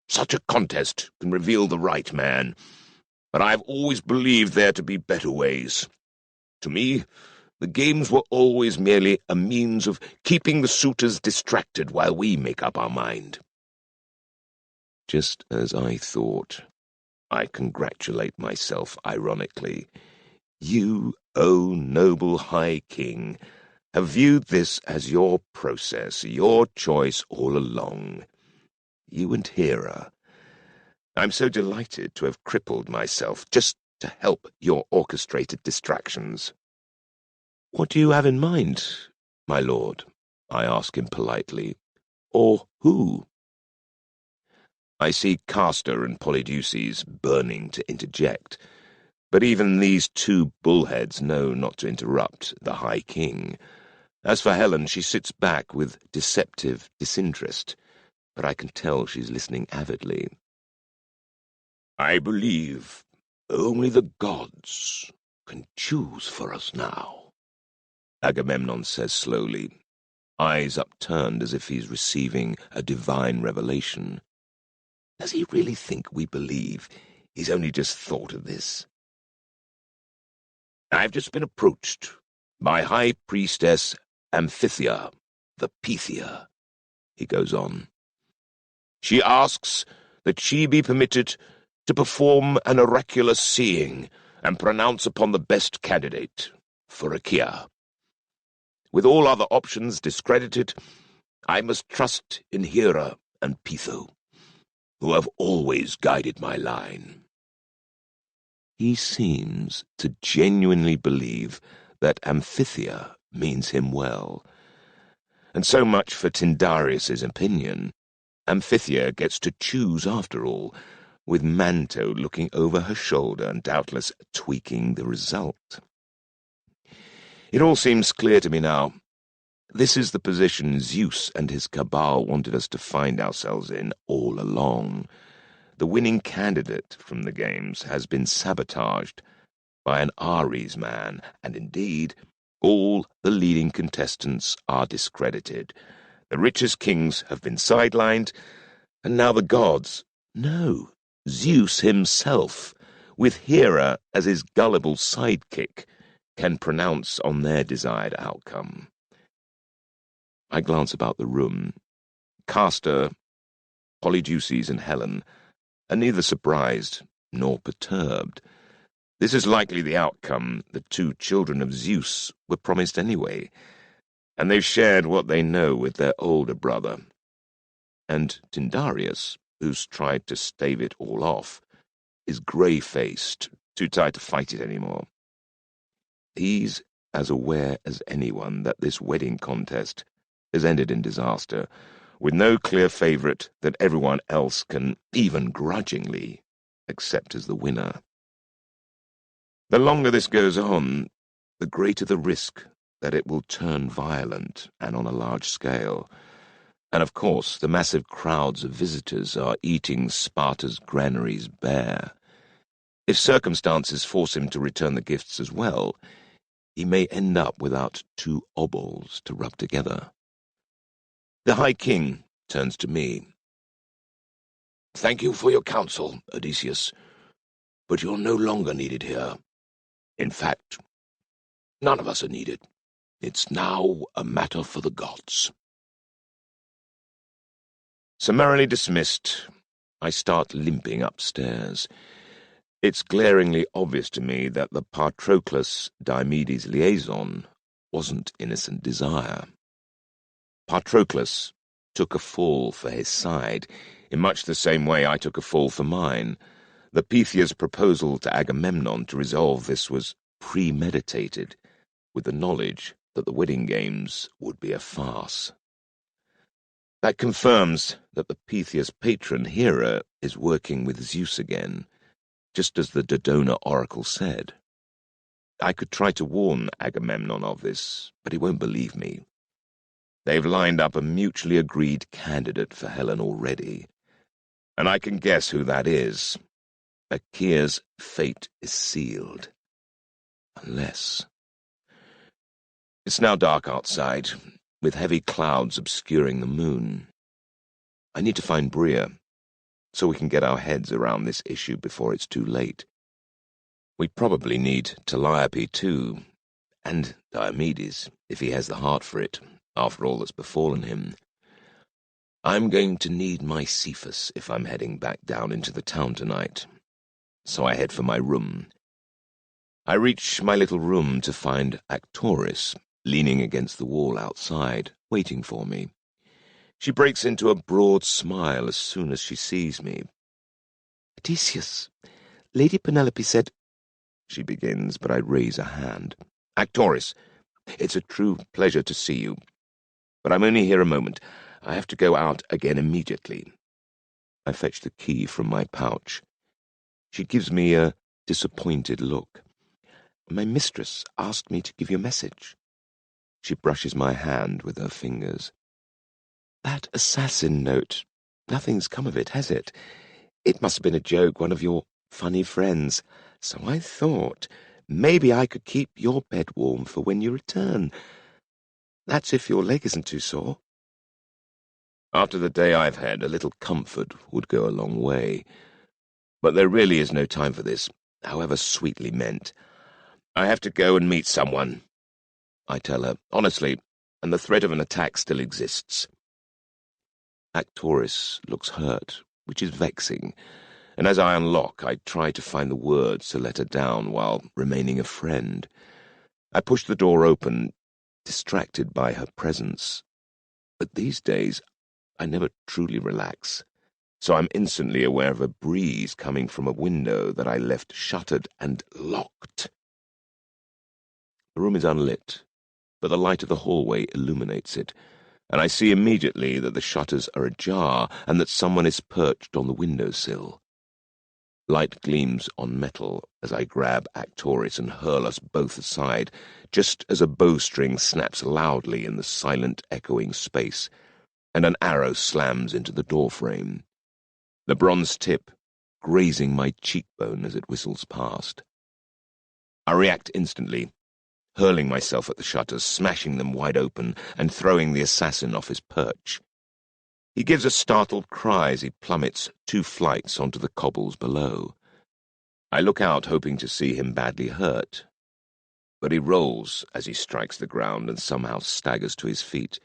such a contest can reveal the right man, but I've always believed there to be better ways. To me, the games were always merely a means of keeping the suitors distracted while we make up our mind." Just as I thought. I congratulate myself ironically. You, O noble High King, have viewed this as your process, your choice all along. You and Hera. I'm so delighted to have crippled myself just to help your orchestrated distractions. What do you have in mind, my lord? I ask him politely. Or who? I see Castor and Polydeuces burning to interject, but even these two bullheads know not to interrupt the High King. As for Helen, she sits back with deceptive disinterest, but I can tell she's listening avidly. "I believe only the gods can choose for us now," Agamemnon says slowly, eyes upturned as if he's receiving a divine revelation. Does he really think we believe he's only just thought of this? "I've just been approached by High Priestess Amphithea, the Pythia," he goes on. "She asks that she be permitted to perform an oracular seeing and pronounce upon the best candidate for Achaea. With all other options discredited, I must trust in Hera and Pytho, who have always guided my line." He seems to genuinely believe that Amphithea means him well. And so much for Tindarius's opinion. Amphithea gets to choose after all, with Manto looking over her shoulder and doubtless tweaking the result. It all seems clear to me now. This is the position Zeus and his cabal wanted us to find ourselves in all along. The winning candidate from the games has been sabotaged by an Ares man, and indeed, all the leading contestants are discredited. The richest kings have been sidelined, and now the gods, no, Zeus himself, with Hera as his gullible sidekick, can pronounce on their desired outcome. I glance about the room. Castor, Polydeuces, and Helen are neither surprised nor perturbed. This is likely the outcome the two children of Zeus were promised anyway, and they've shared what they know with their older brother. And Tindarius, who's tried to stave it all off, is grey-faced, too tired to fight it anymore. He's as aware as anyone that this wedding contest has ended in disaster, with no clear favourite that everyone else can even grudgingly accept as the winner. The longer this goes on, the greater the risk that it will turn violent and on a large scale. And of course, the massive crowds of visitors are eating Sparta's granaries bare. If circumstances force him to return the gifts as well, he may end up without two obols to rub together. The High King turns to me. "Thank you for your counsel, Odysseus, but you're no longer needed here. In fact, none of us are needed. It's now a matter for the gods." Summarily dismissed, I start limping upstairs. It's glaringly obvious to me that the Patroclus-Diomedes liaison wasn't innocent desire. Patroclus took a fall for his side, in much the same way I took a fall for mine. The Pythia's proposal to Agamemnon to resolve this was premeditated, with the knowledge that the wedding games would be a farce. That confirms that the Pythia's patron, Hera, is working with Zeus again, just as the Dodona oracle said. I could try to warn Agamemnon of this, but he won't believe me. They've lined up a mutually agreed candidate for Helen already, and I can guess who that is. Achaea's fate is sealed. Unless... It's now dark outside, with heavy clouds obscuring the moon. I need to find Bria, so we can get our heads around this issue before it's too late. We probably need Calliope too, and Diomedes, if he has the heart for it, after all that's befallen him. I'm going to need my Cephas if I'm heading back down into the town tonight, so I head for my room. I reach my little room to find Actoris leaning against the wall outside, waiting for me. She breaks into a broad smile as soon as she sees me. "Odysseus, Lady Penelope said—" she begins, but I raise a hand. "Actoris, it's a true pleasure to see you, but I'm only here a moment. I have to go out again immediately." I fetch the key from my pouch. She gives me a disappointed look. "My mistress asked me to give you a message." She brushes my hand with her fingers. "That assassin note, nothing's come of it, has it? It must have been a joke, one of your funny friends. So I thought maybe I could keep your bed warm for when you return. That's if your leg isn't too sore." After the day I've had, a little comfort would go a long way. But there really is no time for this, however sweetly meant. I have to go and meet someone, I tell her, honestly, and the threat of an attack still exists. Actoris looks hurt, which is vexing, and as I unlock, I try to find the words to let her down while remaining a friend. I push the door open, distracted by her presence. But these days, I never truly relax, so I'm instantly aware of a breeze coming from a window that I left shuttered and locked. The room is unlit, but the light of the hallway illuminates it, and I see immediately that the shutters are ajar and that someone is perched on the windowsill. Light gleams on metal as I grab Actoris and hurl us both aside, just as a bowstring snaps loudly in the silent, echoing space, and an arrow slams into the doorframe, the bronze tip grazing my cheekbone as it whistles past. I react instantly, hurling myself at the shutters, smashing them wide open, and throwing the assassin off his perch. He gives a startled cry as he plummets 2 flights onto the cobbles below. I look out, hoping to see him badly hurt, but he rolls as he strikes the ground and somehow staggers to his feet.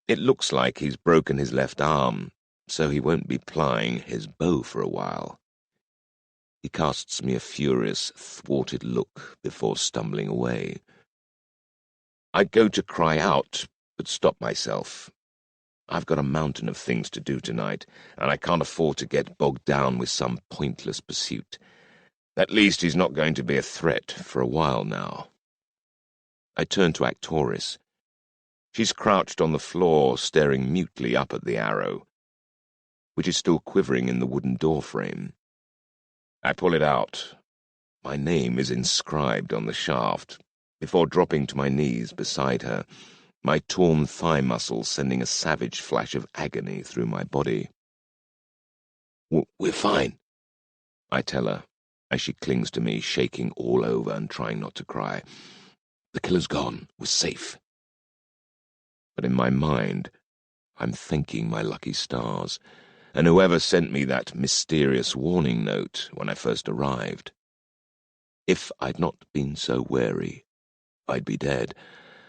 It looks like he's broken his left arm, so he won't be plying his bow for a while. He casts me a furious, thwarted look before stumbling away. I go to cry out, but stop myself. I've got a mountain of things to do tonight, and I can't afford to get bogged down with some pointless pursuit. At least he's not going to be a threat for a while now. I turn to Actoris. She's crouched on the floor, staring mutely up at the arrow, which is still quivering in the wooden doorframe. I pull it out. My name is inscribed on the shaft, before dropping to my knees beside her, my torn thigh muscles sending a savage flash of agony through my body. "We're fine," I tell her, as she clings to me, shaking all over and trying not to cry. "The killer's gone. We're safe." But in my mind, I'm thanking my lucky stars, and whoever sent me that mysterious warning note when I first arrived. If I'd not been so wary, I'd be dead,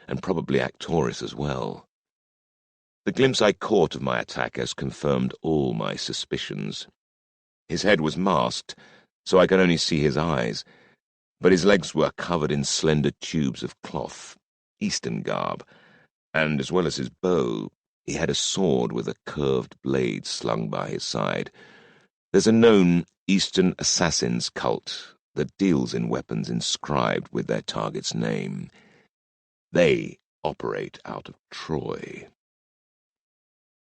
and probably Actoris as well. The glimpse I caught of my attackers confirmed all my suspicions. His head was masked, so I could only see his eyes, but his legs were covered in slender tubes of cloth, Eastern garb, and as well as his bow, he had a sword with a curved blade slung by his side. There's a known Eastern assassins cult that deals in weapons inscribed with their target's name. They operate out of Troy.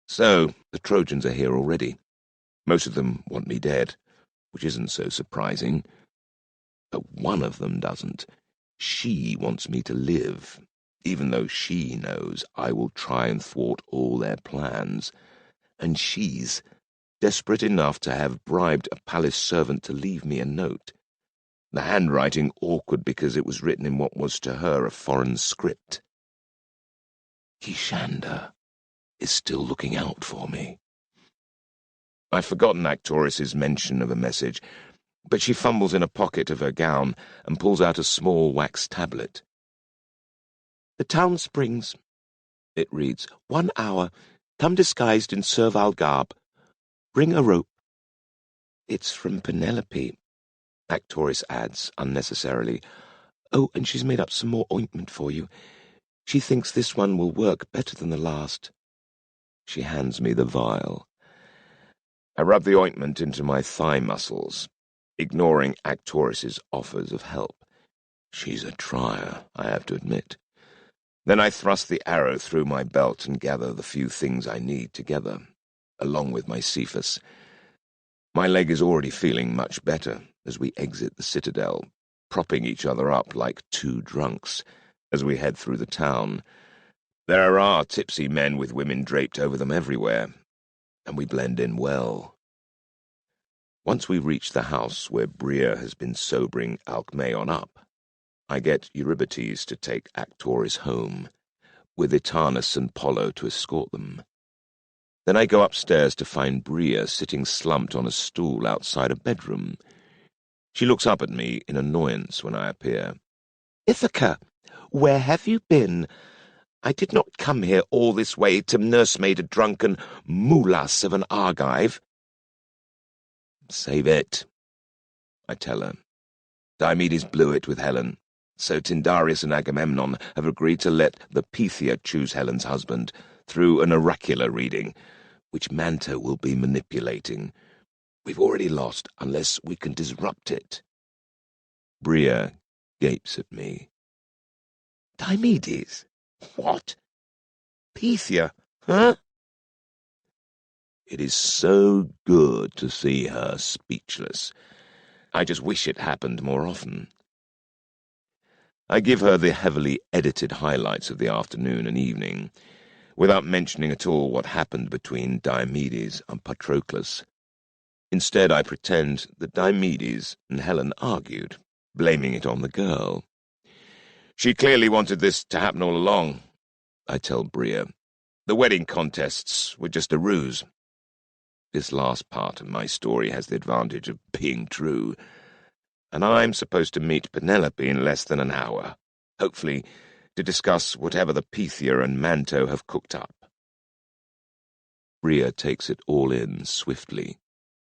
So, the Trojans are here already. Most of them want me dead, which isn't so surprising. But one of them doesn't. She wants me to live, even though she knows I will try and thwart all their plans. And she's desperate enough to have bribed a palace servant to leave me a note. The handwriting awkward because it was written in what was to her a foreign script. Kishanda is still looking out for me. I've forgotten Actoris's mention of a message, but she fumbles in a pocket of her gown and pulls out a small wax tablet. The town springs, it reads, 1 hour, come disguised in servile garb. Bring a rope. It's from Penelope, Actoris adds unnecessarily. Oh, and she's made up some more ointment for you. She thinks this one will work better than the last. She hands me the vial. I rub the ointment into my thigh muscles, ignoring Actoris's offers of help. She's a trier, I have to admit. Then I thrust the arrow through my belt and gather the few things I need together, along with my Cephas. My leg is already feeling much better as we exit the citadel, propping each other up like two drunks as we head through the town. There are tipsy men with women draped over them everywhere, and we blend in well. Once we reach the house where Bria has been sobering Alcmaeon up, I get Eurybates to take Actoris home, with Etanus and Polo to escort them. Then I go upstairs to find Bria sitting slumped on a stool outside a bedroom. She looks up at me in annoyance when I appear. Ithaca, where have you been? I did not come here all this way to nursemaid a drunken moulas of an Argive. Save it, I tell her. Diomedes blew it with Helen, so Tyndareus and Agamemnon have agreed to let the Pythia choose Helen's husband through an oracular reading, which Manto will be manipulating. We've already lost unless we can disrupt it. Bria gapes at me. Diomedes? What? Pythia, huh? It is so good to see her speechless. I just wish it happened more often. I give her the heavily edited highlights of the afternoon and evening, without mentioning at all what happened between Diomedes and Patroclus. Instead, I pretend that Diomedes and Helen argued, blaming it on the girl. She clearly wanted this to happen all along, I tell Bria. The wedding contests were just a ruse. This last part of my story has the advantage of being true, and I'm supposed to meet Penelope in less than an hour, hopefully to discuss whatever the Pythia and Manto have cooked up. Bria takes it all in swiftly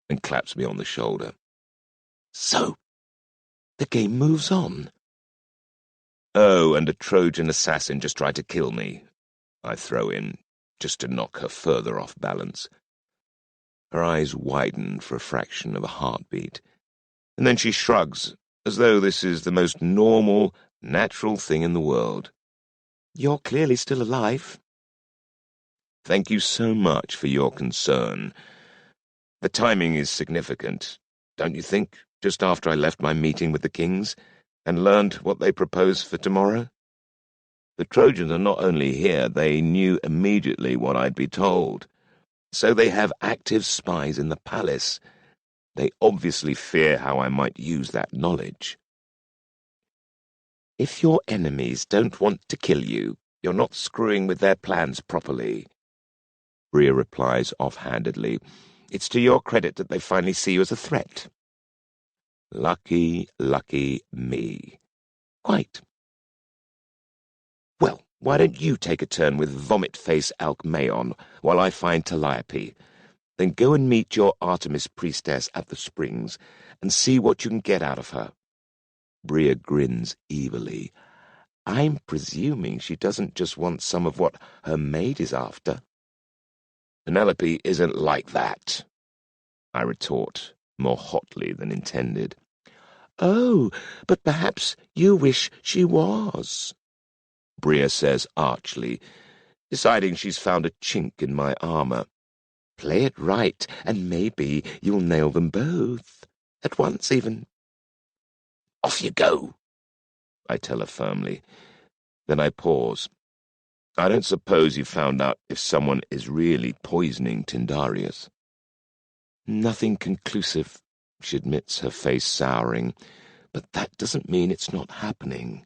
and claps me on the shoulder. So, the game moves on. Oh, and a Trojan assassin just tried to kill me, I throw in, just to knock her further off balance. Her eyes widen for a fraction of a heartbeat, and then she shrugs, as though this is the most normal, natural thing in the world. You're clearly still alive. Thank you so much for your concern. The timing is significant, don't you think, just after I left my meeting with the kings and learned what they propose for tomorrow? The Trojans are not only here, they knew immediately what I'd be told. So they have active spies in the palace. They obviously fear how I might use that knowledge. If your enemies don't want to kill you, you're not screwing with their plans properly. Bria replies offhandedly. It's to your credit that they finally see you as a threat. Lucky, lucky me. Quite. Well, why don't you take a turn with vomit-face Alcmaeon while I find Calliope? Then go and meet your Artemis priestess at the springs and see what you can get out of her. Bria grins evilly. I'm presuming she doesn't just want some of what her maid is after. Penelope isn't like that, I retort, more hotly than intended. Oh, but perhaps you wish she was. Bria says archly, deciding she's found a chink in my armour. Play it right, and maybe you'll nail them both. At once, even. Off you go, I tell her firmly. Then I pause. I don't suppose you found out if someone is really poisoning Tindarius. Nothing conclusive, she admits, her face souring, but that doesn't mean it's not happening.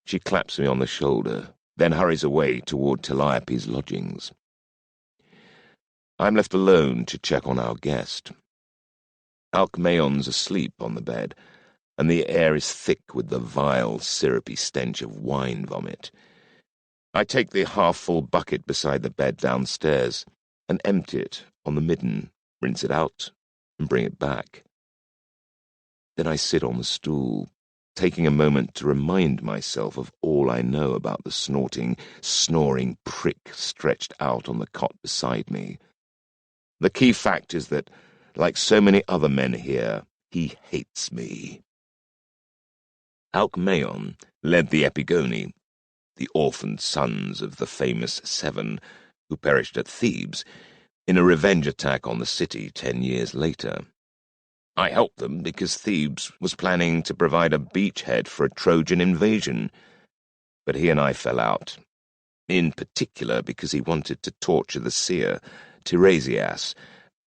She claps me on the shoulder, then hurries away toward Calliope's lodgings. I'm left alone to check on our guest. Alcmaeon's asleep on the bed, and the air is thick with the vile, syrupy stench of wine vomit. I take the half-full bucket beside the bed downstairs and empty it on the midden, rinse it out, and bring it back. Then I sit on the stool, taking a moment to remind myself of all I know about the snorting, snoring prick stretched out on the cot beside me. The key fact is that, like so many other men here, he hates me. Alcmaeon led the Epigoni, the orphaned sons of the famous Seven, who perished at Thebes, in a revenge attack on the city 10 years later. I helped them because Thebes was planning to provide a beachhead for a Trojan invasion, but he and I fell out, in particular because he wanted to torture the seer, Tiresias,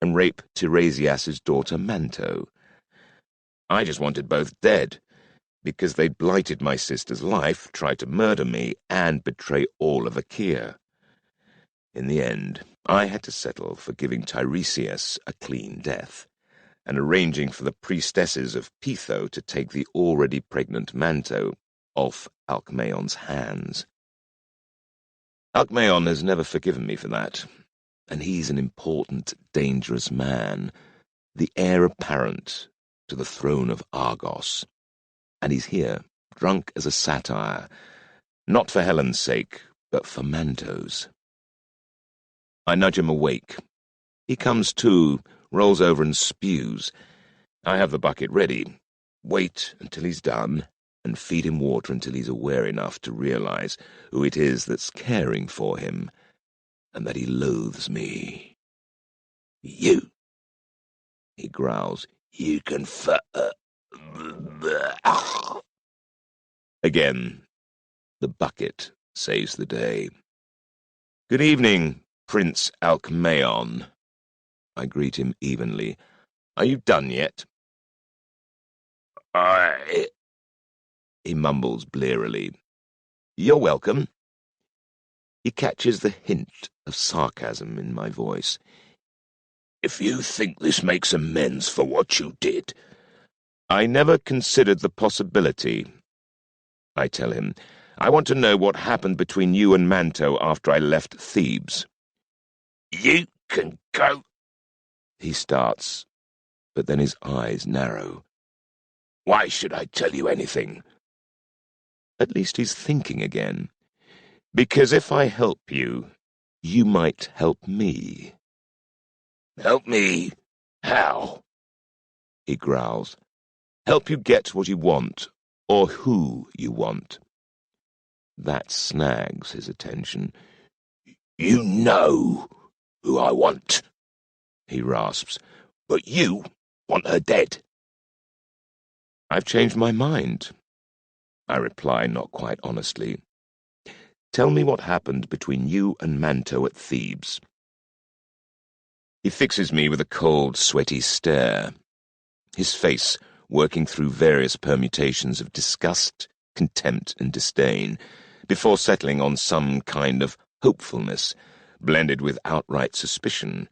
and rape Tiresias's daughter Manto. I just wanted both dead, because they'd blighted my sister's life, tried to murder me, and betray all of Achaea. In the end, I had to settle for giving Tiresias a clean death, and arranging for the priestesses of Pytho to take the already pregnant Manto off Alcmaeon's hands. Alcmaeon has never forgiven me for that, and he's an important, dangerous man, the heir apparent to the throne of Argos. And he's here, drunk as a satyr, not for Helen's sake, but for Manto's. I nudge him awake. He comes to, rolls over and spews. I have the bucket ready, wait until he's done, and feed him water until he's aware enough to realize who it is that's caring for him, and that he loathes me. You, he growls. you can Again, the bucket saves the day. Good evening, Prince Alcmaeon. I greet him evenly. Are you done yet? He mumbles blearily. You're welcome. He catches the hint of sarcasm in my voice. If you think this makes amends for what you did... I never considered the possibility. I tell him, I want to know what happened between you and Manto after I left Thebes. You can go... He starts, but then his eyes narrow. Why should I tell you anything? At least he's thinking again. Because if I help you, you might help me. Help me? How? He growls. Help you get what you want, or who you want. That snags his attention. You know who I want, he rasps, but you want her dead. I've changed my mind, I reply not quite honestly. Tell me what happened between you and Manto at Thebes. He fixes me with a cold, sweaty stare, his face working through various permutations of disgust, contempt, and disdain, before settling on some kind of hopefulness, blended with outright suspicion.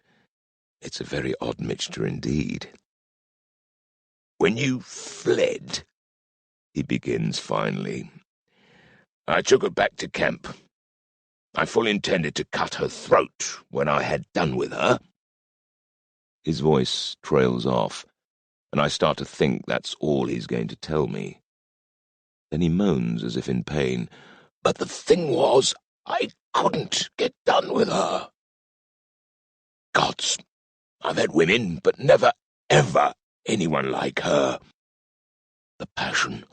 It's a very odd mixture indeed. When you fled, he begins finally, I took her back to camp. I fully intended to cut her throat when I had done with her. His voice trails off, and I start to think that's all he's going to tell me. Then he moans as if in pain. But the thing was, I couldn't get done with her. Gods, I've had women, but never, ever anyone like her. The passion,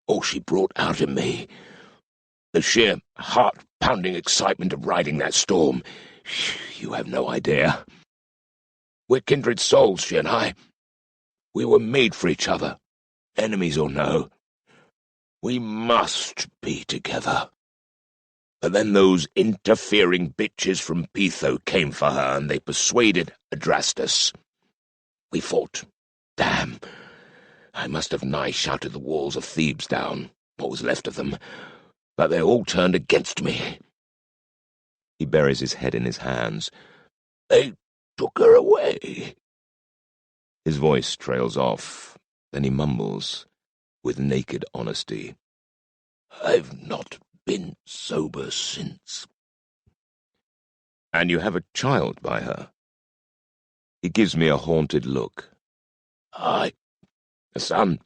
all she brought out in me, The sheer heart-pounding excitement of riding that storm. You have no idea. We're kindred souls, she and I. We were made for each other, enemies or no. We must be together. But then those interfering bitches from Pitho came for her, and they persuaded Adrastus. We fought. Damn. I must have nigh shouted the walls of Thebes down, what was left of them, but they all turned against me. He buries his head in his hands. They took her away. His voice trails off. Then he mumbles, with naked honesty. I've not been sober since. And you have a child by her? He gives me a haunted look. Aye, a son.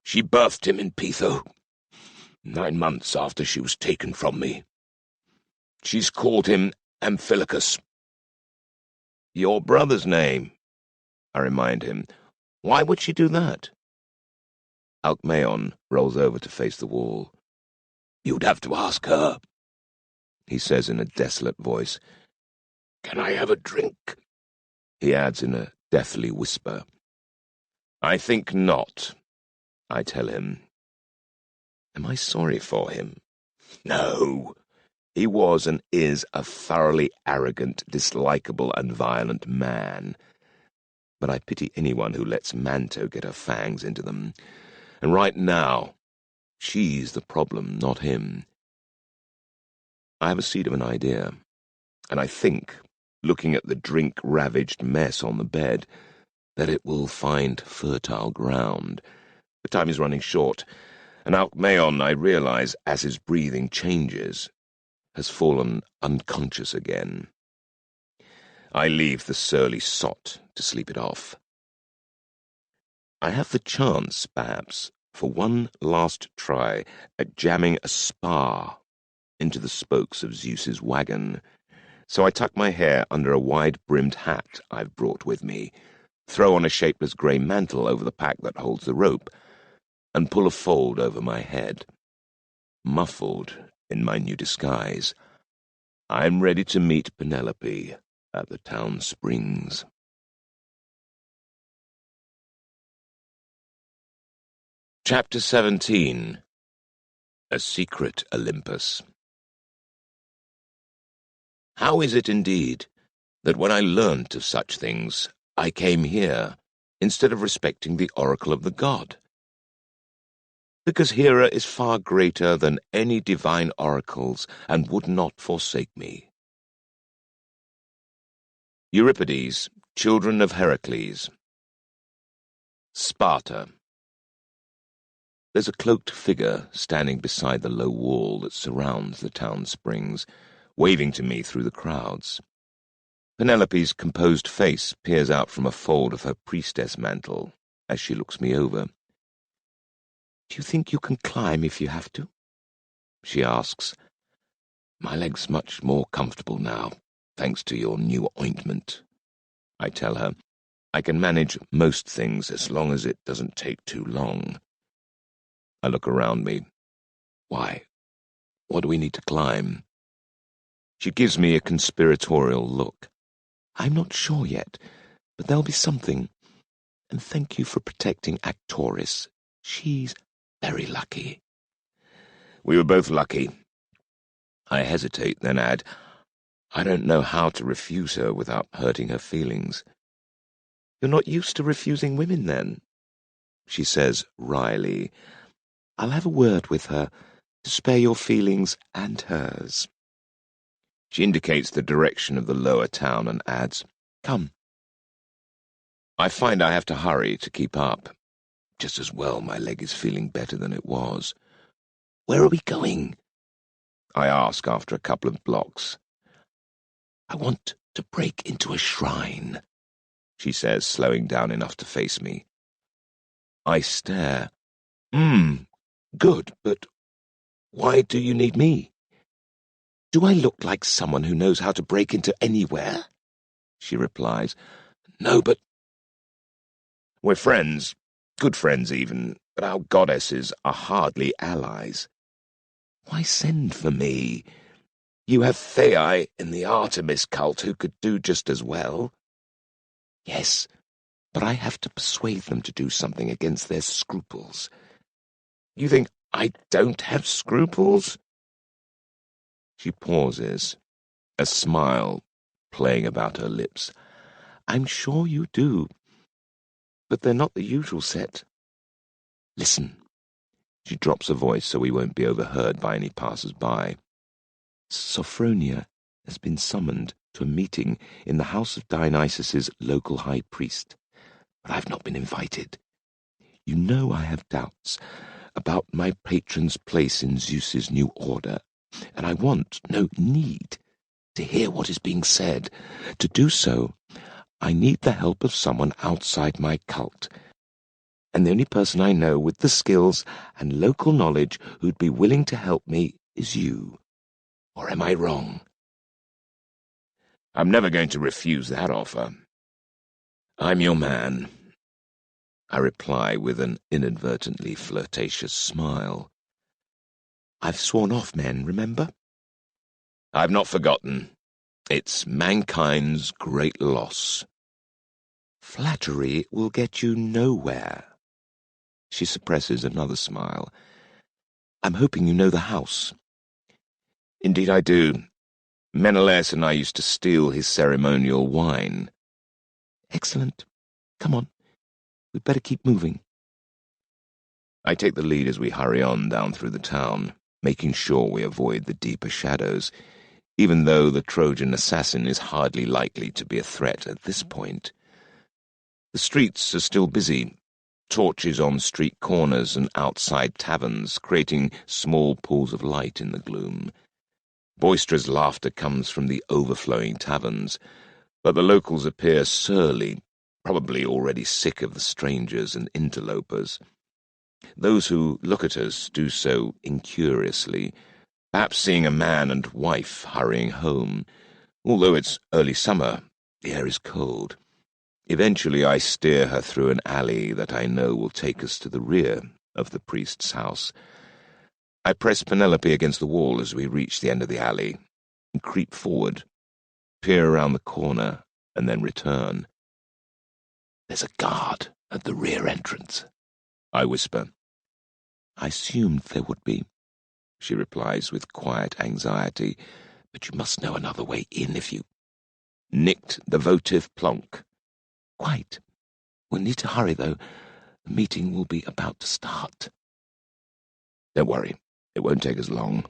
She birthed him in Pitho, 9 months after she was taken from me. She's called him Amphilochus. Your brother's name, I remind him. Why would she do that? Alcmaeon rolls over to face the wall. You'd have to ask her, He says in a desolate voice. Can I have a drink? He adds in a deathly whisper. I think not, I tell him. Am I sorry for him? No. He was and is a thoroughly arrogant, dislikable, and violent man. But I pity anyone who lets Manto get her fangs into them. And right now, she's the problem, not him. I have a seed of an idea, and I think, looking at the drink-ravaged mess on the bed, that it will find fertile ground. The time is running short, and Alcmaeon, I realize, as his breathing changes, has fallen unconscious again. I leave the surly sot to sleep it off. I have the chance, perhaps, for one last try at jamming a spar into the spokes of Zeus's wagon, so I tuck my hair under a wide-brimmed hat I've brought with me, throw on a shapeless grey mantle over the pack that holds the rope, and pull a fold over my head. Muffled in my new disguise, I'm ready to meet Penelope at the town springs. Chapter 17. A Secret Olympus. How is it, indeed, that when I learnt of such things, I came here, instead of respecting the oracle of the god? Because Hera is far greater than any divine oracles, and would not forsake me. Euripides, children of Heracles. Sparta. There's a cloaked figure standing beside the low wall that surrounds the town springs, waving to me through the crowds. Penelope's composed face peers out from a fold of her priestess mantle as she looks me over. Do you think you can climb if you have to? She asks. My leg's much more comfortable now, thanks to your new ointment. I tell her, I can manage most things as long as it doesn't take too long. I look around me. Why? What do we need to climb? She gives me a conspiratorial look. I'm not sure yet, but there'll be something. And thank you for protecting Actoris. She's very lucky. We were both lucky. I hesitate, then add, I don't know how to refuse her without hurting her feelings. You're not used to refusing women, then? She says wryly, I'll have a word with her to spare your feelings and hers. She indicates the direction of the lower town and adds, Come. I find I have to hurry to keep up. Just as well my leg is feeling better than it was. Where are we going? I ask after a couple of blocks. I want to break into a shrine, she says, slowing down enough to face me. I stare. Good, but why do you need me? Do I look like someone who knows how to break into anywhere? She replies, No, but... We're friends, good friends even, but our goddesses are hardly allies. Why send for me? You have Theai in the Artemis cult who could do just as well. Yes, but I have to persuade them to do something against their scruples. You think I don't have scruples? She pauses, a smile playing about her lips. I'm sure you do, but they're not the usual set. Listen. She drops her voice so we won't be overheard by any passers-by. Sophronia has been summoned to a meeting in the house of Dionysus's local high priest, but I've not been invited. You know I have doubts about my patron's place in Zeus's new order, and I want, no need, to hear what is being said. To do so, I need the help of someone outside my cult, and the only person I know with the skills and local knowledge who'd be willing to help me is you. Or am I wrong? I'm never going to refuse that offer. I'm your man, I reply with an inadvertently flirtatious smile. I've sworn off men, remember? I've not forgotten. It's mankind's great loss. Flattery will get you nowhere. She suppresses another smile. I'm hoping you know the house. Indeed I do. Menelaus and I used to steal his ceremonial wine. Excellent. Come on. We'd better keep moving. I take the lead as we hurry on down through the town, making sure we avoid the deeper shadows, even though the Trojan assassin is hardly likely to be a threat at this point. The streets are still busy, torches on street corners and outside taverns creating small pools of light in the gloom. Boisterous laughter comes from the overflowing taverns, but the locals appear surly, probably already sick of the strangers and interlopers. Those who look at us do so incuriously, perhaps seeing a man and wife hurrying home. Although it's early summer, the air is cold. Eventually I steer her through an alley that I know will take us to the rear of the priest's house. I press Penelope against the wall as we reach the end of the alley, and creep forward, peer around the corner, and then return. There's a guard at the rear entrance, I whisper. I assumed there would be, she replies with quiet anxiety, but you must know another way in if you... Nicked the votive plonk. Quite. We'll need to hurry, though. The meeting will be about to start. Don't worry, it won't take us long.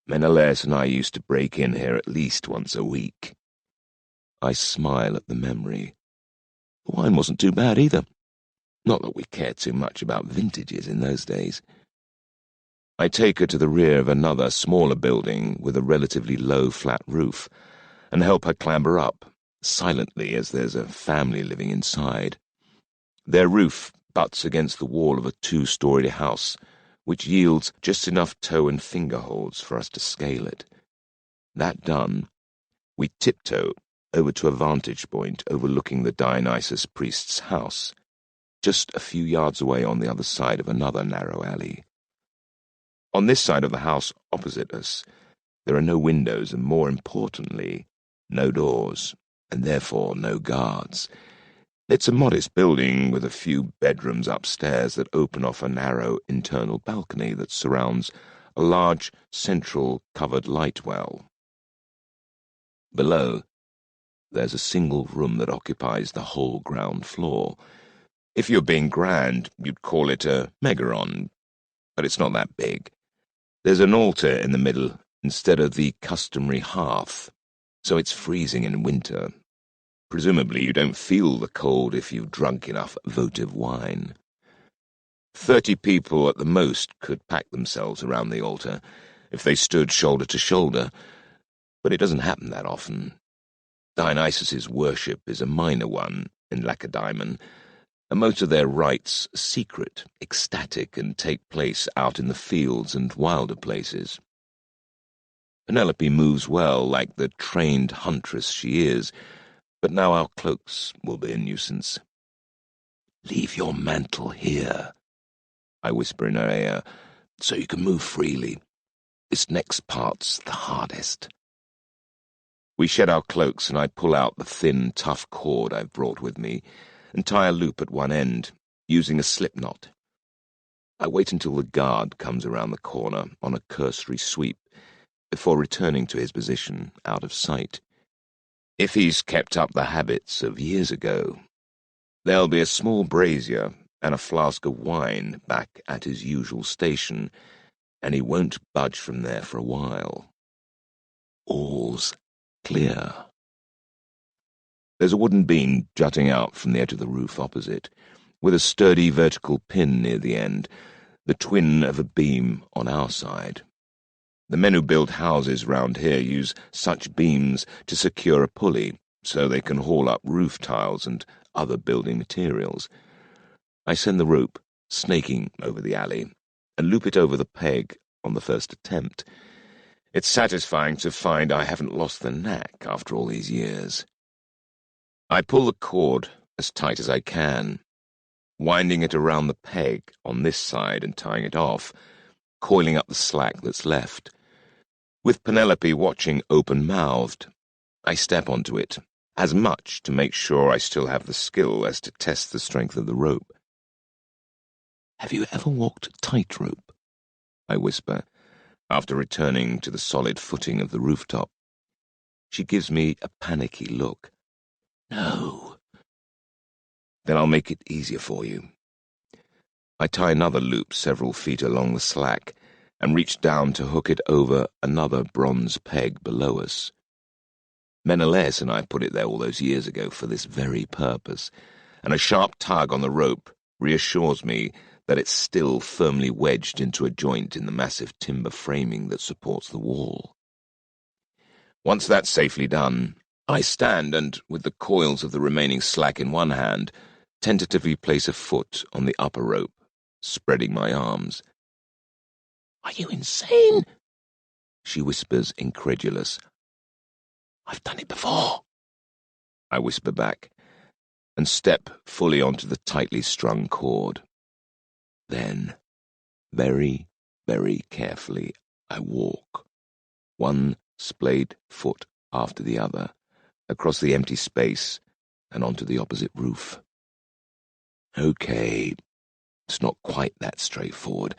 Menelaus and I used to break in here at least once a week. I smile at the memory. The wine wasn't too bad either. Not that we cared too much about vintages in those days. I take her to the rear of another, smaller building with a relatively low, flat roof, and help her clamber up, silently as there's a family living inside. Their roof butts against the wall of a two-storied house, which yields just enough toe and finger holds for us to scale it. That done, we tiptoe over to a vantage point overlooking the Dionysus priest's house, just a few yards away on the other side of another narrow alley. On this side of the house opposite us, there are no windows and, more importantly, no doors, and therefore no guards. It's a modest building with a few bedrooms upstairs that open off a narrow internal balcony that surrounds a large central covered light well. Below, there's a single room that occupies the whole ground floor. If you're being grand, you'd call it a megaron, but it's not that big. There's an altar in the middle instead of the customary hearth, so it's freezing in winter. Presumably you don't feel the cold if you've drunk enough votive wine. 30 people at the most could pack themselves around the altar if they stood shoulder to shoulder, but it doesn't happen that often. Dionysus's worship is a minor one in Lacedaemon, and most of their rites are secret, ecstatic, and take place out in the fields and wilder places. Penelope moves well, like the trained huntress she is, but now our cloaks will be a nuisance. Leave your mantle here, I whisper in her ear, so you can move freely. This next part's the hardest. We shed our cloaks and I pull out the thin, tough cord I've brought with me and tie a loop at one end, using a slip knot. I wait until the guard comes around the corner on a cursory sweep before returning to his position out of sight. If he's kept up the habits of years ago, there'll be a small brazier and a flask of wine back at his usual station, and he won't budge from there for a while. All's clear. There's a wooden beam jutting out from the edge of the roof opposite, with a sturdy vertical pin near the end, the twin of a beam on our side. The men who build houses round here use such beams to secure a pulley so they can haul up roof tiles and other building materials. I send the rope snaking over the alley and loop it over the peg on the first attempt. It's satisfying to find I haven't lost the knack after all these years. I pull the cord as tight as I can, winding it around the peg on this side and tying it off, coiling up the slack that's left. With Penelope watching open-mouthed, I step onto it, as much to make sure I still have the skill as to test the strength of the rope. "Have you ever walked tightrope?" I whisper, after returning to the solid footing of the rooftop. She gives me a panicky look. "No." "Then I'll make it easier for you." I tie another loop several feet along the slack and reach down to hook it over another bronze peg below us. Menelaus and I put it there all those years ago for this very purpose, and a sharp tug on the rope reassures me that it's still firmly wedged into a joint in the massive timber framing that supports the wall. Once that's safely done, I stand and, with the coils of the remaining slack in one hand, tentatively place a foot on the upper rope, spreading my arms. "Are you insane?" she whispers, incredulous. "I've done it before," I whisper back, and step fully onto the tightly strung cord. Then, very, very carefully, I walk, one splayed foot after the other, across the empty space and onto the opposite roof. Okay, it's not quite that straightforward.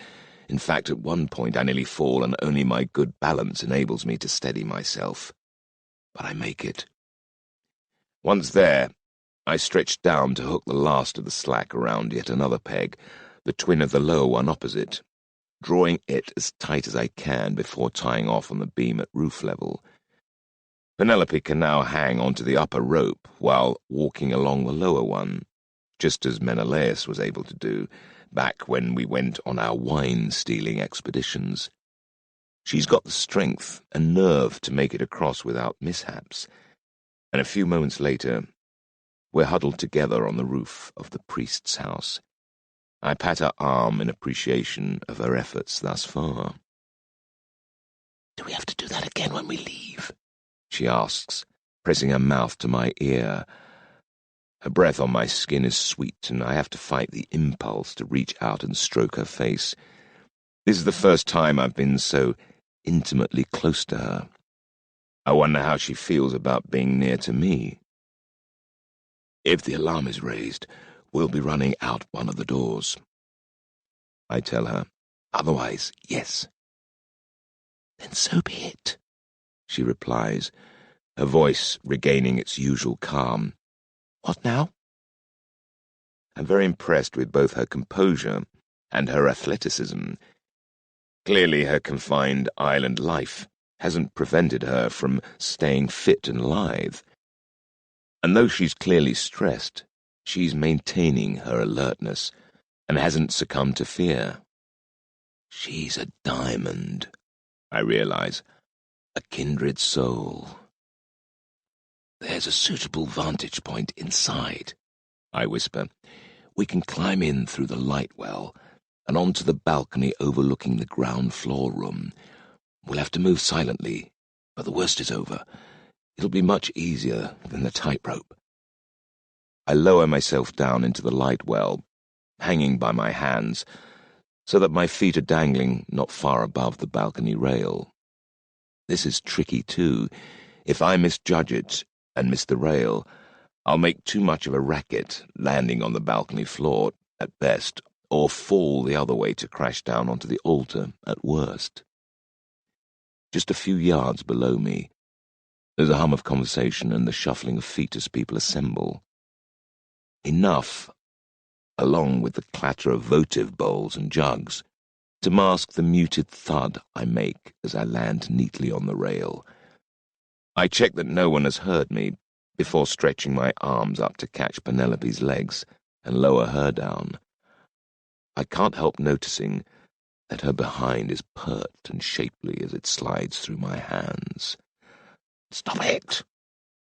In fact, at one point I nearly fall and only my good balance enables me to steady myself. But I make it. Once there, I stretch down to hook the last of the slack around yet another peg, the twin of the lower one opposite, drawing it as tight as I can before tying off on the beam at roof level. Penelope can now hang onto the upper rope while walking along the lower one, just as Menelaus was able to do back when we went on our wine-stealing expeditions. She's got the strength and nerve to make it across without mishaps, and a few moments later, we're huddled together on the roof of the priest's house. I pat her arm in appreciation of her efforts thus far. "Do we have to do that again when we leave?" she asks, pressing her mouth to my ear. Her breath on my skin is sweet, and I have to fight the impulse to reach out and stroke her face. This is the first time I've been so intimately close to her. I wonder how she feels about being near to me. If the alarm is raised, we'll be running out one of the doors, I tell her. Otherwise, yes. "Then so be it," she replies, her voice regaining its usual calm. "What now?" I'm very impressed with both her composure and her athleticism. Clearly her confined island life hasn't prevented her from staying fit and lithe. And though she's clearly stressed, she's maintaining her alertness and hasn't succumbed to fear. She's a diamond, I realize, a kindred soul. There's a suitable vantage point inside, I whisper. We can climb in through the light well and onto the balcony overlooking the ground floor room. We'll have to move silently, but the worst is over. It'll be much easier than the tightrope. I lower myself down into the light well, hanging by my hands, so that my feet are dangling not far above the balcony rail. This is tricky too. If I misjudge it and miss the rail, I'll make too much of a racket, landing on the balcony floor at best, or fall the other way to crash down onto the altar at worst. Just a few yards below me, there's a hum of conversation and the shuffling of feet as people assemble. Enough, along with the clatter of votive bowls and jugs, to mask the muted thud I make as I land neatly on the rail. I check that no one has heard me before stretching my arms up to catch Penelope's legs and lower her down. I can't help noticing that her behind is pert and shapely as it slides through my hands. "Stop it!"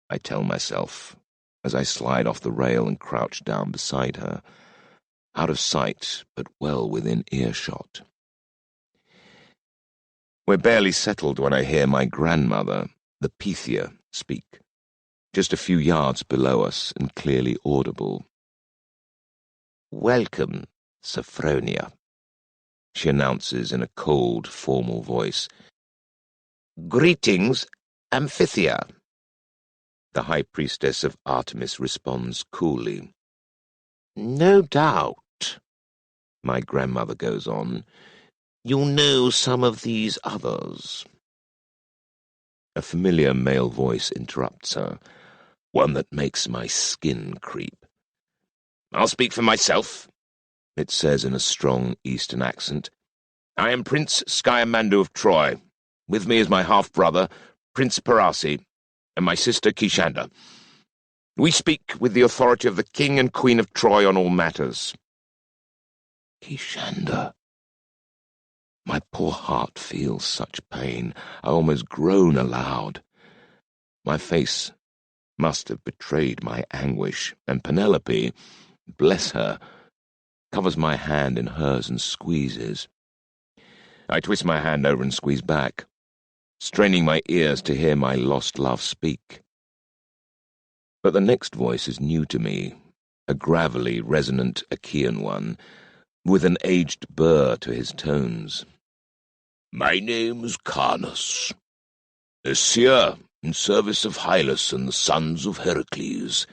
I tell myself as I slide off the rail and crouch down beside her, out of sight but well within earshot. We're barely settled when I hear my grandmother, the Pythia, speak, just a few yards below us and clearly audible. "Welcome, Sophronia," she announces in a cold, formal voice. "Greetings, Amphithea." The high priestess of Artemis responds coolly. "No doubt," my grandmother goes on, "you know some of these others." A familiar male voice interrupts her, one that makes my skin creep. "I'll speak for myself," it says in a strong Eastern accent. "I am Prince Sciamandu of Troy. With me is my half-brother, Prince Parasi, and my sister Kishanda. We speak with the authority of the King and Queen of Troy on all matters." Kishanda. My poor heart feels such pain, I almost groan aloud. My face must have betrayed my anguish, and Penelope, bless her, covers my hand in hers and squeezes. I twist my hand over and squeeze back, straining my ears to hear my lost love speak. But the next voice is new to me, a gravelly, resonant Achaean one, with an aged burr to his tones. "My name's Carnus, a seer in service of Hylas and the sons of Heracles,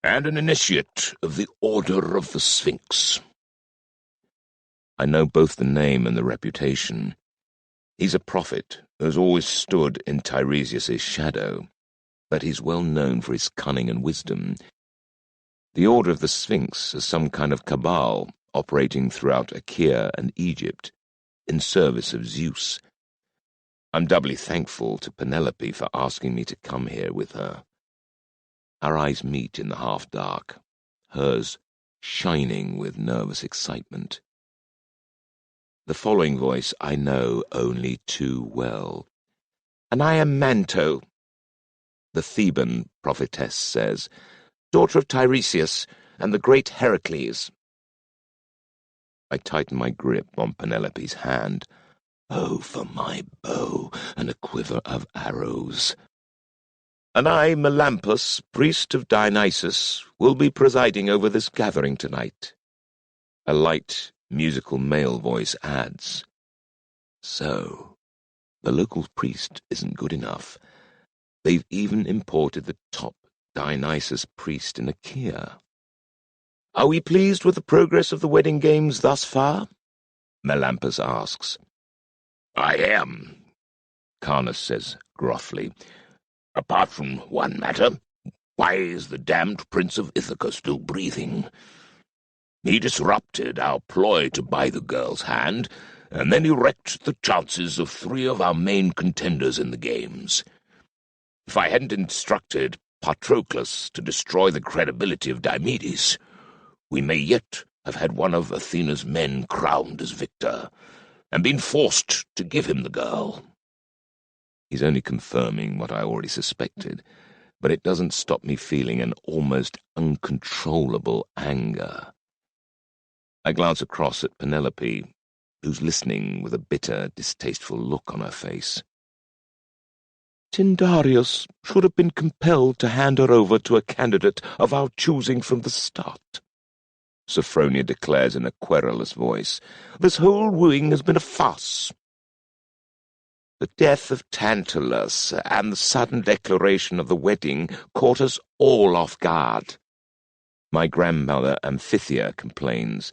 and an initiate of the Order of the Sphinx." I know both the name and the reputation. He's a prophet who has always stood in Tiresias's shadow, but he's well known for his cunning and wisdom. The Order of the Sphinx is some kind of cabal operating throughout Achaea and Egypt in service of Zeus. I'm doubly thankful to Penelope for asking me to come here with her. Our eyes meet in the half-dark, hers shining with nervous excitement. The following voice I know only too well. "And I am Manto," the Theban prophetess says, "daughter of Tiresias and the great Heracles." I tighten my grip on Penelope's hand. Oh, for my bow and a quiver of arrows. "And I, Melampus, priest of Dionysus, will be presiding over this gathering tonight." A light, musical male voice adds. So, the local priest isn't good enough. They've even imported the top Dionysus priest in Achaea. "Are we pleased with the progress of the wedding games thus far?" Melampus asks. "I am," Carnus says gruffly. "Apart from one matter, why is the damned Prince of Ithaca still breathing? He disrupted our ploy to buy the girl's hand, and then he wrecked the chances of 3 of our main contenders in the games. If I hadn't instructed Patroclus to destroy the credibility of Diomedes, we may yet have had one of Athena's men crowned as victor, and been forced to give him the girl." He's only confirming what I already suspected, but it doesn't stop me feeling an almost uncontrollable anger. I glance across at Penelope, who's listening with a bitter, distasteful look on her face. "Tyndareus should have been compelled to hand her over to a candidate of our choosing from the start." Sophronia declares in a querulous voice. "This whole wooing has been a farce." The death of Tantalus and the sudden declaration of the wedding caught us all off guard. My grandmother Amphithea complains.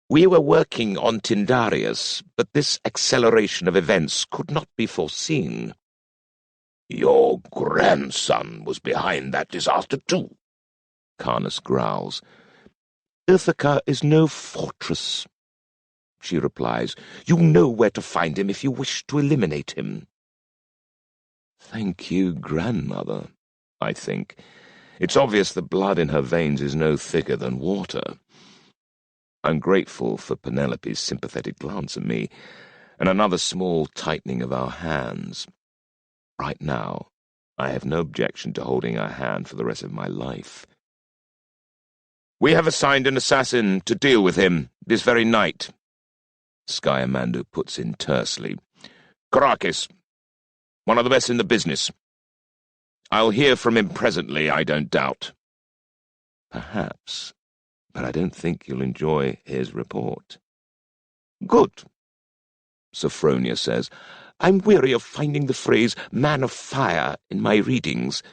We were working on Tyndareus, but this acceleration of events could not be foreseen. Your grandson was behind that disaster too, Carnus growls. Ithaca is no fortress, she replies. You know where to find him if you wish to eliminate him. Thank you, grandmother, I think. It's obvious the blood in her veins is no thicker than water. I'm grateful for Penelope's sympathetic glance at me, and another small tightening of our hands. Right now, I have no objection to holding her hand for the rest of my life. "We have assigned an assassin to deal with him this very night," Skyamando puts in tersely. "Caracas, one of the best in the business. I'll hear from him presently, I don't doubt." Perhaps, but I don't think you'll enjoy his report. Good, Sophronia says. I'm weary of finding the phrase man of fire in my readings.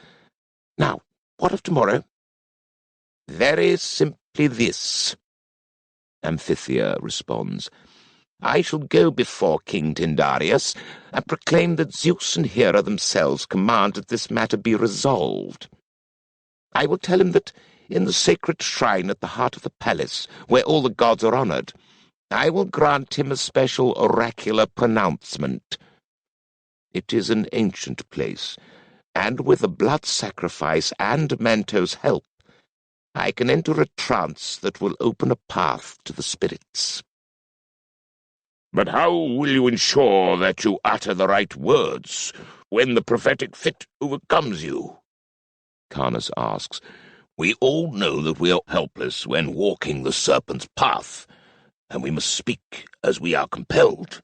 Now, what of tomorrow? Very simply this, Amphithea responds. I shall go before King Tyndareus and proclaim that Zeus and Hera themselves command that this matter be resolved. I will tell him that in the sacred shrine at the heart of the palace, where all the gods are honored, I will grant him a special oracular pronouncement. It is an ancient place, and with a blood sacrifice and Manto's help, I can enter a trance that will open a path to the spirits. But how will you ensure that you utter the right words when the prophetic fit overcomes you? Carnus asks. We all know that we are helpless when walking the serpent's path, and we must speak as we are compelled.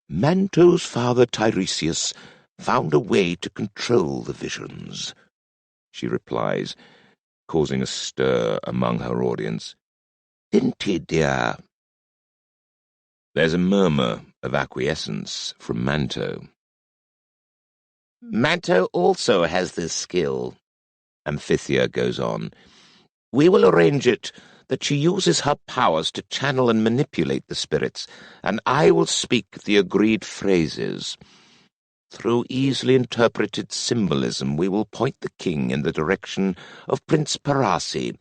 Manto's father Tiresias found a way to control the visions, she replies, causing a stir among her audience. Didn't he, dear? There's a murmur of acquiescence from Manto. Manto also has this skill, Amphithea goes on. We will arrange it that she uses her powers to channel and manipulate the spirits, and I will speak the agreed phrases. Through easily interpreted symbolism, we will point the king in the direction of Prince Parasi,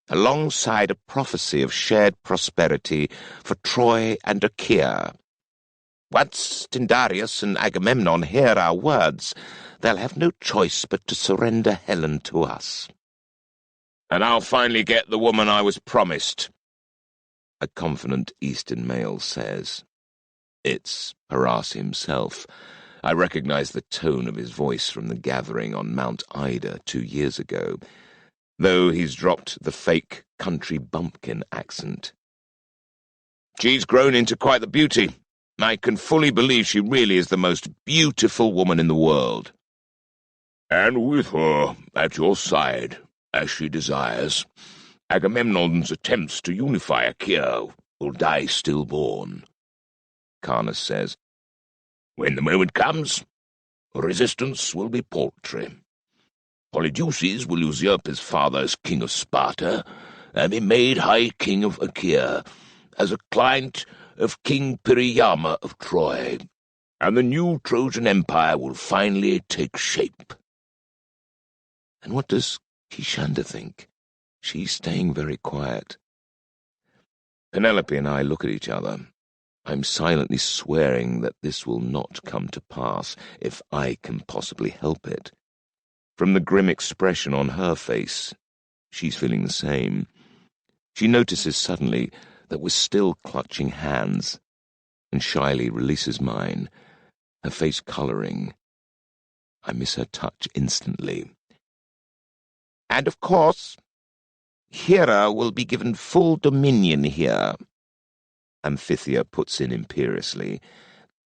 alongside a prophecy of shared prosperity for Troy and Achaea. Once Tyndareus and Agamemnon hear our words, they'll have no choice but to surrender Helen to us. And I'll finally get the woman I was promised, a confident Eastern male says. It's Parasi himself. I recognize the tone of his voice from the gathering on Mount Ida 2 years ago, though he's dropped the fake country bumpkin accent. She's grown into quite the beauty. I can fully believe she really is the most beautiful woman in the world. And with her at your side, as she desires, Agamemnon's attempts to unify Achaea will die stillborn, Carnus says. When the moment comes, resistance will be paltry. Polydeuces will usurp his father as king of Sparta and be made high king of Achaea as a client of King Priama of Troy, and the new Trojan Empire will finally take shape. And what does Kishanda think? She's staying very quiet. Penelope and I look at each other. I'm silently swearing that this will not come to pass if I can possibly help it. From the grim expression on her face, she's feeling the same. She notices suddenly that we're still clutching hands, and shyly releases mine, her face colouring. I miss her touch instantly. And of course, Hera will be given full dominion here, Amphithea puts in imperiously,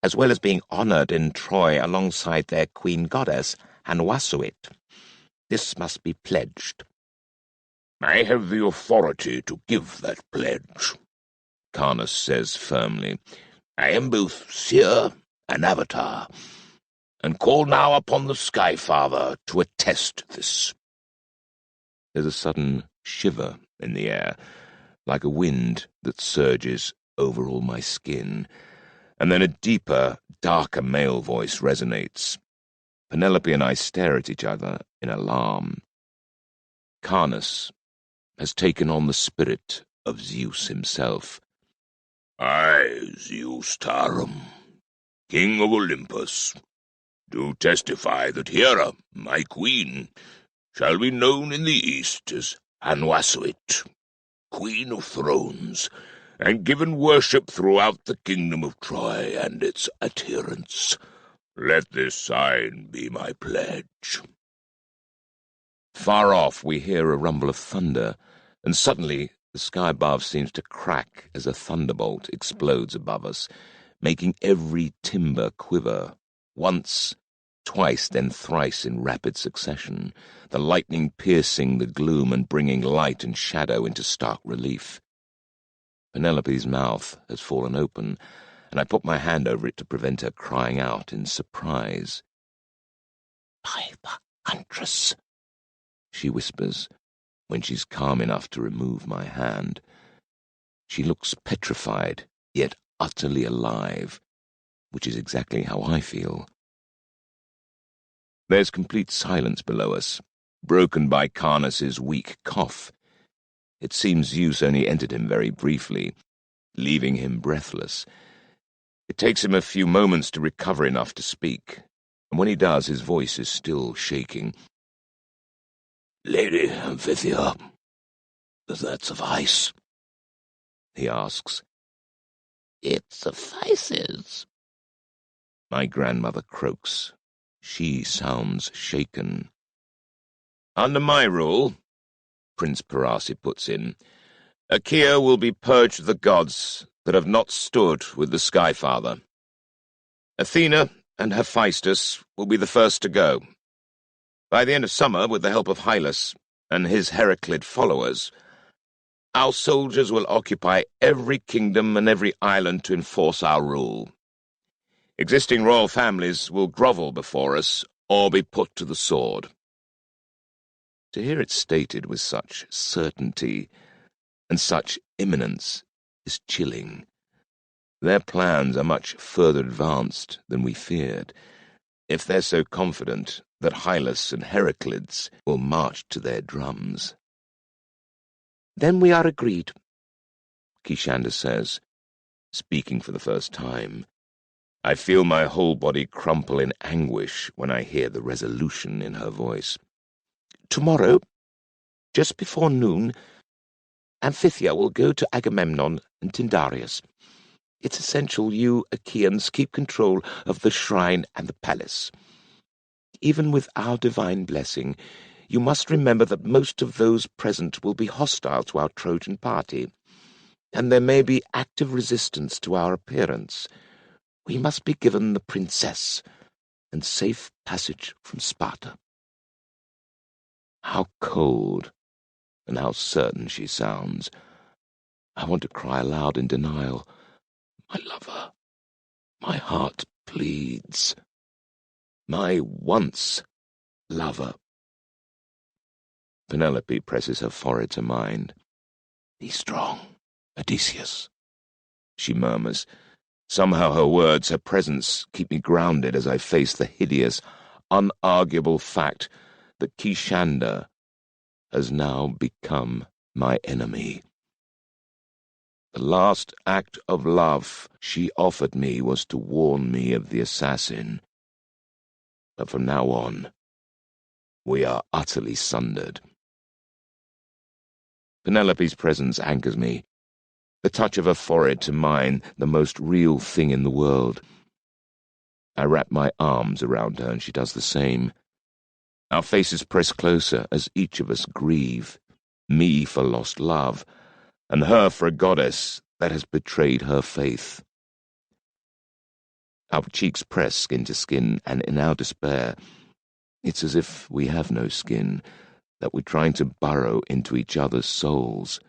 as well as being honoured in Troy alongside their queen goddess, Hanwasuit. This must be pledged. I have the authority to give that pledge, Carnus says firmly. I am both seer and avatar, and call now upon the Skyfather to attest this. There's a sudden shiver in the air, like a wind that surges over all my skin, and then a deeper, darker male voice resonates. Penelope and I stare at each other in alarm. Carnus has taken on the spirit of Zeus himself. I, Zeus Tarum, King of Olympus, do testify that Hera, my queen, shall be known in the East as Anwasuit, Queen of Thrones, and given worship throughout the kingdom of Troy and its adherents. Let this sign be my pledge. Far off we hear a rumble of thunder, and suddenly the sky above seems to crack as a thunderbolt explodes above us, making every timber quiver, once, twice, then thrice in rapid succession, the lightning piercing the gloom and bringing light and shadow into stark relief. Penelope's mouth has fallen open, and I put my hand over it to prevent her crying out in surprise. "By the huntress," she whispers, when she's calm enough to remove my hand. She looks petrified, yet utterly alive, which is exactly how I feel. There's complete silence below us, broken by Carnus's weak cough. It seems Zeus only entered him very briefly, leaving him breathless. It takes him a few moments to recover enough to speak, and when he does, his voice is still shaking. Lady Amphithea, does that suffice? He asks. "It suffices." My grandmother croaks. She sounds shaken. Under my rule, Prince Parasi puts in, Achaea will be purged of the gods that have not stood with the Skyfather. Athena and Hephaestus will be the first to go. By the end of summer, with the help of Hylas and his Heraclid followers, our soldiers will occupy every kingdom and every island to enforce our rule. Existing royal families will grovel before us or be put to the sword. To hear it stated with such certainty and such imminence is chilling. Their plans are much further advanced than we feared, if they're so confident that Hylas and Heraclids will march to their drums. Then we are agreed, Kishanda says, speaking for the first time. I feel my whole body crumple in anguish when I hear the resolution in her voice. Tomorrow, just before noon, Amphithea will go to Agamemnon and Tyndareus. It's essential you Achaeans keep control of the shrine and the palace. Even with our divine blessing, you must remember that most of those present will be hostile to our Trojan party, and there may be active resistance to our appearance. We must be given the princess and safe passage from Sparta. How cold and how certain she sounds. I want to cry aloud in denial. My lover, my heart pleads. My once lover. Penelope presses her forehead to mine. "Be strong, Odysseus," she murmurs. Somehow her words, her presence, keep me grounded as I face the hideous, unarguable fact that Kishanda has now become my enemy. The last act of love she offered me was to warn me of the assassin. But from now on, we are utterly sundered. Penelope's presence anchors me. The touch of her forehead to mine, the most real thing in the world. I wrap my arms around her and she does the same. Our faces press closer as each of us grieve, me for lost love, and her for a goddess that has betrayed her faith. Our cheeks press skin to skin, and in our despair, it's as if we have no skin, that we're trying to burrow into each other's souls.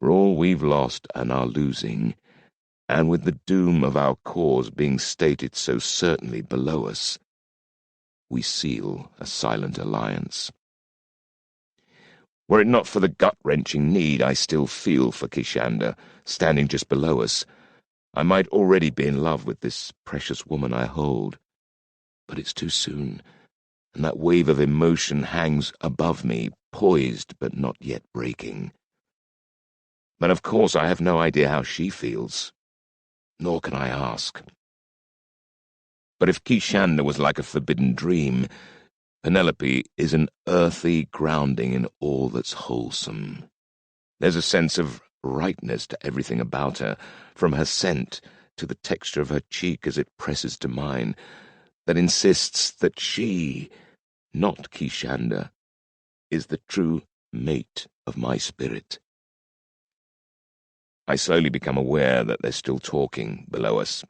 For all we've lost and are losing, and with the doom of our cause being stated so certainly below us, we seal a silent alliance. Were it not for the gut-wrenching need I still feel for Kishanda, standing just below us, I might already be in love with this precious woman I hold. But it's too soon, and that wave of emotion hangs above me, poised but not yet breaking. But of course I have no idea how she feels, nor can I ask. But if Kishanda was like a forbidden dream, Penelope is an earthy grounding in all that's wholesome. There's a sense of rightness to everything about her, from her scent to the texture of her cheek as it presses to mine, that insists that she, not Kishanda, is the true mate of my spirit. I slowly become aware that they're still talking below us,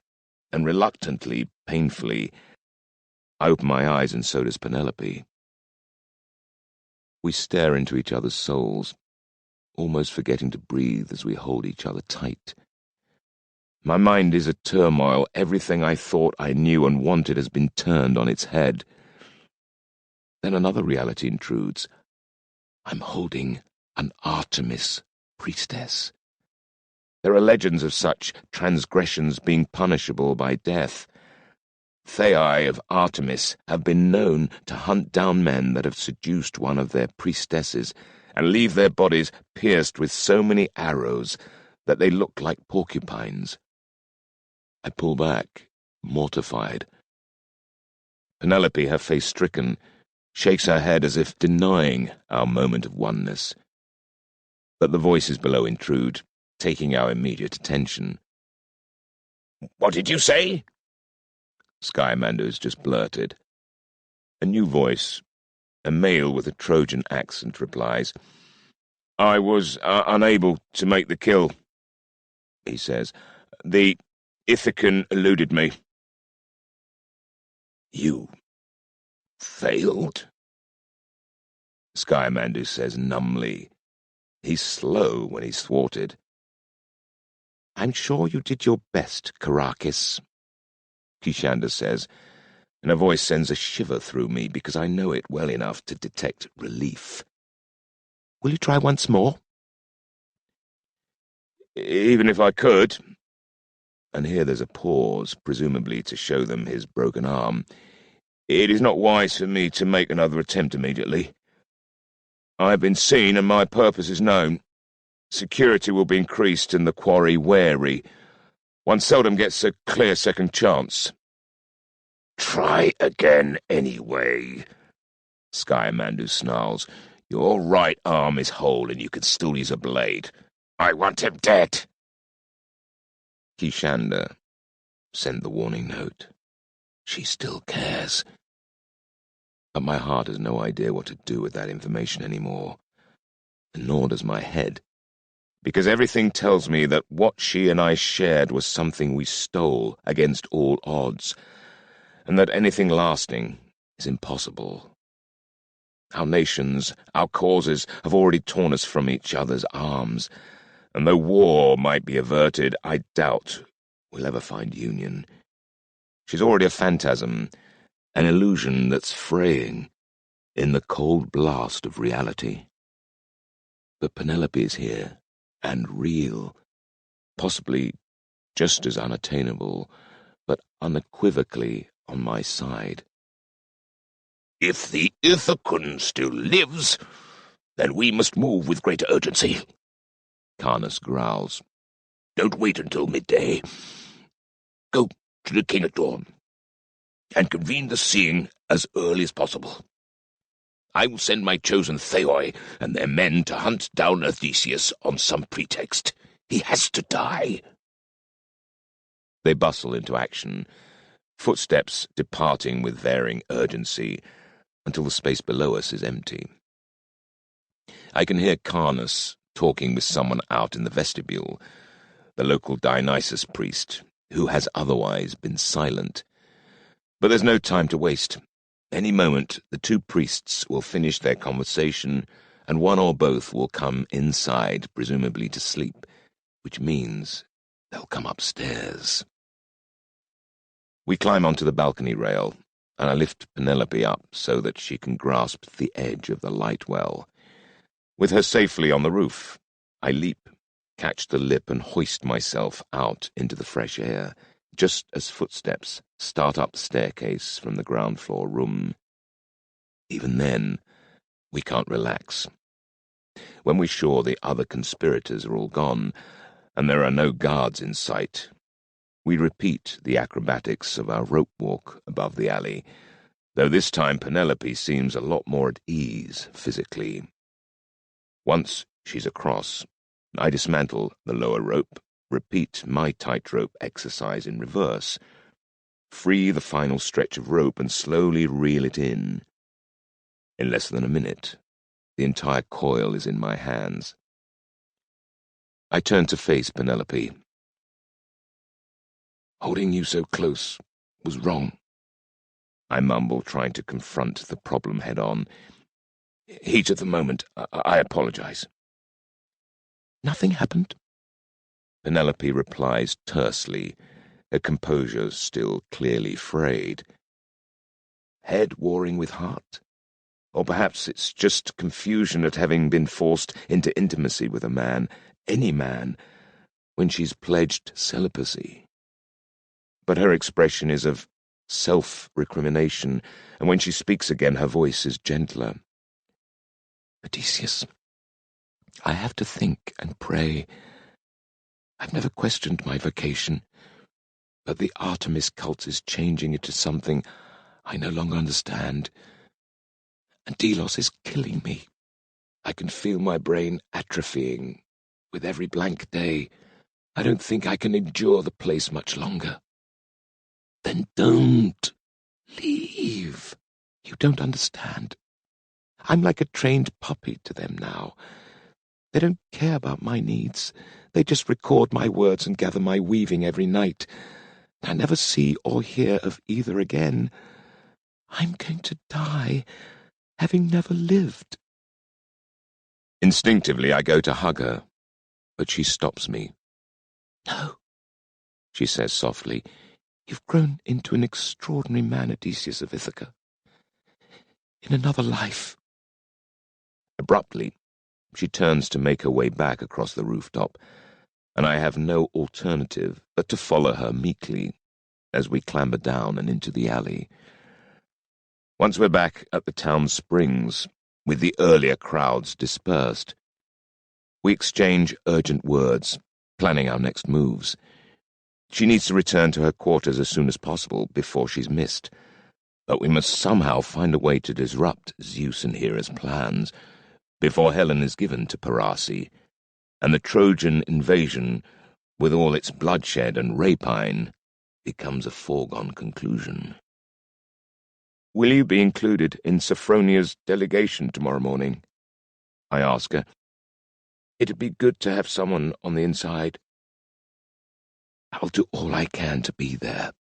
and reluctantly, painfully, I open my eyes, and so does Penelope. We stare into each other's souls, almost forgetting to breathe as we hold each other tight. My mind is a turmoil. Everything I thought I knew and wanted has been turned on its head. Then another reality intrudes. I'm holding an Artemis priestess. There are legends of such transgressions being punishable by death. Theai of Artemis have been known to hunt down men that have seduced one of their priestesses and leave their bodies pierced with so many arrows that they look like porcupines. I pull back, mortified. Penelope, her face stricken, shakes her head as if denying our moment of oneness. But the voices below intrude, taking our immediate attention. What did you say? Skymander's just blurted. A new voice, a male with a Trojan accent, replies. I was unable to make the kill, he says. The Ithacan eluded me. You failed? Skymander says numbly. He's slow when he's thwarted. I'm sure you did your best, Caracas, Kishanda says, and her voice sends a shiver through me because I know it well enough to detect relief. Will you try once more? Even if I could. And here there's a pause, presumably to show them his broken arm. It is not wise for me to make another attempt immediately. I have been seen, and my purpose is known. Security will be increased and the quarry wary. One seldom gets a clear second chance. Try again anyway, Skymandu snarls. Your right arm is whole and you can still use a blade. I want him dead. Kishanda sent the warning note. She still cares. But my heart has no idea what to do with that information anymore, and nor does my head, because everything tells me that what she and I shared was something we stole against all odds, and that anything lasting is impossible. Our nations, our causes, have already torn us from each other's arms, and though war might be averted, I doubt we'll ever find union. She's already a phantasm, an illusion that's fraying in the cold blast of reality. But Penelope is here, and real, possibly just as unattainable, but unequivocally on my side. If the Ithacan still lives, then we must move with greater urgency. Karnas growls. Don't wait until midday. Go to the king at dawn, and convene the seeing as early as possible. I will send my chosen Theoi and their men to hunt down Odysseus on some pretext. He has to die. They bustle into action, footsteps departing with varying urgency, until the space below us is empty. I can hear Karnas talking with someone out in the vestibule, the local Dionysus priest, who has otherwise been silent. But there's no time to waste. Any moment, the two priests will finish their conversation, and one or both will come inside, presumably to sleep, which means they'll come upstairs. We climb onto the balcony rail, and I lift Penelope up so that she can grasp the edge of the light well. With her safely on the roof, I leap, catch the lip, and hoist myself out into the fresh air, just as footsteps start up the staircase from the ground floor room. Even then, we can't relax. When we're sure the other conspirators are all gone, and there are no guards in sight, we repeat the acrobatics of our rope walk above the alley, though this time Penelope seems a lot more at ease physically. Once she's across, I dismantle the lower rope, repeat my tightrope exercise in reverse, free the final stretch of rope, and slowly reel it in. In less than a minute, the entire coil is in my hands. I turn to face Penelope. Holding you so close was wrong, I mumble, trying to confront the problem head-on. Heat of the moment. I apologize. Nothing happened. Penelope replies tersely, her composure still clearly frayed. Head warring with heart? Or perhaps it's just confusion at having been forced into intimacy with a man, any man, when she's pledged celibacy. But her expression is of self-recrimination, and when she speaks again, her voice is gentler. Odysseus, I have to think and pray. I've never questioned my vocation, but the Artemis cult is changing it to something I no longer understand. And Delos is killing me. I can feel my brain atrophying with every blank day. I don't think I can endure the place much longer. Then don't. Leave. You don't understand. I'm like a trained puppy to them now. They don't care about my needs. They just record my words and gather my weaving every night. I never see or hear of either again. I'm going to die, having never lived. Instinctively, I go to hug her, but she stops me. No, she says softly. You've grown into an extraordinary man, Odysseus of Ithaca. In another life. Abruptly, she turns to make her way back across the rooftop, and I have no alternative but to follow her meekly as we clamber down and into the alley. Once we're back at the town springs, with the earlier crowds dispersed, we exchange urgent words, planning our next moves. She needs to return to her quarters as soon as possible before she's missed, but we must somehow find a way to disrupt Zeus and Hera's plans before Helen is given to Parasi, and the Trojan invasion, with all its bloodshed and rapine, becomes a foregone conclusion. "Will you be included in Sophronia's delegation tomorrow morning?" I ask her. "It'd be good to have someone on the inside." "I'll do all I can to be there,"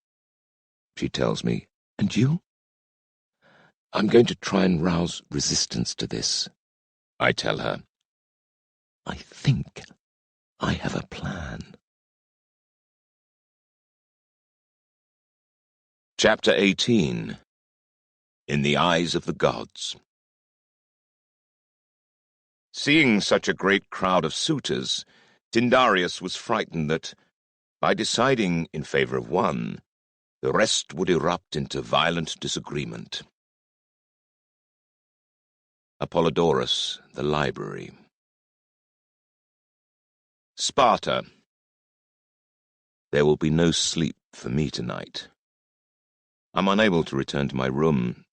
she tells me. "And you?" "I'm going to try and rouse resistance to this," I tell her. "I think I have a plan." Chapter 18. In the Eyes of the Gods. Seeing such a great crowd of suitors, Tyndareus was frightened that, by deciding in favor of one, the rest would erupt into violent disagreement. Apollodorus, the Library. Sparta. There will be no sleep for me tonight. I'm unable to return to my room,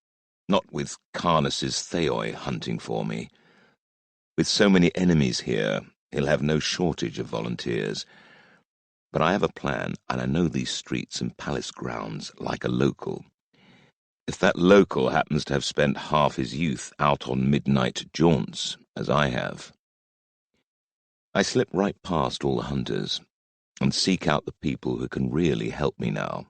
not with Carnus's Theoi hunting for me. With so many enemies here, he'll have no shortage of volunteers. But I have a plan, and I know these streets and palace grounds like a local. If that local happens to have spent half his youth out on midnight jaunts, as I have. I slip right past all the hunters, and seek out the people who can really help me now.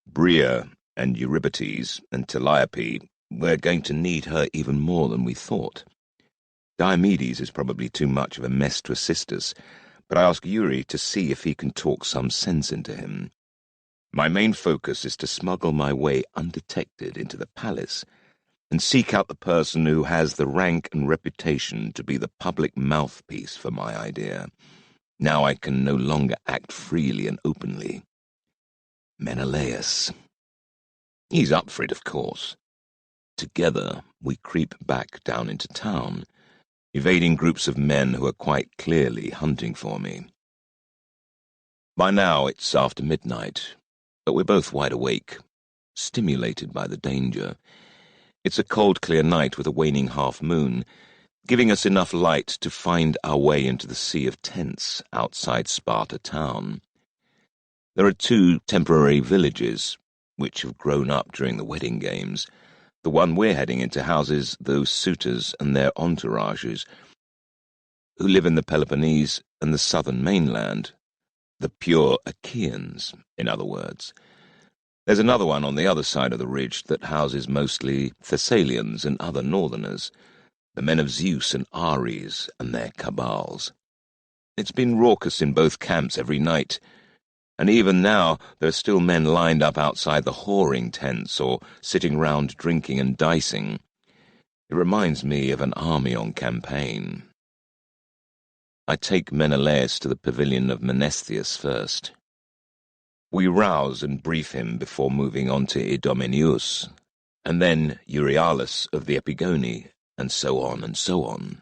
Bria And Eurybates and Calliope, we're going to need her even more than we thought. Diomedes is probably too much of a mess to assist us, but I ask Eury to see if he can talk some sense into him. My main focus is to smuggle my way undetected into the palace and seek out the person who has the rank and reputation to be the public mouthpiece for my idea. Now I can no longer act freely and openly. Menelaus. He's up for it, of course. Together, we creep back down into town, evading groups of men who are quite clearly hunting for me. By now, it's after midnight, but we're both wide awake, stimulated by the danger. It's a cold, clear night with a waning half-moon, giving us enough light to find our way into the sea of tents outside Sparta town. There are 2 temporary villages, which have grown up during the wedding games. The one we're heading into houses those suitors and their entourages who live in the Peloponnese and the southern mainland, the pure Achaeans, in other words. There's another one on the other side of the ridge that houses mostly Thessalians and other northerners, the men of Zeus and Ares and their cabals. It's been raucous in both camps every night, and even now there are still men lined up outside the whoring tents or sitting round drinking and dicing. It reminds me of an army on campaign. I take Menelaus to the pavilion of Menestheus first. We rouse and brief him before moving on to Idomeneus, and then Euryalus of the Epigoni, and so on and so on.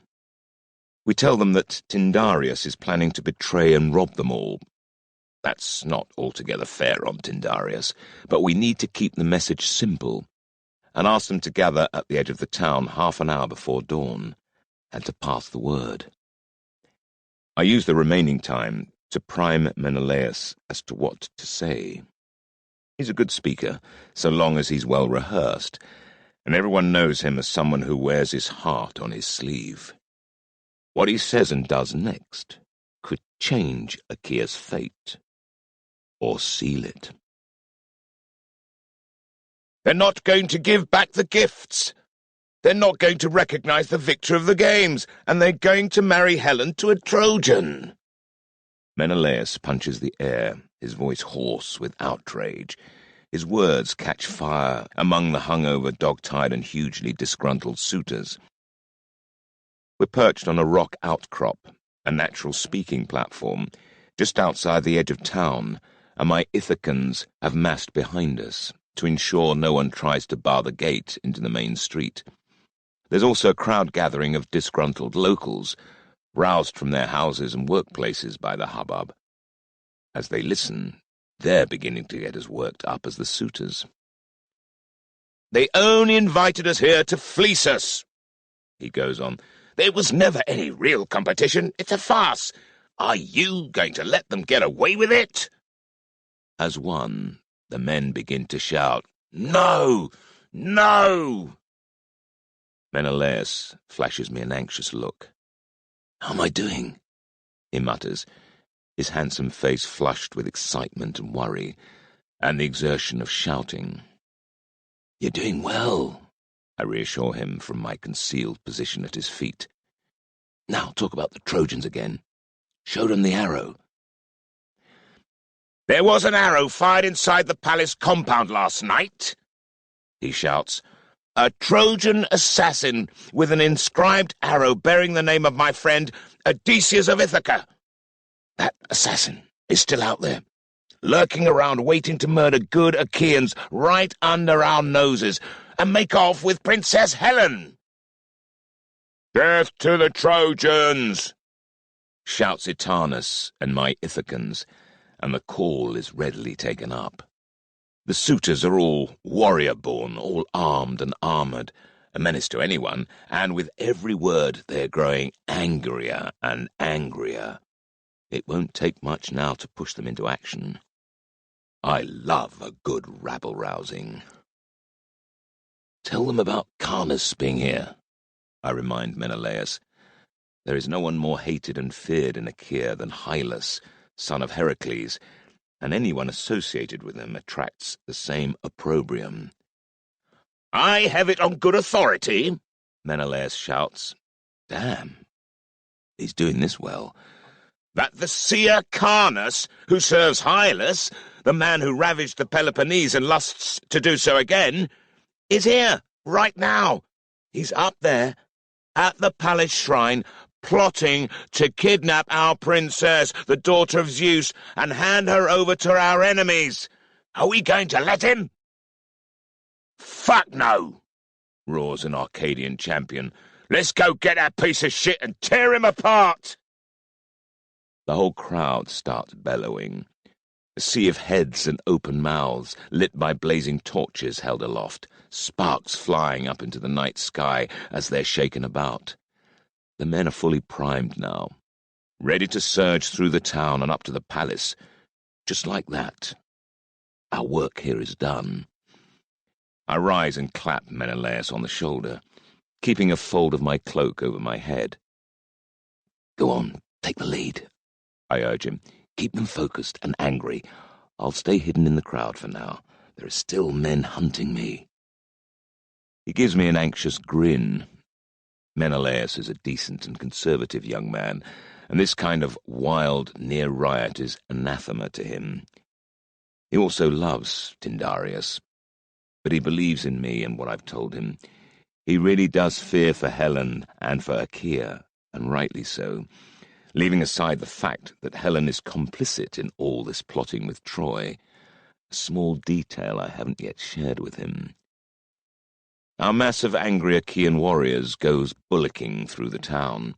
We tell them that Tyndareus is planning to betray and rob them all. That's not altogether fair on Tyndareus, but we need to keep the message simple, and ask them to gather at the edge of the town half an hour before dawn, and to pass the word. I use the remaining time to prime Menelaus as to what to say. He's a good speaker, so long as he's well rehearsed, and everyone knows him as someone who wears his heart on his sleeve. What he says and does next could change Achaea's fate, or seal it. They're not going to give back the gifts. They're not going to recognize the victor of the games, and they're going to marry Helen to a Trojan. Menelaus punches the air, his voice hoarse with outrage. His words catch fire among the hungover, dog-tired and hugely disgruntled suitors. We're perched on a rock outcrop, a natural speaking platform, just outside the edge of town, and my Ithacans have massed behind us to ensure no one tries to bar the gate into the main street. There's also a crowd gathering of disgruntled locals, roused from their houses and workplaces by the hubbub. As they listen, they're beginning to get as worked up as the suitors. They only invited us here to fleece us, he goes on. There was never any real competition. It's a farce. Are you going to let them get away with it? As one, the men begin to shout, No! No! Menelaus flashes me an anxious look. "How am I doing?" he mutters, his handsome face flushed with excitement and worry, and the exertion of shouting. "You're doing well," I reassure him from my concealed position at his feet. "Now talk about the Trojans again. Show them the arrow." There was an arrow fired inside the palace compound last night, he shouts. A Trojan assassin with an inscribed arrow bearing the name of my friend Odysseus of Ithaca. That assassin is still out there, lurking around waiting to murder good Achaeans right under our noses and make off with Princess Helen. Death to the Trojans! Shouts Itanus and my Ithacans, and the call is readily taken up. The suitors are all warrior-born, all armed and armoured, a menace to anyone, and with every word they're growing angrier and angrier. It won't take much now to push them into action. I love a good rabble-rousing. "Tell them about Carnus being here," I remind Menelaus. "There is no one more hated and feared in Achaea than Hylas, son of Heracles, and anyone associated with them attracts the same opprobrium. "I have it on good authority," Menelaus shouts. Damn, he's doing this well. "that the seer Carnus, who serves Hylas, the man who ravaged the Peloponnese and lusts to do so again, is here, right now. He's up there, at the palace shrine, plotting to kidnap our princess, the daughter of Zeus, and hand her over to our enemies. Are we going to let him?" "Fuck no," roars an Arcadian champion. "Let's go get that piece of shit and tear him apart." The whole crowd starts bellowing. A sea of heads and open mouths, lit by blazing torches held aloft, sparks flying up into the night sky as they're shaken about. The men are fully primed now, ready to surge through the town and up to the palace. Just like that. Our work here is done. I rise and clap Menelaus on the shoulder, keeping a fold of my cloak over my head. "Go on, take the lead," I urge him. "Keep them focused and angry. I'll stay hidden in the crowd for now. There are still men hunting me." He gives me an anxious grin. Menelaus is a decent and conservative young man, and this kind of wild, near riot is anathema to him. He also loves Tyndareus, but he believes in me and what I've told him. He really does fear for Helen and for Achaea, and rightly so, leaving aside the fact that Helen is complicit in all this plotting with Troy, a small detail I haven't yet shared with him. Our mass of angry Achaean warriors goes bullocking through the town,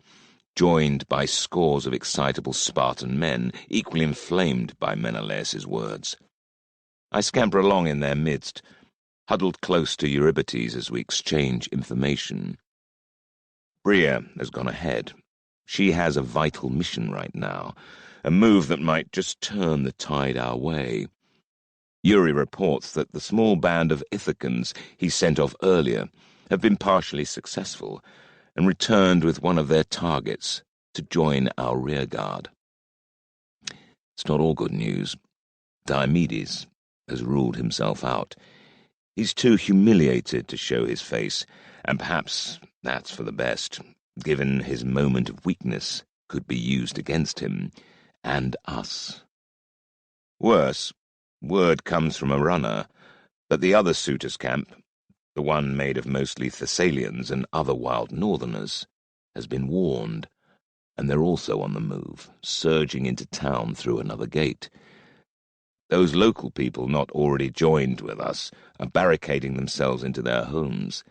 joined by scores of excitable Spartan men, equally inflamed by Menelaus's words. I scamper along in their midst, huddled close to Eurybates as we exchange information. Bria has gone ahead. She has a vital mission right now, a move that might just turn the tide our way. Yuri reports that the small band of Ithacans he sent off earlier have been partially successful and returned with one of their targets to join our rearguard. It's not all good news. Diomedes has ruled himself out. He's too humiliated to show his face, and perhaps that's for the best, given his moment of weakness could be used against him and us. Worse, word comes from a runner that the other suitors' camp, the one made of mostly Thessalians and other wild northerners, has been warned, and they're also on the move, surging into town through another gate. Those local people not already joined with us are barricading themselves into their homes.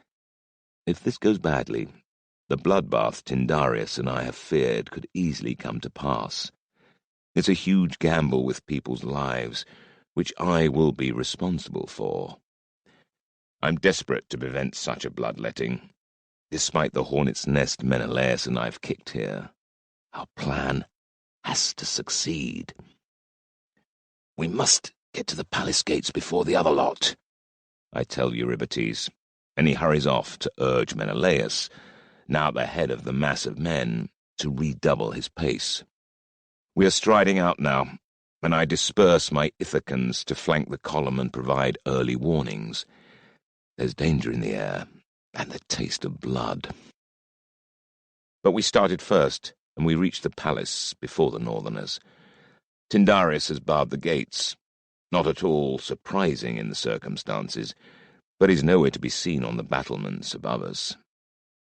If this goes badly, the bloodbath Tyndareus and I have feared could easily come to pass. It's a huge gamble with people's lives, which I will be responsible for. I'm desperate to prevent such a bloodletting, despite the hornet's nest Menelaus and I have kicked here. Our plan has to succeed. "We must get to the palace gates before the other lot," I tell Eurybates, and he hurries off to urge Menelaus, now at the head of the mass of men, to redouble his pace. We are striding out now, and I disperse my Ithacans to flank the column and provide early warnings. There's danger in the air, and the taste of blood. But we started first, and we reached the palace before the northerners. Tyndareus has barred the gates, not at all surprising in the circumstances, but he's nowhere to be seen on the battlements above us.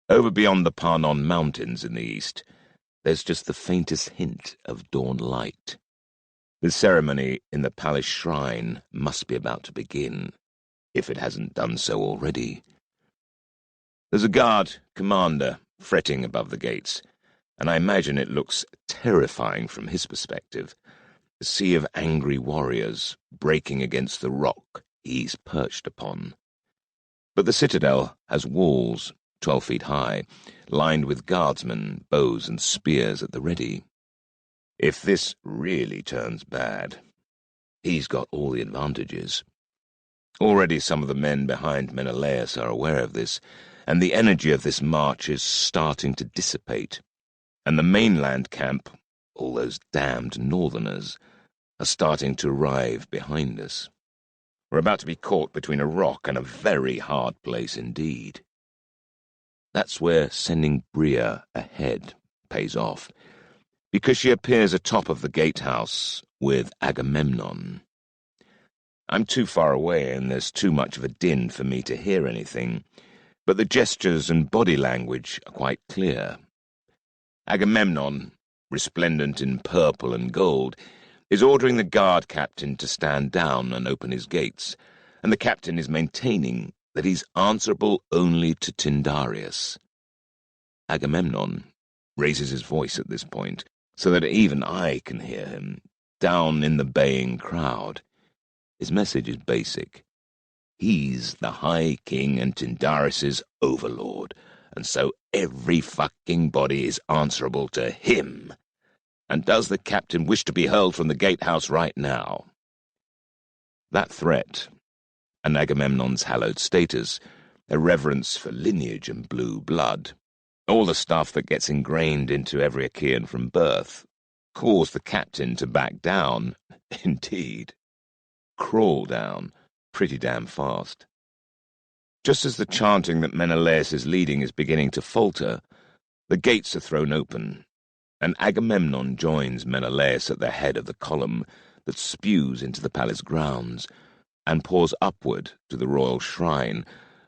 Over beyond the Parnon Mountains in the east, there's just the faintest hint of dawn light. The ceremony in the palace shrine must be about to begin, if it hasn't done so already. There's a guard commander fretting above the gates, and I imagine it looks terrifying from his perspective, a sea of angry warriors breaking against the rock he's perched upon. But the citadel has walls 12 feet high, lined with guardsmen, bows and spears at the ready. If this really turns bad, he's got all the advantages. Already some of the men behind Menelaus are aware of this, and the energy of this march is starting to dissipate, and the mainland camp, all those damned northerners, are starting to arrive behind us. We're about to be caught between a rock and a very hard place indeed. That's where sending Bria ahead pays off, because she appears atop of the gatehouse with Agamemnon. I'm too far away and there's too much of a din for me to hear anything, but the gestures and body language are quite clear. Agamemnon, resplendent in purple and gold, is ordering the guard captain to stand down and open his gates, and the captain is maintaining that he's answerable only to Tyndareus. Agamemnon raises his voice at this point, so that even I can hear him, down in the baying crowd. His message is basic. He's the High King and Tyndareus' overlord, and so every fucking body is answerable to him. And does the captain wish to be hurled from the gatehouse right now? That threat, and Agamemnon's hallowed status, a reverence for lineage and blue blood, all the stuff that gets ingrained into every Achaean from birth, caused the captain to back down, indeed, crawl down, pretty damn fast. Just as the chanting that Menelaus is leading is beginning to falter, the gates are thrown open, and Agamemnon joins Menelaus at the head of the column that spews into the palace grounds and pours upward to the royal shrine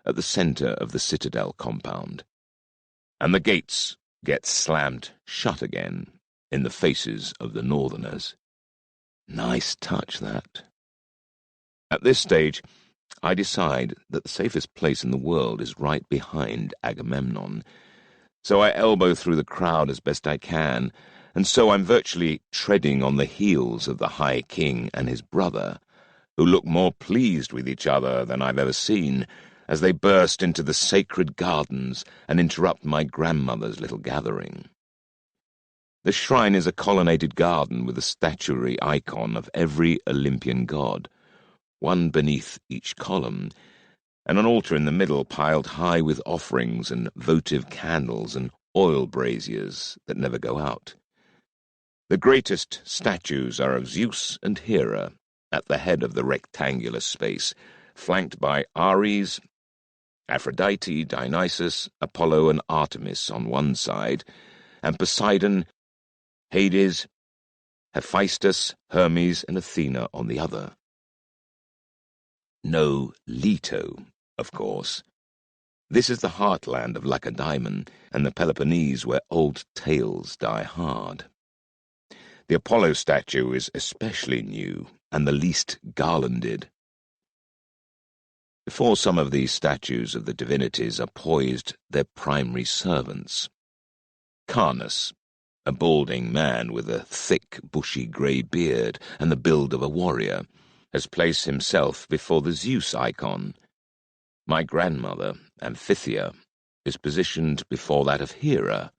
at the centre of the citadel compound. And the gates get slammed shut again in the faces of the northerners. Nice touch, that. At this stage, I decide that the safest place in the world is right behind Agamemnon, so I elbow through the crowd as best I can, and so I'm virtually treading on the heels of the High King and his brother, who look more pleased with each other than I've ever seen, as they burst into the sacred gardens and interrupt my grandmother's little gathering. The shrine is a colonnaded garden with a statuary icon of every Olympian god, one beneath each column, and an altar in the middle piled high with offerings and votive candles and oil braziers that never go out. The greatest statues are of Zeus and Hera at the head of the rectangular space, flanked by Ares, Aphrodite, Dionysus, Apollo and Artemis on one side, and Poseidon, Hades, Hephaestus, Hermes and Athena on the other. No Leto, of course. This is the heartland of Lacedaemon and the Peloponnese where old tales die hard. The Apollo statue is especially new and the least garlanded. Before some of these statues of the divinities are poised their primary servants. Carnus, a balding man with a thick, bushy grey beard and the build of a warrior, has placed himself before the Zeus icon. My grandmother, Amphithea, is positioned before that of Hera.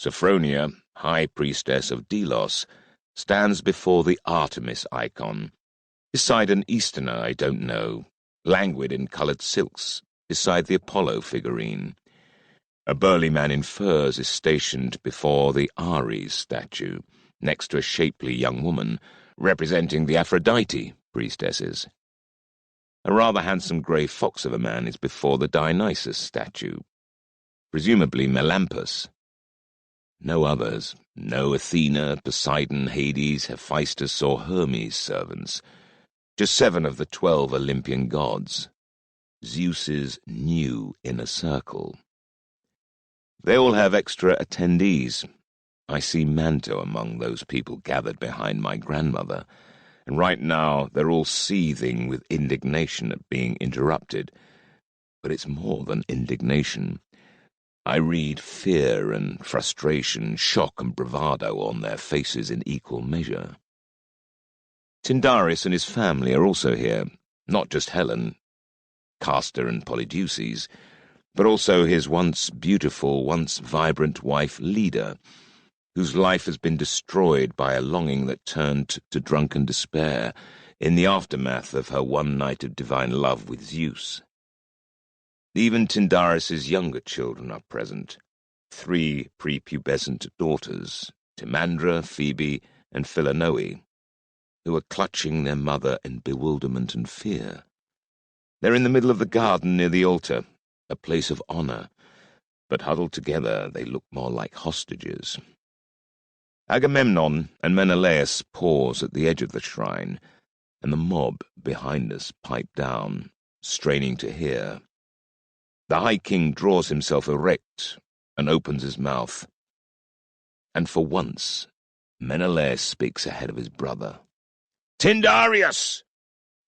Sophronia, high priestess of Delos, stands before the Artemis icon, beside an Easterner I don't know, languid in coloured silks, beside the Apollo figurine. A burly man in furs is stationed before the Ares statue, next to a shapely young woman, representing the Aphrodite priestesses. A rather handsome grey fox of a man is before the Dionysus statue, presumably Melampus. No others, no Athena, Poseidon, Hades, Hephaestus or Hermes servants, just 7 of the 12 Olympian gods, Zeus's new inner circle. They all have extra attendees. I see Manto among those people gathered behind my grandmother, and right now they're all seething with indignation at being interrupted. But it's more than indignation. I read fear and frustration, shock and bravado on their faces in equal measure. Tyndareus and his family are also here, not just Helen, Castor and Polydeuces, but also his once beautiful, once vibrant wife Leda, whose life has been destroyed by a longing that turned to drunken despair in the aftermath of her one night of divine love with Zeus. Even Tyndareus' younger children are present, 3 prepubescent daughters, Timandra, Phoebe, and Philonoe, who are clutching their mother in bewilderment and fear. They're in the middle of the garden near the altar, a place of honor, but huddled together they look more like hostages. Agamemnon and Menelaus pause at the edge of the shrine, and the mob behind us pipe down, straining to hear. The High King draws himself erect and opens his mouth. And for once, Menelaus speaks ahead of his brother. "Tyndareus!"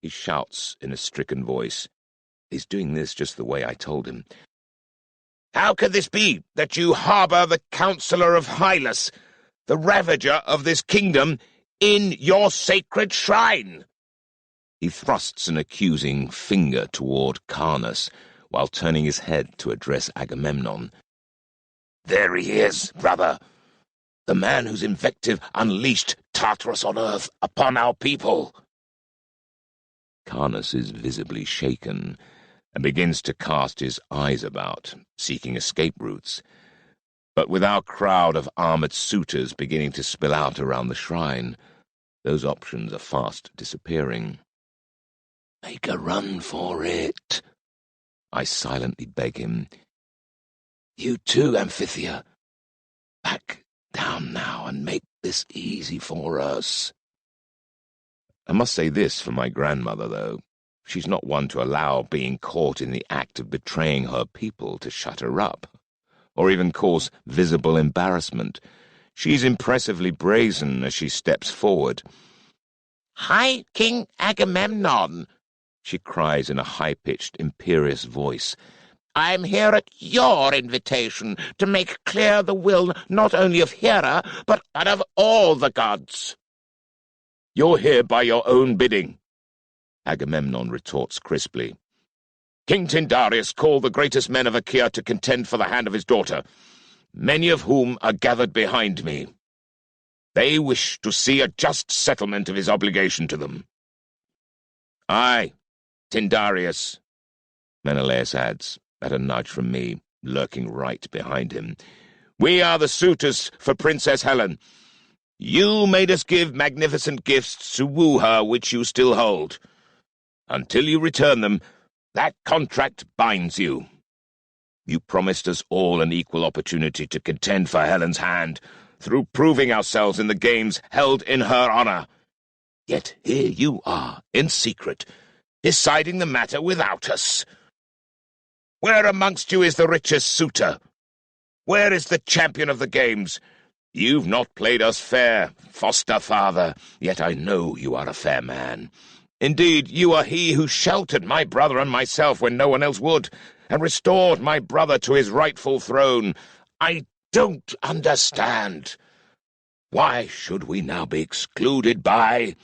He shouts in a stricken voice. He's doing this just the way I told him. "How can this be, that you harbour the Counsellor of Hylas, the ravager of this kingdom, in your sacred shrine?" He thrusts an accusing finger toward Karnas, while turning his head to address Agamemnon. "There he is, brother, the man whose invective unleashed Tartarus on earth upon our people." Karnas is visibly shaken, and begins to cast his eyes about, seeking escape routes. But with our crowd of armoured suitors beginning to spill out around the shrine, those options are fast disappearing. "Make a run for it," I silently beg him. "You too, Amphithea. Back down now and make this easy for us." I must say this for my grandmother, though. She's not one to allow being caught in the act of betraying her people to shut her up, or even cause visible embarrassment. She's impressively brazen as she steps forward. "High King Agamemnon," she cries in a high-pitched, imperious voice, "I am here at your invitation to make clear the will not only of Hera, but of all the gods." "You're here by your own bidding," Agamemnon retorts crisply. "King Tyndareus called the greatest men of Achaea to contend for the hand of his daughter, many of whom are gathered behind me. They wish to see a just settlement of his obligation to them." "Aye, Tyndareus," Menelaus adds, at a nudge from me, lurking right behind him. "we are the suitors for Princess Helen. You made us give magnificent gifts to woo her, which you still hold. Until you return them, that contract binds you. You promised us all an equal opportunity to contend for Helen's hand, through proving ourselves in the games held in her honor. Yet here you are, in secret, deciding the matter without us. Where amongst you is the richest suitor? Where is the champion of the games? You've not played us fair, foster father, yet I know you are a fair man. Indeed, you are he who sheltered my brother and myself when no one else would, and restored my brother to his rightful throne. I don't understand. Why should we now be excluded by—"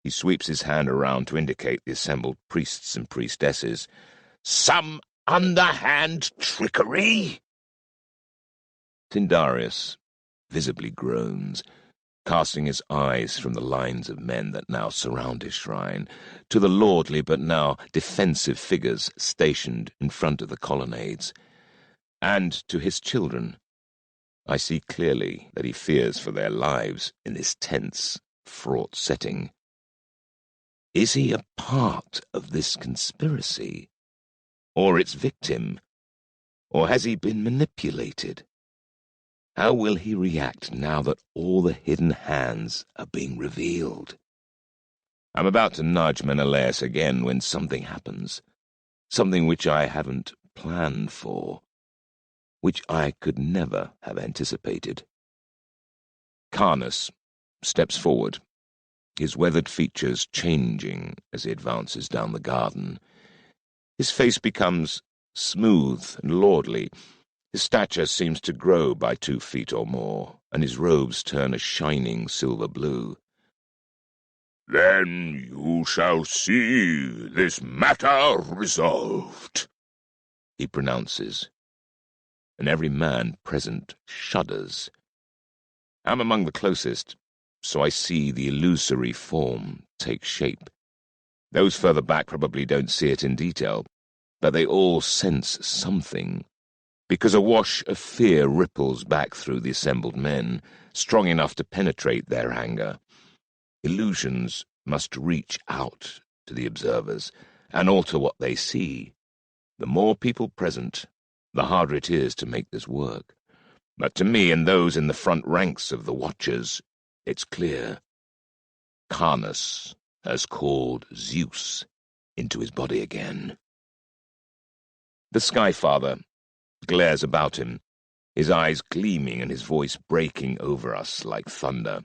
He sweeps his hand around to indicate the assembled priests and priestesses. "Some underhand trickery?" Tyndareus visibly groans, casting his eyes from the lines of men that now surround his shrine to the lordly but now defensive figures stationed in front of the colonnades, and to his children. I see clearly that he fears for their lives in this tense, fraught setting. Is he a part of this conspiracy, or its victim, or has he been manipulated? How will he react now that all the hidden hands are being revealed? I'm about to nudge Menelaus again when something happens, something which I haven't planned for, which I could never have anticipated. Karnas steps forward, his weathered features changing as he advances down the garden. His face becomes smooth and lordly. His stature seems to grow by 2 feet or more, and his robes turn a shining silver blue. "Then you shall see this matter resolved," he pronounces, and every man present shudders. I'm among the closest, so I see the illusory form take shape. Those further back probably don't see it in detail, but they all sense something, because a wash of fear ripples back through the assembled men, strong enough to penetrate their anger. Illusions must reach out to the observers and alter what they see. The more people present, the harder it is to make this work. But to me and those in the front ranks of the Watchers, it's clear. Carnus has called Zeus into his body again. The Skyfather glares about him, his eyes gleaming and his voice breaking over us like thunder.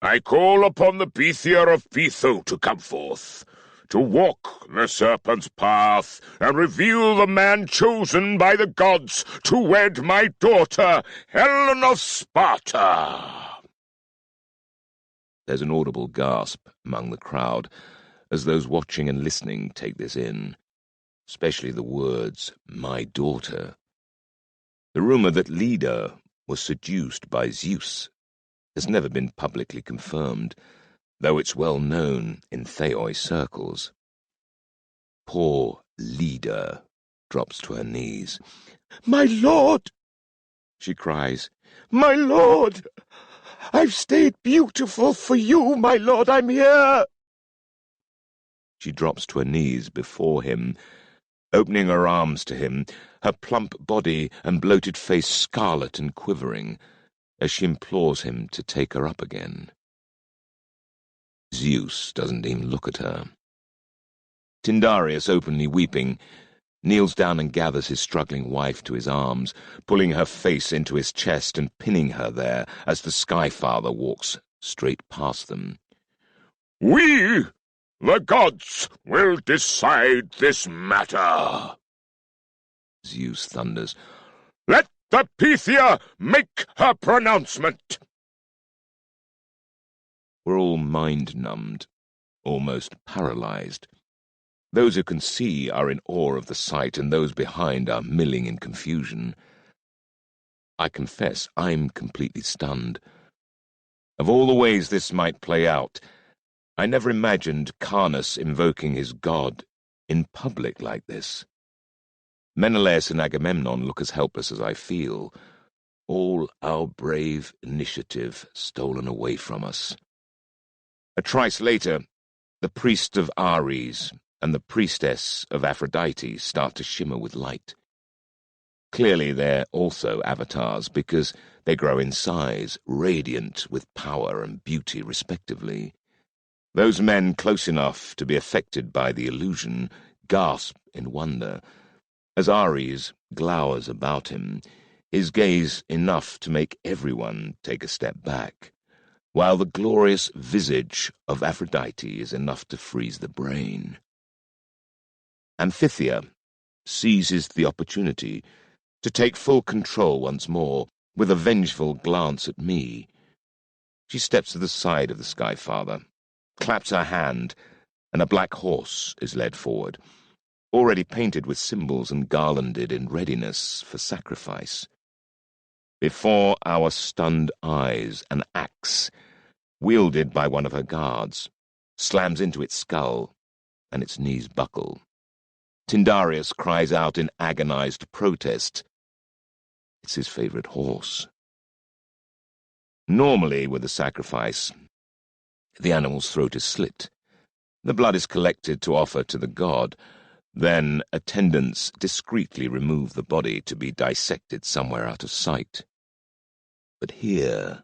I call upon the Pythia of Pytho to come forth, to walk the serpent's path, and reveal the man chosen by the gods to wed my daughter, Helen of Sparta. There's an audible gasp among the crowd as those watching and listening take this in, especially the words, my daughter. The rumor that Leda was seduced by Zeus has never been publicly confirmed, though it's well known in Theoi circles. Poor Leda drops to her knees. My lord, she cries, my lord, I've stayed beautiful for you, my lord, I'm here. She drops to her knees before him, opening her arms to him, her plump body and bloated face scarlet and quivering, as she implores him to take her up again. Zeus doesn't even look at her. Tyndareus, openly weeping, kneels down and gathers his struggling wife to his arms, pulling her face into his chest and pinning her there as the Skyfather walks straight past them. We, the gods, will decide this matter, Zeus thunders. Let the Pythia make her pronouncement. We're all mind-numbed, almost paralyzed. Those who can see are in awe of the sight, and those behind are milling in confusion. I confess I'm completely stunned. Of all the ways this might play out, I never imagined Carnus invoking his god in public like this. Menelaus and Agamemnon look as helpless as I feel, all our brave initiative stolen away from us. A trice later, the priest of Ares and the priestess of Aphrodite start to shimmer with light. Clearly they're also avatars because they grow in size, radiant with power and beauty respectively. Those men close enough to be affected by the illusion gasp in wonder, as Ares glowers about him, his gaze enough to make everyone take a step back, while the glorious visage of Aphrodite is enough to freeze the brain. Amphithea seizes the opportunity to take full control once more, with a vengeful glance at me. She steps to the side of the Skyfather, claps her hand, and a black horse is led forward, already painted with symbols and garlanded in readiness for sacrifice. Before our stunned eyes, an axe, wielded by one of her guards, slams into its skull, and its knees buckle. Tyndareus cries out in agonized protest. It's his favorite horse. Normally, with a sacrifice, the animal's throat is slit. The blood is collected to offer to the god. Then attendants discreetly remove the body to be dissected somewhere out of sight. But here,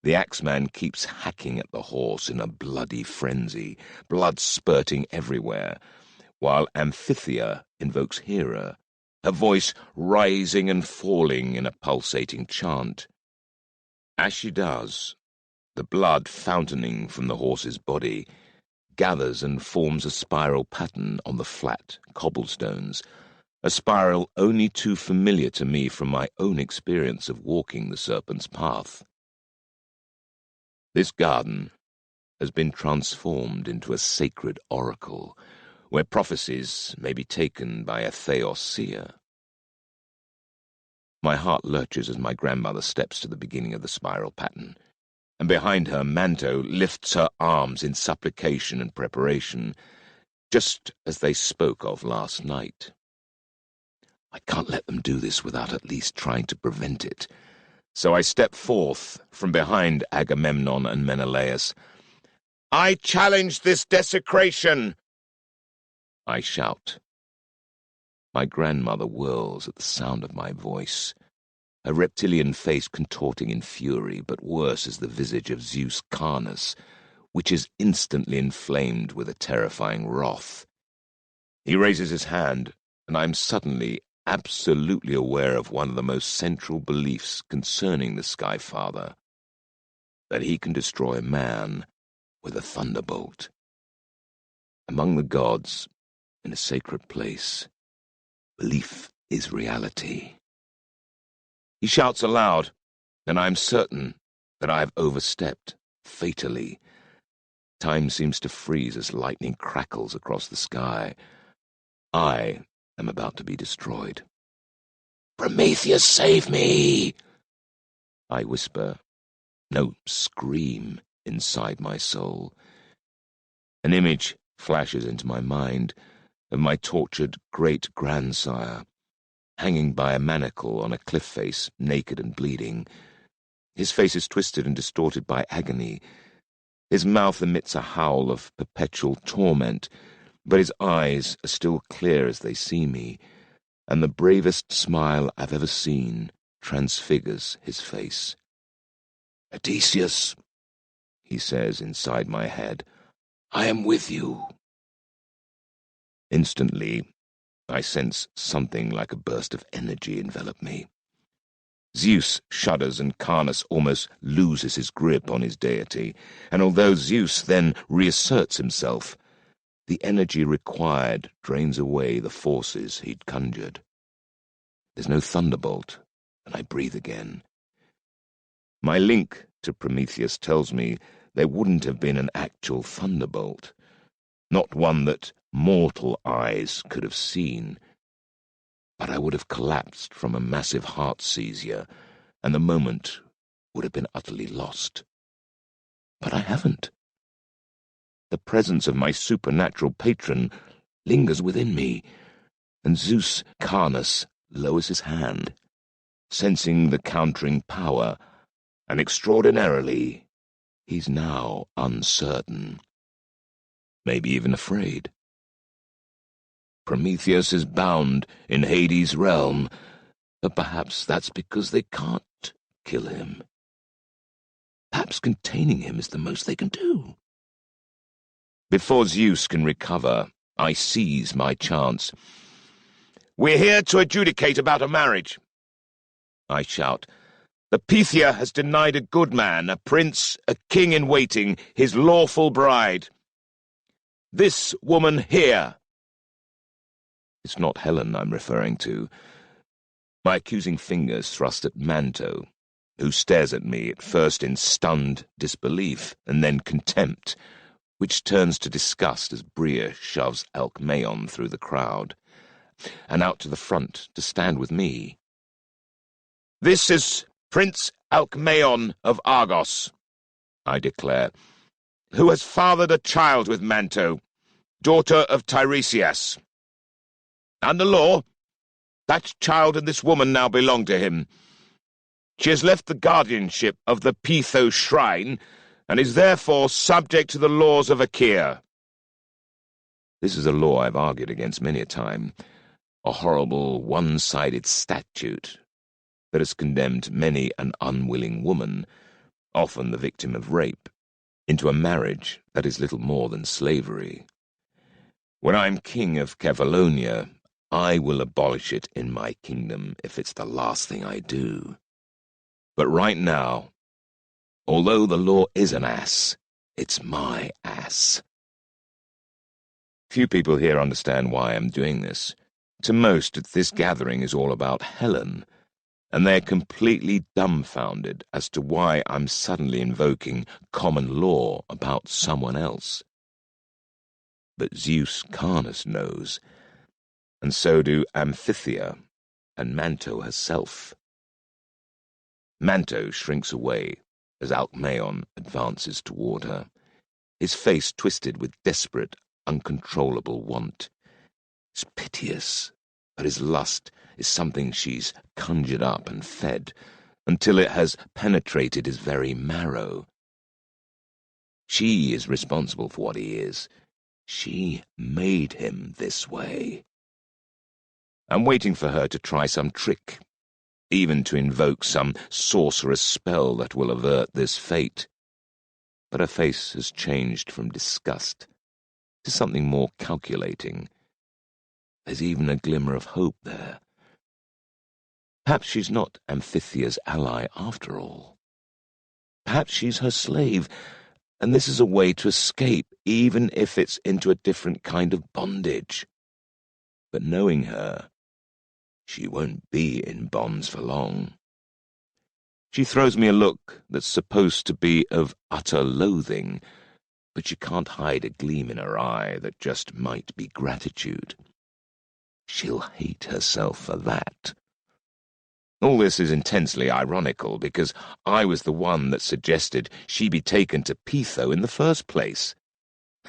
the axeman keeps hacking at the horse in a bloody frenzy, blood spurting everywhere, while Amphithea invokes Hera, her voice rising and falling in a pulsating chant. As she does, the blood fountaining from the horse's body gathers and forms a spiral pattern on the flat cobblestones, a spiral only too familiar to me from my own experience of walking the serpent's path. This garden has been transformed into a sacred oracle, where prophecies may be taken by a Theos seer. My heart lurches as my grandmother steps to the beginning of the spiral pattern, and behind her Manto lifts her arms in supplication and preparation, just as they spoke of last night. I can't let them do this without at least trying to prevent it, so I step forth from behind Agamemnon and Menelaus, I challenge this desecration! I shout. My grandmother whirls at the sound of my voice, her reptilian face contorting in fury, but worse is the visage of Zeus Carnus, which is instantly inflamed with a terrifying wrath. He raises his hand, and I am suddenly absolutely aware of one of the most central beliefs concerning the Sky Father, that he can destroy man with a thunderbolt. Among the gods, in a sacred place, belief is reality. He shouts aloud, and I am certain that I have overstepped, fatally. Time seems to freeze as lightning crackles across the sky. I am about to be destroyed. Prometheus, save me! I whisper, no, scream inside my soul. An image flashes into my mind of my tortured great-grandsire, hanging by a manacle on a cliff face, naked and bleeding. His face is twisted and distorted by agony. His mouth emits a howl of perpetual torment, but his eyes are still clear as they see me, and the bravest smile I've ever seen transfigures his face. Odysseus, he says inside my head, I am with you. Instantly, I sense something like a burst of energy envelop me. Zeus shudders and Carnus almost loses his grip on his deity, and although Zeus then reasserts himself, the energy required drains away the forces he'd conjured. There's no thunderbolt, and I breathe again. My link to Prometheus tells me there wouldn't have been an actual thunderbolt, not one that mortal eyes could have seen, but I would have collapsed from a massive heart seizure, and the moment would have been utterly lost. But I haven't. The presence of my supernatural patron lingers within me, and Zeus Carnus lowers his hand, sensing the countering power, and extraordinarily, he's now uncertain, maybe even afraid. Prometheus is bound in Hades' realm, but perhaps that's because they can't kill him. Perhaps containing him is the most they can do. Before Zeus can recover, I seize my chance. "We're here to adjudicate about a marriage," I shout. "The Pythia has denied a good man, a prince, a king in waiting, his lawful bride. This woman here." It's not Helen I'm referring to. My accusing fingers thrust at Manto, who stares at me at first in stunned disbelief and then contempt, which turns to disgust as Bria shoves Alcmaeon through the crowd and out to the front to stand with me. "This is Prince Alcmaeon of Argos," I declare, "who has fathered a child with Manto, daughter of Tiresias. Under law, that child and this woman now belong to him. She has left the guardianship of the Pythos shrine and is therefore subject to the laws of Achaea." This is a law I've argued against many a time, a horrible one-sided statute that has condemned many an unwilling woman, often the victim of rape, into a marriage that is little more than slavery. When I'm king of Kefalonia, I will abolish it in my kingdom if it's the last thing I do. But right now, although the law is an ass, it's my ass. Few people here understand why I'm doing this. To most, this gathering is all about Helen, and they're completely dumbfounded as to why I'm suddenly invoking common law about someone else. But Zeus Carnus knows, and so do Amphithea and Manto herself. Manto shrinks away as Alcmaeon advances toward her, his face twisted with desperate, uncontrollable want. It's piteous, but his lust is something she's conjured up and fed until it has penetrated his very marrow. She is responsible for what he is. She made him this way. I'm waiting for her to try some trick, even to invoke some sorcerous spell that will avert this fate. But her face has changed from disgust to something more calculating. There's even a glimmer of hope there. Perhaps she's not Amphithea's ally after all. Perhaps she's her slave, and this is a way to escape, even if it's into a different kind of bondage. But knowing her, she won't be in bonds for long. She throws me a look that's supposed to be of utter loathing, but she can't hide a gleam in her eye that just might be gratitude. She'll hate herself for that. All this is intensely ironical, because I was the one that suggested she be taken to Pitho in the first place,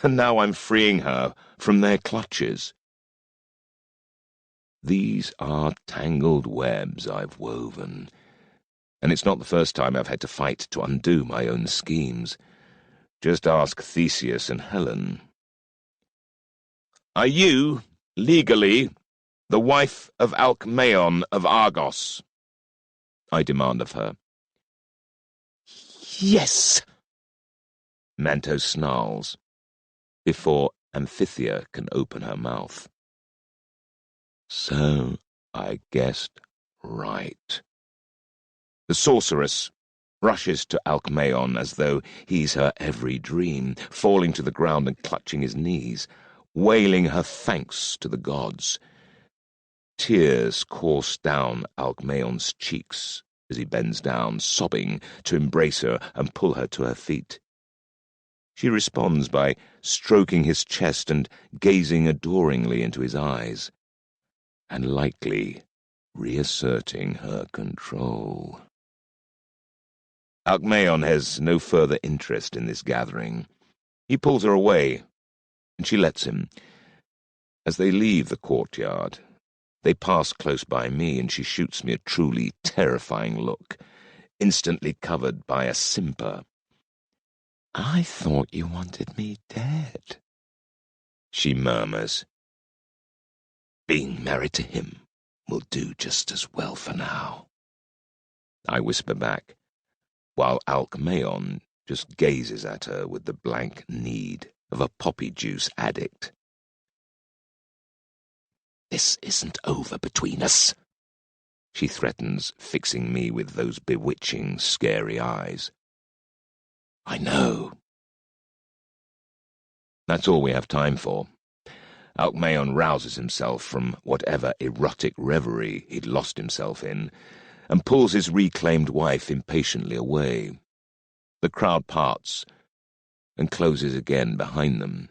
and now I'm freeing her from their clutches. These are tangled webs I've woven, and it's not the first time I've had to fight to undo my own schemes. Just ask Theseus and Helen. Are you, legally, the wife of Alcmaeon of Argos? I demand of her. Yes, Manto snarls, before Amphithea can open her mouth. So I guessed right. The sorceress rushes to Alcmaeon as though he's her every dream, falling to the ground and clutching his knees, wailing her thanks to the gods. Tears course down Alcmaeon's cheeks as he bends down, sobbing, to embrace her and pull her to her feet. She responds by stroking his chest and gazing adoringly into his eyes, and lightly reasserting her control. Alcmaeon has no further interest in this gathering. He pulls her away, and she lets him. As they leave the courtyard, they pass close by me, and she shoots me a truly terrifying look, instantly covered by a simper. I thought you wanted me dead, she murmurs. Being married to him will do just as well for now, I whisper back, while Alcmaeon just gazes at her with the blank need of a poppy juice addict. This isn't over between us, she threatens, fixing me with those bewitching, scary eyes. I know. That's all we have time for. Alcmaeon rouses himself from whatever erotic reverie he'd lost himself in, and pulls his reclaimed wife impatiently away. The crowd parts and closes again behind them.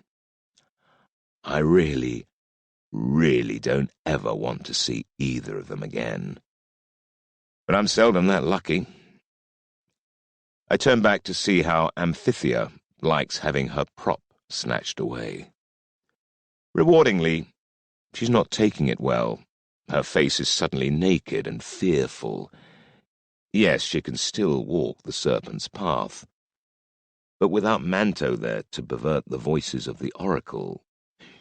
I really don't ever want to see either of them again. But I'm seldom that lucky. I turn back to see how Amphithea likes having her prop snatched away. Rewardingly, she's not taking it well. Her face is suddenly naked and fearful. Yes, she can still walk the serpent's path, but without Manto there to pervert the voices of the oracle,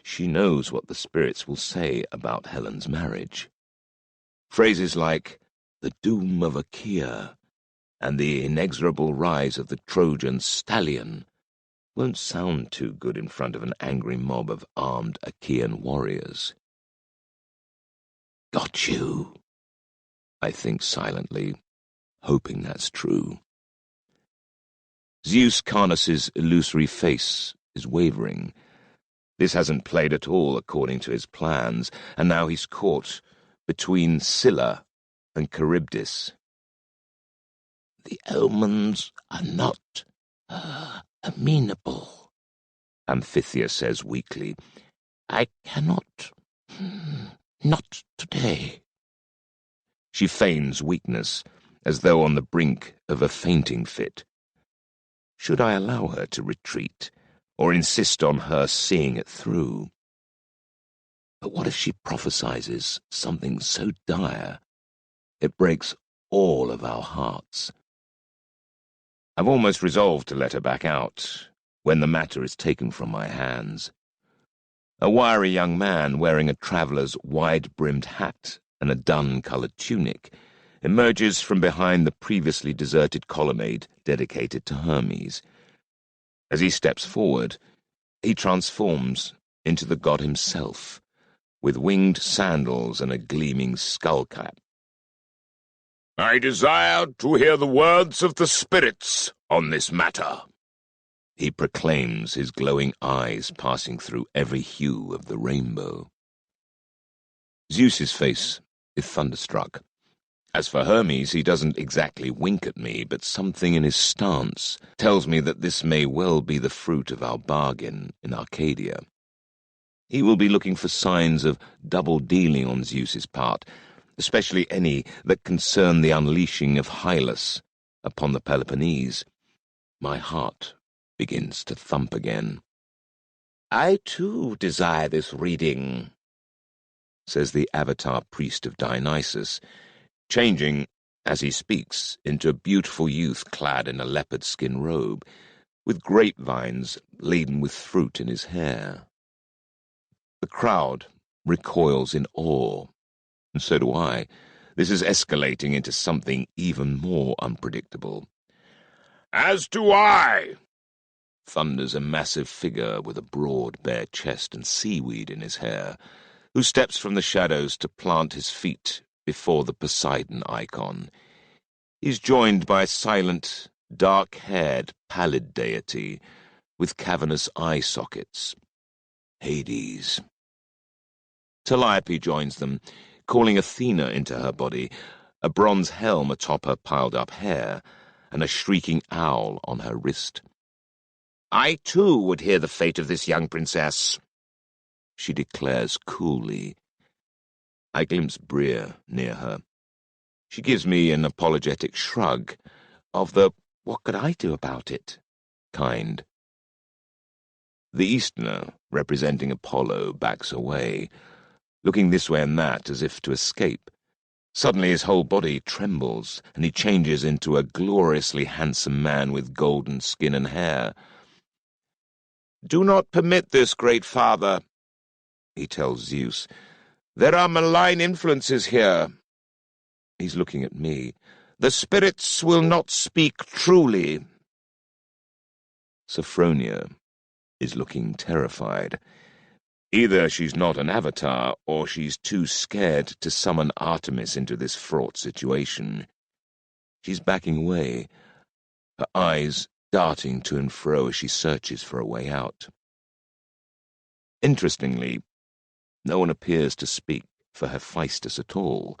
she knows what the spirits will say about Helen's marriage. Phrases like the doom of Achaea and the inexorable rise of the Trojan stallion won't sound too good in front of an angry mob of armed Achaean warriors. Got you, I think silently, hoping that's true. Zeus Carnus's illusory face is wavering. This hasn't played at all according to his plans, and now he's caught between Scylla and Charybdis. The omens are not amenable, Amphithea says weakly. I cannot. Not today. She feigns weakness, as though on the brink of a fainting fit. Should I allow her to retreat, or insist on her seeing it through? But what if she prophesies something so dire it breaks all of our hearts? I've almost resolved to let her back out, when the matter is taken from my hands. A wiry young man wearing a traveller's wide-brimmed hat and a dun-coloured tunic emerges from behind the previously deserted colonnade dedicated to Hermes. As he steps forward, he transforms into the god himself, with winged sandals and a gleaming skull-cap. I desire to hear the words of the spirits on this matter, he proclaims, his glowing eyes passing through every hue of the rainbow. Zeus's face is thunderstruck. As for Hermes, he doesn't exactly wink at me, but something in his stance tells me that this may well be the fruit of our bargain in Arcadia. He will be looking for signs of double-dealing on Zeus's part, especially any that concern the unleashing of Hylas upon the Peloponnese. My heart begins to thump again. I too desire this reading, says the avatar priest of Dionysus, changing, as he speaks, into a beautiful youth clad in a leopard skin robe, with grapevines laden with fruit in his hair. The crowd recoils in awe, and so do I. This is escalating into something even more unpredictable. as do I, thunders a massive figure with a broad, bare chest and seaweed in his hair, who steps from the shadows to plant his feet before the Poseidon icon. He's joined by a silent, dark-haired, pallid deity with cavernous eye sockets. Hades. Calliope joins them, calling Athena into her body, a bronze helm atop her piled-up hair, and a shrieking owl on her wrist. I too would hear the fate of this young princess, she declares coolly. I glimpse Bria near her. She gives me an apologetic shrug of the "what could I do about it" kind. The Easterner, representing Apollo, backs away, looking this way and that as if to escape. Suddenly his whole body trembles, and he changes into a gloriously handsome man with golden skin and hair. Do not permit this, great father, he tells Zeus. There are malign influences here. He's looking at me. The spirits will not speak truly. Sophronia is looking terrified. Either she's not an avatar, or she's too scared to summon Artemis into this fraught situation. She's backing away, her eyes darting to and fro as she searches for a way out. Interestingly, no one appears to speak for Hephaestus at all,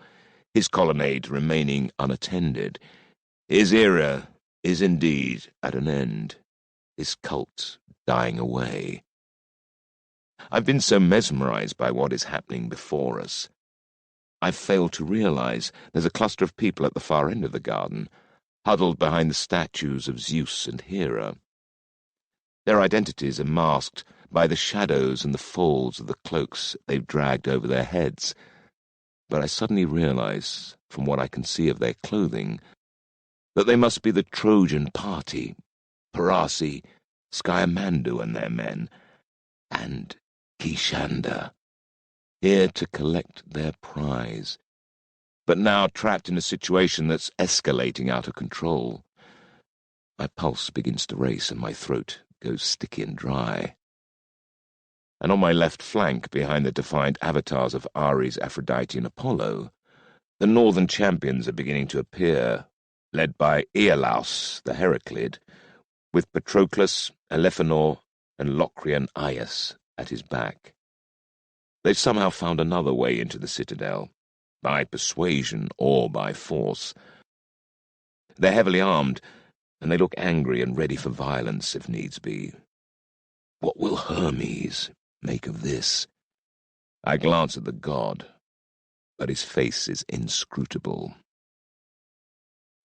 his colonnade remaining unattended. His era is indeed at an end, his cult dying away. I've been so mesmerized by what is happening before us. I've failed to realize there's a cluster of people at the far end of the garden, huddled behind the statues of Zeus and Hera. Their identities are masked by the shadows and the folds of the cloaks they've dragged over their heads. But I suddenly realize, from what I can see of their clothing, that they must be the Trojan party, Parasi, Scaemandu and their men, and Kishanda, here to collect their prize, but now trapped in a situation that's escalating out of control. My pulse begins to race and my throat goes sticky and dry. And on my left flank, behind the defiant avatars of Ares, Aphrodite, and Apollo, the northern champions are beginning to appear, led by Iolaus, the Heraclid, with Patroclus, Elephanor, and Locrian Aias at his back. They've somehow found another way into the citadel, by persuasion or by force. They're heavily armed, and they look angry and ready for violence if needs be. What will Hermes make of this? I glance at the god, but his face is inscrutable.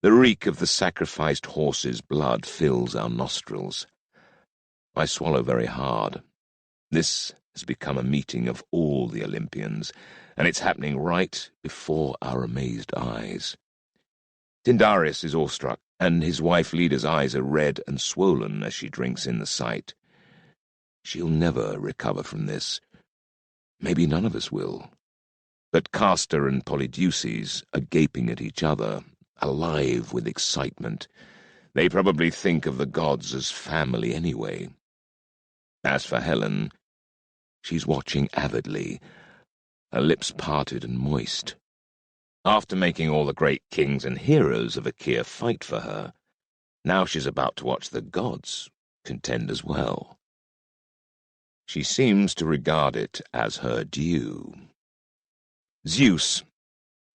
The reek of the sacrificed horse's blood fills our nostrils. I swallow very hard. This has become a meeting of all the Olympians, and it's happening right before our amazed eyes. Tyndareus is awestruck, and his wife Leda's eyes are red and swollen as she drinks in the sight. She'll never recover from this. Maybe none of us will. But Castor and Polydeuces are gaping at each other, alive with excitement. They probably think of the gods as family anyway. As for Helen, she's watching avidly, her lips parted and moist. After making all the great kings and heroes of Achaea fight for her, now she's about to watch the gods contend as well. She seems to regard it as her due. Zeus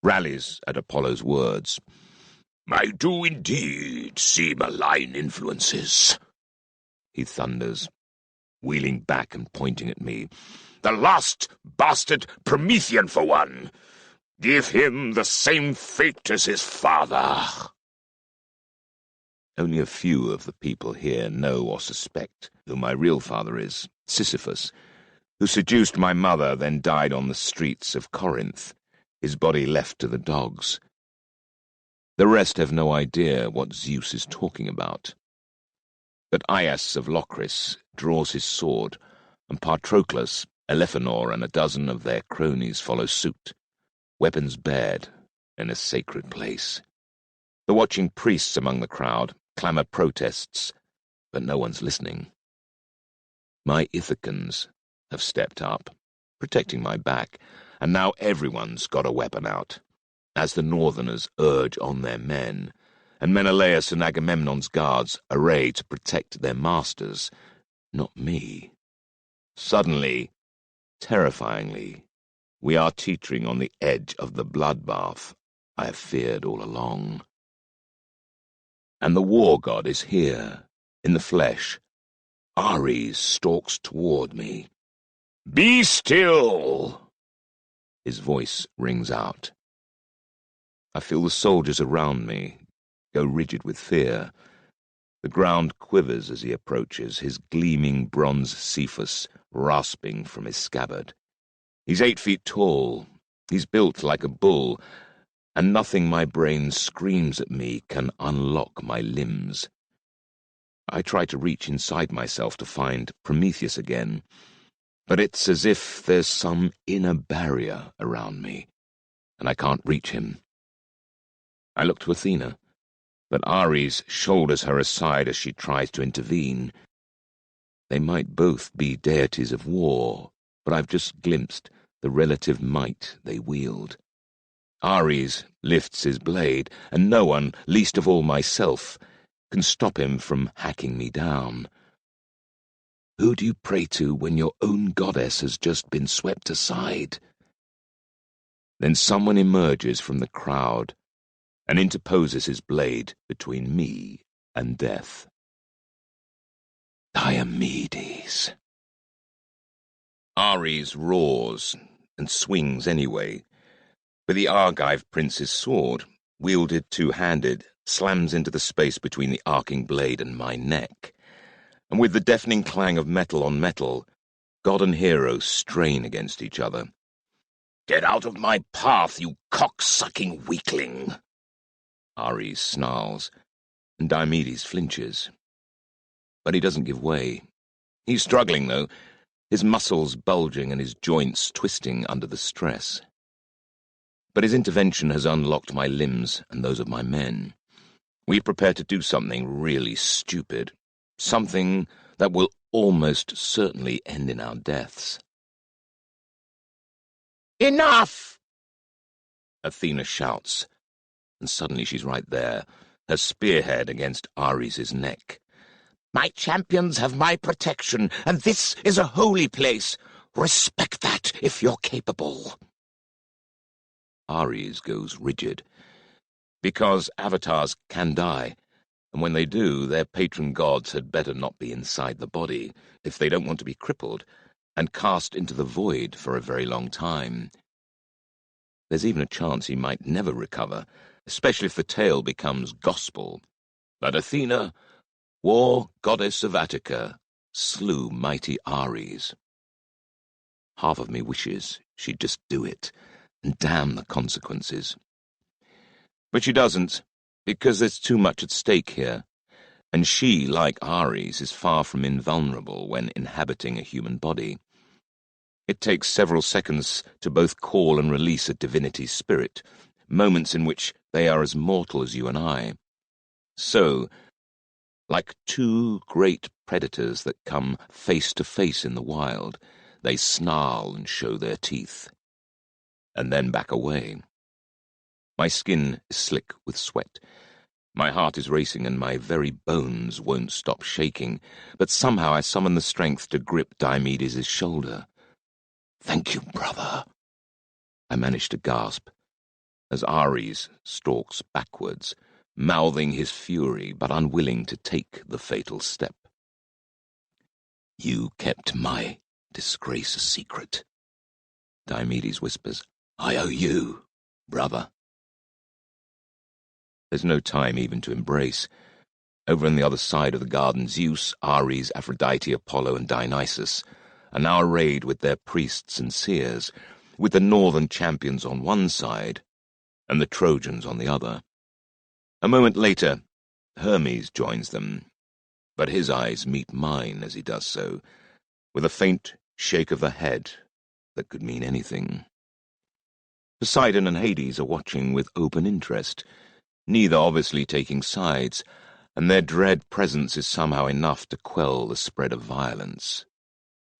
rallies at Apollo's words. I do indeed see malign influences, He thunders, wheeling back and pointing at me. The last bastard Promethean for one. Give him the same fate as his father. Only a few of the people here know or suspect who my real father is, Sisyphus, who seduced my mother, then died on the streets of Corinth, his body left to the dogs. The rest have no idea what Zeus is talking about. But Aias of Locris draws his sword, and Patroclus, Elephanor, and a dozen of their cronies follow suit, weapons bared in a sacred place. The watching priests among the crowd clamour protests, but no one's listening. My Ithacans have stepped up, protecting my back, and now everyone's got a weapon out, as the Northerners urge on their men, and Menelaus and Agamemnon's guards array to protect their masters, not me. Suddenly, terrifyingly, we are teetering on the edge of the bloodbath I have feared all along. And the war god is here, in the flesh. Ares stalks toward me. Be still! His voice rings out. I feel the soldiers around me go rigid with fear. The ground quivers as he approaches, his gleaming bronze Cephas rasping from his scabbard. He's 8 feet tall, he's built like a bull, and nothing my brain screams at me can unlock my limbs. I try to reach inside myself to find Prometheus again, but it's as if there's some inner barrier around me, and I can't reach him. I look to Athena, but Ares shoulders her aside as she tries to intervene. They might both be deities of war, but I've just glimpsed the relative might they wield. Ares lifts his blade, and no one, least of all myself, can stop him from hacking me down. Who do you pray to when your own goddess has just been swept aside? Then someone emerges from the crowd and interposes his blade between me and death. Diomedes. Ares roars and swings anyway, but the Argive prince's sword, wielded two-handed, slams into the space between the arcing blade and my neck, and with the deafening clang of metal on metal, god and hero strain against each other. Get out of my path, you cock-sucking weakling! Ares snarls, and Diomedes flinches. But he doesn't give way. He's struggling, though, his muscles bulging and his joints twisting under the stress. But his intervention has unlocked my limbs and those of my men. We prepare to do something really stupid, something that will almost certainly end in our deaths. Enough! Athena shouts, and suddenly she's right there, her spearhead against Ares' neck. My champions have my protection, and this is a holy place. Respect that if you're capable. Ares goes rigid, because avatars can die, and when they do, their patron gods had better not be inside the body, if they don't want to be crippled, and cast into the void for a very long time. There's even a chance he might never recover, especially if the tale becomes gospel. But Athena, war goddess of Attica, slew mighty Ares. Half of me wishes she'd just do it, and damn the consequences. But she doesn't, Because there's too much at stake here, and she, like Ares, is far from invulnerable when inhabiting a human body. It takes several seconds to both call and release a divinity's spirit, moments in which they are as mortal as you and I. So, like two great predators that come face to face in the wild, they snarl and show their teeth, and then back away. My skin is slick with sweat. My heart is racing and my very bones won't stop shaking, but somehow I summon the strength to grip Diomedes' shoulder. "Thank you, brother," I manage to gasp, as Ares stalks backwards, mouthing his fury but unwilling to take the fatal step. "You kept my disgrace a secret," Diomedes whispers. "I owe you, brother." There's no time even to embrace. Over on the other side of the garden, Zeus, Ares, Aphrodite, Apollo, and Dionysus are now arrayed with their priests and seers, with the northern champions on one side and the Trojans on the other. A moment later, Hermes joins them, but his eyes meet mine as he does so, with a faint shake of the head that could mean anything. Poseidon and Hades are watching with open interest, neither obviously taking sides, and their dread presence is somehow enough to quell the spread of violence.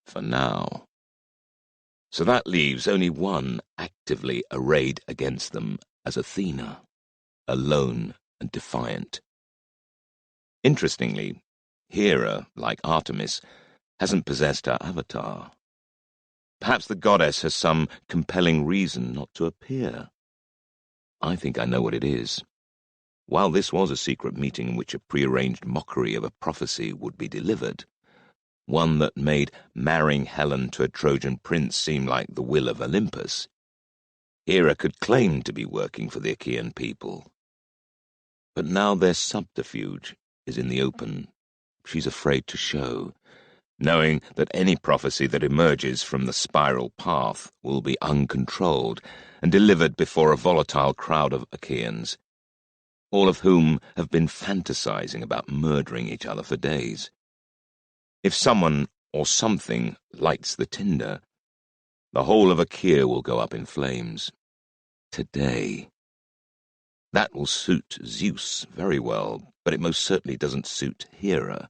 For now. So that leaves only one actively arrayed against them as Athena, alone and defiant. Interestingly, Hera, like Artemis, hasn't possessed her avatar. Perhaps the goddess has some compelling reason not to appear. I think I know what it is. While this was a secret meeting in which a prearranged mockery of a prophecy would be delivered, one that made marrying Helen to a Trojan prince seem like the will of Olympus, Hera could claim to be working for the Achaean people. But now their subterfuge is in the open. She's afraid to show, knowing that any prophecy that emerges from the spiral path will be uncontrolled and delivered before a volatile crowd of Achaeans, all of whom have been fantasizing about murdering each other for days. If someone or something lights the tinder, the whole of Achaea will go up in flames. Today. That will suit Zeus very well, but it most certainly doesn't suit Hera.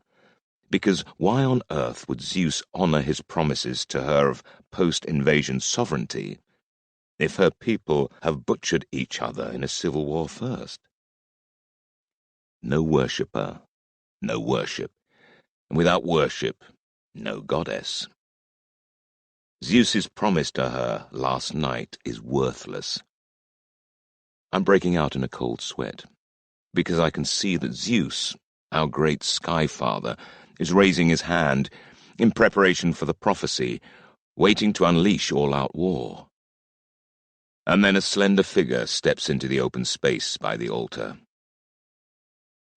Because why on earth would Zeus honor his promises to her of post-invasion sovereignty if her people have butchered each other in a civil war first? No worshipper, no worship. And without worship, no goddess. Zeus's promise to her last night is worthless. I'm breaking out in a cold sweat, because I can see that Zeus, our great sky father, is raising his hand in preparation for the prophecy, waiting to unleash all-out war. And then a slender figure steps into the open space by the altar.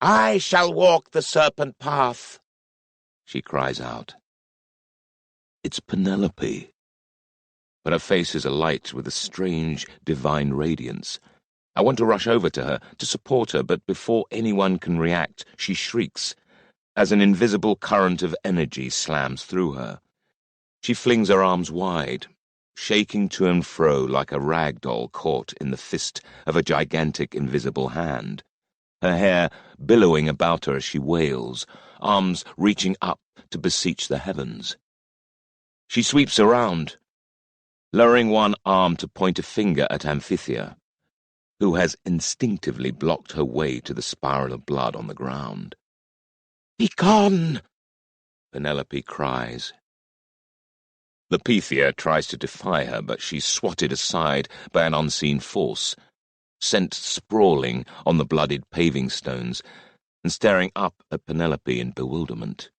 "I shall walk the serpent path," she cries out. It's Penelope. But her face is alight with a strange, divine radiance. I want to rush over to her, to support her, but before anyone can react, she shrieks, as an invisible current of energy slams through her. She flings her arms wide, shaking to and fro like a rag doll caught in the fist of a gigantic invisible hand, her hair billowing about her as she wails, arms reaching up to beseech the heavens. She sweeps around, lowering one arm to point a finger at Amphithea, who has instinctively blocked her way to the spiral of blood on the ground. "Begone!" Penelope cries. Lapithia tries to defy her, but she's swatted aside by an unseen force, sent sprawling on the bloodied paving stones, and staring up at Penelope in bewilderment.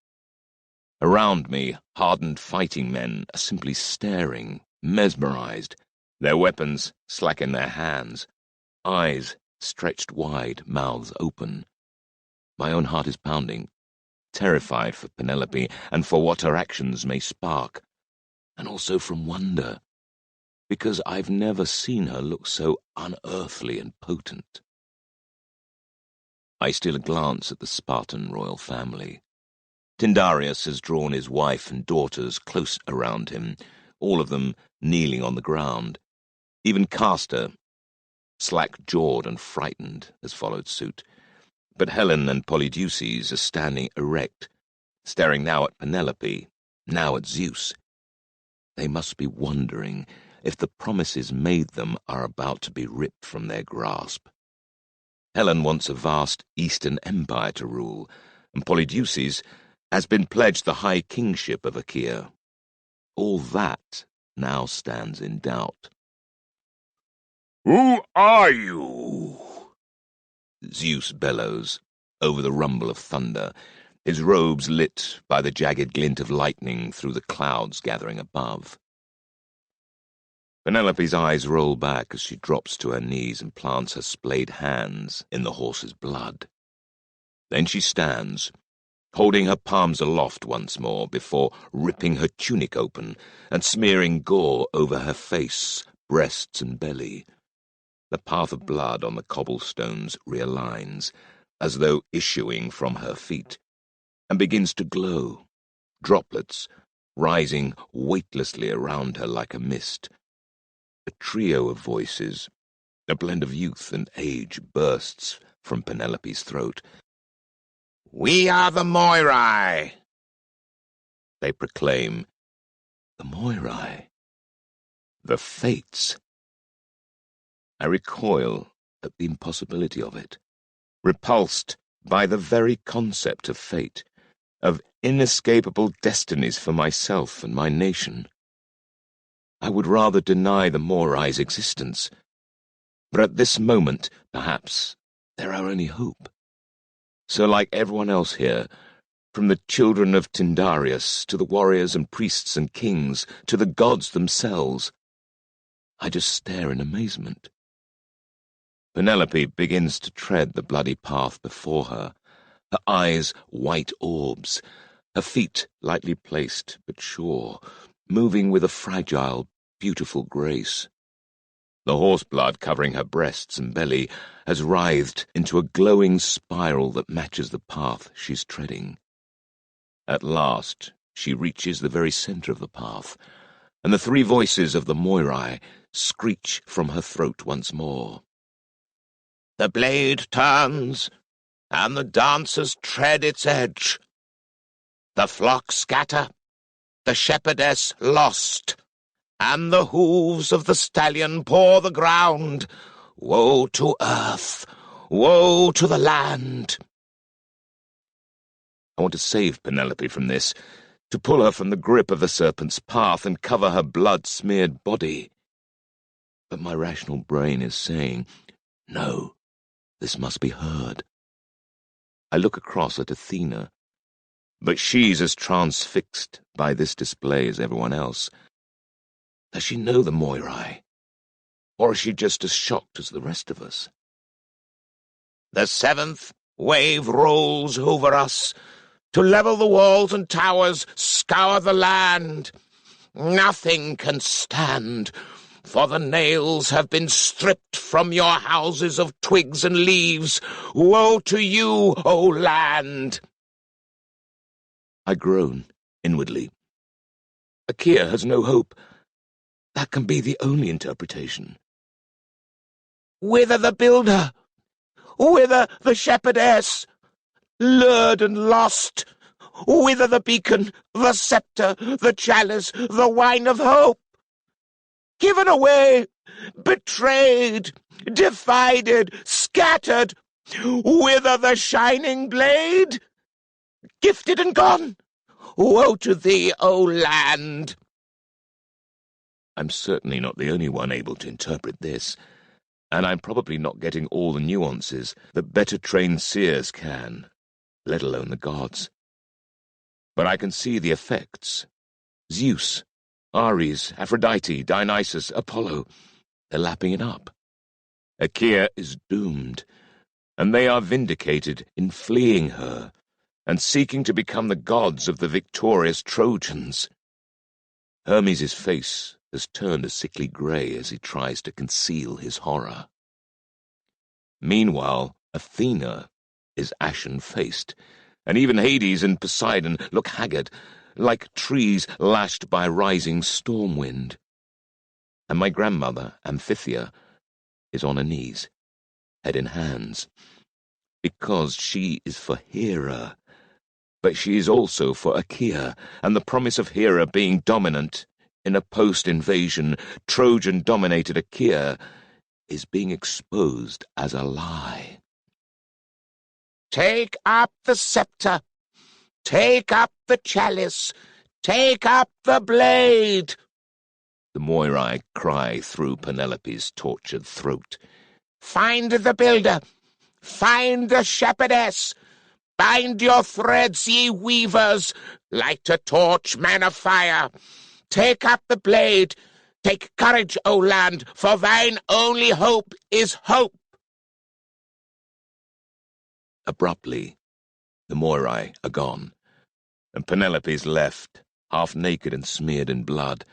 Around me, hardened fighting men are simply staring, mesmerized, their weapons slack in their hands, eyes stretched wide, mouths open. My own heart is pounding, terrified for Penelope and for what her actions may spark, and also from wonder, because I've never seen her look so unearthly and potent. I steal a glance at the Spartan royal family. Tyndareus has drawn his wife and daughters close around him, all of them kneeling on the ground. Even Castor, slack-jawed and frightened, has followed suit. But Helen and Polydeuces are standing erect, staring now at Penelope, now at Zeus. They must be wondering if the promises made them are about to be ripped from their grasp. Helen wants a vast Eastern empire to rule, and Polydeuces has been pledged the high kingship of Achaea. All that now stands in doubt. "Who are you?" Zeus bellows, over the rumble of thunder, his robes lit by the jagged glint of lightning through the clouds gathering above. Penelope's eyes roll back as she drops to her knees and plants her splayed hands in the horse's blood. Then she stands, holding her palms aloft once more before ripping her tunic open and smearing gore over her face, breasts, and belly. The path of blood on the cobblestones realigns, as though issuing from her feet, and begins to glow, droplets rising weightlessly around her like a mist. A trio of voices, a blend of youth and age, bursts from Penelope's throat. "We are the Moirai," they proclaim. The Moirai. The Fates. I recoil at the impossibility of it, repulsed by the very concept of fate, of inescapable destinies for myself and my nation. I would rather deny the Moirai's existence, but at this moment, perhaps, they're our only hope. So like everyone else here, from the children of Tyndareus to the warriors and priests and kings to the gods themselves, I just stare in amazement. Penelope begins to tread the bloody path before her, her eyes white orbs, her feet lightly placed but sure, moving with a fragile, beautiful grace. The horseblood covering her breasts and belly has writhed into a glowing spiral that matches the path she's treading. At last, she reaches the very center of the path, and the three voices of the Moirai screech from her throat once more. "The blade turns, and the dancers tread its edge. The flock scatter, the shepherdess lost, and the hooves of the stallion paw the ground. Woe to earth! Woe to the land!" I want to save Penelope from this, to pull her from the grip of the serpent's path and cover her blood-smeared body. But my rational brain is saying, no, this must be heard. I look across at Athena, but she's as transfixed by this display as everyone else. Does she know the Moirai, or is she just as shocked as the rest of us? "The seventh wave rolls over us, to level the walls and towers, scour the land. Nothing can stand, for the nails have been stripped from your houses of twigs and leaves. Woe to you, O land!" I groan inwardly. Achaea has no hope. That can be the only interpretation. "Whither the builder? Whither the shepherdess? Lured and lost, whither the beacon, the scepter, the chalice, the wine of hope? Given away, betrayed, divided, scattered, whither the shining blade? Gifted and gone, woe to thee, O land!" I'm certainly not the only one able to interpret this, and I'm probably not getting all the nuances that better-trained seers can, let alone the gods. But I can see the effects. Zeus, Ares, Aphrodite, Dionysus, Apollo, they're lapping it up. Achaea is doomed, and they are vindicated in fleeing her and seeking to become the gods of the victorious Trojans. Hermes' face has turned a sickly grey as he tries to conceal his horror. Meanwhile, Athena is ashen-faced, and even Hades and Poseidon look haggard, like trees lashed by rising storm wind. And my grandmother, Amphithea, is on her knees, head in hands, because she is for Hera, but she is also for Achaea, and the promise of Hera being dominant in a post-invasion, Trojan-dominated Achaea is being exposed as a lie. Take up the scepter, take up the chalice, take up the blade, The Moirai cry through Penelope's tortured throat. Find the builder, find the shepherdess, bind your threads, ye weavers, light a torch, man of fire, take up the blade, take courage, O land, for thine only hope is hope. Abruptly, the Moirai are gone, and Penelope's left, half naked and smeared in blood,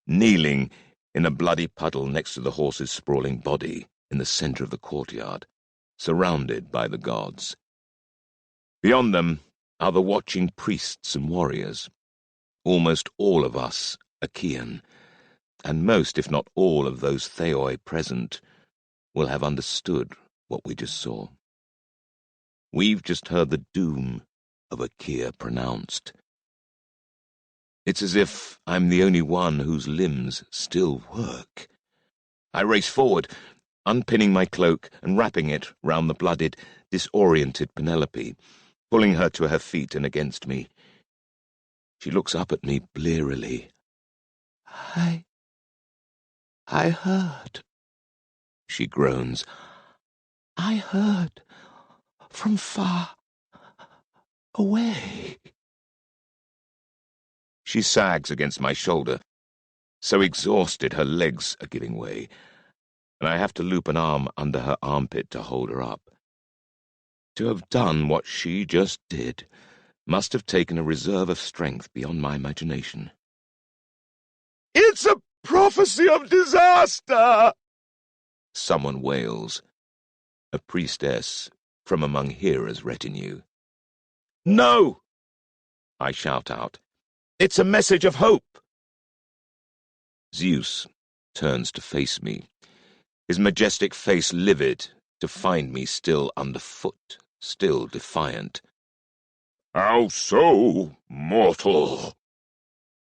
kneeling in a bloody puddle next to the horse's sprawling body in the centre of the courtyard, surrounded by the gods. Beyond them are the watching priests and warriors, almost all of us Achaean, and most, if not all, of those Theoi present will have understood what we just saw. We've just heard the doom of Achaea pronounced. It's as if I'm the only one whose limbs still work. I race forward, unpinning my cloak and wrapping it round the blooded, disoriented Penelope, pulling her to her feet and against me. She looks up at me blearily. I heard, she groans. I heard from far away. She sags against my shoulder, so exhausted her legs are giving way, and I have to loop an arm under her armpit to hold her up. To have done what she just did must have taken a reserve of strength beyond my imagination. "It's a prophecy of disaster!" someone wails, a priestess from among Hera's retinue. "No!" I shout out. "It's a message of hope!" Zeus turns to face me, his majestic face livid to find me still underfoot, still defiant. "How so, mortal?"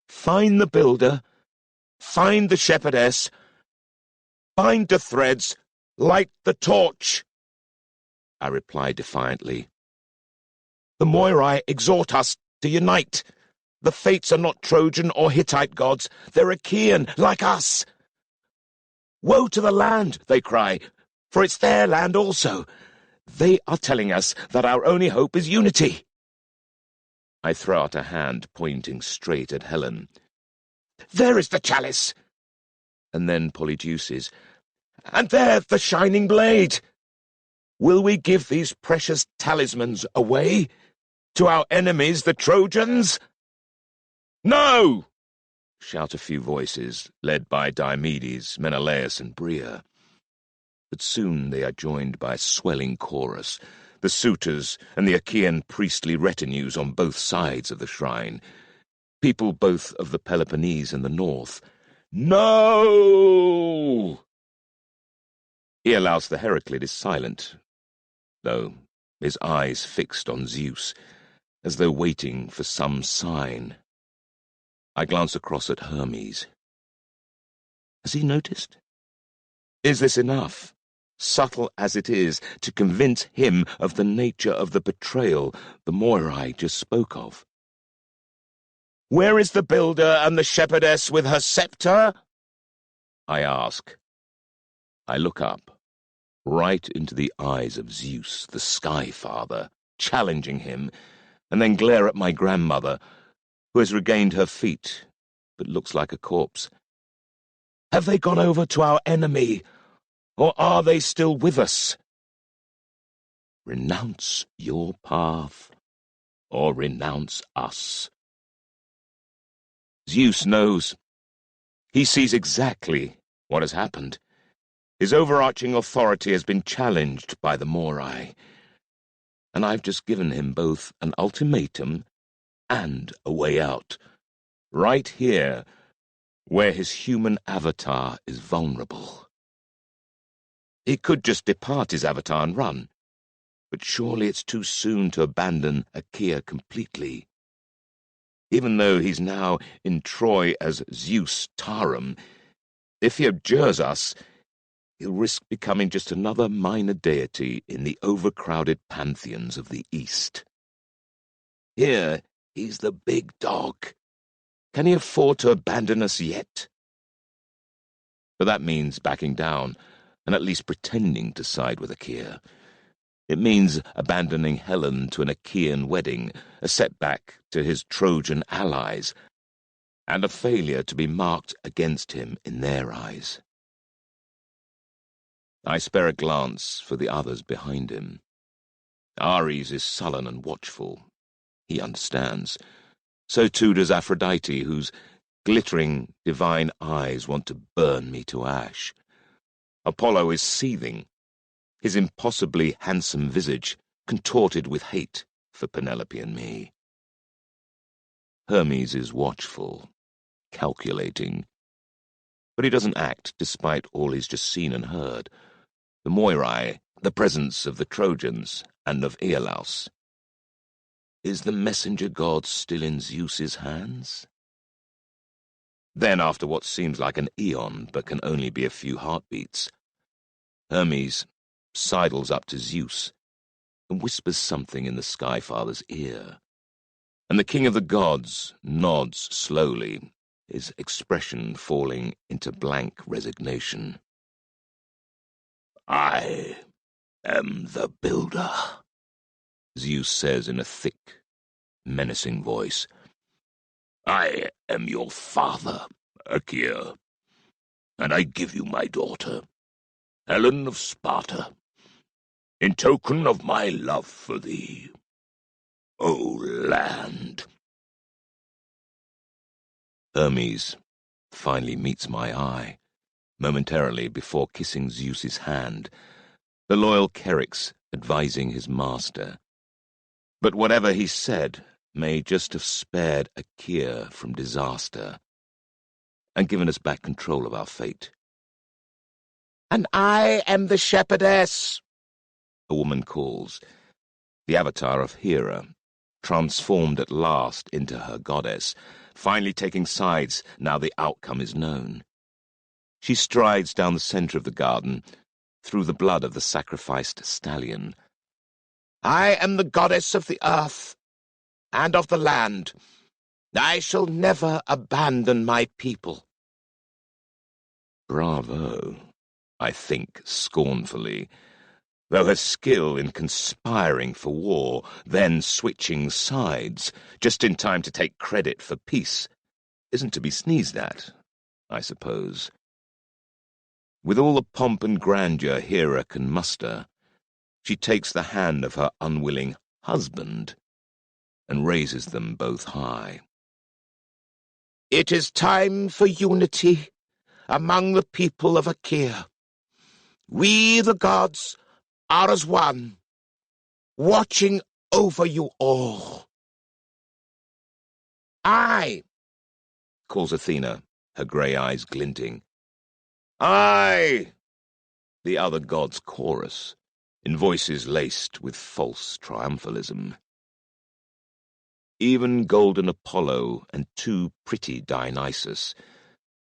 "Find the builder, find the shepherdess, bind the threads, light the torch," I reply defiantly. "The Moirai exhort us to unite. The fates are not Trojan or Hittite gods, they're Achaean, like us. Woe to the land, they cry, for it's their land also. They are telling us that our only hope is unity." I throw out a hand pointing straight at Helen. "There is the chalice!" And then Polydeuces. "And there the shining blade! Will we give these precious talismans away to our enemies, the Trojans?" "No!" shout a few voices, led by Diomedes, Menelaus, and Bria. But soon they are joined by a swelling chorus, the suitors and the Achaean priestly retinues on both sides of the shrine, people both of the Peloponnese and the north. "No!" Iolaus the Heraclid is silent, though, his eyes fixed on Zeus, as though waiting for some sign. I glance across at Hermes. Has he noticed? Is this enough, subtle as it is, to convince him of the nature of the betrayal the Moirai just spoke of? "Where is the builder and the shepherdess with her scepter?" I ask. I look up, right into the eyes of Zeus, the Sky Father, challenging him, and then glare at my grandmother, who has regained her feet, but looks like a corpse. Have they gone over to our enemy, or are they still with us? Renounce your path, or renounce us. Zeus knows. He sees exactly what has happened. His overarching authority has been challenged by the Moirai. and I've just given him both an ultimatum and a way out. Right here, where his human avatar is vulnerable. He could just depart his avatar and run, but surely it's too soon to abandon Achaea completely. Even though he's now in Troy as Zeus Tarum, if he abjures us, he'll risk becoming just another minor deity in the overcrowded pantheons of the East. Here, he's the big dog. Can he afford to abandon us yet? But that means backing down, and at least pretending to side with Achaea. It means abandoning Helen to an Achaean wedding, a setback to his Trojan allies, and a failure to be marked against him in their eyes. I spare a glance for the others behind him. Ares is sullen and watchful. He understands. So too does Aphrodite, whose glittering divine eyes want to burn me to ash. Apollo is seething, his impossibly handsome visage contorted with hate for Penelope and me. Hermes is watchful, calculating, but he doesn't act despite all he's just seen and heard. The Moirai, the presence of the Trojans and of Iolaus. Is the messenger god still in Zeus's hands? Then, after what seems like an eon but can only be a few heartbeats, Hermes sidles up to Zeus and whispers something in the Skyfather's ear, and the king of the gods nods slowly, his expression falling into blank resignation. I am the builder, Zeus says in a thick, menacing voice. I am your father, Achaea, and I give you my daughter, Helen of Sparta, in token of my love for thee, O land. Hermes finally meets my eye, momentarily before kissing Zeus's hand, the loyal Chryx advising his master. But whatever he said may just have spared Achaea from disaster and given us back control of our fate. And I am the shepherdess, A woman calls, the avatar of Hera, transformed at last into her goddess, finally taking sides now the outcome is known. She strides down the center of the garden, through the blood of the sacrificed stallion. I am the goddess of the earth and of the land. I shall never abandon my people. Bravo, I think scornfully, though her skill in conspiring for war, then switching sides, just in time to take credit for peace, isn't to be sneezed at, I suppose. With all the pomp and grandeur Hera can muster, she takes the hand of her unwilling husband and raises them both high. It is time for unity among the people of Achaea. We, the gods, are as one, watching over you all. I, Calls Athena, her grey eyes glinting. I, The other gods chorus, in voices laced with false triumphalism. Even golden Apollo and too pretty Dionysus,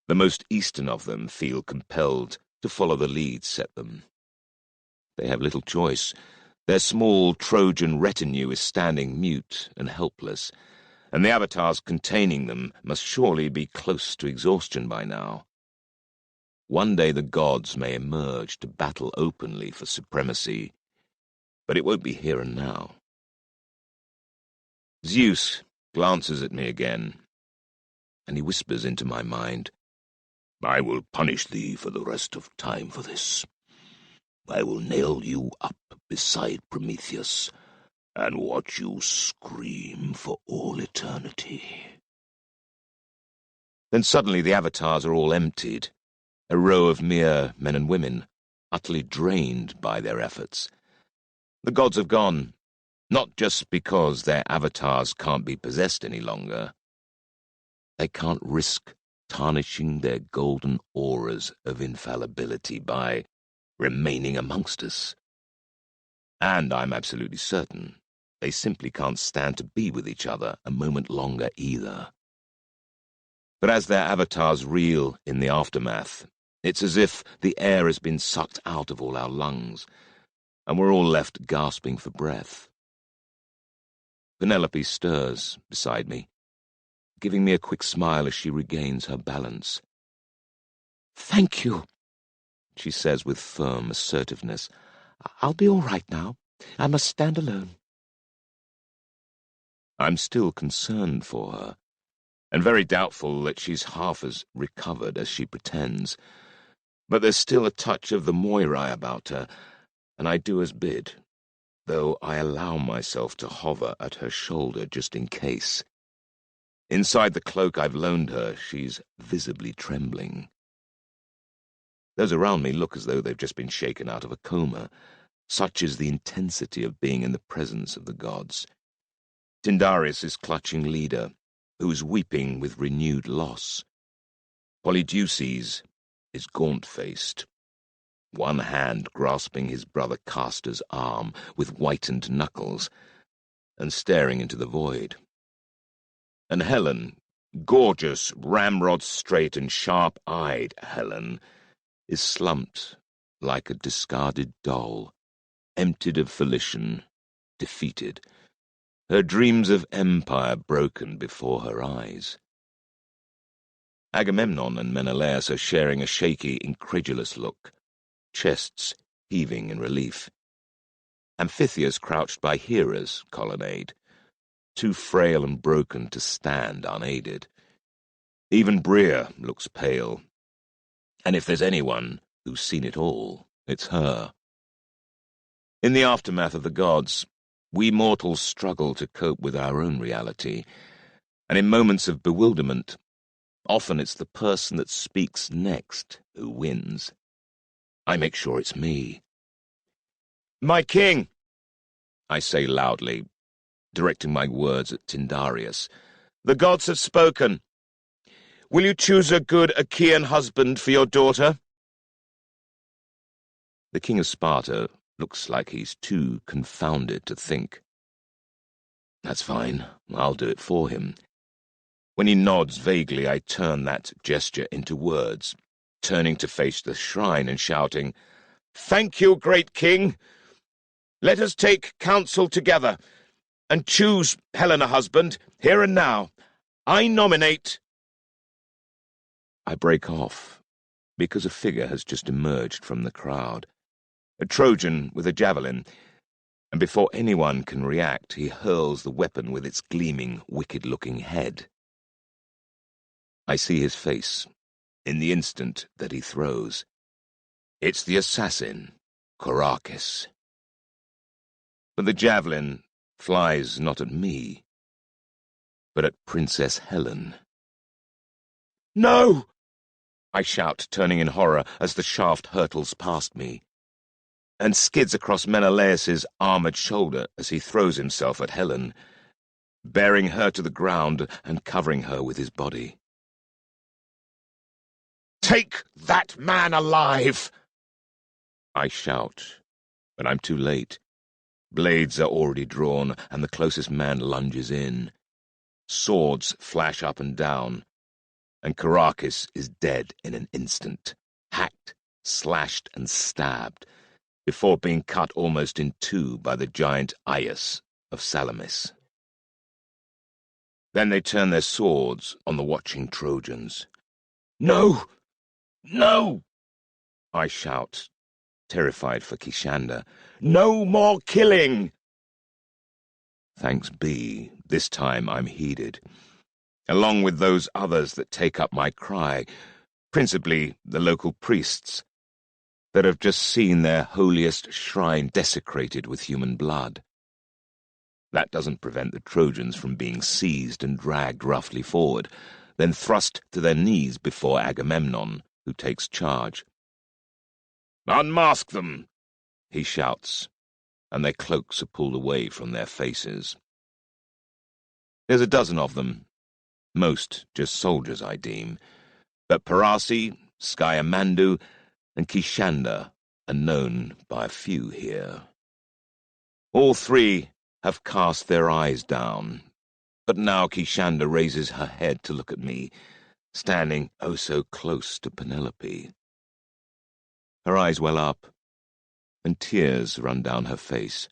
the most eastern of them, feel compelled to follow the lead set them. They have little choice. Their small Trojan retinue is standing mute and helpless, and the avatars containing them must surely be close to exhaustion by now. One day the gods may emerge to battle openly for supremacy, but it won't be here and now. Zeus glances at me again, and he whispers into my mind, I will punish thee for the rest of time for this. I will nail you up beside Prometheus and watch you scream for all eternity. Then suddenly the avatars are all emptied, a row of mere men and women, utterly drained by their efforts. The gods have gone, Not just because their avatars can't be possessed any longer. They can't risk tarnishing their golden auras of infallibility by remaining amongst us. And I'm absolutely certain they simply can't stand to be with each other a moment longer either. But as their avatars reel in the aftermath, it's as if the air has been sucked out of all our lungs, and we're all left gasping for breath. Penelope stirs beside me, giving me a quick smile as she regains her balance. "Thank you," she says with firm assertiveness. "I'll be all right now. I must stand alone." I'm still concerned for her, and very doubtful that she's half as recovered as she pretends. But there's still a touch of the Moirai about her, and I do as bid, though I allow myself to hover at her shoulder just in case. Inside the cloak I've loaned her, she's visibly trembling. Those around me look as though they've just been shaken out of a coma. Such is the intensity of being in the presence of the gods. Tyndareus is clutching Leda, who's weeping with renewed loss. Polydeuces is gaunt-faced, one hand grasping his brother Castor's arm with whitened knuckles, and staring into the void. And Helen, gorgeous, ramrod-straight and sharp-eyed Helen, is slumped like a discarded doll, emptied of volition, defeated, her dreams of empire broken before her eyes. Agamemnon and Menelaus are sharing a shaky, incredulous look, chests heaving in relief. Amphithea's crouched by Hera's colonnade, too frail and broken to stand unaided. Even Bria looks pale, and if there's anyone who's seen it all, it's her. In the aftermath of the gods, we mortals struggle to cope with our own reality, and in moments of bewilderment, often it's the person that speaks next who wins. I make sure it's me. "My king!" I say loudly, directing my words at Tyndareus. "The gods have spoken. Will you choose a good Achaean husband for your daughter?" The king of Sparta looks like he's too confounded to think. That's fine, I'll do it for him. When he nods vaguely, I turn that gesture into words, turning to face the shrine and shouting, "Thank you, great king! Let us take counsel together and choose Helen a husband, here and now. I nominate—" I break off, because a figure has just emerged from the crowd. A Trojan with a javelin, and before anyone can react, he hurls the weapon with its gleaming, wicked-looking head. I see his face, in the instant that he throws. It's the assassin, Korakis. But the javelin flies not at me, but at Princess Helen. "No!" I shout, turning in horror as the shaft hurtles past me, and skids across Menelaus's armoured shoulder as he throws himself at Helen, bearing her to the ground and covering her with his body. "Take that man alive!" I shout, but I'm too late. Blades are already drawn, and the closest man lunges in. Swords flash up and down, and Korakis is dead in an instant, hacked, slashed, and stabbed, before being cut almost in two by the giant Aias of Salamis. Then they turn their swords on the watching Trojans. "No! No!" I shout, terrified for Kishanda. "No more killing!" Thanks be, this time I'm heeded, along with those others that take up my cry, principally the local priests, that have just seen their holiest shrine desecrated with human blood. That doesn't prevent the Trojans from being seized and dragged roughly forward, then thrust to their knees before Agamemnon, who takes charge. "Unmask them!" he shouts, and their cloaks are pulled away from their faces. There's a dozen of them, most just soldiers, I deem, but Parasi, Skyamandu, and Kishanda are known by a few here. All three have cast their eyes down, but now Kishanda raises her head to look at me, standing oh so close to Penelope. Her eyes well up, and tears run down her face.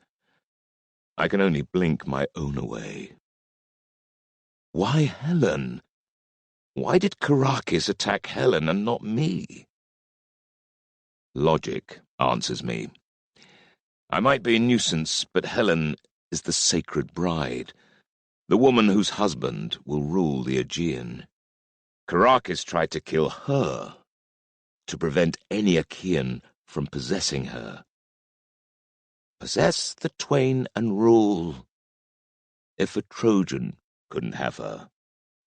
I can only blink my own away. Why Helen? Why did Caracas attack Helen and not me? Logic answers me. I might be a nuisance, but Helen is the sacred bride, the woman whose husband will rule the Aegean. Caracas tried to kill her, to prevent any Achaean from possessing her. Possess the twain and rule. If a Trojan couldn't have her,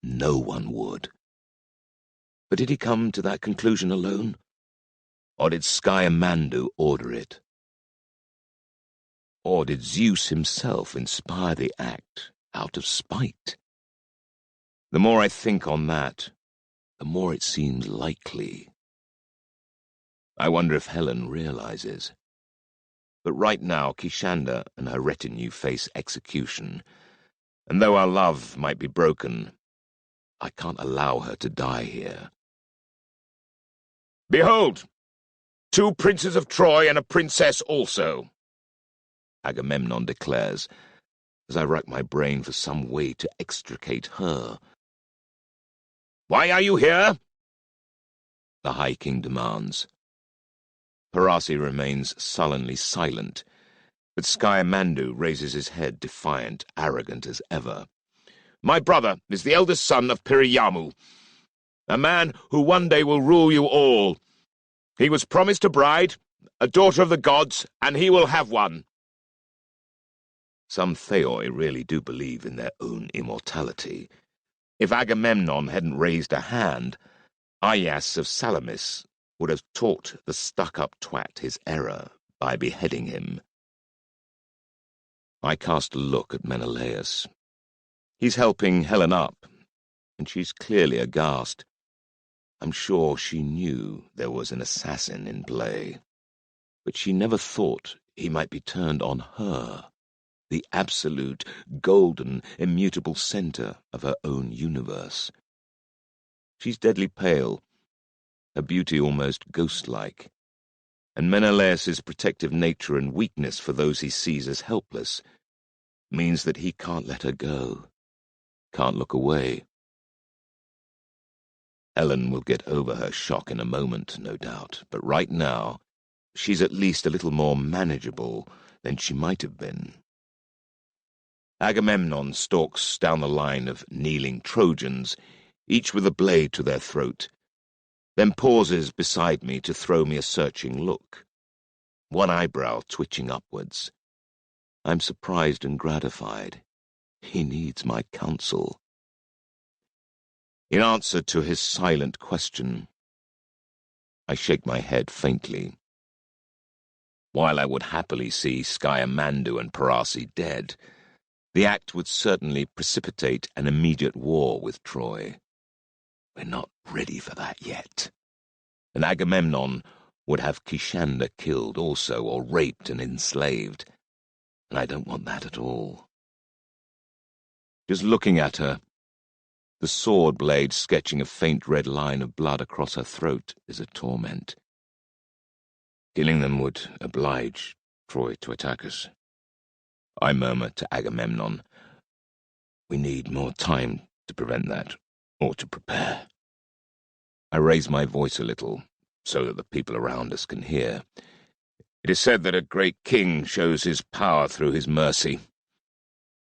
no one would. But did he come to that conclusion alone? Or did Skyamandu order it? Or did Zeus himself inspire the act out of spite? The more I think on that, the more it seems likely. I wonder if Helen realizes. But right now, Kishanda and her retinue face execution, and though our love might be broken, I can't allow her to die here. Behold! 2 princes of Troy and a princess also, Agamemnon declares, as I rack my brain for some way to extricate her. Why are you here? The High King demands. Parasi remains sullenly silent, but Skyamandu raises his head defiant, arrogant as ever. My brother is the eldest son of Periyamu, a man who one day will rule you all. He was promised a bride, a daughter of the gods, and he will have one. Some Theoi really do believe in their own immortality. If Agamemnon hadn't raised a hand, Aias of Salamis would have taught the stuck-up twat his error by beheading him. I cast a look at Menelaus. He's helping Helen up, and she's clearly aghast. I'm sure she knew there was an assassin in play, but she never thought he might be turned on her, the absolute, golden, immutable center of her own universe. She's deadly pale, her beauty almost ghost-like, and Menelaus's protective nature and weakness for those he sees as helpless means that he can't let her go, can't look away. Helen will get over her shock in a moment, no doubt, but right now she's at least a little more manageable than she might have been. Agamemnon stalks down the line of kneeling Trojans, each with a blade to their throat, then pauses beside me to throw me a searching look, one eyebrow twitching upwards. I'm surprised and gratified. He needs my counsel. In answer to his silent question, I shake my head faintly. While I would happily see Skyamandu and Parasi dead, the act would certainly precipitate an immediate war with Troy. We're not ready for that yet. And Agamemnon would have Kishanda killed also, or raped and enslaved, and I don't want that at all. Just looking at her, the sword blade sketching a faint red line of blood across her throat is a torment. Killing them would oblige Troy to attack us. I murmur to Agamemnon, we need more time to prevent that, or to prepare. I raise my voice a little, so that the people around us can hear. It is said that a great king shows his power through his mercy.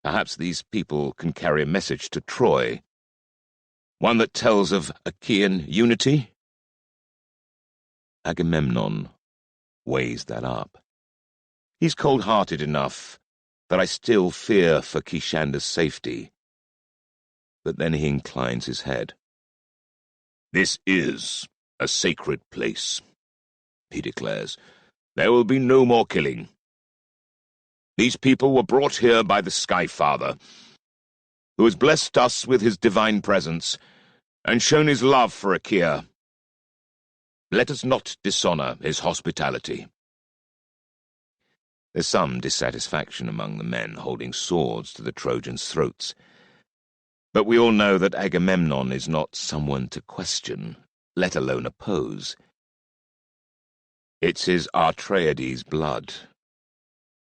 Perhaps these people can carry a message to Troy, one that tells of Achaean unity? Agamemnon weighs that up. He's cold-hearted enough that I still fear for Kishanda's safety. But then he inclines his head. This is a sacred place, he declares. There will be no more killing. These people were brought here by the Sky Father, who has blessed us with his divine presence and shown his love for Achaea. Let us not dishonor his hospitality." There's some dissatisfaction among the men holding swords to the Trojans' throats. But we all know that Agamemnon is not someone to question, let alone oppose. It's his Atreides blood,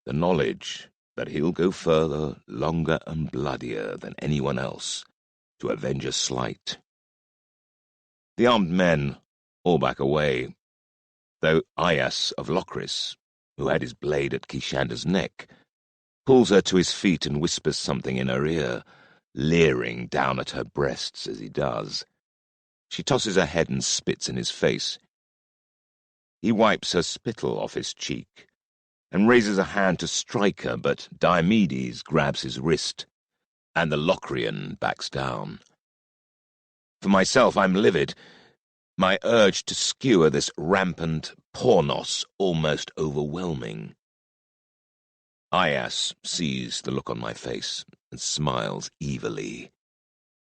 the knowledge that he'll go further, longer and bloodier than anyone else to avenge a slight. The armed men all back away, though Aias of Locris, who had his blade at Kishanda's neck, pulls her to his feet and whispers something in her ear, leering down at her breasts as he does. She tosses her head and spits in his face. He wipes her spittle off his cheek and raises a hand to strike her, but Diomedes grabs his wrist, and the Locrian backs down. For myself, I'm livid, my urge to skewer this rampant pornos almost overwhelming. Aias sees the look on my face and smiles evilly.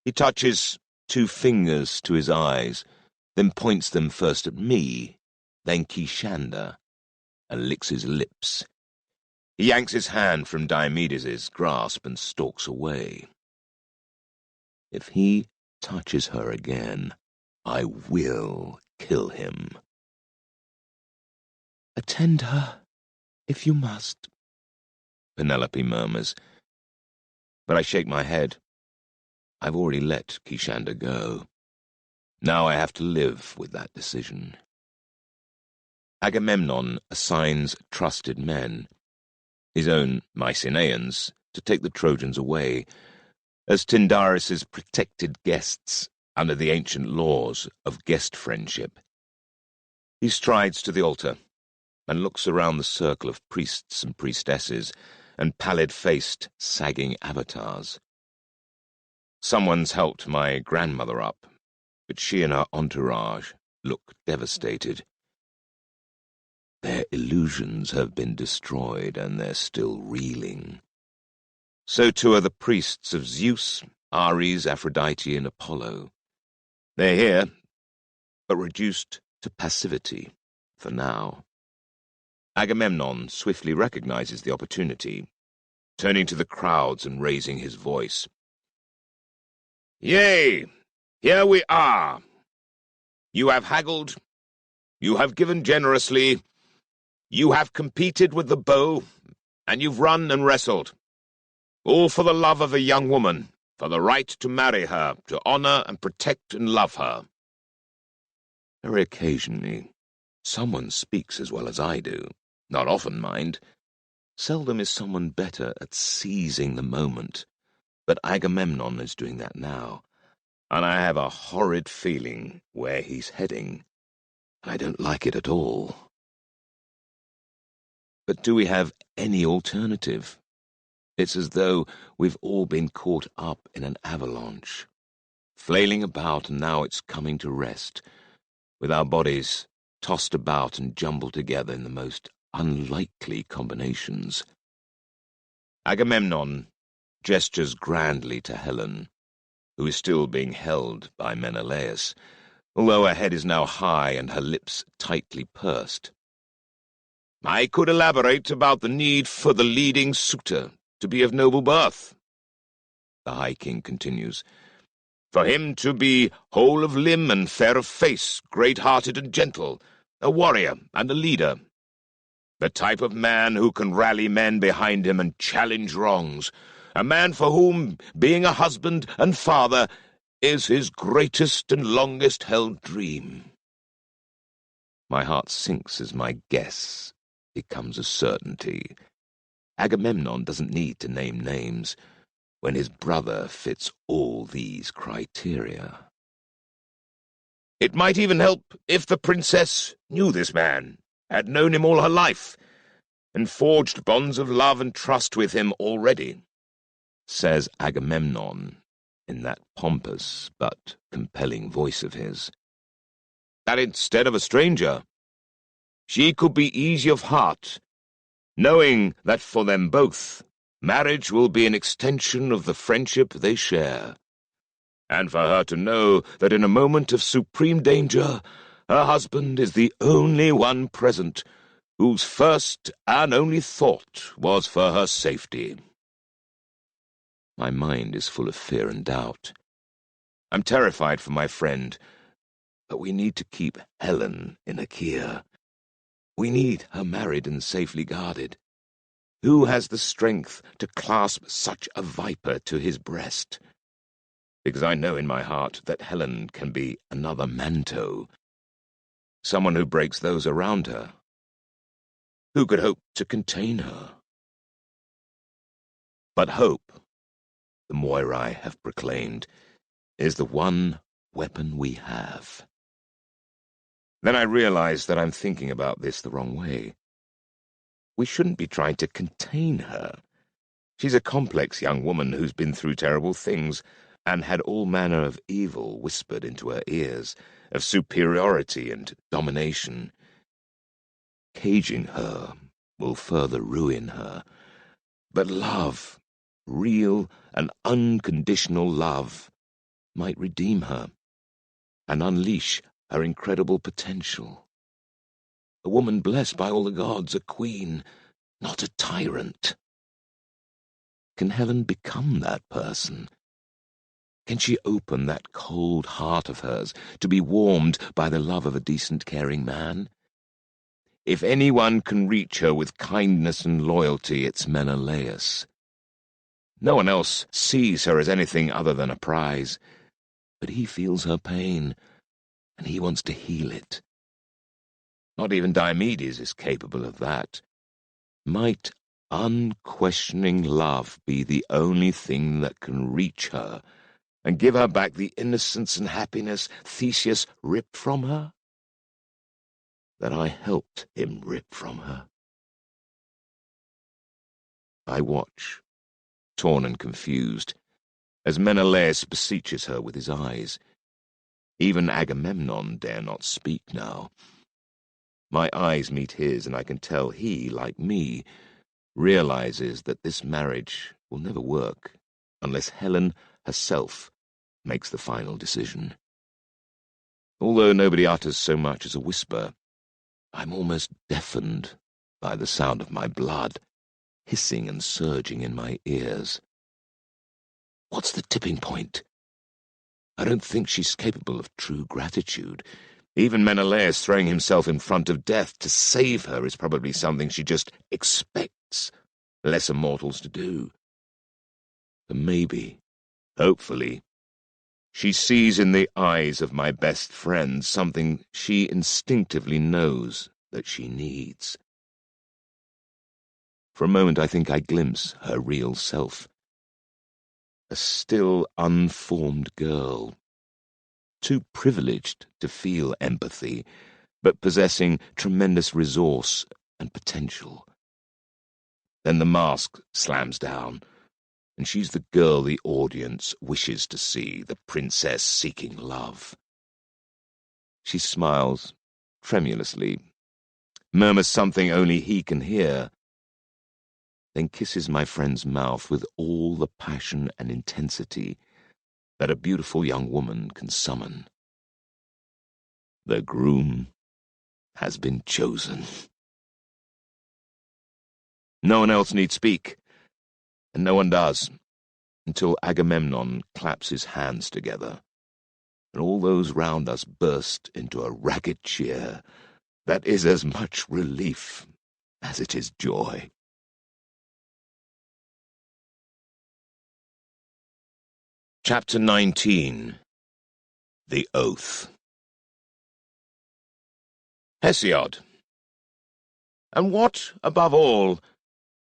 He touches 2 fingers to his eyes, then points them first at me, then Kishanda, and licks his lips. He yanks his hand from Diomedes' grasp and stalks away. If he touches her again, I will kill him. "Attend her, if you must," Penelope murmurs. But I shake my head. I've already let Kishanda go. Now I have to live with that decision. Agamemnon assigns trusted men, his own Mycenaeans, to take the Trojans away, as Tyndaris' protected guests under the ancient laws of guest friendship. He strides to the altar and looks around the circle of priests and priestesses and pallid-faced, sagging avatars. Someone's helped my grandmother up, but she and her entourage look devastated. Their illusions have been destroyed, and they're still reeling. So too are the priests of Zeus, Ares, Aphrodite, and Apollo. They're here, but reduced to passivity, for now. Agamemnon swiftly recognizes the opportunity, turning to the crowds and raising his voice. "Yea, here we are. You have haggled, you have given generously, you have competed with the bow, and you've run and wrestled. All for the love of a young woman, for the right to marry her, to honor and protect and love her." Very occasionally, someone speaks as well as I do. Not often, mind. Seldom is someone better at seizing the moment, but Agamemnon is doing that now, and I have a horrid feeling where he's heading. I don't like it at all. But do we have any alternative? It's as though we've all been caught up in an avalanche, flailing about, and now it's coming to rest, with our bodies tossed about and jumbled together in the most unlikely combinations. Agamemnon gestures grandly to Helen, who is still being held by Menelaus, although her head is now high and her lips tightly pursed. "I could elaborate about the need for the leading suitor to be of noble birth," the High King continues, "for him to be whole of limb and fair of face, great-hearted and gentle, a warrior and a leader, the type of man who can rally men behind him and challenge wrongs, a man for whom being a husband and father is his greatest and longest-held dream." My heart sinks as my guess becomes a certainty. Agamemnon doesn't need to name names when his brother fits all these criteria. "It might even help if the princess knew this man, had known him all her life, and forged bonds of love and trust with him already," says Agamemnon in that pompous but compelling voice of his. "That instead of a stranger, she could be easy of heart, knowing that for them both, marriage will be an extension of the friendship they share, and for her to know that in a moment of supreme danger, her husband is the only one present whose first and only thought was for her safety. My mind is full of fear and doubt. I'm terrified for my friend, but we need to keep Helen in Achaea. We need her married and safely guarded. Who has the strength to clasp such a viper to his breast? Because I know in my heart that Helen can be another Manto, someone who breaks those around her. Who could hope to contain her? But hope, the Moirai have proclaimed, is the one weapon we have. Then I realize that I'm thinking about this the wrong way. We shouldn't be trying to contain her. She's a complex young woman who's been through terrible things and had all manner of evil whispered into her ears, of superiority and domination. Caging her will further ruin her. But love, real and unconditional love, might redeem her and unleash her incredible potential. A woman blessed by all the gods, a queen, not a tyrant. Can Helen become that person? Can she open that cold heart of hers to be warmed by the love of a decent, caring man? If anyone can reach her with kindness and loyalty, it's Menelaus. No one else sees her as anything other than a prize, but he feels her pain, and he wants to heal it. Not even Diomedes is capable of that. Might unquestioning love be the only thing that can reach her and give her back the innocence and happiness Theseus ripped from her? That I helped him rip from her. I watch, torn and confused, as Menelaus beseeches her with his eyes. Even Agamemnon dare not speak now. My eyes meet his, and I can tell he, like me, realizes that this marriage will never work unless Helen herself makes the final decision. Although nobody utters so much as a whisper, I'm almost deafened by the sound of my blood hissing and surging in my ears. What's the tipping point? I don't think she's capable of true gratitude. Even Menelaus throwing himself in front of death to save her is probably something she just expects lesser mortals to do. But maybe, hopefully, she sees in the eyes of my best friend something she instinctively knows that she needs. For a moment I think I glimpse her real self. A still unformed girl, too privileged to feel empathy, but possessing tremendous resource and potential. Then the mask slams down, and she's the girl the audience wishes to see, the princess seeking love. She smiles, tremulously, murmurs something only he can hear, then kisses my friend's mouth with all the passion and intensity that a beautiful young woman can summon. The groom has been chosen. No one else need speak, and no one does, until Agamemnon claps his hands together, and all those round us burst into a ragged cheer that is as much relief as it is joy. Chapter 19. The Oath. Hesiod. And what, above all,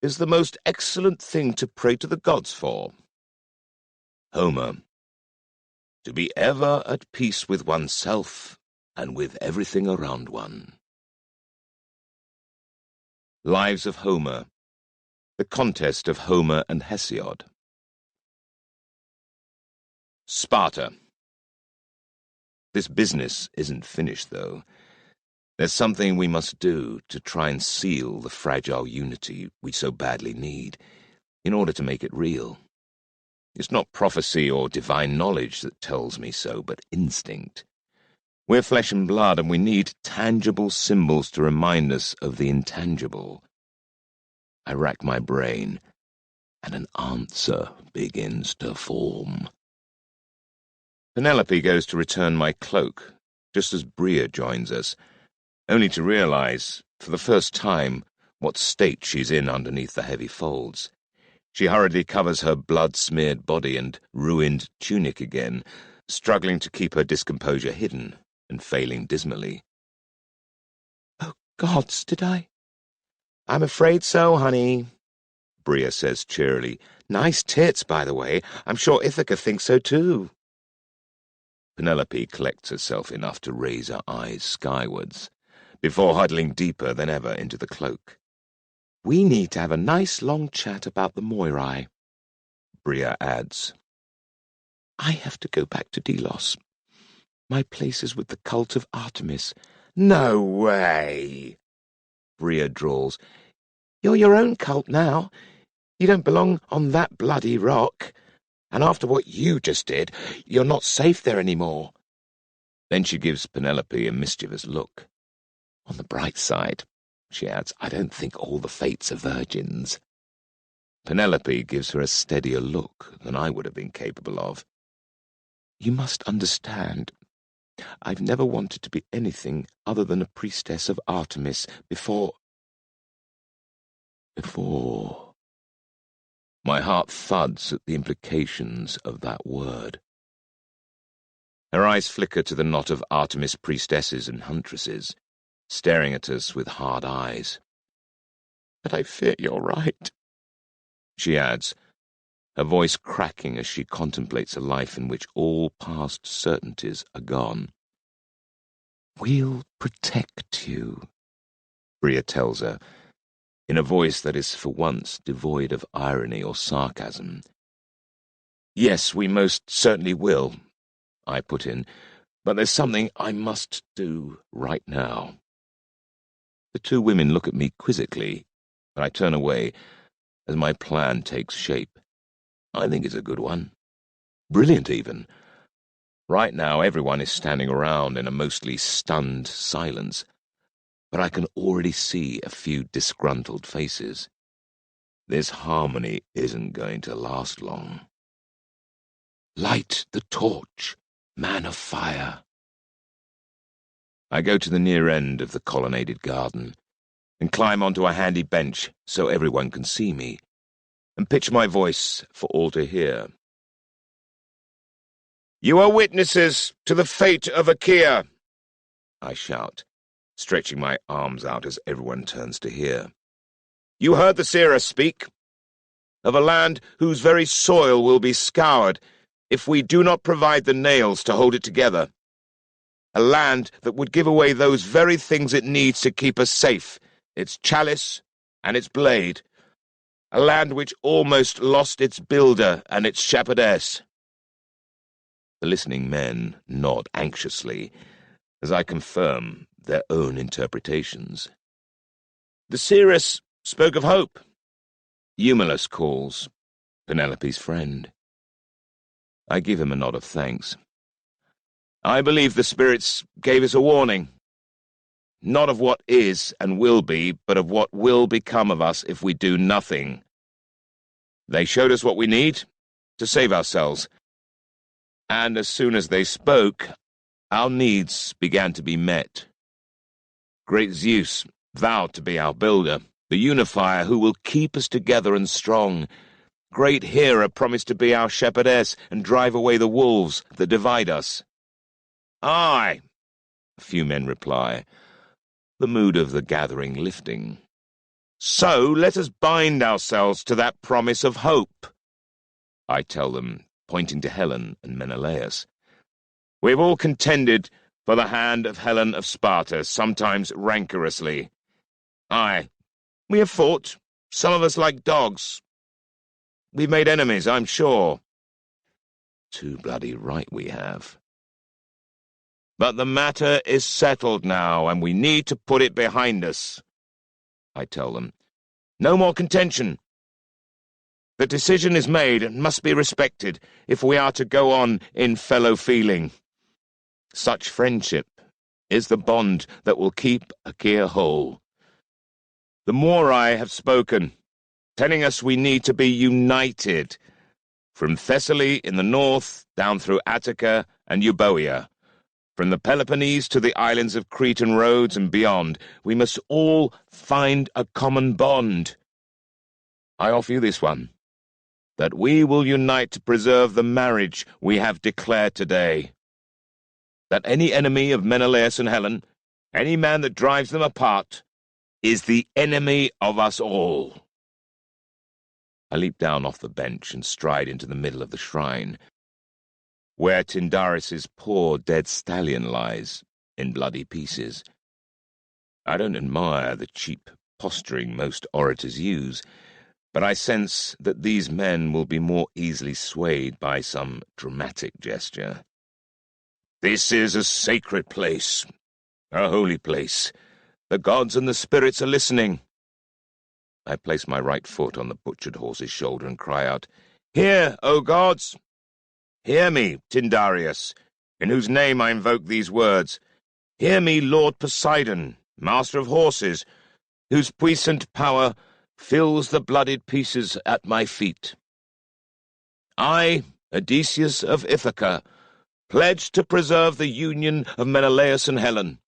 is the most excellent thing to pray to the gods for? Homer. To be ever at peace with oneself and with everything around one. Lives of Homer. The contest of Homer and Hesiod. Sparta. This business isn't finished, though. There's something we must do to try and seal the fragile unity we so badly need, in order to make it real. It's not prophecy or divine knowledge that tells me so, but instinct. We're flesh and blood, and we need tangible symbols to remind us of the intangible. I rack my brain, and an answer begins to form. Penelope goes to return my cloak, just as Bria joins us, only to realize, for the first time, what state she's in underneath the heavy folds. She hurriedly covers her blood-smeared body and ruined tunic again, struggling to keep her discomposure hidden and failing dismally. "Oh, gods, did I?" "I'm afraid so, honey," Bria says cheerily. "Nice tits, by the way. I'm sure Ithaca thinks so too." Penelope collects herself enough to raise her eyes skywards, before huddling deeper than ever into the cloak. "We need to have a nice long chat about the Moirai," Bria adds. "I have to go back to Delos. My place is with the cult of Artemis." "No way," Bria drawls. "You're your own cult now. You don't belong on that bloody rock. And after what you just did, you're not safe there anymore." Then she gives Penelope a mischievous look. "On the bright side," she adds, "I don't think all the fates are virgins." Penelope gives her a steadier look than I would have been capable of. "You must understand, I've never wanted to be anything other than a priestess of Artemis before... My heart thuds at the implications of that word. Her eyes flicker to the knot of Artemis priestesses and huntresses, staring at us with hard eyes. "But I fear you're right," she adds, her voice cracking as she contemplates a life in which all past certainties are gone. "We'll protect you," Bria tells her, in a voice that is for once devoid of irony or sarcasm. "Yes, we most certainly will," I put in, "but there's something I must do right now." The two women look at me quizzically, but I turn away as my plan takes shape. I think it's a good one. Brilliant, even. Right now, everyone is standing around in a mostly stunned silence, but I can already see a few disgruntled faces. This harmony isn't going to last long. "Light the torch, man of fire." I go to the near end of the colonnaded garden and climb onto a handy bench so everyone can see me, and pitch my voice for all to hear. "You are witnesses to the fate of Achaea," I shout, stretching my arms out as everyone turns to hear. "You heard the seer speak of a land whose very soil will be scoured if we do not provide the nails to hold it together. A land that would give away those very things it needs to keep us safe, its chalice and its blade. A land which almost lost its builder and its shepherdess." The listening men nod anxiously as I confirm their own interpretations. "The seeress spoke of hope," Eumelus calls, Penelope's friend. I give him a nod of thanks. "I believe the spirits gave us a warning, not of what is and will be, but of what will become of us if we do nothing. They showed us what we need to save ourselves, and as soon as they spoke, our needs began to be met. Great Zeus vowed to be our builder, the unifier who will keep us together and strong. Great Hera promised to be our shepherdess and drive away the wolves that divide us." "Aye," a few men reply, the mood of the gathering lifting. "So let us bind ourselves to that promise of hope," I tell them, pointing to Helen and Menelaus. "We've all contended for the hand of Helen of Sparta, sometimes rancorously. Aye, we have fought, some of us like dogs. We've made enemies, I'm sure. Too bloody right we have. But the matter is settled now, and we need to put it behind us. I tell them, no more contention. The decision is made and must be respected if we are to go on in fellow feeling. Such friendship is the bond that will keep Achaea whole. The Morai have spoken, telling us we need to be united, from Thessaly in the north down through Attica and Euboea. From the Peloponnese to the islands of Crete and Rhodes and beyond, we must all find a common bond. I offer you this one, that we will unite to preserve the marriage we have declared today. That any enemy of Menelaus and Helen, any man that drives them apart, is the enemy of us all. I leap down off the bench and stride into the middle of the shrine, where Tyndareus' poor dead stallion lies, in bloody pieces. I don't admire the cheap posturing most orators use, but I sense that these men will be more easily swayed by some dramatic gesture. This is a sacred place, a holy place. The gods and the spirits are listening. I place my right foot on the butchered horse's shoulder and cry out, Hear, O gods! Hear me, Tyndareus, in whose name I invoke these words. Hear me, Lord Poseidon, master of horses, whose puissant power fills the blooded pieces at my feet. I, Odysseus of Ithaca, pledge to preserve the union of Menelaus and Helen.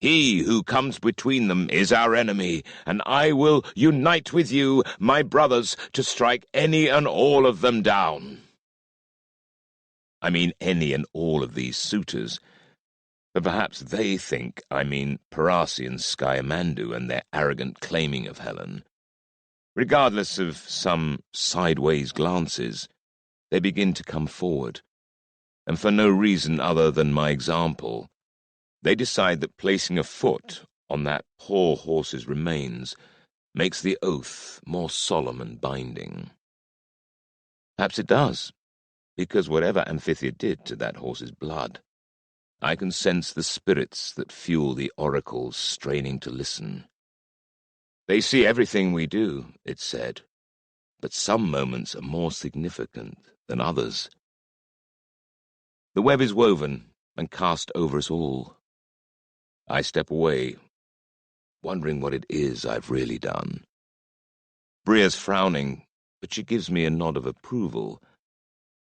He who comes between them is our enemy, and I will unite with you, my brothers, to strike any and all of them down. I mean any and all of these suitors, but perhaps they think I mean Parasi and Sciomandu and their arrogant claiming of Helen. Regardless of some sideways glances, they begin to come forward, and for no reason other than my example, they decide that placing a foot on that poor horse's remains makes the oath more solemn and binding. Perhaps it does, because whatever Amphithea did to that horse's blood, I can sense the spirits that fuel the oracles straining to listen. They see everything we do, it's said, but some moments are more significant than others. The web is woven and cast over us all. I step away, wondering what it is I've really done. Bria's frowning, but she gives me a nod of approval.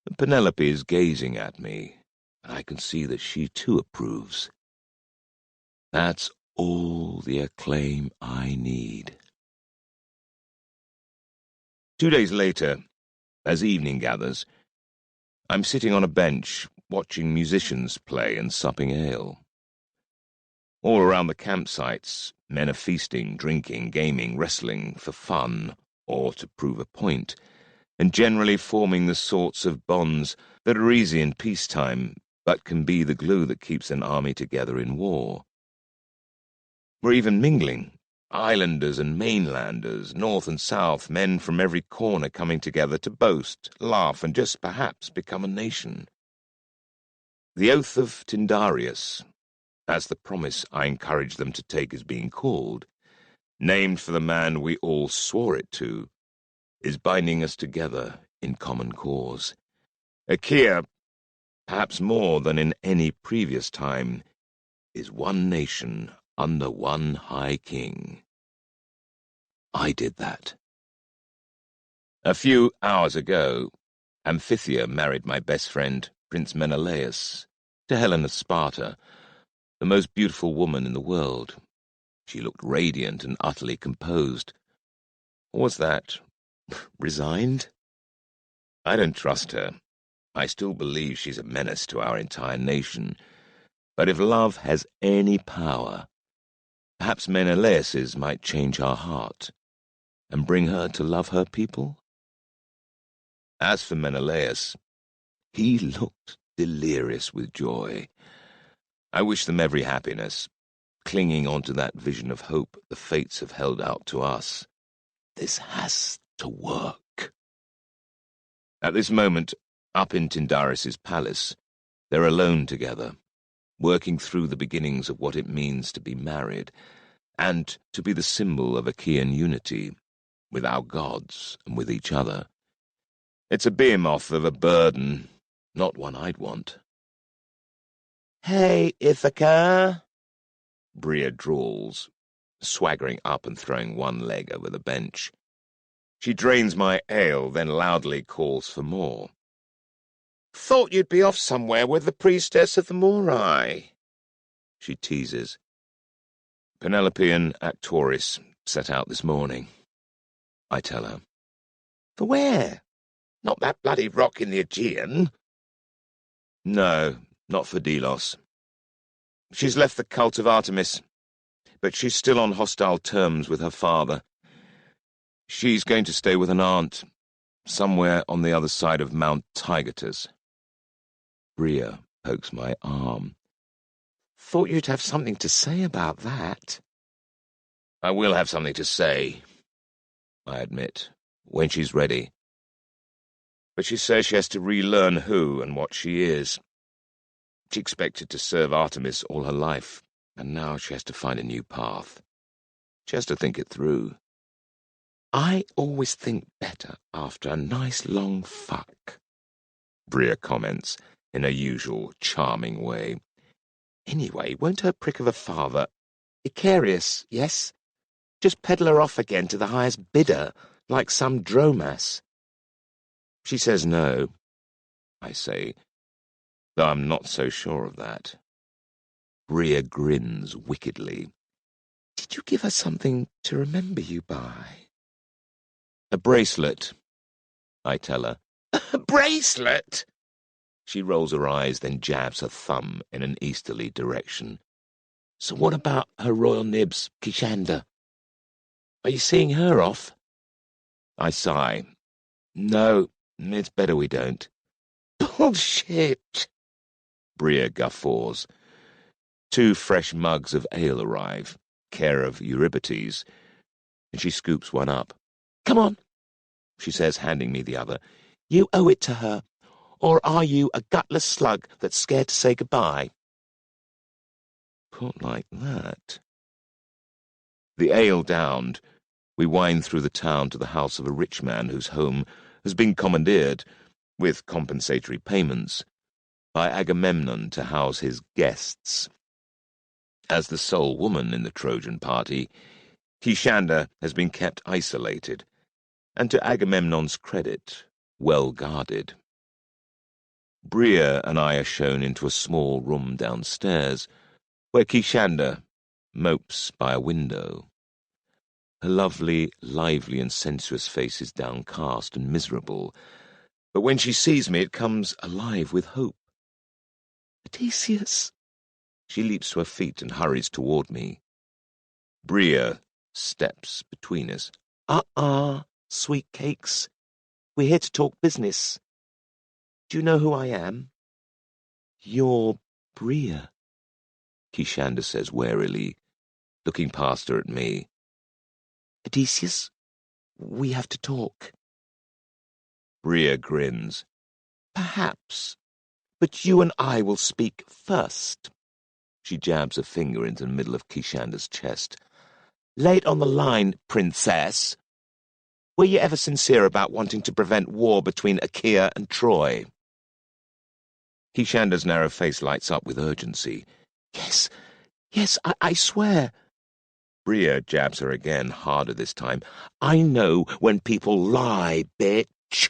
And Penelope is gazing at me, and I can see that she too approves. That's all the acclaim I need. 2 days later, as evening gathers, I'm sitting on a bench, watching musicians play and supping ale. All around the campsites, men are feasting, drinking, gaming, wrestling for fun or to prove a point, and generally forming the sorts of bonds that are easy in peacetime, but can be the glue that keeps an army together in war. We're even mingling, islanders and mainlanders, north and south, men from every corner coming together to boast, laugh, and just perhaps become a nation. The oath of Tyndareus, as the promise I encouraged them to take is being called, named for the man we all swore it to, is binding us together in common cause. Achaea, perhaps more than in any previous time, is one nation under one high king. I did that. A few hours ago, Amphithea married my best friend, Prince Menelaus, to Helen of Sparta, the most beautiful woman in the world. She looked radiant and utterly composed. Or was that resigned? I don't trust her. I still believe she's a menace to our entire nation. But if love has any power, perhaps Menelaus's might change her heart and bring her to love her people. As for Menelaus, he looked delirious with joy. I wish them every happiness, clinging on to that vision of hope the fates have held out to us. This has to work. At this moment, up in Tyndareus' palace, they're alone together, working through the beginnings of what it means to be married, and to be the symbol of Achaean unity, with our gods and with each other. It's a behemoth of a burden, not one I'd want. "Hey, Ithaca," Bria drawls, swaggering up and throwing one leg over the bench. She drains my ale, then loudly calls for more. "Thought you'd be off somewhere with the priestess of the Morai," she teases. Penelope and Actoris set out this morning, I tell her. "For where? Not that bloody rock in the Aegean?" No, not for Delos. She's left the cult of Artemis, but she's still on hostile terms with her father. She's going to stay with an aunt, somewhere on the other side of Mount Taygetus. Bria pokes my arm. "Thought you'd have something to say about that." I will have something to say, I admit, when she's ready. But she says she has to relearn who and what she is. She expected to serve Artemis all her life, and now she has to find a new path. She has to think it through. "I always think better after a nice long fuck," Bria comments in her usual charming way. "Anyway, won't her prick of a father, Icarius, yes? Just peddle her off again to the highest bidder, like some dromas?" She says no, I say, though I'm not so sure of that. Bria grins wickedly. "Did you give her something to remember you by?" A bracelet, I tell her. "A bracelet?" She rolls her eyes, then jabs her thumb in an easterly direction. "So what about her royal nibs, Kishander? Are you seeing her off?" I sigh. No, it's better we don't. "Bullshit!" Bria guffaws. 2 fresh mugs of ale arrive, care of Eurybates, and she scoops one up. "Come on," she says, handing me the other. "You owe it to her. Or are you a gutless slug that's scared to say goodbye?" Put like that. The ale downed, we wind through the town to the house of a rich man whose home has been commandeered, with compensatory payments, by Agamemnon to house his guests. As the sole woman in the Trojan party, Kishander has been kept isolated, and to Agamemnon's credit, well guarded. Bria and I are shown into a small room downstairs, where Kishander mopes by a window. Her lovely, lively and sensuous face is downcast and miserable, but when she sees me it comes alive with hope. "Odysseus!" She leaps to her feet and hurries toward me. Bria steps between us. Sweet cakes. We're here to talk business. Do you know who I am?" "You're Bria," Kishander says warily, looking past her at me. "Odysseus, we have to talk." Bria grins. "Perhaps, but you and I will speak first." She jabs a finger into the middle of Kishander's chest. "Lay it on the line, princess. Were you ever sincere about wanting to prevent war between Achaea and Troy?" Kishander's narrow face lights up with urgency. Yes, I swear." Bria jabs her again, harder this time. "I know when people lie, bitch."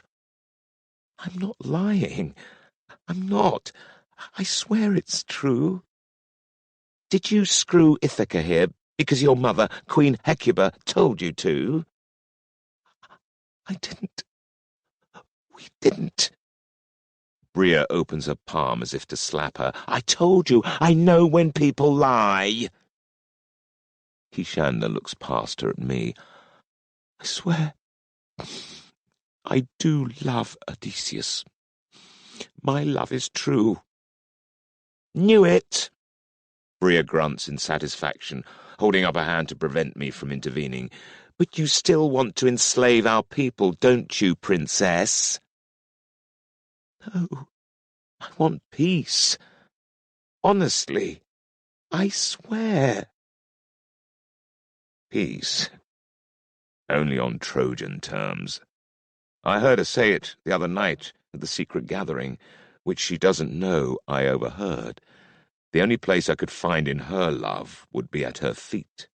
"I'm not lying. I'm not. I swear it's true." "Did you screw Ithaca here because your mother, Queen Hecuba, told you to?" "I didn't. We didn't." Bria opens her palm as if to slap her. "I told you, I know when people lie." Kishander looks past her at me. "I swear, I do love Odysseus. My love is true." "Knew it." Bria grunts in satisfaction, holding up a hand to prevent me from intervening. "But you still want to enslave our people, don't you, princess?" "No, I want peace. Honestly, I swear. Peace. Only on Trojan terms. I heard her say it the other night at the secret gathering, which she doesn't know I overheard. The only place I could find in her love would be at her feet.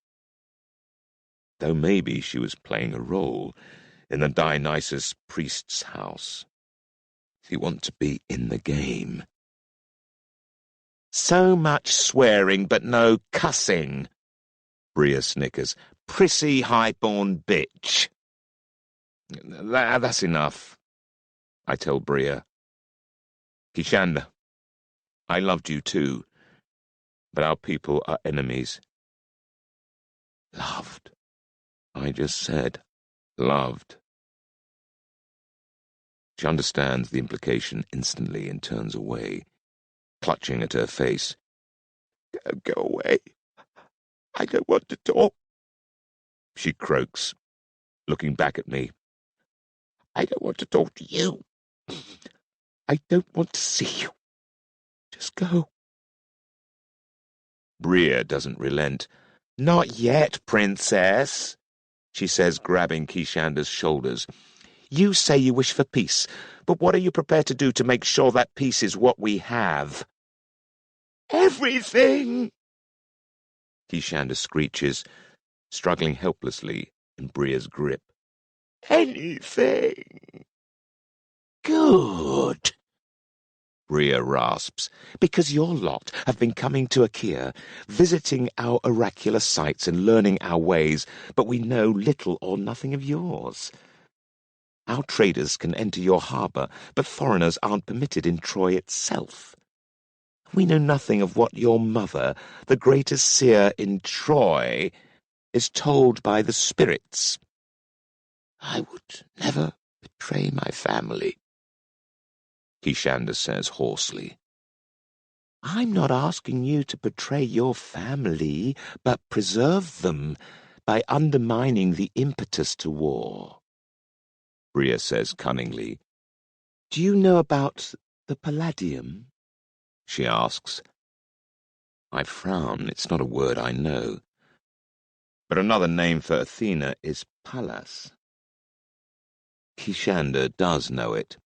Though maybe she was playing a role in the Dionysus priest's house. If you want to be in the game. So much swearing, but no cussing. Bria snickers. Prissy high-born bitch. That's enough, I tell Bria. Kishanda, I loved you too, but our people are enemies. Loved. I just said, loved. She understands the implication instantly and turns away, clutching at her face. Go away. I don't want to talk. She croaks, looking back at me. I don't want to talk to you. I don't want to see you. Just go. Bria doesn't relent. Not yet, princess, she says, grabbing Kishanda's shoulders. You say you wish for peace, but what are you prepared to do to make sure that peace is what we have? Everything! Kishanda screeches, struggling helplessly in Bria's grip. Anything. Good. Bria rasps. Because your lot have been coming to Achaea, visiting our oracular sites and learning our ways, but we know little or nothing of yours. Our traders can enter your harbour, but foreigners aren't permitted in Troy itself. We know nothing of what your mother, the greatest seer in Troy, is told by the spirits. I would never betray my family, Kishanda says hoarsely. I'm not asking you to betray your family, but preserve them by undermining the impetus to war. Bria says cunningly. Do you know about the Palladium? She asks. I frown. It's not a word I know. But another name for Athena is Pallas. Kishanda does know it.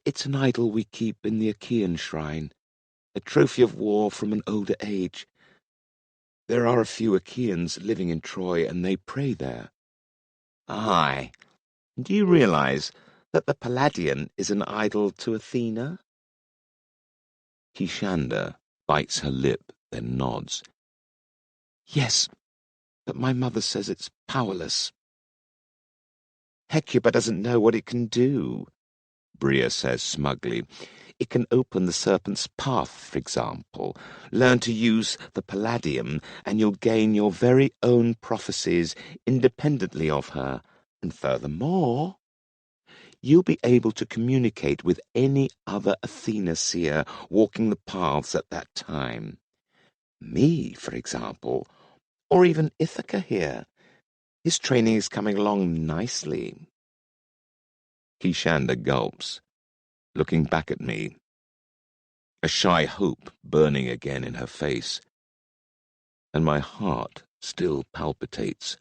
It's an idol we keep in the Achaean shrine, a trophy of war from an older age. There are a few Achaeans living in Troy, and they pray there. Aye. Do you realize that the Palladian is an idol to Athena? Kishanda bites her lip, then nods. Yes, but my mother says it's powerless. Hecuba doesn't know what it can do, Bria says smugly. It can open the serpent's path, for example. Learn to use the Palladium, and you'll gain your very own prophecies independently of her. And furthermore, you'll be able to communicate with any other Athena seer walking the paths at that time. Me, for example, or even Ithaca here. His training is coming along nicely. Kishanda gulps, looking back at me, a shy hope burning again in her face, and my heart still palpitates.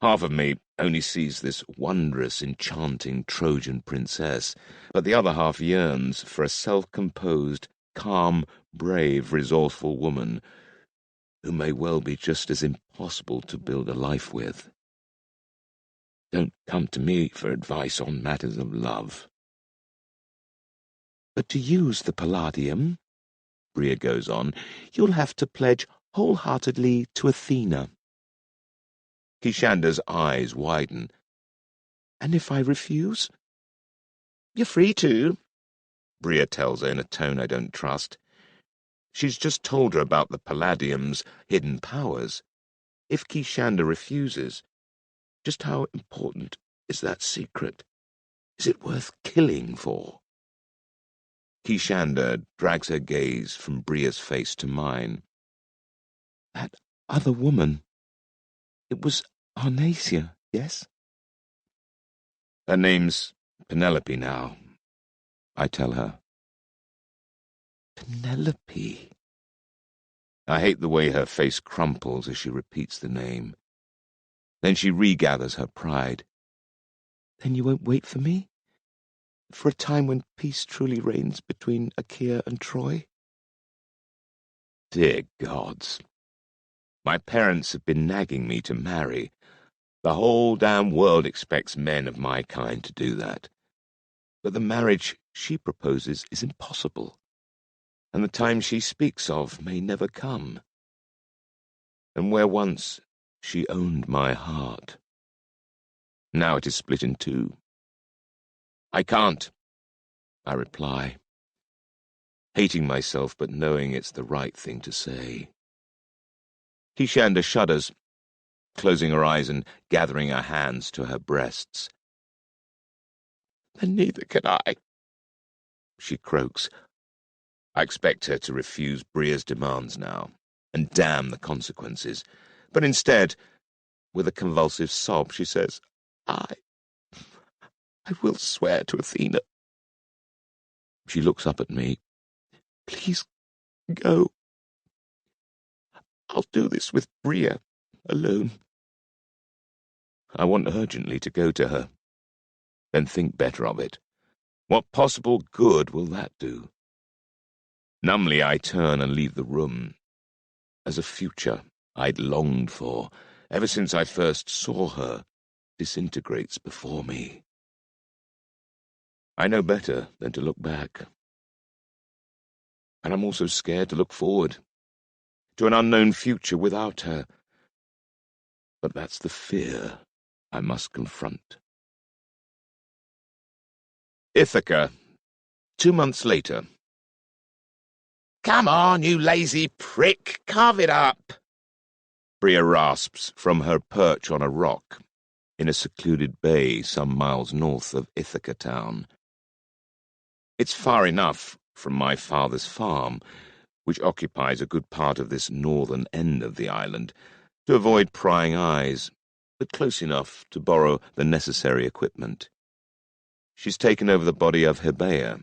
Half of me only sees this wondrous, enchanting Trojan princess, but the other half yearns for a self-composed, calm, brave, resourceful woman who may well be just as impossible to build a life with. Don't come to me for advice on matters of love. But to use the Palladium, Bria goes on, you'll have to pledge wholeheartedly to Athena. Kishanda's eyes widen. And if I refuse? You're free to, Bria tells her in a tone I don't trust. She's just told her about the Palladium's hidden powers. If Kishanda refuses, just how important is that secret? Is it worth killing for? Kishanda drags her gaze from Bria's face to mine. That other woman. It was Arnacia, yes? Her name's Penelope now, I tell her. Penelope. I hate the way her face crumples as she repeats the name. Then she regathers her pride. Then you won't wait for me? For a time when peace truly reigns between Achaea and Troy? Dear gods. My parents have been nagging me to marry. The whole damn world expects men of my kind to do that. But the marriage she proposes is impossible, and the time she speaks of may never come. And where once she owned my heart, now it is split in two. I can't, I reply, hating myself but knowing it's the right thing to say. Kishanda shudders, closing her eyes and gathering her hands to her breasts. Then neither can I, she croaks. I expect her to refuse Bria's demands now, and damn the consequences. But instead, with a convulsive sob, she says, I will swear to Athena. She looks up at me. Please go. I'll do this with Bria alone. I want urgently to go to her. Then think better of it. What possible good will that do? Numbly I turn and leave the room, as a future I'd longed for, ever since I first saw her, disintegrates before me. I know better than to look back. And I'm also scared to look forward, to an unknown future without her. But that's the fear I must confront. Ithaca, 2 months later. Come on, you lazy prick, carve it up. Bria rasps from her perch on a rock in a secluded bay some miles north of Ithaca town. It's far enough from my father's farm, which occupies a good part of this northern end of the island, to avoid prying eyes, but close enough to borrow the necessary equipment. She's taken over the body of Hebea.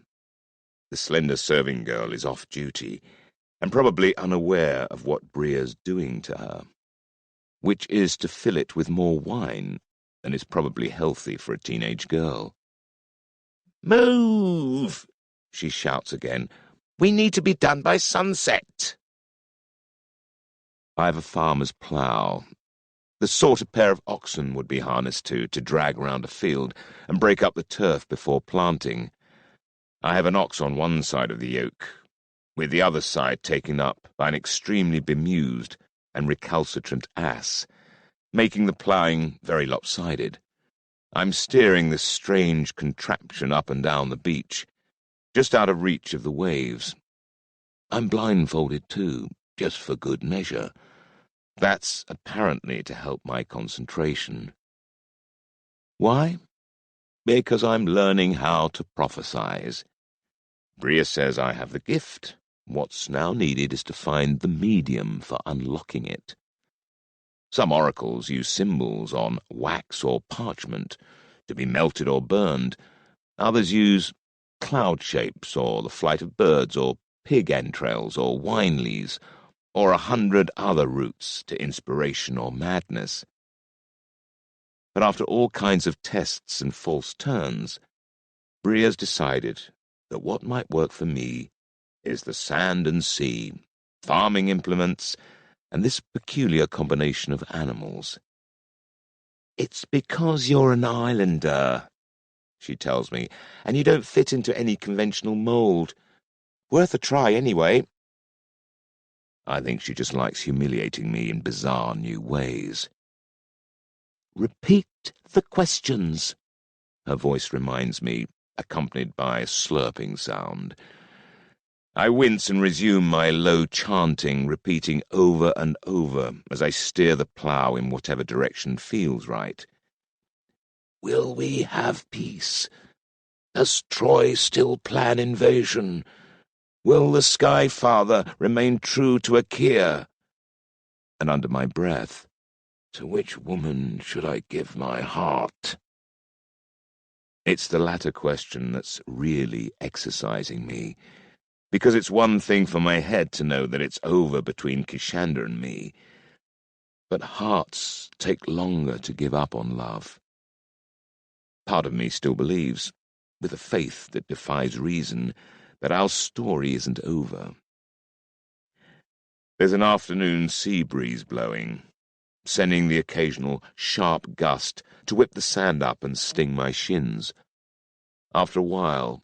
The slender serving girl is off duty, and probably unaware of what Bria's doing to her, which is to fill it with more wine than is probably healthy for a teenage girl. Move, she shouts again. We need to be done by sunset. I have a farmer's plough, the sort a pair of oxen would be harnessed to drag round a field and break up the turf before planting. I have an ox on one side of the yoke, with the other side taken up by an extremely bemused and recalcitrant ass, making the ploughing very lopsided. I'm steering this strange contraption up and down the beach, just out of reach of the waves. I'm blindfolded too, just for good measure. That's apparently to help my concentration. Why? Because I'm learning how to prophesize. Bria says I have the gift. What's now needed is to find the medium for unlocking it. Some oracles use symbols on wax or parchment to be melted or burned. Others use cloud shapes or the flight of birds or pig entrails or wine lees or 100 other routes to inspiration or madness. But after all kinds of tests and false turns, Bria's decided that what might work for me is the sand and sea, farming implements, and this peculiar combination of animals. It's because you're an islander, she tells me, and you don't fit into any conventional mould. Worth a try, anyway. I think she just likes humiliating me in bizarre new ways. Repeat the questions, her voice reminds me, accompanied by a slurping sound. I wince and resume my low chanting, repeating over and over as I steer the plough in whatever direction feels right. Will we have peace? Does Troy still plan invasion? Will the Sky Father remain true to Achaea? And under my breath, to which woman should I give my heart? It's the latter question that's really exercising me. because it's one thing for my head to know that it's over between Kishander and me, but hearts take longer to give up on love. Part of me still believes, with a faith that defies reason, that our story isn't over. There's an afternoon sea breeze blowing, sending the occasional sharp gust to whip the sand up and sting my shins. After a while,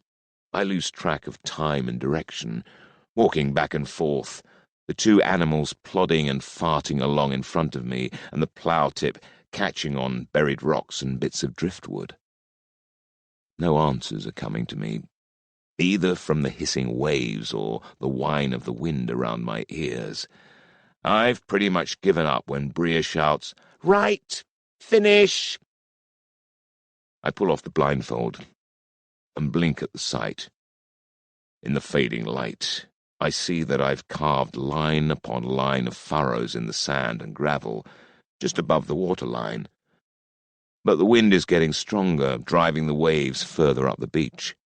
I lose track of time and direction, walking back and forth, the two animals plodding and farting along in front of me, and the plough tip catching on buried rocks and bits of driftwood. No answers are coming to me, either from the hissing waves or the whine of the wind around my ears. I've pretty much given up when Bria shouts, "Right! Finish!" I pull off the blindfold and blink at the sight. In the fading light, I see that I've carved line upon line of furrows in the sand and gravel, just above the waterline. But the wind is getting stronger, driving the waves further up the beach.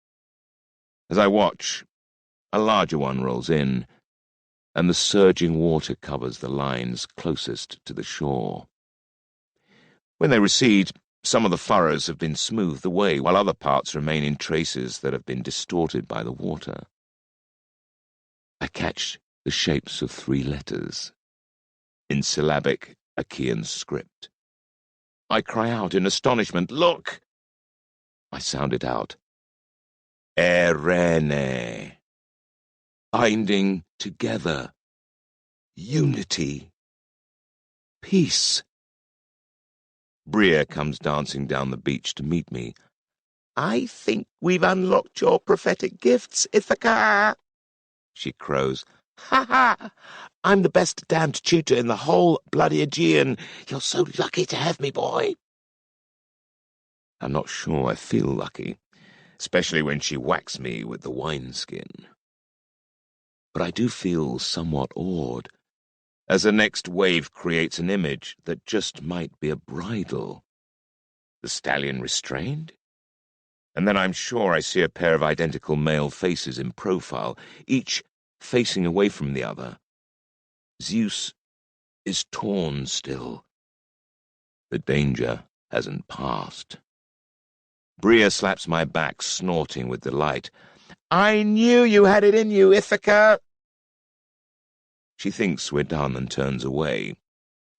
As I watch, a larger one rolls in, and the surging water covers the lines closest to the shore. When they recede, some of the furrows have been smoothed away, while other parts remain in traces that have been distorted by the water. I catch the shapes of 3 letters, in syllabic Achaean script. I cry out in astonishment, "Look!" I sound it out. Erene. Binding together. Unity. Peace. Bria comes dancing down the beach to meet me. "I think we've unlocked your prophetic gifts, Ithaca," she crows. "Ha ha! I'm the best damned tutor in the whole bloody Aegean. You're so lucky to have me, boy." I'm not sure I feel lucky, especially when she whacks me with the wineskin. But I do feel somewhat awed, as the next wave creates an image that just might be a bridle. The stallion restrained? And then I'm sure I see a pair of identical male faces in profile, each facing away from the other. Zeus is torn still. The danger hasn't passed. Bria slaps my back, snorting with delight. "I knew you had it in you, Ithaca!" She thinks we're done and turns away,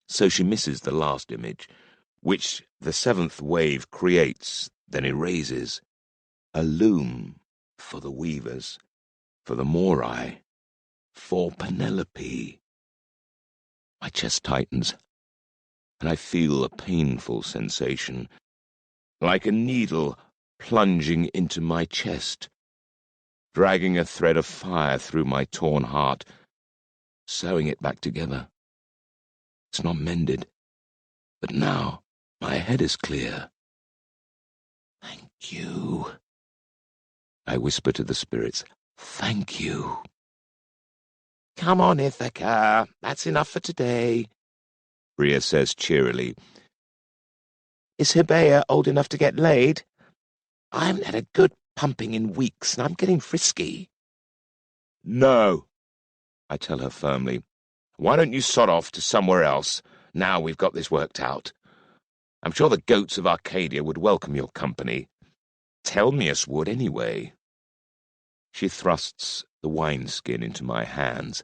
so she misses the last image, which the 7th wave creates, then erases. A loom for the weavers, for the Morai, for Penelope. My chest tightens, and I feel a painful sensation, like a needle plunging into my chest, dragging a thread of fire through my torn heart, sewing it back together. It's not mended, but now my head is clear. "Thank you," I whisper to the spirits. "Thank you." "Come on, Ithaca. That's enough for today," Bria says cheerily. "Is Hibeia old enough to get laid? I haven't had a good pumping in weeks, and I'm getting frisky." "No," I tell her firmly. "Why don't you sod off to somewhere else, now we've got this worked out? I'm sure the goats of Arcadia would welcome your company. Telmius would anyway." She thrusts the wineskin into my hands.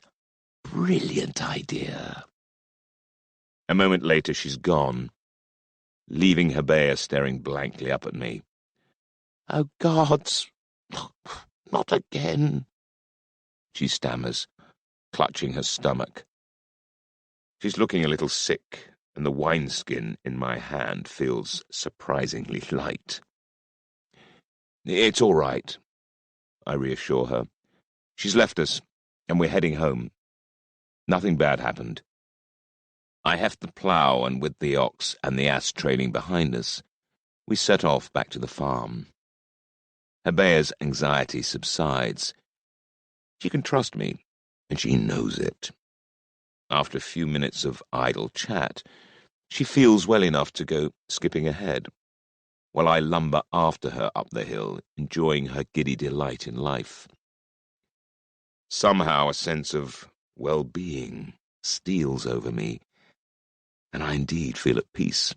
"Brilliant idea." A moment later she's gone, leaving Hibeia staring blankly up at me. "Oh, gods, not again," she stammers, clutching her stomach. She's looking a little sick, and the wineskin in my hand feels surprisingly light. "It's all right," I reassure her. "She's left us, and we're heading home. Nothing bad happened." I heft the plough, and with the ox and the ass trailing behind us, we set off back to the farm. Hebeia's anxiety subsides. She can trust me, and she knows it. After a few minutes of idle chat, she feels well enough to go skipping ahead, while I lumber after her up the hill, enjoying her giddy delight in life. Somehow a sense of well-being steals over me, and I indeed feel at peace.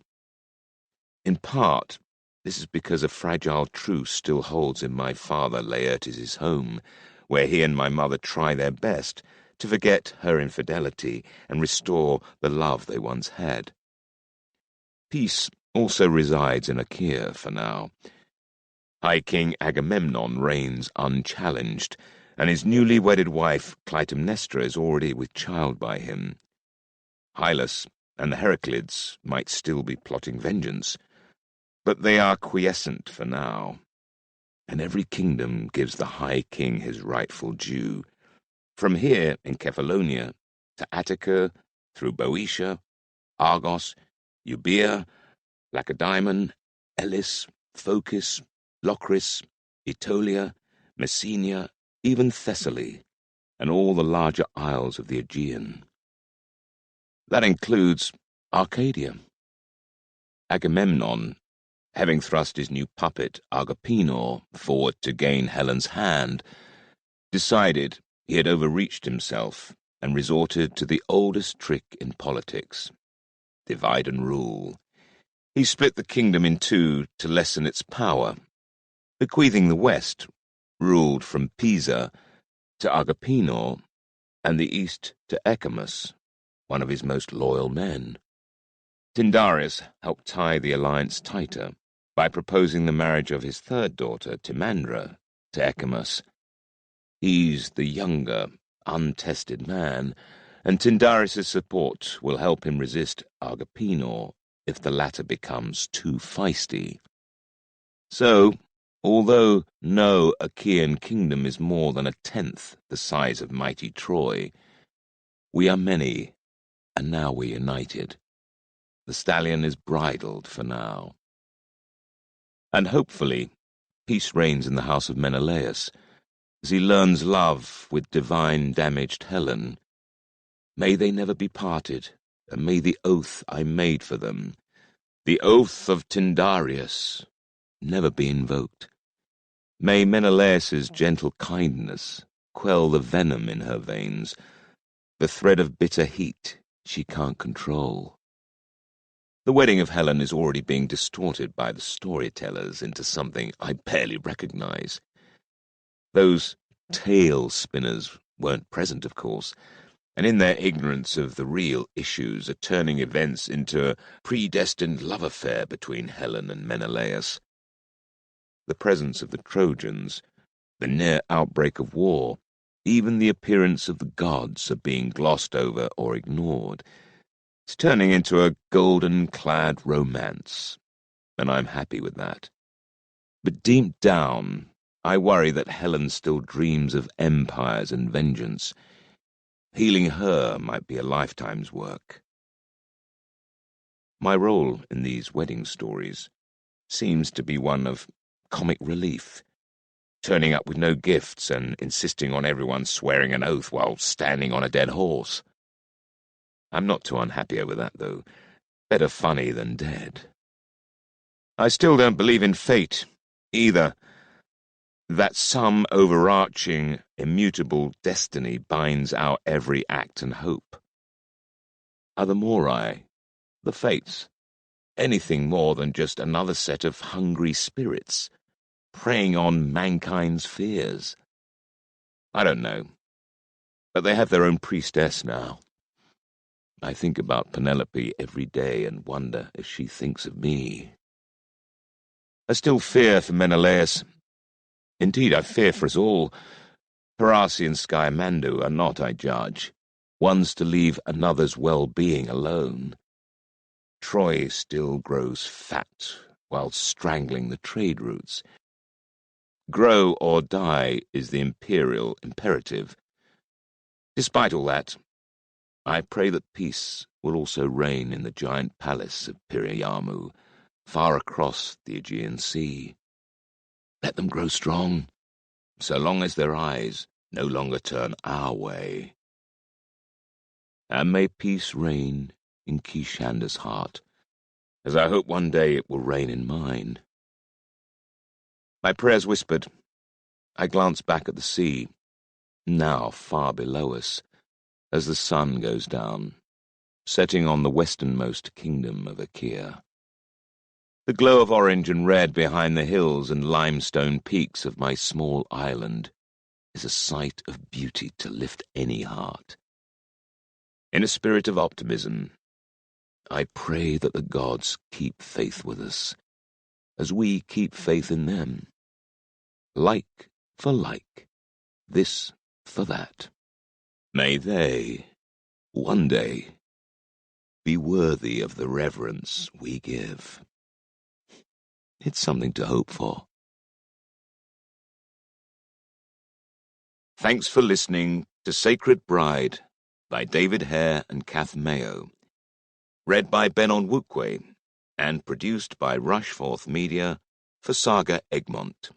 In part, this is because a fragile truce still holds in my father Laertes' home, where he and my mother try their best to forget her infidelity and restore the love they once had. Peace also resides in Achaea for now. High King Agamemnon reigns unchallenged, and his newly wedded wife Clytemnestra is already with child by him. Hylas and the Heraclids might still be plotting vengeance, but they are quiescent for now, and every kingdom gives the High King his rightful due, from here in Kephallonia to Attica, through Boeotia, Argos, Euboea, Lacedaemon, Elis, Phocis, Locris, Aetolia, Messenia, even Thessaly, and all the larger isles of the Aegean. That includes Arcadia. Agamemnon, having thrust his new puppet, Agrippinor, forward to gain Helen's hand, decided he had overreached himself and resorted to the oldest trick in politics: divide and rule. He split the kingdom in two to lessen its power, bequeathing the west, ruled from Pisa, to Agrippinor, and the east to Echimus, one of his most loyal men. Tyndareus helped tie the alliance tighter by proposing the marriage of his third daughter, Timandra, to Echimus. He's the younger, untested man, and Tyndareus' support will help him resist Agrippinor if the latter becomes too feisty. So, although no Achaean kingdom is more than a tenth the size of mighty Troy, we are many, and now we're united. The stallion is bridled for now. And hopefully, peace reigns in the house of Menelaus, as he learns love with divine damaged Helen. May they never be parted, and may the oath I made for them, the oath of Tyndareus, never be invoked. May Menelaus' gentle kindness quell the venom in her veins, the thread of bitter heat she can't control. The wedding of Helen is already being distorted by the storytellers into something I barely recognize. Those tale spinners weren't present, of course, and in their ignorance of the real issues are turning events into a predestined love affair between Helen and Menelaus. The presence of the Trojans, the near outbreak of war, even the appearance of the gods are being glossed over or ignored. It's turning into a golden-clad romance, and I'm happy with that. But deep down, I worry that Helen still dreams of empires and vengeance. Healing her might be a lifetime's work. My role in these wedding stories seems to be one of comic relief, turning up with no gifts and insisting on everyone swearing an oath while standing on a dead horse. I'm not too unhappy over that, though. Better funny than dead. I still don't believe in fate, either. That some overarching, immutable destiny binds our every act and hope. Are the Morai, the Fates, anything more than just another set of hungry spirits, preying on mankind's fears? I don't know, but they have their own priestess now. I think about Penelope every day and wonder if she thinks of me. I still fear for Menelaus. Indeed, I fear for us all. Parasi and Scaemandu are not, I judge, ones to leave another's well-being alone. Troy still grows fat while strangling the trade routes. Grow or die is the imperial imperative. Despite all that, I pray that peace will also reign in the giant palace of Piriyamu, far across the Aegean Sea. Let them grow strong, so long as their eyes no longer turn our way. And may peace reign in Kishanda's heart, as I hope one day it will reign in mine. My prayers whispered, I glanced back at the sea, now far below us, as the sun goes down, setting on the westernmost kingdom of Achaea. The glow of orange and red behind the hills and limestone peaks of my small island is a sight of beauty to lift any heart. In a spirit of optimism, I pray that the gods keep faith with us, as we keep faith in them. Like for like, this for that. May they, one day, be worthy of the reverence we give. It's something to hope for. Thanks for listening to Sacred Bride by David Hare and Kath Mayo. Read by Ben Onwukwe and produced by Rushforth Media for Saga Egmont.